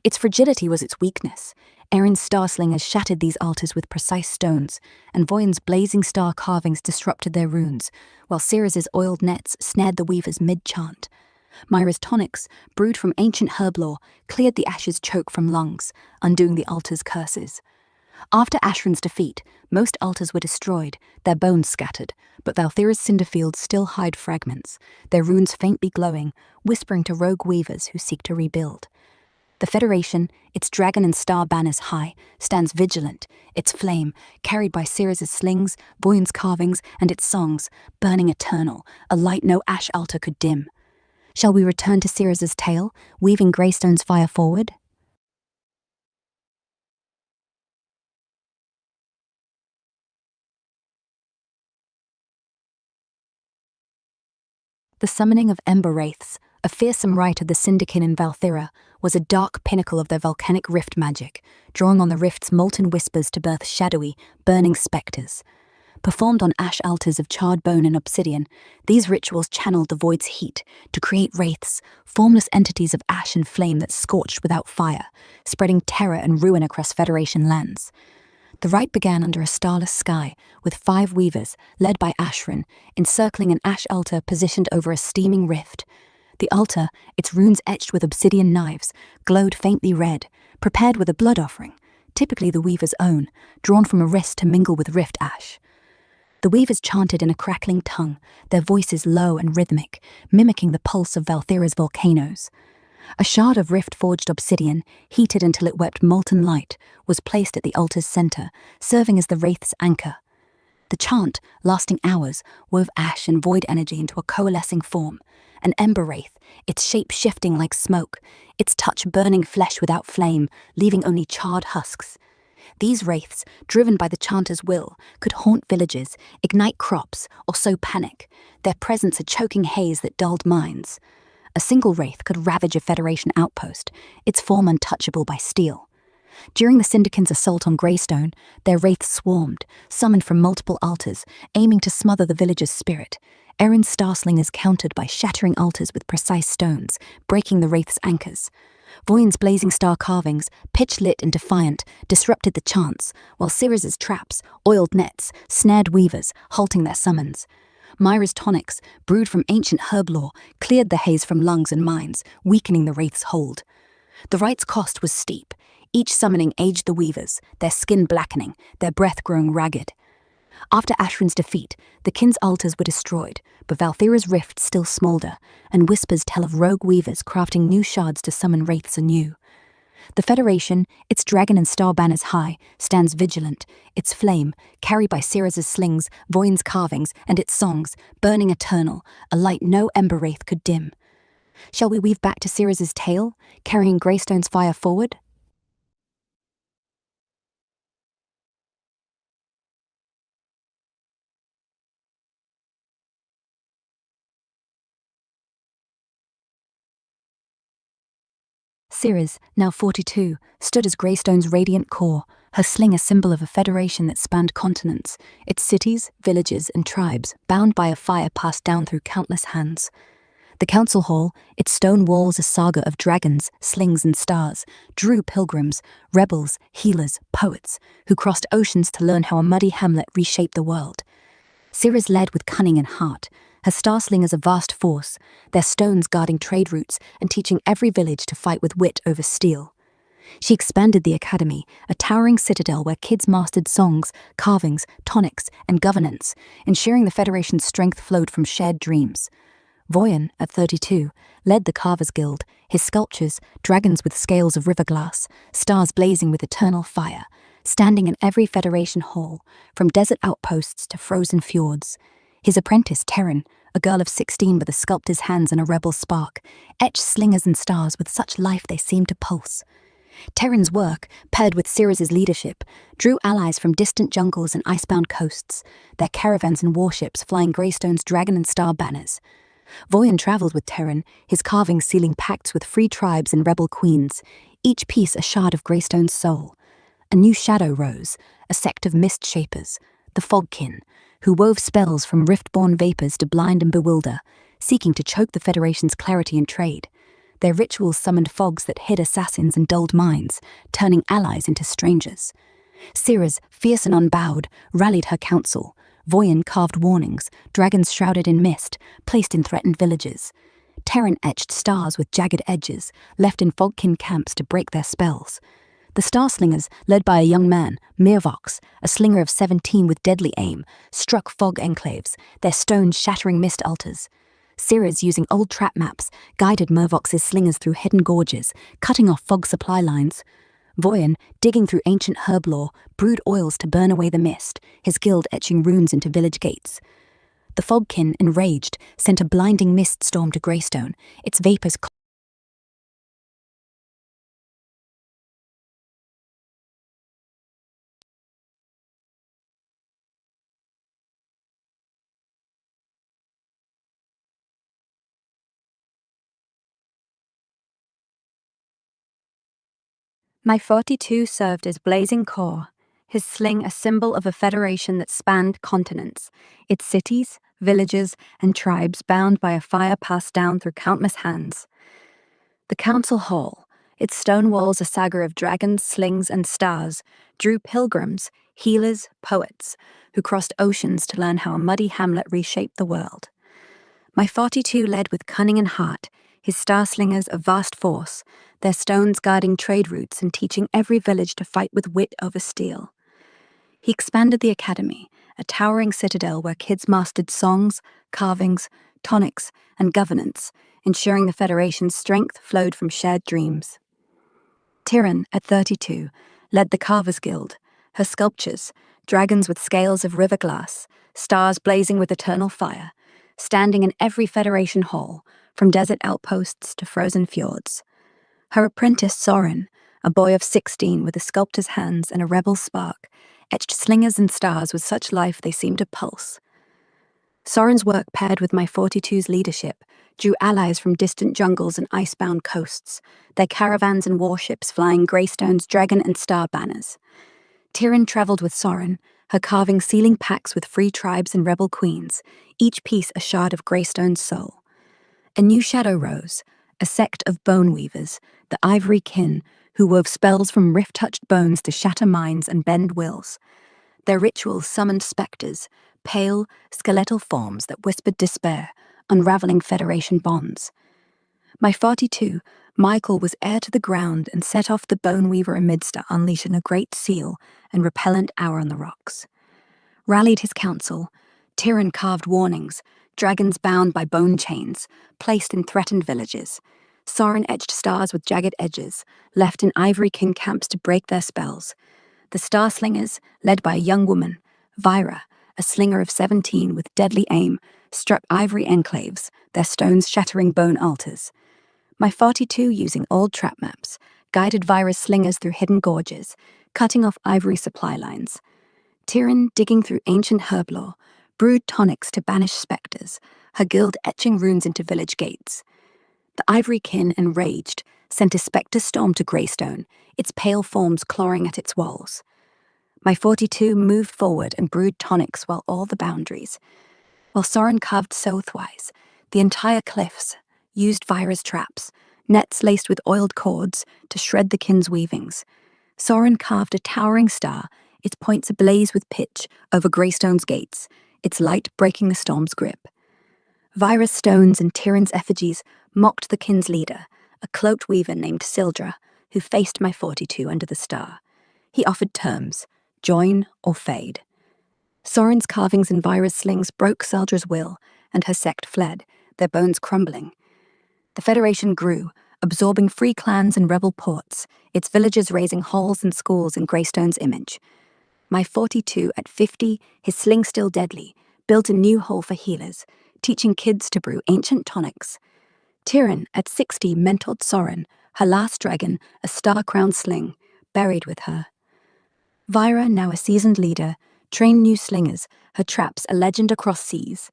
Its fragility was its weakness. Erin's starslingers shattered these altars with precise stones, and Voyon's blazing star carvings disrupted their runes, while Ceres's oiled nets snared the weavers mid-chant. Myra's tonics, brewed from ancient herb lore, cleared the ash's choke from lungs, undoing the altar's curses. After Ashran's defeat, most altars were destroyed, their bones scattered, but Valthera's cinder fields still hide fragments, their runes faintly glowing, whispering to rogue weavers who seek to rebuild. The Federation, its dragon and star banners high, stands vigilant, its flame, carried by Ceres's slings, Voyon's carvings, and its songs, burning eternal, a light no ash altar could dim. Shall we return to Ceres's tale, weaving Greystone's fire forward? The summoning of Ember Wraiths, a fearsome rite of the Syndican in Valthera, was a dark pinnacle of their volcanic rift magic, drawing on the rift's molten whispers to birth shadowy, burning spectres. Performed on ash altars of charred bone and obsidian, these rituals channeled the void's heat to create wraiths, formless entities of ash and flame that scorched without fire, spreading terror and ruin across Federation lands. The rite began under a starless sky, with 5 weavers, led by Ashran, encircling an ash altar positioned over a steaming rift. The altar, its runes etched with obsidian knives, glowed faintly red, prepared with a blood offering, typically the weaver's own, drawn from a wrist to mingle with rift ash. The weavers chanted in a crackling tongue, their voices low and rhythmic, mimicking the pulse of Valthera's volcanoes. A shard of rift-forged obsidian, heated until it wept molten light, was placed at the altar's center, serving as the wraith's anchor. The chant, lasting hours, wove ash and void energy into a coalescing form, an ember wraith, its shape shifting like smoke, its touch burning flesh without flame, leaving only charred husks. These wraiths, driven by the chanter's will, could haunt villages, ignite crops, or sow panic, their presence a choking haze that dulled minds. A single wraith could ravage a Federation outpost, its form untouchable by steel. During the Syndicans' assault on Greystone, their wraiths swarmed, summoned from multiple altars, aiming to smother the village's spirit. Erin's starslingers countered by shattering altars with precise stones, breaking the wraith's anchors. Voyon's blazing star carvings, pitch-lit and defiant, disrupted the chants, while Ceres's traps, oiled nets, snared weavers, halting their summons. Myra's tonics, brewed from ancient herb lore, cleared the haze from lungs and minds, weakening the wraith's hold. The rite's cost was steep. Each summoning aged the weavers, their skin blackening, their breath growing ragged. After Ashran's defeat, the kin's altars were destroyed, but Valthera's rift still smolder, and whispers tell of rogue weavers crafting new shards to summon wraiths anew. The Federation, its dragon and star banners high, stands vigilant, its flame, carried by Ceres's slings, Voyon's carvings, and its songs, burning eternal, a light no ember wraith could dim. Shall we weave back to Ceres's tale, carrying Greystone's fire forward? Ceres, now 42, stood as Greystone's radiant core, her sling a symbol of a federation that spanned continents, its cities, villages, and tribes, bound by a fire passed down through countless hands. The council hall, its stone walls a saga of dragons, slings, and stars, drew pilgrims, rebels, healers, poets, who crossed oceans to learn how a muddy hamlet reshaped the world. Ceres led with cunning and heart, her star-slingers a vast force, their stones guarding trade routes and teaching every village to fight with wit over steel. She expanded the academy, a towering citadel where kids mastered songs, carvings, tonics, and governance, ensuring the Federation's strength flowed from shared dreams. Voyan, at 32, led the Carvers Guild, his sculptures, dragons with scales of river glass, stars blazing with eternal fire, standing in every Federation hall, from desert outposts to frozen fjords. His apprentice, Terran, a girl of 16 with a sculptor's hands and a rebel spark, etched slingers and stars with such life they seemed to pulse. Terran's work, paired with Ceres's leadership, drew allies from distant jungles and icebound coasts, their caravans and warships flying Greystone's dragon and star banners. Voyan travelled with Terran, his carvings sealing pacts with free tribes and rebel queens, each piece a shard of Greystone's soul. A new shadow rose, a sect of mist shapers, the Fogkin, who wove spells from rift-born vapors to blind and bewilder, seeking to choke the Federation's clarity and trade. Their rituals summoned fogs that hid assassins and dulled minds, turning allies into strangers. Ceres, fierce and unbowed, rallied her council. Voyan carved warnings, dragons shrouded in mist, placed in threatened villages. Terran etched stars with jagged edges, left in Fogkin camps to break their spells. The Starslingers, led by a young man, Mirvox, a slinger of 17 with deadly aim, struck fog enclaves, their stones shattering mist altars. Ceres, using old trap maps, guided Mirvox's slingers through hidden gorges, cutting off fog supply lines. Voyan, digging through ancient herb lore, brewed oils to burn away the mist, his guild etching runes into village gates. The Fogkin, enraged, sent a blinding mist storm to Greystone, its vapors My 42 served as blazing core, his sling a symbol of a federation that spanned continents, its cities, villages, and tribes bound by a fire passed down through countless hands. The council hall, its stone walls a saga of dragons, slings, and stars, drew pilgrims, healers, poets, who crossed oceans to learn how a muddy hamlet reshaped the world. My 42 led with cunning and heart, his star-slingers a vast force, their stones guarding trade routes and teaching every village to fight with wit over steel. He expanded the academy, a towering citadel where kids mastered songs, carvings, tonics, and governance, ensuring the Federation's strength flowed from shared dreams. Tyran, at 32, led the Carvers Guild, her sculptures, dragons with scales of river glass, stars blazing with eternal fire, standing in every Federation hall, from desert outposts to frozen fjords. Her apprentice Soren, a boy of 16 with a sculptor's hands and a rebel spark, etched slingers and stars with such life they seemed to pulse. Soren's work, paired with my 42's leadership, drew allies from distant jungles and icebound coasts, their caravans and warships flying Greystone's dragon and star banners. Tyran travelled with Soren, her carving sealing pacts with free tribes and rebel queens, each piece a shard of Greystone's soul. A new shadow rose, a sect of bone weavers, the Ivory Kin, who wove spells from rift-touched bones to shatter minds and bend wills. Their rituals summoned spectres, pale, skeletal forms that whispered despair, unraveling Federation bonds. My 42, Michael, was heir to the ground and set off the Bone Weaver amidst unleashing a great seal and repellent hour on the rocks. Rallied his council, Tyran carved warnings, dragons bound by bone chains, placed in threatened villages. Soren etched stars with jagged edges, left in Ivory King camps to break their spells. The Star Slingers, led by a young woman, Vyra, a slinger of 17 with deadly aim, struck ivory enclaves, their stones shattering bone altars. My 42, using old trap maps, guided Vyra's slingers through hidden gorges, cutting off ivory supply lines. Tyran, digging through ancient herb lore, brewed tonics to banish spectres, her guild etching runes into village gates. The ivory kin, enraged, sent a spectre storm to Greystone, its pale forms clawing at its walls. My 42 moved forward and brewed tonics while Soren carved southwise, the entire cliffs, used Vira's traps, nets laced with oiled cords to shred the kin's weavings. Soren carved a towering star, its points ablaze with pitch, over Greystone's gates, its light breaking the storm's grip. Vira's stones and Tyrion's effigies mocked the kin's leader, a cloaked weaver named Sildra, who faced my 42 under the star. He offered terms: join or fade. Soren's carvings and Vira's slings broke Sildra's will, and her sect fled, their bones crumbling. The Federation grew, absorbing free clans and rebel ports, its villagers raising halls and schools in Greystone's image. My 42 at 50, his sling still deadly, built a new hole for healers, teaching kids to brew ancient tonics. Tyrion at 60 mentored Soren, her last dragon, a star-crowned sling, buried with her. Vira, now a seasoned leader, trained new slingers, her traps a legend across seas.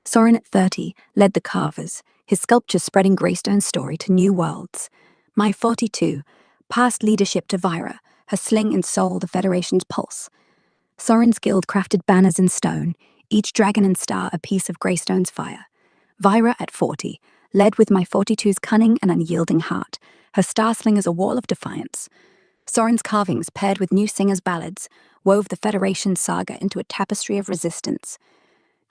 Soren at 30 led the carvers, his sculptures spreading Greystone's story to new worlds. My 42 passed leadership to Vira, her sling and soul the Federation's pulse. Soren's guild crafted banners in stone, each dragon and star a piece of Greystone's fire. Vira at 40 led with my 42's cunning and unyielding heart, her star slingers a wall of defiance. Soren's carvings, paired with new singers' ballads, wove the Federation saga into a tapestry of resistance.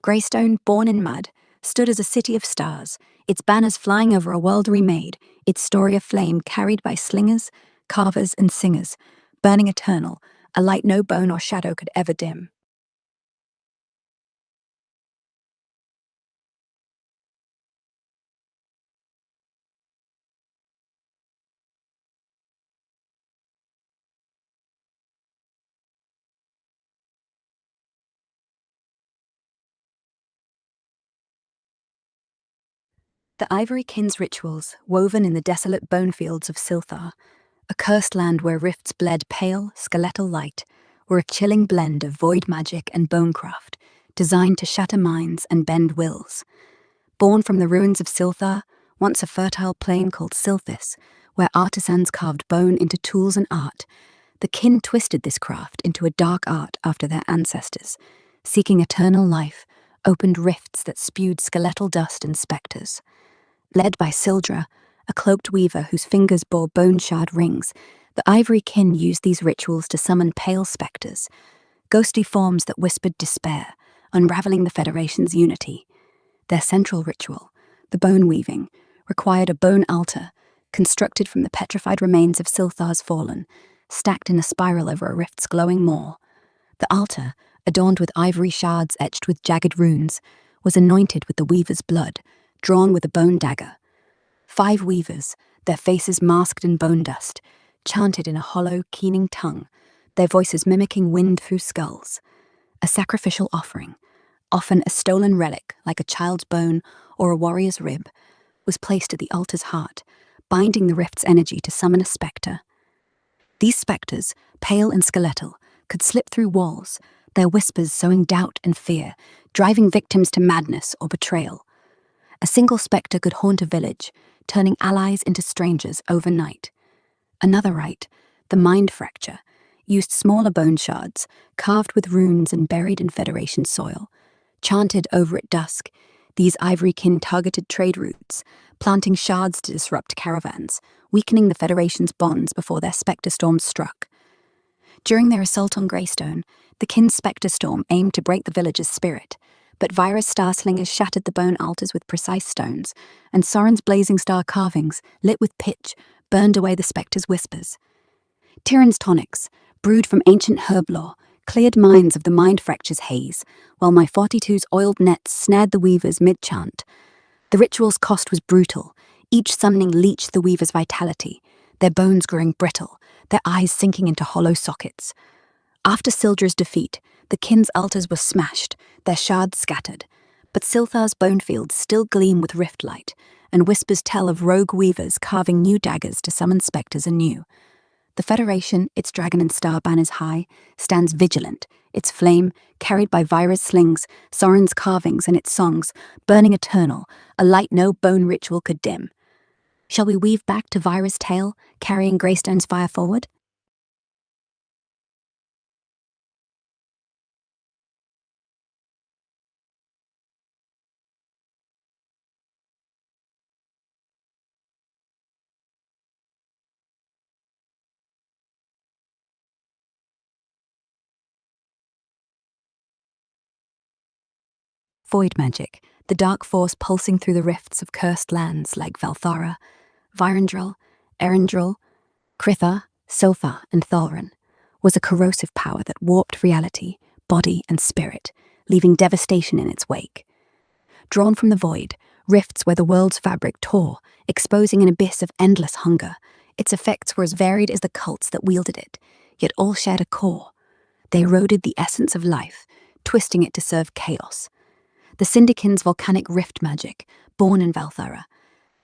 Greystone, born in mud, stood as a city of stars, its banners flying over a world remade, its story of flame carried by slingers, carvers, and singers, burning eternal, a light no bone or shadow could ever dim. The Ivory Kin's rituals, woven in the desolate bone fields of Silthar, a cursed land where rifts bled pale, skeletal light, were a chilling blend of void magic and bonecraft, designed to shatter minds and bend wills. Born from the ruins of Silthar, once a fertile plain called Silthis, where artisans carved bone into tools and art, the kin twisted this craft into a dark art after their ancestors, seeking eternal life, opened rifts that spewed skeletal dust and spectres. Led by Sildra, a cloaked weaver whose fingers bore bone-shard rings, the Ivory Kin used these rituals to summon pale spectres, ghostly forms that whispered despair, unraveling the Federation's unity. Their central ritual, the bone weaving, required a bone altar, constructed from the petrified remains of Silthar's fallen, stacked in a spiral over a rift's glowing maw. The altar, adorned with ivory shards etched with jagged runes, was anointed with the weaver's blood, drawn with a bone dagger. 5 weavers, their faces masked in bone dust, chanted in a hollow, keening tongue, their voices mimicking wind through skulls. A sacrificial offering, often a stolen relic like a child's bone or a warrior's rib, was placed at the altar's heart, binding the rift's energy to summon a spectre. These spectres, pale and skeletal, could slip through walls, their whispers sowing doubt and fear, driving victims to madness or betrayal. A single spectre could haunt a village, turning allies into strangers overnight. Another rite, the Mind Fracture, used smaller bone shards, carved with runes and buried in Federation soil. Chanted over at dusk, these Ivory Kin targeted trade routes, planting shards to disrupt caravans, weakening the Federation's bonds before their Spectre Storms struck. During their assault on Greystone, the Kin's Spectre Storm aimed to break the village's spirit, but Vira's star slingers shattered the bone altars with precise stones, and Soren's blazing star carvings, lit with pitch, burned away the spectre's whispers. Tyrion's tonics, brewed from ancient herb lore, cleared minds of the Mind Fracture's haze, while my 42's oiled nets snared the weavers mid-chant. The ritual's cost was brutal, each summoning leached the weaver's vitality, their bones growing brittle, their eyes sinking into hollow sockets. After Sildra's defeat, the Kin's altars were smashed, their shards scattered, but Silthar's bone fields still gleam with rift light, and whispers tell of rogue weavers carving new daggers to summon spectres anew. The Federation, its dragon and star banners high, stands vigilant, its flame, carried by Vira's slings, Soren's carvings, and its songs, burning eternal, a light no bone ritual could dim. Shall we weave back to Vyra's tale, carrying Greystone's fire forward? Void magic, the dark force pulsing through the rifts of cursed lands like Valthara, Vyrandril, Erendril, Critha, Silpha, and Thalrin, was a corrosive power that warped reality, body, and spirit, leaving devastation in its wake. Drawn from the void, rifts where the world's fabric tore, exposing an abyss of endless hunger, its effects were as varied as the cults that wielded it, yet all shared a core. They eroded the essence of life, twisting it to serve chaos. The Syndikin's volcanic rift magic, born in Valthara,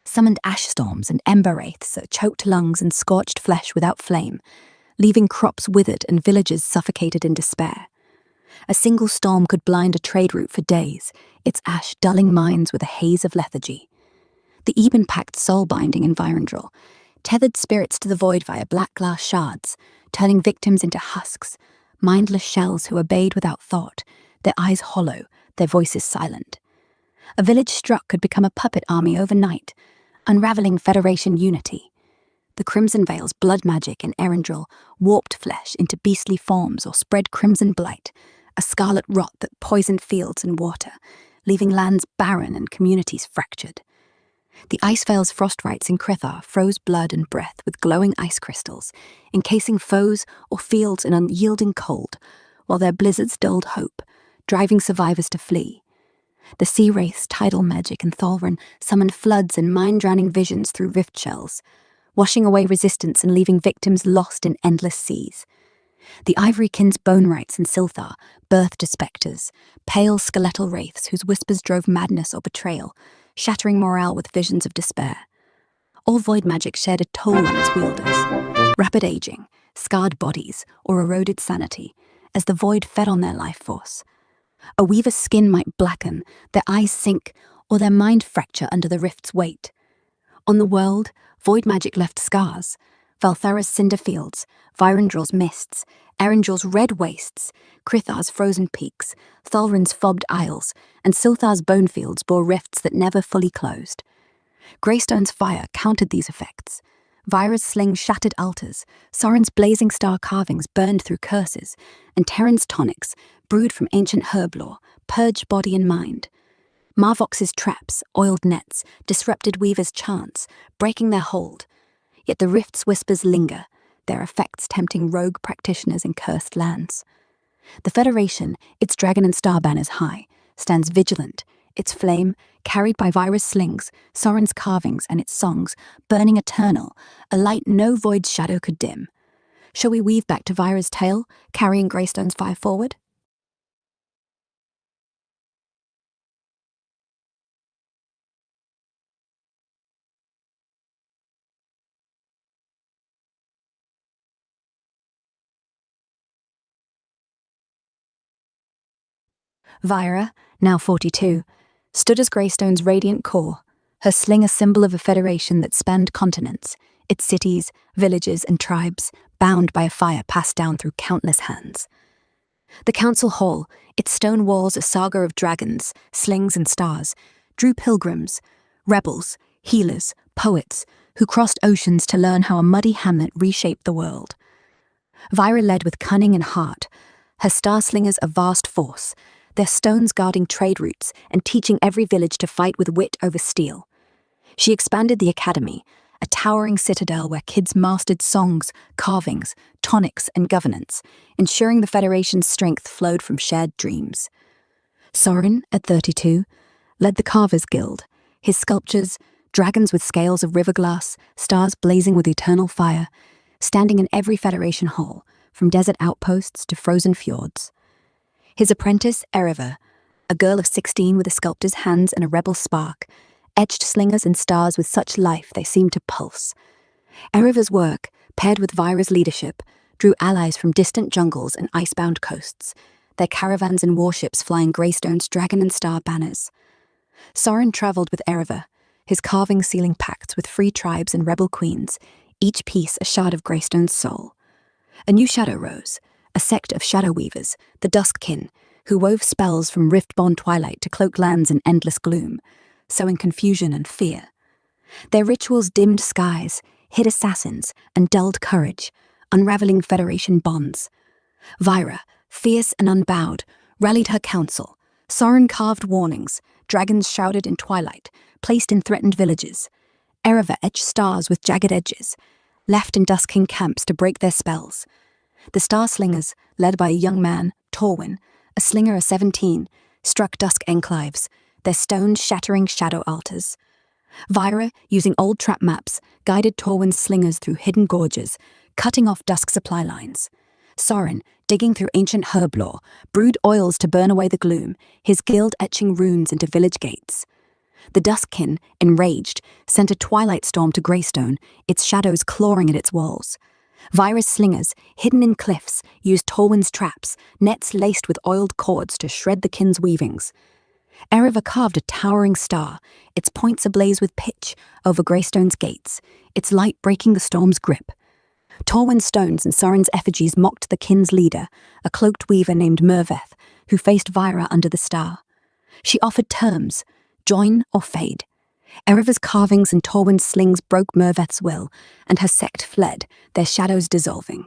summoned ash storms and ember wraiths that choked lungs and scorched flesh without flame, leaving crops withered and villages suffocated in despair. A single storm could blind a trade route for days, its ash dulling minds with a haze of lethargy. The Eben-packed soul-binding in Vyrandril tethered spirits to the void via black glass shards, turning victims into husks, mindless shells who obeyed without thought, their eyes hollow, their voices silent. A village struck could become a puppet army overnight, unraveling Federation unity. The Crimson Veil's blood magic in Erendril warped flesh into beastly forms or spread crimson blight, a scarlet rot that poisoned fields and water, leaving lands barren and communities fractured. The Iceveil's frost rites in Critha froze blood and breath with glowing ice crystals, encasing foes or fields in unyielding cold, while their blizzards dulled hope, driving survivors to flee. The Sea Wraith's tidal magic in Thalrin summoned floods and mind-drowning visions through rift shells, washing away resistance and leaving victims lost in endless seas. The Ivorykin's bone rites in Silthar birthed spectres, pale skeletal wraiths whose whispers drove madness or betrayal, shattering morale with visions of despair. All void magic shared a toll on its wielders. Rapid aging, scarred bodies, or eroded sanity, as the void fed on their life force. A weaver's skin might blacken, their eyes sink, or their mind fracture under the rift's weight. On the world, void magic left scars. Valthara's cinder fields, Vyrandril's mists, Erendril's red wastes, Crithar's frozen peaks, Thalrin's fobbed isles, and Silthar's bone fields bore rifts that never fully closed. Greystone's fire countered these effects. Vyra's sling shattered altars, Sorin's blazing star carvings burned through curses, and Terran's tonics, brewed from ancient herb lore, purged body and mind. Marvox's traps, oiled nets, disrupted Weaver's chants, breaking their hold. Yet the rift's whispers linger, their effects tempting rogue practitioners in cursed lands. The Federation, its dragon and star banners high, stands vigilant, its flame, carried by Vyra's slings, Sorin's carvings, and its songs, burning eternal, a light no void shadow could dim. Shall we weave back to Vyra's tale, carrying Greystone's fire forward? Vyra, now 42, stood as Greystone's radiant core, her sling a symbol of a federation that spanned continents, its cities, villages, and tribes, bound by a fire passed down through countless hands. The council hall, its stone walls a saga of dragons, slings, and stars, drew pilgrims, rebels, healers, poets, who crossed oceans to learn how a muddy hamlet reshaped the world. Vyra led with cunning and heart, her star slingers a vast force, their stones guarding trade routes and teaching every village to fight with wit over steel. She expanded the academy, a towering citadel where kids mastered songs, carvings, tonics, and governance, ensuring the Federation's strength flowed from shared dreams. Sorin, at 32, led the Carvers Guild, his sculptures, dragons with scales of river glass, stars blazing with eternal fire, standing in every Federation hall, from desert outposts to frozen fjords. His apprentice, Eriva, a girl of 16 with a sculptor's hands and a rebel spark, etched slingers and stars with such life they seemed to pulse. Eriva's work, paired with Vyra's leadership, drew allies from distant jungles and icebound coasts, their caravans and warships flying Greystone's dragon and star banners. Sorin travelled with Eriva, his carvings sealing pacts with free tribes and rebel queens, each piece a shard of Greystone's soul. A new shadow rose, a sect of shadow weavers, the Duskkin, who wove spells from rift-born twilight to cloak lands in endless gloom, sowing confusion and fear. Their rituals dimmed skies, hid assassins, and dulled courage, unraveling Federation bonds. Vyra, fierce and unbowed, rallied her council. Sorin carved warnings, dragons shrouded in twilight, placed in threatened villages. Erevar etched stars with jagged edges, left in Duskkin camps to break their spells. The Star Slingers, led by a young man, Torwin, a slinger of 17, struck dusk enclaves, their stones shattering shadow altars. Vyra, using old trap maps, guided Torwin's slingers through hidden gorges, cutting off dusk supply lines. Sorin, digging through ancient herb lore, brewed oils to burn away the gloom, his guild etching runes into village gates. The Duskkin, enraged, sent a twilight storm to Greystone, its shadows clawing at its walls. Vyra's slingers, hidden in cliffs, used Torwin's traps, nets laced with oiled cords to shred the kin's weavings. Erevar carved a towering star, its points ablaze with pitch, over Greystone's gates, its light breaking the storm's grip. Torwin's stones and Sorin's effigies mocked the kin's leader, a cloaked weaver named Merveth, who faced Vyra under the star. She offered terms, join or fade. Erevar's carvings and Torwin's slings broke Merveth's will, and her sect fled, their shadows dissolving.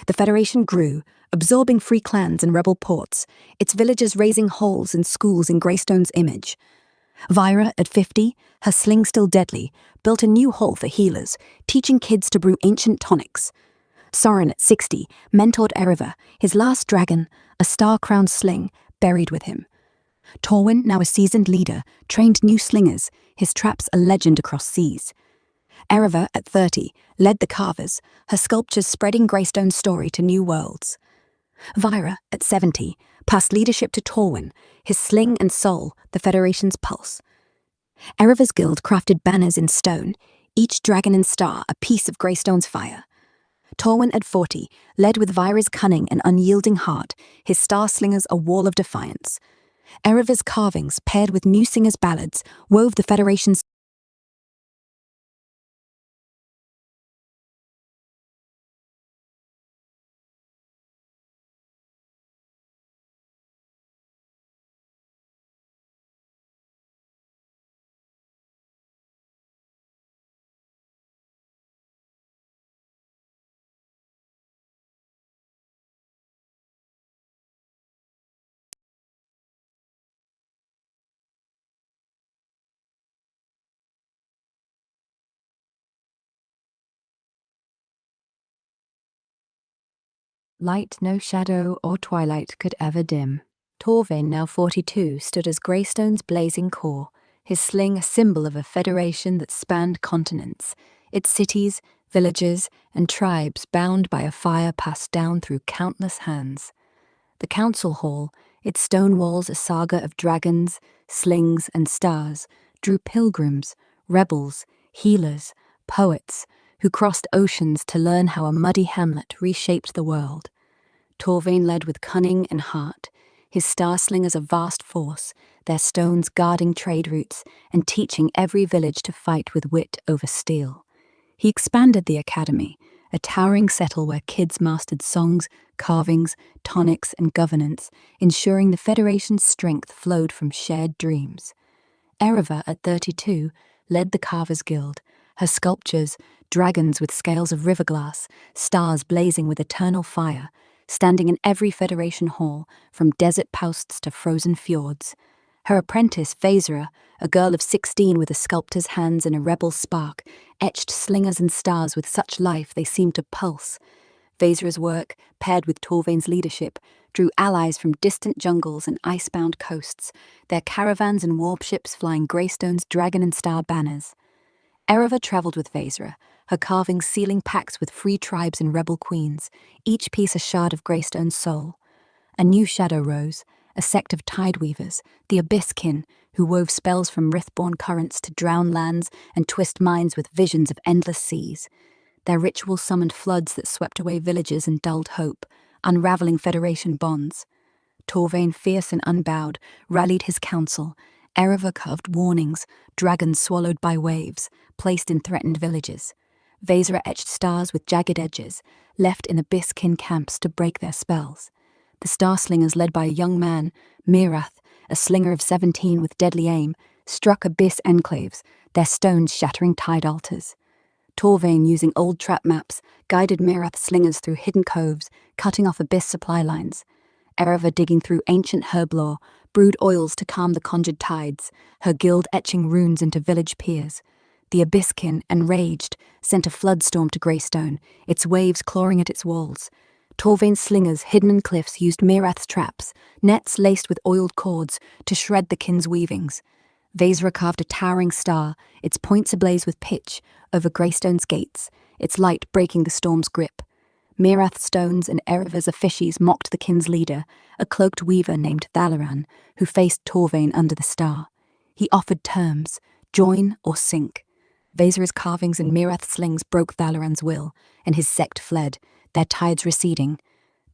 The Federation grew, absorbing free clans and rebel ports, its villagers raising halls and schools in Greystone's image. Vyra, at 50, her sling still deadly, built a new hall for healers, teaching kids to brew ancient tonics. Sorin, at 60, mentored Erevar, his last dragon, a star-crowned sling, buried with him. Torwin, now a seasoned leader, trained new slingers, his traps a legend across seas. Erevar, at 30, led the carvers, her sculptures spreading Greystone's story to new worlds. Vyra, at 70, passed leadership to Torwin, his sling and soul, the Federation's pulse. Erevar's guild crafted banners in stone, each dragon and star a piece of Greystone's fire. Torwin, at 40, led with Vyra's cunning and unyielding heart, his star slingers a wall of defiance. Erevar's carvings, paired with new singers' ballads, wove the Federation's light no shadow or twilight could ever dim. Torvin, now 42, stood as Greystone's blazing core, his sling a symbol of a federation that spanned continents, its cities, villages, and tribes bound by a fire passed down through countless hands. The council hall, its stone walls a saga of dragons, slings, and stars, drew pilgrims, rebels, healers, poets, who crossed oceans to learn how a muddy hamlet reshaped the world. Torvain led with cunning and heart, his star slingers a vast force, their stones guarding trade routes and teaching every village to fight with wit over steel. He expanded the academy, a towering settle where kids mastered songs, carvings, tonics, and governance, ensuring the Federation's strength flowed from shared dreams. Erevar, at 32, led the Carvers Guild, her sculptures, dragons with scales of river glass, stars blazing with eternal fire, standing in every Federation hall, from desert posts to frozen fjords. Her apprentice, Vaesra, a girl of 16 with a sculptor's hands and a rebel spark, etched slingers and stars with such life they seemed to pulse. Vaesra's work, paired with Torvain's leadership, drew allies from distant jungles and icebound coasts, their caravans and warships flying Greystone's dragon and star banners. Erevar travelled with Vaesra, her carvings sealing pacts with free tribes and rebel queens, each piece a shard of Greystone's soul. A new shadow rose, a sect of tideweavers, the Abysskin, who wove spells from Rithborn currents to drown lands and twist minds with visions of endless seas. Their ritual summoned floods that swept away villages and dulled hope, unraveling Federation bonds. Torvain, fierce and unbowed, rallied his council, Erevar carved warnings, dragons swallowed by waves, placed in threatened villages. Vaesra etched stars with jagged edges, left in Abysskin camps to break their spells. The Star Slingers, led by a young man, Mirath, a slinger of 17 with deadly aim, struck Abyss enclaves, their stones shattering tide altars. Torvain, using old trap maps, guided Mirath's slingers through hidden coves, cutting off Abyss supply lines. Erevar, digging through ancient herb lore, brewed oils to calm the conjured tides, her guild etching runes into village piers. The Abysskin, enraged, sent a floodstorm to Greystone, its waves clawing at its walls. Torvain's slingers, hidden in cliffs, used Mirath's traps, nets laced with oiled cords, to shred the kin's weavings. Vaesra carved a towering star, its points ablaze with pitch, over Greystone's gates, its light breaking the storm's grip. Mirath's stones and Erevar's officies mocked the kin's leader, a cloaked weaver named Thalaran, who faced Torvain under the star. He offered terms: join or sink. Vaesra's carvings and Mirath's slings broke Thalaran's will, and his sect fled, their tides receding.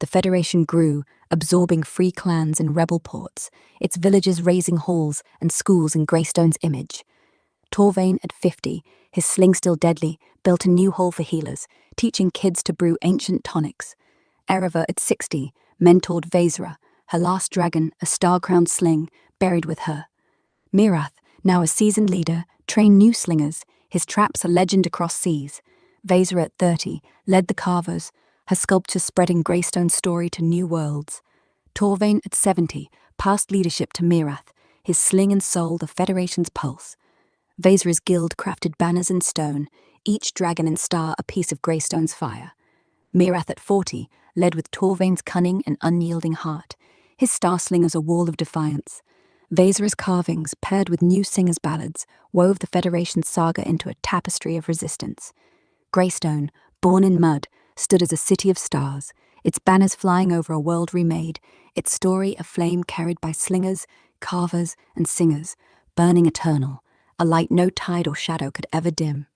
The Federation grew, absorbing free clans and rebel ports, its villages raising halls and schools in Greystone's image. Torvain, at 50, his sling still deadly, built a new hall for healers, teaching kids to brew ancient tonics. Erevar, at 60, mentored Vaesra, her last dragon, a star-crowned sling, buried with her. Mirath, now a seasoned leader, trained new slingers, his traps a legend across seas. Vaesra, at 30, led the carvers, her sculptures spreading Greystone's story to new worlds. Torvain, at 70, passed leadership to Mirath, his sling and soul the Federation's pulse. Vaesra's guild crafted banners in stone, each dragon and star a piece of Greystone's fire. Mirath, at 40, led with Torvain's cunning and unyielding heart, his star slingers a wall of defiance. Vaesra's carvings, paired with new singers' ballads, wove the Federation's saga into a tapestry of resistance. Greystone, born in mud, stood as a city of stars, its banners flying over a world remade, its story a flame carried by slingers, carvers, and singers, burning eternal, a light no tide or shadow could ever dim.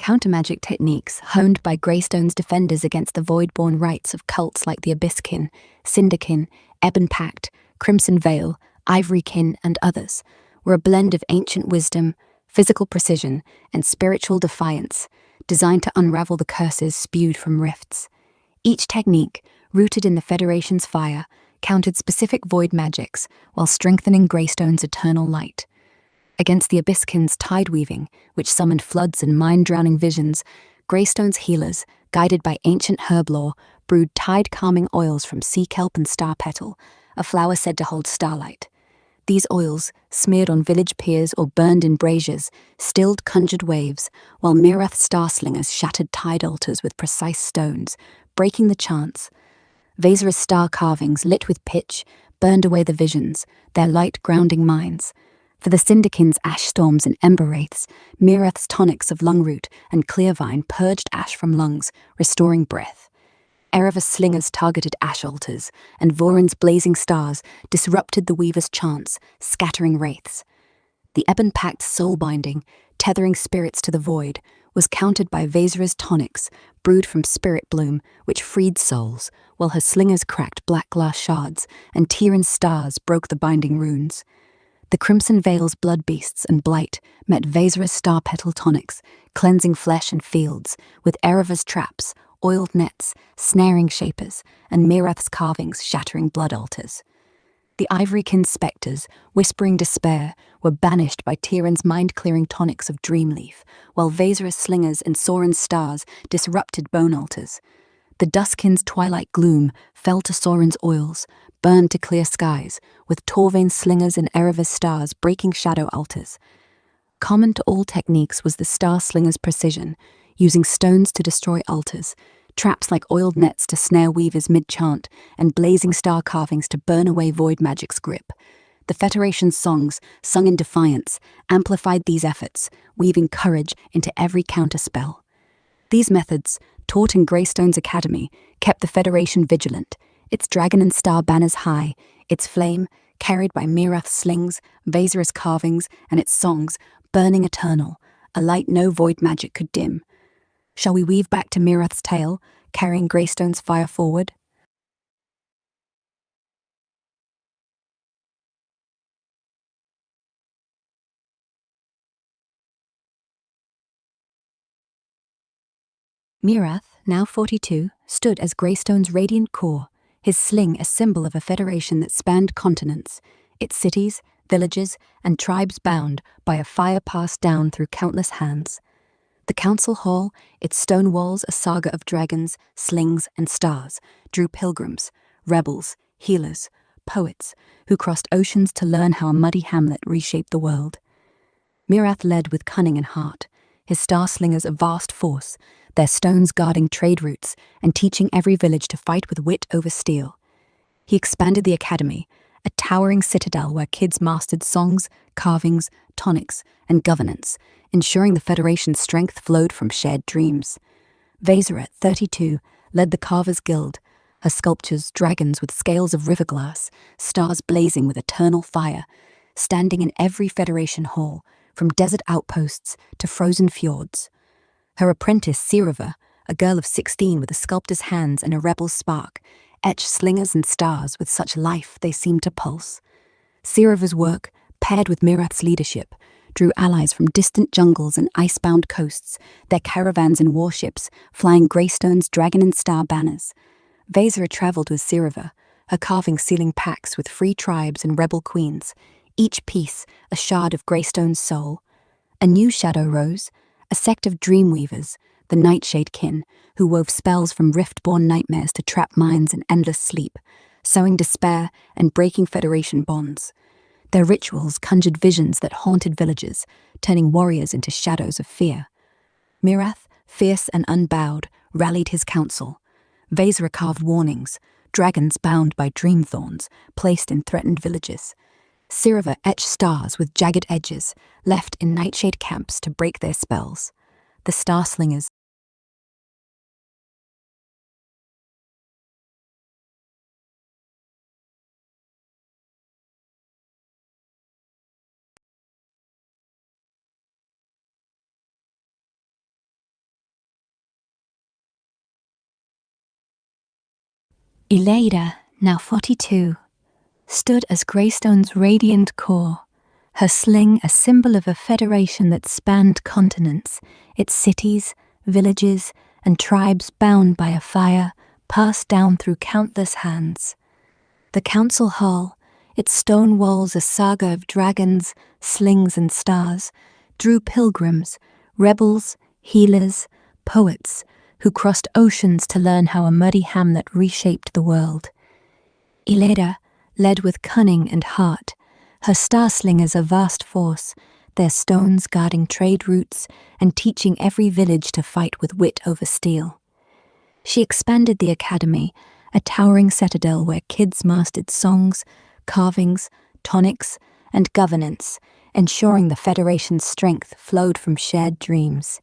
Countermagic techniques honed by Greystone's defenders against the void-born rites of cults like the Abysskin, Cinderkin, Ebon Pact, Crimson Veil, Ivorykin, and others were a blend of ancient wisdom, physical precision, and spiritual defiance, designed to unravel the curses spewed from rifts. Each technique, rooted in the Federation's fire, countered specific void magics while strengthening Greystone's eternal light. Against the Abysskin's tide weaving, which summoned floods and mind-drowning visions, Greystone's healers, guided by ancient herb lore, brewed tide-calming oils from sea kelp and star petal, a flower said to hold starlight. These oils, smeared on village piers or burned in braziers, stilled conjured waves, while Mirath star-slingers shattered tide altars with precise stones, breaking the chants. Vaesira's star carvings, lit with pitch, burned away the visions, their light grounding minds. For the Cinderkin's ash storms and ember wraiths, Mirath's tonics of lungroot and clearvine purged ash from lungs, restoring breath. Ereva's slingers targeted ash altars, and Voron's blazing stars disrupted the weaver's chants, scattering wraiths. The Ebon Pact's soul-binding, tethering spirits to the void, was countered by Vaesira's tonics, brewed from spirit bloom, which freed souls, while her slingers cracked black glass shards, and Tyrion's stars broke the binding runes. The Crimson Veil's blood beasts and blight met Vaesira's star petal tonics, cleansing flesh and fields, with Ereva's traps, oiled nets, snaring shapers, and Mirath's carvings shattering blood altars. The Ivorykin spectres, whispering despair, were banished by Tyrion's mind-clearing tonics of Dreamleaf, while Vaesira's slingers and Sorin's stars disrupted bone altars. The Duskkin's twilight gloom fell to Sorin's oils, burned to clear skies, with Torvain's slingers and Ereva's stars breaking shadow altars. Common to all techniques was the star slinger's precision, using stones to destroy altars, traps like oiled nets to snare weavers mid-chant, and blazing star carvings to burn away void magic's grip. The Federation's songs, sung in defiance, amplified these efforts, weaving courage into every counterspell. These methods, taught in Greystone's academy, kept the Federation vigilant, its dragon and star banners high, its flame, carried by Mirath's slings, Vaesira's carvings, and its songs, burning eternal, a light no void magic could dim. Shall we weave back to Mirath's tale, carrying Greystone's fire forward? Mirath, now 42, stood as Greystone's radiant core, his sling a symbol of a federation that spanned continents, its cities, villages, and tribes bound by a fire passed down through countless hands. The council hall, its stone walls a saga of dragons, slings, and stars, drew pilgrims, rebels, healers, poets, who crossed oceans to learn how a muddy hamlet reshaped the world. Mirath led with cunning and heart, his star slingers a vast force, their stones guarding trade routes and teaching every village to fight with wit over steel. He expanded the academy, a towering citadel where kids mastered songs, carvings, tonics, and governance, ensuring the Federation's strength flowed from shared dreams. Vaesira, 32, led the Carvers Guild, her sculptures dragons with scales of river glass, stars blazing with eternal fire, standing in every Federation hall, from desert outposts to frozen fjords. Her apprentice, Sirova, a girl of 16 with a sculptor's hands and a rebel's spark, etched slingers and stars with such life they seemed to pulse. Sirova's work, paired with Mirath's leadership, drew allies from distant jungles and icebound coasts, their caravans and warships flying Greystone's dragon and star banners. Vaesira travelled with Sirova, her carvings sealing pacts with free tribes and rebel queens, each piece a shard of Greystone's soul. A new shadow rose, a sect of dreamweavers, the Nightshade kin, who wove spells from rift-born nightmares to trap minds in endless sleep, sowing despair and breaking Federation bonds. Their rituals conjured visions that haunted villages, turning warriors into shadows of fear. Mirath, fierce and unbowed, rallied his council. Vaesira carved warnings, dragons bound by dream thorns, placed in threatened villages. Sirova etched stars with jagged edges, left in Nightshade camps to break their spells. The Star Slingers Ileida, now 42, stood as Greystone's radiant core, her sling a symbol of a federation that spanned continents, its cities, villages, and tribes bound by a fire passed down through countless hands. The council hall, its stone walls a saga of dragons, slings, and stars, drew pilgrims, rebels, healers, poets, who crossed oceans to learn how a muddy hamlet reshaped the world. Ileida led with cunning and heart, her star-slingers a vast force, their stones guarding trade routes and teaching every village to fight with wit over steel. She expanded the academy, a towering citadel where kids mastered songs, carvings, tonics, and governance, ensuring the Federation's strength flowed from shared dreams.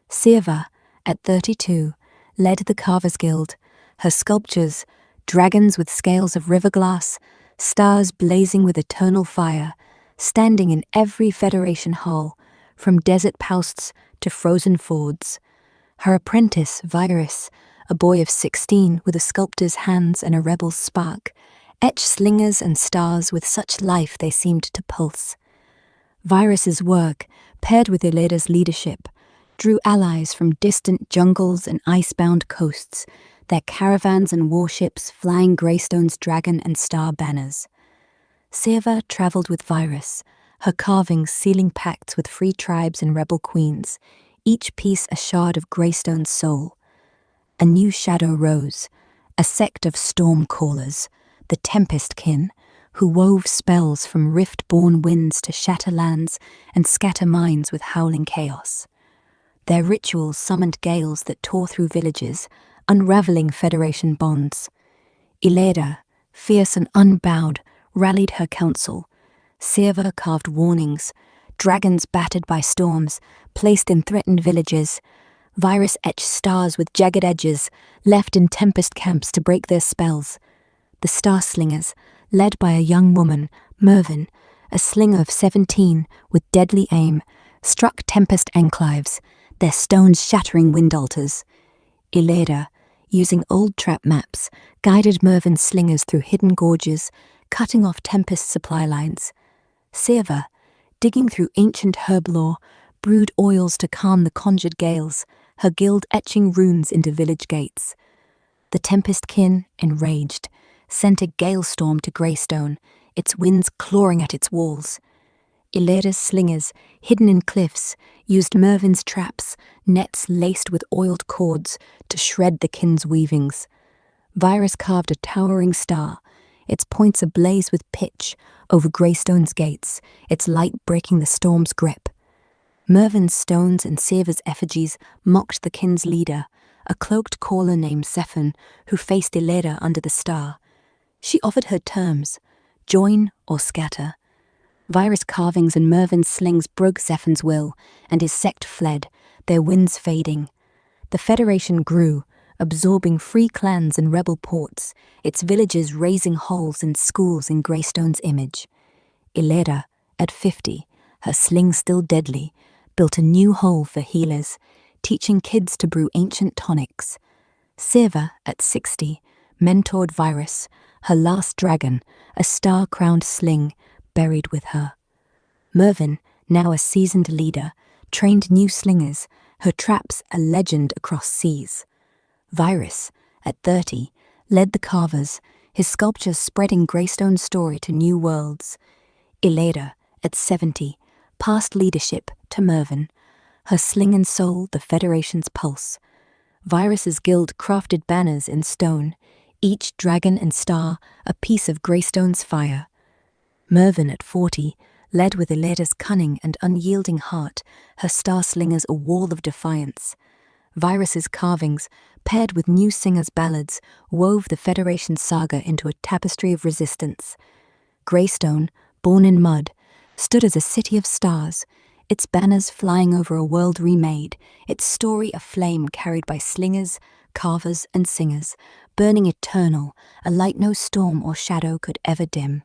Siva, at 32, led the Carvers Guild, her sculptures, dragons with scales of river glass, stars blazing with eternal fire, standing in every Federation hall, from desert pousts to frozen fords. Her apprentice, Virus, a boy of 16 with a sculptor's hands and a rebel's spark, etched slingers and stars with such life they seemed to pulse. Virus's work, paired with Ileida's leadership, drew allies from distant jungles and icebound coasts, their caravans and warships flying Greystone's dragon and star banners. Siva travelled with Virus, her carvings sealing pacts with free tribes and rebel queens, each piece a shard of Greystone's soul. A new shadow rose, a sect of storm callers, the Tempest Kin, who wove spells from rift-born winds to shatter lands and scatter minds with howling chaos. Their rituals summoned gales that tore through villages, unraveling Federation bonds. Ileida, fierce and unbowed, rallied her council. Siva carved warnings, dragons battered by storms, placed in threatened villages. Virus etched stars with jagged edges, left in Tempest camps to break their spells. The Star Slingers, led by a young woman, Mervyn, a slinger of 17 with deadly aim, struck Tempest enclaves, their stones shattering wind altars. Ileida, using old trap maps, guided Mervyn's slingers through hidden gorges, cutting off Tempest supply lines. Siva, digging through ancient herb lore, brewed oils to calm the conjured gales, her guild etching runes into village gates. The Tempest Kin, enraged, sent a gale storm to Greystone, its winds clawing at its walls. Ileida's slingers, hidden in cliffs, used Mervyn's traps, nets laced with oiled cords, to shred the Kin's weavings. Virus carved a towering star, its points ablaze with pitch, over Greystone's gates, its light breaking the storm's grip. Mervyn's stones and Siva's effigies mocked the Kin's leader, a cloaked caller named Zephan, who faced Ileida under the star. She offered her terms: join or scatter. Virus carvings and Mervyn's slings broke Zephan's will, and his sect fled, their winds fading. The Federation grew, absorbing free clans and rebel ports, its villages raising halls and schools in Greystone's image. Ileida, at 50, her sling still deadly, built a new hole for healers, teaching kids to brew ancient tonics. Siva, at 60, mentored Virus, her last dragon, a star-crowned sling, buried with her. Mervyn, now a seasoned leader, trained new slingers, her traps a legend across seas. Virus, at 30, led the carvers, his sculptures spreading Greystone's story to new worlds. Ileida, at 70, passed leadership to Mervyn, her sling and soul the Federation's pulse. Virus's guild crafted banners in stone, each dragon and star a piece of Greystone's fire. Mervyn, at 40, led with Ileida's cunning and unyielding heart, her star slingers a wall of defiance. Virus's carvings, paired with new singers' ballads, wove the Federation's saga into a tapestry of resistance. Greystone, born in mud, stood as a city of stars, its banners flying over a world remade, its story a flame carried by slingers, carvers, and singers, burning eternal, a light no storm or shadow could ever dim.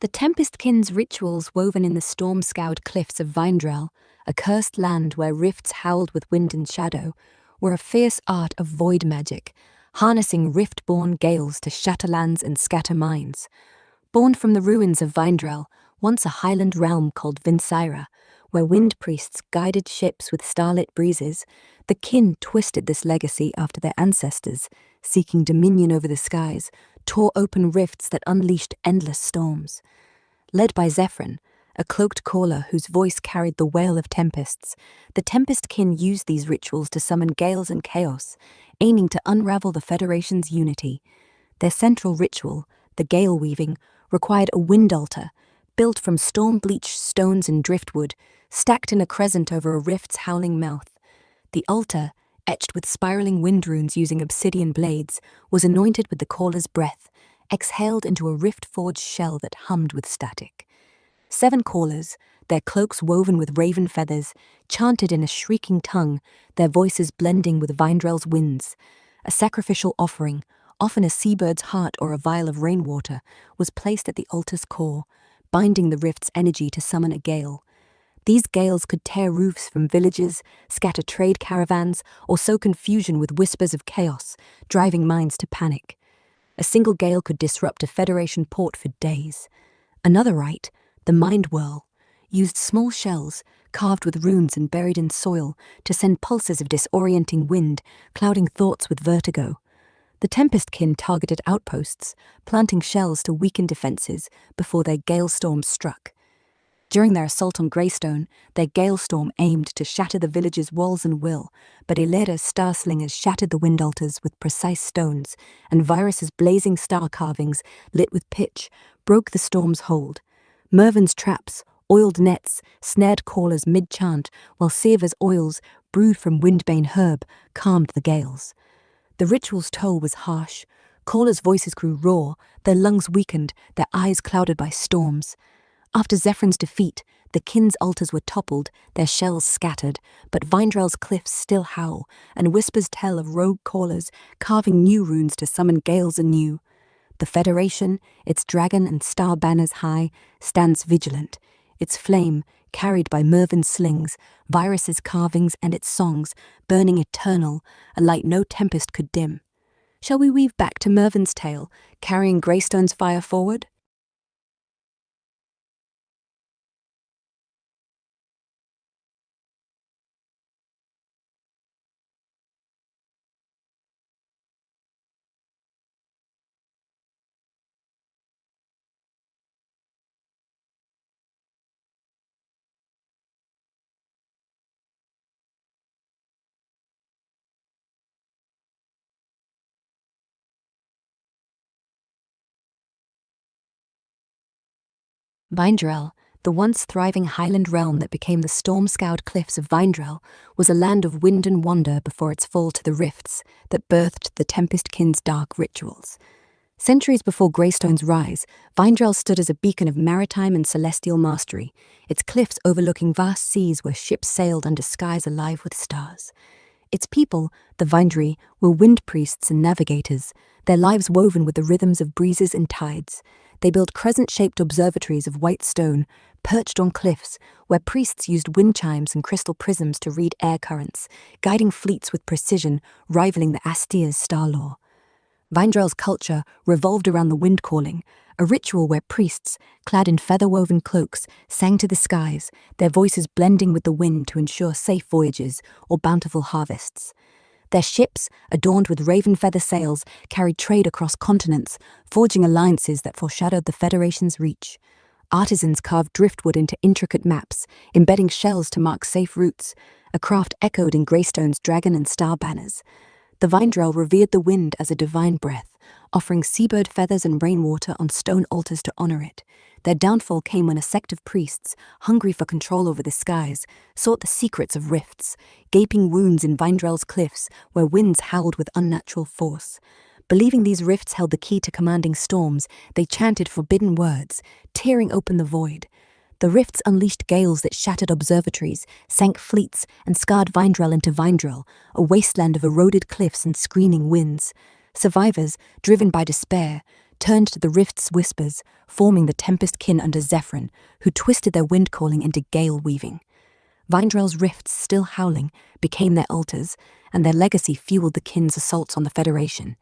The Tempestkin's rituals woven in the storm-scoured cliffs of Vindrel, a cursed land where rifts howled with wind and shadow, were a fierce art of void magic, harnessing rift-born gales to shatter lands and scatter minds. Born from the ruins of Vindrel, once a highland realm called Vinsira, where wind priests guided ships with starlit breezes, the kin twisted this legacy after their ancestors, seeking dominion over the skies, tore open rifts that unleashed endless storms. Led by Zephyrin, a cloaked caller whose voice carried the wail of tempests, the Tempestkin used these rituals to summon gales and chaos, aiming to unravel the Federation's unity. Their central ritual, the gale weaving, required a wind altar, built from storm-bleached stones and driftwood, stacked in a crescent over a rift's howling mouth. The altar, etched with spiraling wind runes using obsidian blades, was anointed with the caller's breath, exhaled into a rift-forged shell that hummed with static. 7 callers, their cloaks woven with raven feathers, chanted in a shrieking tongue, their voices blending with Vindrel's winds. A sacrificial offering, often a seabird's heart or a vial of rainwater, was placed at the altar's core, binding the rift's energy to summon a gale. These gales could tear roofs from villages, scatter trade caravans, or sow confusion with whispers of chaos, driving minds to panic. A single gale could disrupt a Federation port for days. Another rite, the Mind Whirl, used small shells, carved with runes and buried in soil, to send pulses of disorienting wind, clouding thoughts with vertigo. The Tempestkin targeted outposts, planting shells to weaken defenses before their gale storms struck. During their assault on Greystone, their gale storm aimed to shatter the village's walls and will, but Ilera's star-slingers shattered the wind altars with precise stones, and Virus's blazing star carvings, lit with pitch, broke the storm's hold. Mervin's traps, oiled nets, snared callers mid-chant, while Siva's oils, brewed from windbane herb, calmed the gales. The ritual's toll was harsh. Callers' voices grew raw, their lungs weakened, their eyes clouded by storms. After Zephyrn's defeat, the kin's altars were toppled, their shells scattered, but Vindrel's cliffs still howl, and whispers tell of rogue callers carving new runes to summon gales anew. The Federation, its dragon and star banners high, stands vigilant, its flame, carried by Mervin's slings, Virus's carvings and its songs, burning eternal, a light no tempest could dim. Shall we weave back to Mervin's tale, carrying Greystone's fire forward? Vindrel, the once thriving highland realm that became the storm-scoured cliffs of Vindrel, was a land of wind and wonder before its fall to the rifts that birthed the Tempestkin's dark rituals. Centuries before Greystone's rise, Vindrel stood as a beacon of maritime and celestial mastery, its cliffs overlooking vast seas where ships sailed under skies alive with stars. Its people, the Vindri, were wind priests and navigators, their lives woven with the rhythms of breezes and tides. They built crescent-shaped observatories of white stone, perched on cliffs, where priests used wind chimes and crystal prisms to read air currents, guiding fleets with precision, rivaling the Astea's star law. Vindrel's culture revolved around the wind calling, a ritual where priests, clad in feather-woven cloaks, sang to the skies, their voices blending with the wind to ensure safe voyages or bountiful harvests. Their ships, adorned with raven feather sails, carried trade across continents, forging alliances that foreshadowed the Federation's reach. Artisans carved driftwood into intricate maps, embedding shells to mark safe routes, a craft echoed in Greystone's dragon and star banners. The Vindrel revered the wind as a divine breath, offering seabird feathers and rainwater on stone altars to honor it. Their downfall came when a sect of priests, hungry for control over the skies, sought the secrets of rifts, gaping wounds in Vindrel's cliffs where winds howled with unnatural force. Believing these rifts held the key to commanding storms, they chanted forbidden words, tearing open the void. The rifts unleashed gales that shattered observatories, sank fleets, and scarred Vindrel into Vindrel, a wasteland of eroded cliffs and screaming winds. Survivors, driven by despair, turned to the rift's whispers, forming the tempest kin under Zephyrin, who twisted their wind calling into gale weaving. Vindrel's rifts, still howling, became their altars, and their legacy fueled the kin's assaults on the Federation.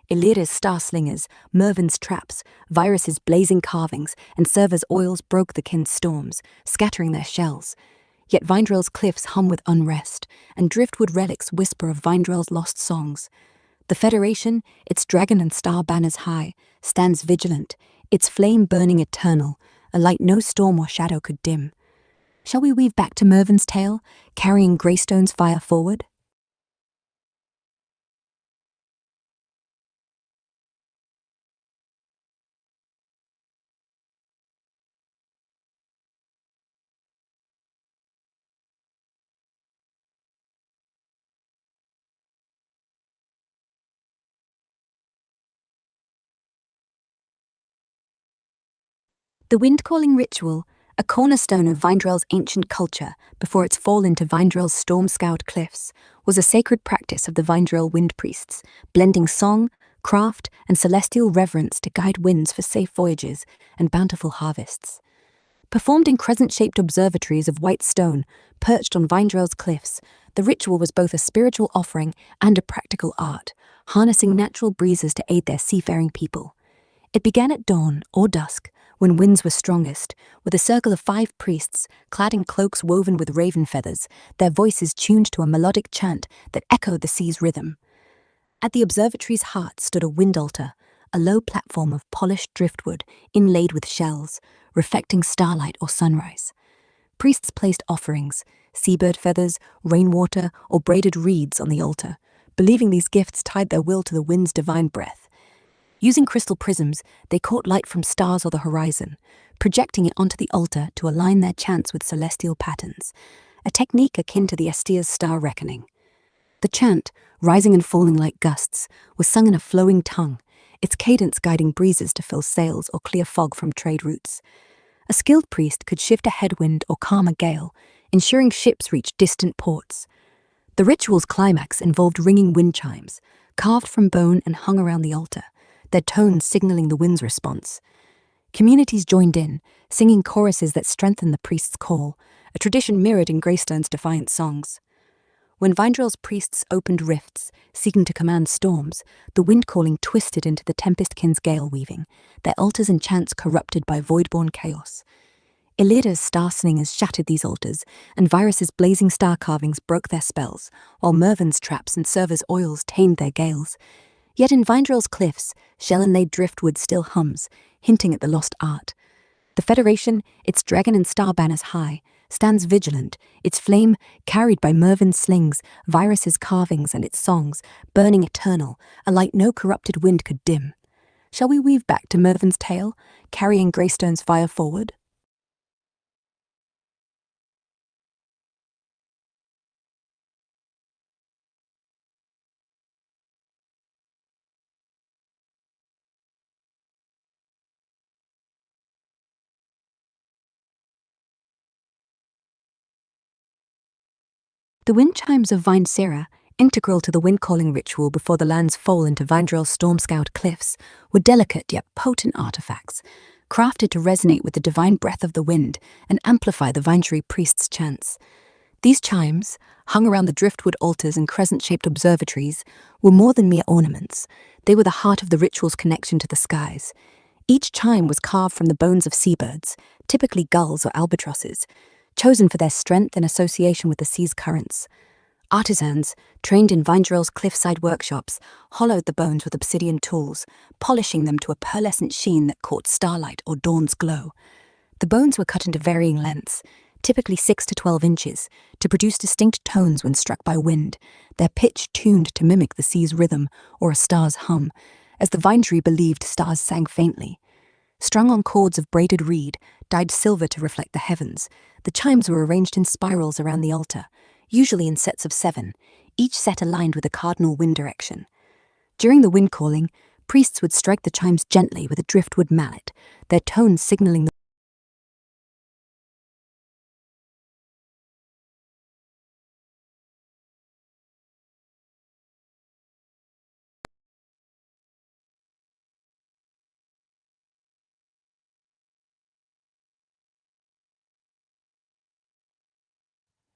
Illyria's star slingers, Mervin's traps, Virus's blazing carvings, and Server's oils broke the kin's storms, scattering their shells. Yet Vindrel's cliffs hum with unrest, and driftwood relics whisper of Vindrel's lost songs. The Federation, its dragon and star banners high, stands vigilant, its flame burning eternal, a light no storm or shadow could dim. Shall we weave back to Mervin's tale, carrying Greystone's fire forward? The wind-calling ritual, a cornerstone of Vindrel's ancient culture before its fall into Vindrel's storm-scoured cliffs, was a sacred practice of the Vindrel wind priests, blending song, craft, and celestial reverence to guide winds for safe voyages and bountiful harvests. Performed in crescent-shaped observatories of white stone perched on Vindrel's cliffs, the ritual was both a spiritual offering and a practical art, harnessing natural breezes to aid their seafaring people. It began at dawn or dusk, when winds were strongest, with a circle of 5 priests, clad in cloaks woven with raven feathers, their voices tuned to a melodic chant that echoed the sea's rhythm. At the observatory's heart stood a wind altar, a low platform of polished driftwood inlaid with shells, reflecting starlight or sunrise. Priests placed offerings, seabird feathers, rainwater, or braided reeds on the altar, believing these gifts tied their will to the wind's divine breath. Using crystal prisms, they caught light from stars or the horizon, projecting it onto the altar to align their chants with celestial patterns, a technique akin to the Estia's star reckoning. The chant, rising and falling like gusts, was sung in a flowing tongue, its cadence guiding breezes to fill sails or clear fog from trade routes. A skilled priest could shift a headwind or calm a gale, ensuring ships reached distant ports. The ritual's climax involved ringing wind chimes, carved from bone and hung around the altar, their tones signaling the wind's response. Communities joined in, singing choruses that strengthened the priest's call, a tradition mirrored in Greystone's defiant songs. When Vindrel's priests opened rifts, seeking to command storms, the wind-calling twisted into the Tempest-kin's gale-weaving, their altars and chants corrupted by void-born chaos. Illyria's star-slingers shattered these altars, and Virus's blazing star carvings broke their spells, while Mervin's traps and Server's oils tamed their gales. Yet in Vindrel's cliffs, shell-inlaid driftwood still hums, hinting at the lost art. The Federation, its dragon and star banners high, stands vigilant, its flame, carried by Mervin's slings, Virus's carvings and its songs, burning eternal, a light no corrupted wind could dim. Shall we weave back to Mervin's tale, carrying Greystone's fire forward? The wind chimes of Vinesera, integral to the wind-calling ritual before the land's fall into Vindrel's storm-scoured cliffs, were delicate yet potent artifacts, crafted to resonate with the divine breath of the wind and amplify the Vindrel priests' chants. These chimes, hung around the driftwood altars and crescent-shaped observatories, were more than mere ornaments. They were the heart of the ritual's connection to the skies. Each chime was carved from the bones of seabirds, typically gulls or albatrosses, chosen for their strength and association with the sea's currents. Artisans, trained in Vindrel's cliffside workshops, hollowed the bones with obsidian tools, polishing them to a pearlescent sheen that caught starlight or dawn's glow. The bones were cut into varying lengths, typically 6 to 12 inches, to produce distinct tones when struck by wind, their pitch tuned to mimic the sea's rhythm or a star's hum, as the Vindrel believed stars sang faintly. Strung on cords of braided reed, dyed silver to reflect the heavens, the chimes were arranged in spirals around the altar, usually in sets of 7, each set aligned with a cardinal wind direction. During the wind calling, priests would strike the chimes gently with a driftwood mallet, their tones signaling the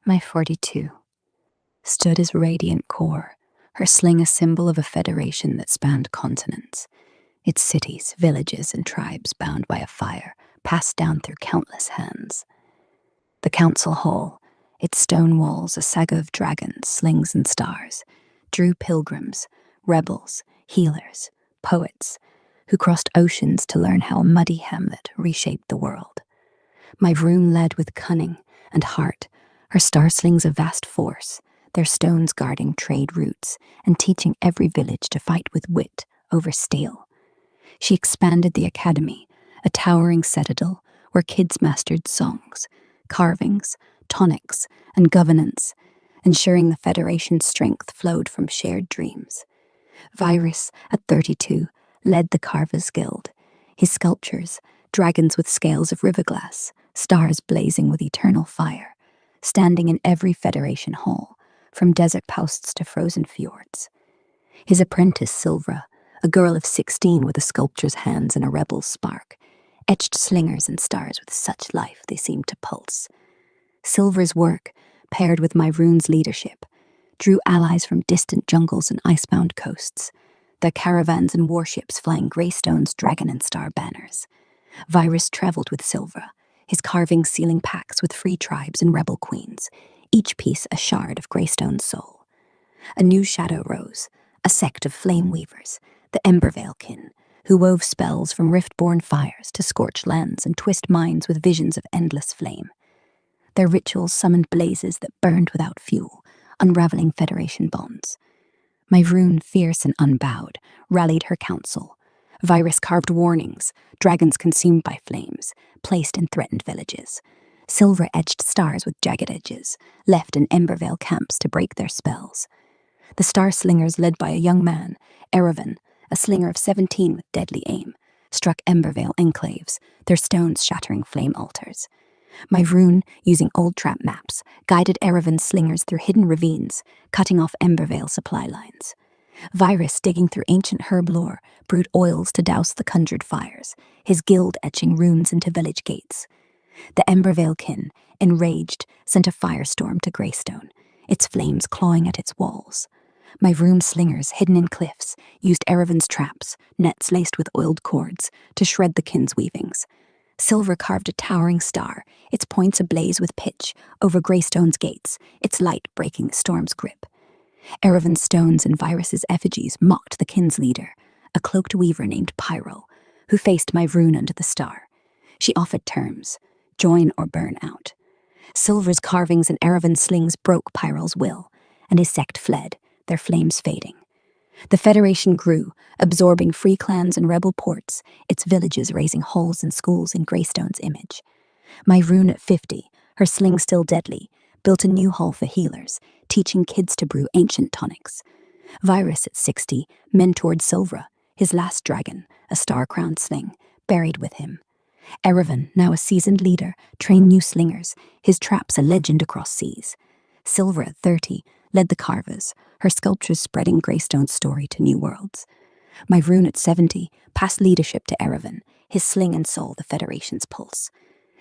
My 42 stood as radiant core, her sling a symbol of a federation that spanned continents, its cities, villages, and tribes bound by a fire passed down through countless hands. The council hall, its stone walls a saga of dragons, slings, and stars, drew pilgrims, rebels, healers, poets, who crossed oceans to learn how a muddy hamlet reshaped the world. My room led with cunning and heart, her star slings a vast force, their stones guarding trade routes and teaching every village to fight with wit over steel. She expanded the academy, a towering citadel where kids mastered songs, carvings, tonics, and governance, ensuring the Federation's strength flowed from shared dreams. Virus, at 32, led the Carvers Guild. His sculptures, dragons with scales of river glass, stars blazing with eternal fire, standing in every Federation hall, from desert posts to frozen fjords. His apprentice, Silvra, a girl of 16 with a sculptor's hands and a rebel's spark, etched slingers and stars with such life they seemed to pulse. Silver's work, paired with my rune's leadership, drew allies from distant jungles and icebound coasts, their caravans and warships flying Greystone's dragon and star banners. Virus traveled with Silvra, his carvings sealing pacts with free tribes and rebel queens, each piece a shard of Greystone's soul. A new shadow rose, a sect of flame weavers, the Embervale kin, who wove spells from rift-born fires to scorch lands and twist minds with visions of endless flame. Their rituals summoned blazes that burned without fuel, unraveling Federation bonds. My rune, fierce and unbowed, rallied her council. Virus carved warnings, dragons consumed by flames, placed in threatened villages. Silver etched stars with jagged edges, left in Embervale camps to break their spells. The Star Slingers, led by a young man, Erevan, a slinger of 17 with deadly aim, struck Embervale enclaves, their stones shattering flame altars. My rune, using old trap maps, guided Erevan's slingers through hidden ravines, cutting off Embervale supply lines. Virus, digging through ancient herb lore, brewed oils to douse the conjured fires, his guild etching runes into village gates. The Embervale kin, enraged, sent a firestorm to Greystone, its flames clawing at its walls. My room slingers, hidden in cliffs, used Erevan's traps, nets laced with oiled cords, to shred the kin's weavings. Silver carved a towering star, its points ablaze with pitch, over Greystone's gates, its light breaking the storm's grip. Erevan's stones and Virus's effigies mocked the kin's leader, a cloaked weaver named Pyro, who faced my rune under the star. She offered terms: join or burn out. Silver's carvings and Erevan's slings broke Pyro's will, and his sect fled, their flames fading. The Federation grew, absorbing free clans and rebel ports, its villages raising halls and schools in Greystone's image. My rune at 50, her sling still deadly, built a new hall for healers, teaching kids to brew ancient tonics. Virus at 60 mentored Silvra, his last dragon, a star-crowned sling, buried with him. Erevan, now a seasoned leader, trained new slingers, his traps a legend across seas. Silvra at 30 led the Carvers, her sculptures spreading Greystone's story to new worlds. My rune at 70 passed leadership to Erevan, his sling and soul the Federation's pulse.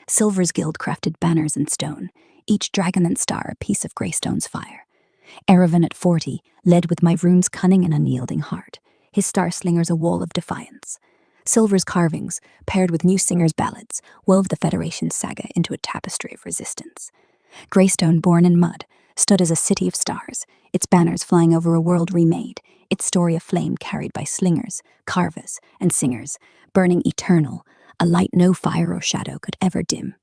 Silver's guild crafted banners in stone, each dragon and star a piece of Greystone's fire. Erevan at 40 led with my rune's cunning and unyielding heart, his star slingers a wall of defiance. Silver's carvings, paired with new singers' ballads, wove the Federation's saga into a tapestry of resistance. Greystone, born in mud, stood as a city of stars, its banners flying over a world remade, its story of flame carried by slingers, carvers, and singers, burning eternal, a light no fire or shadow could ever dim.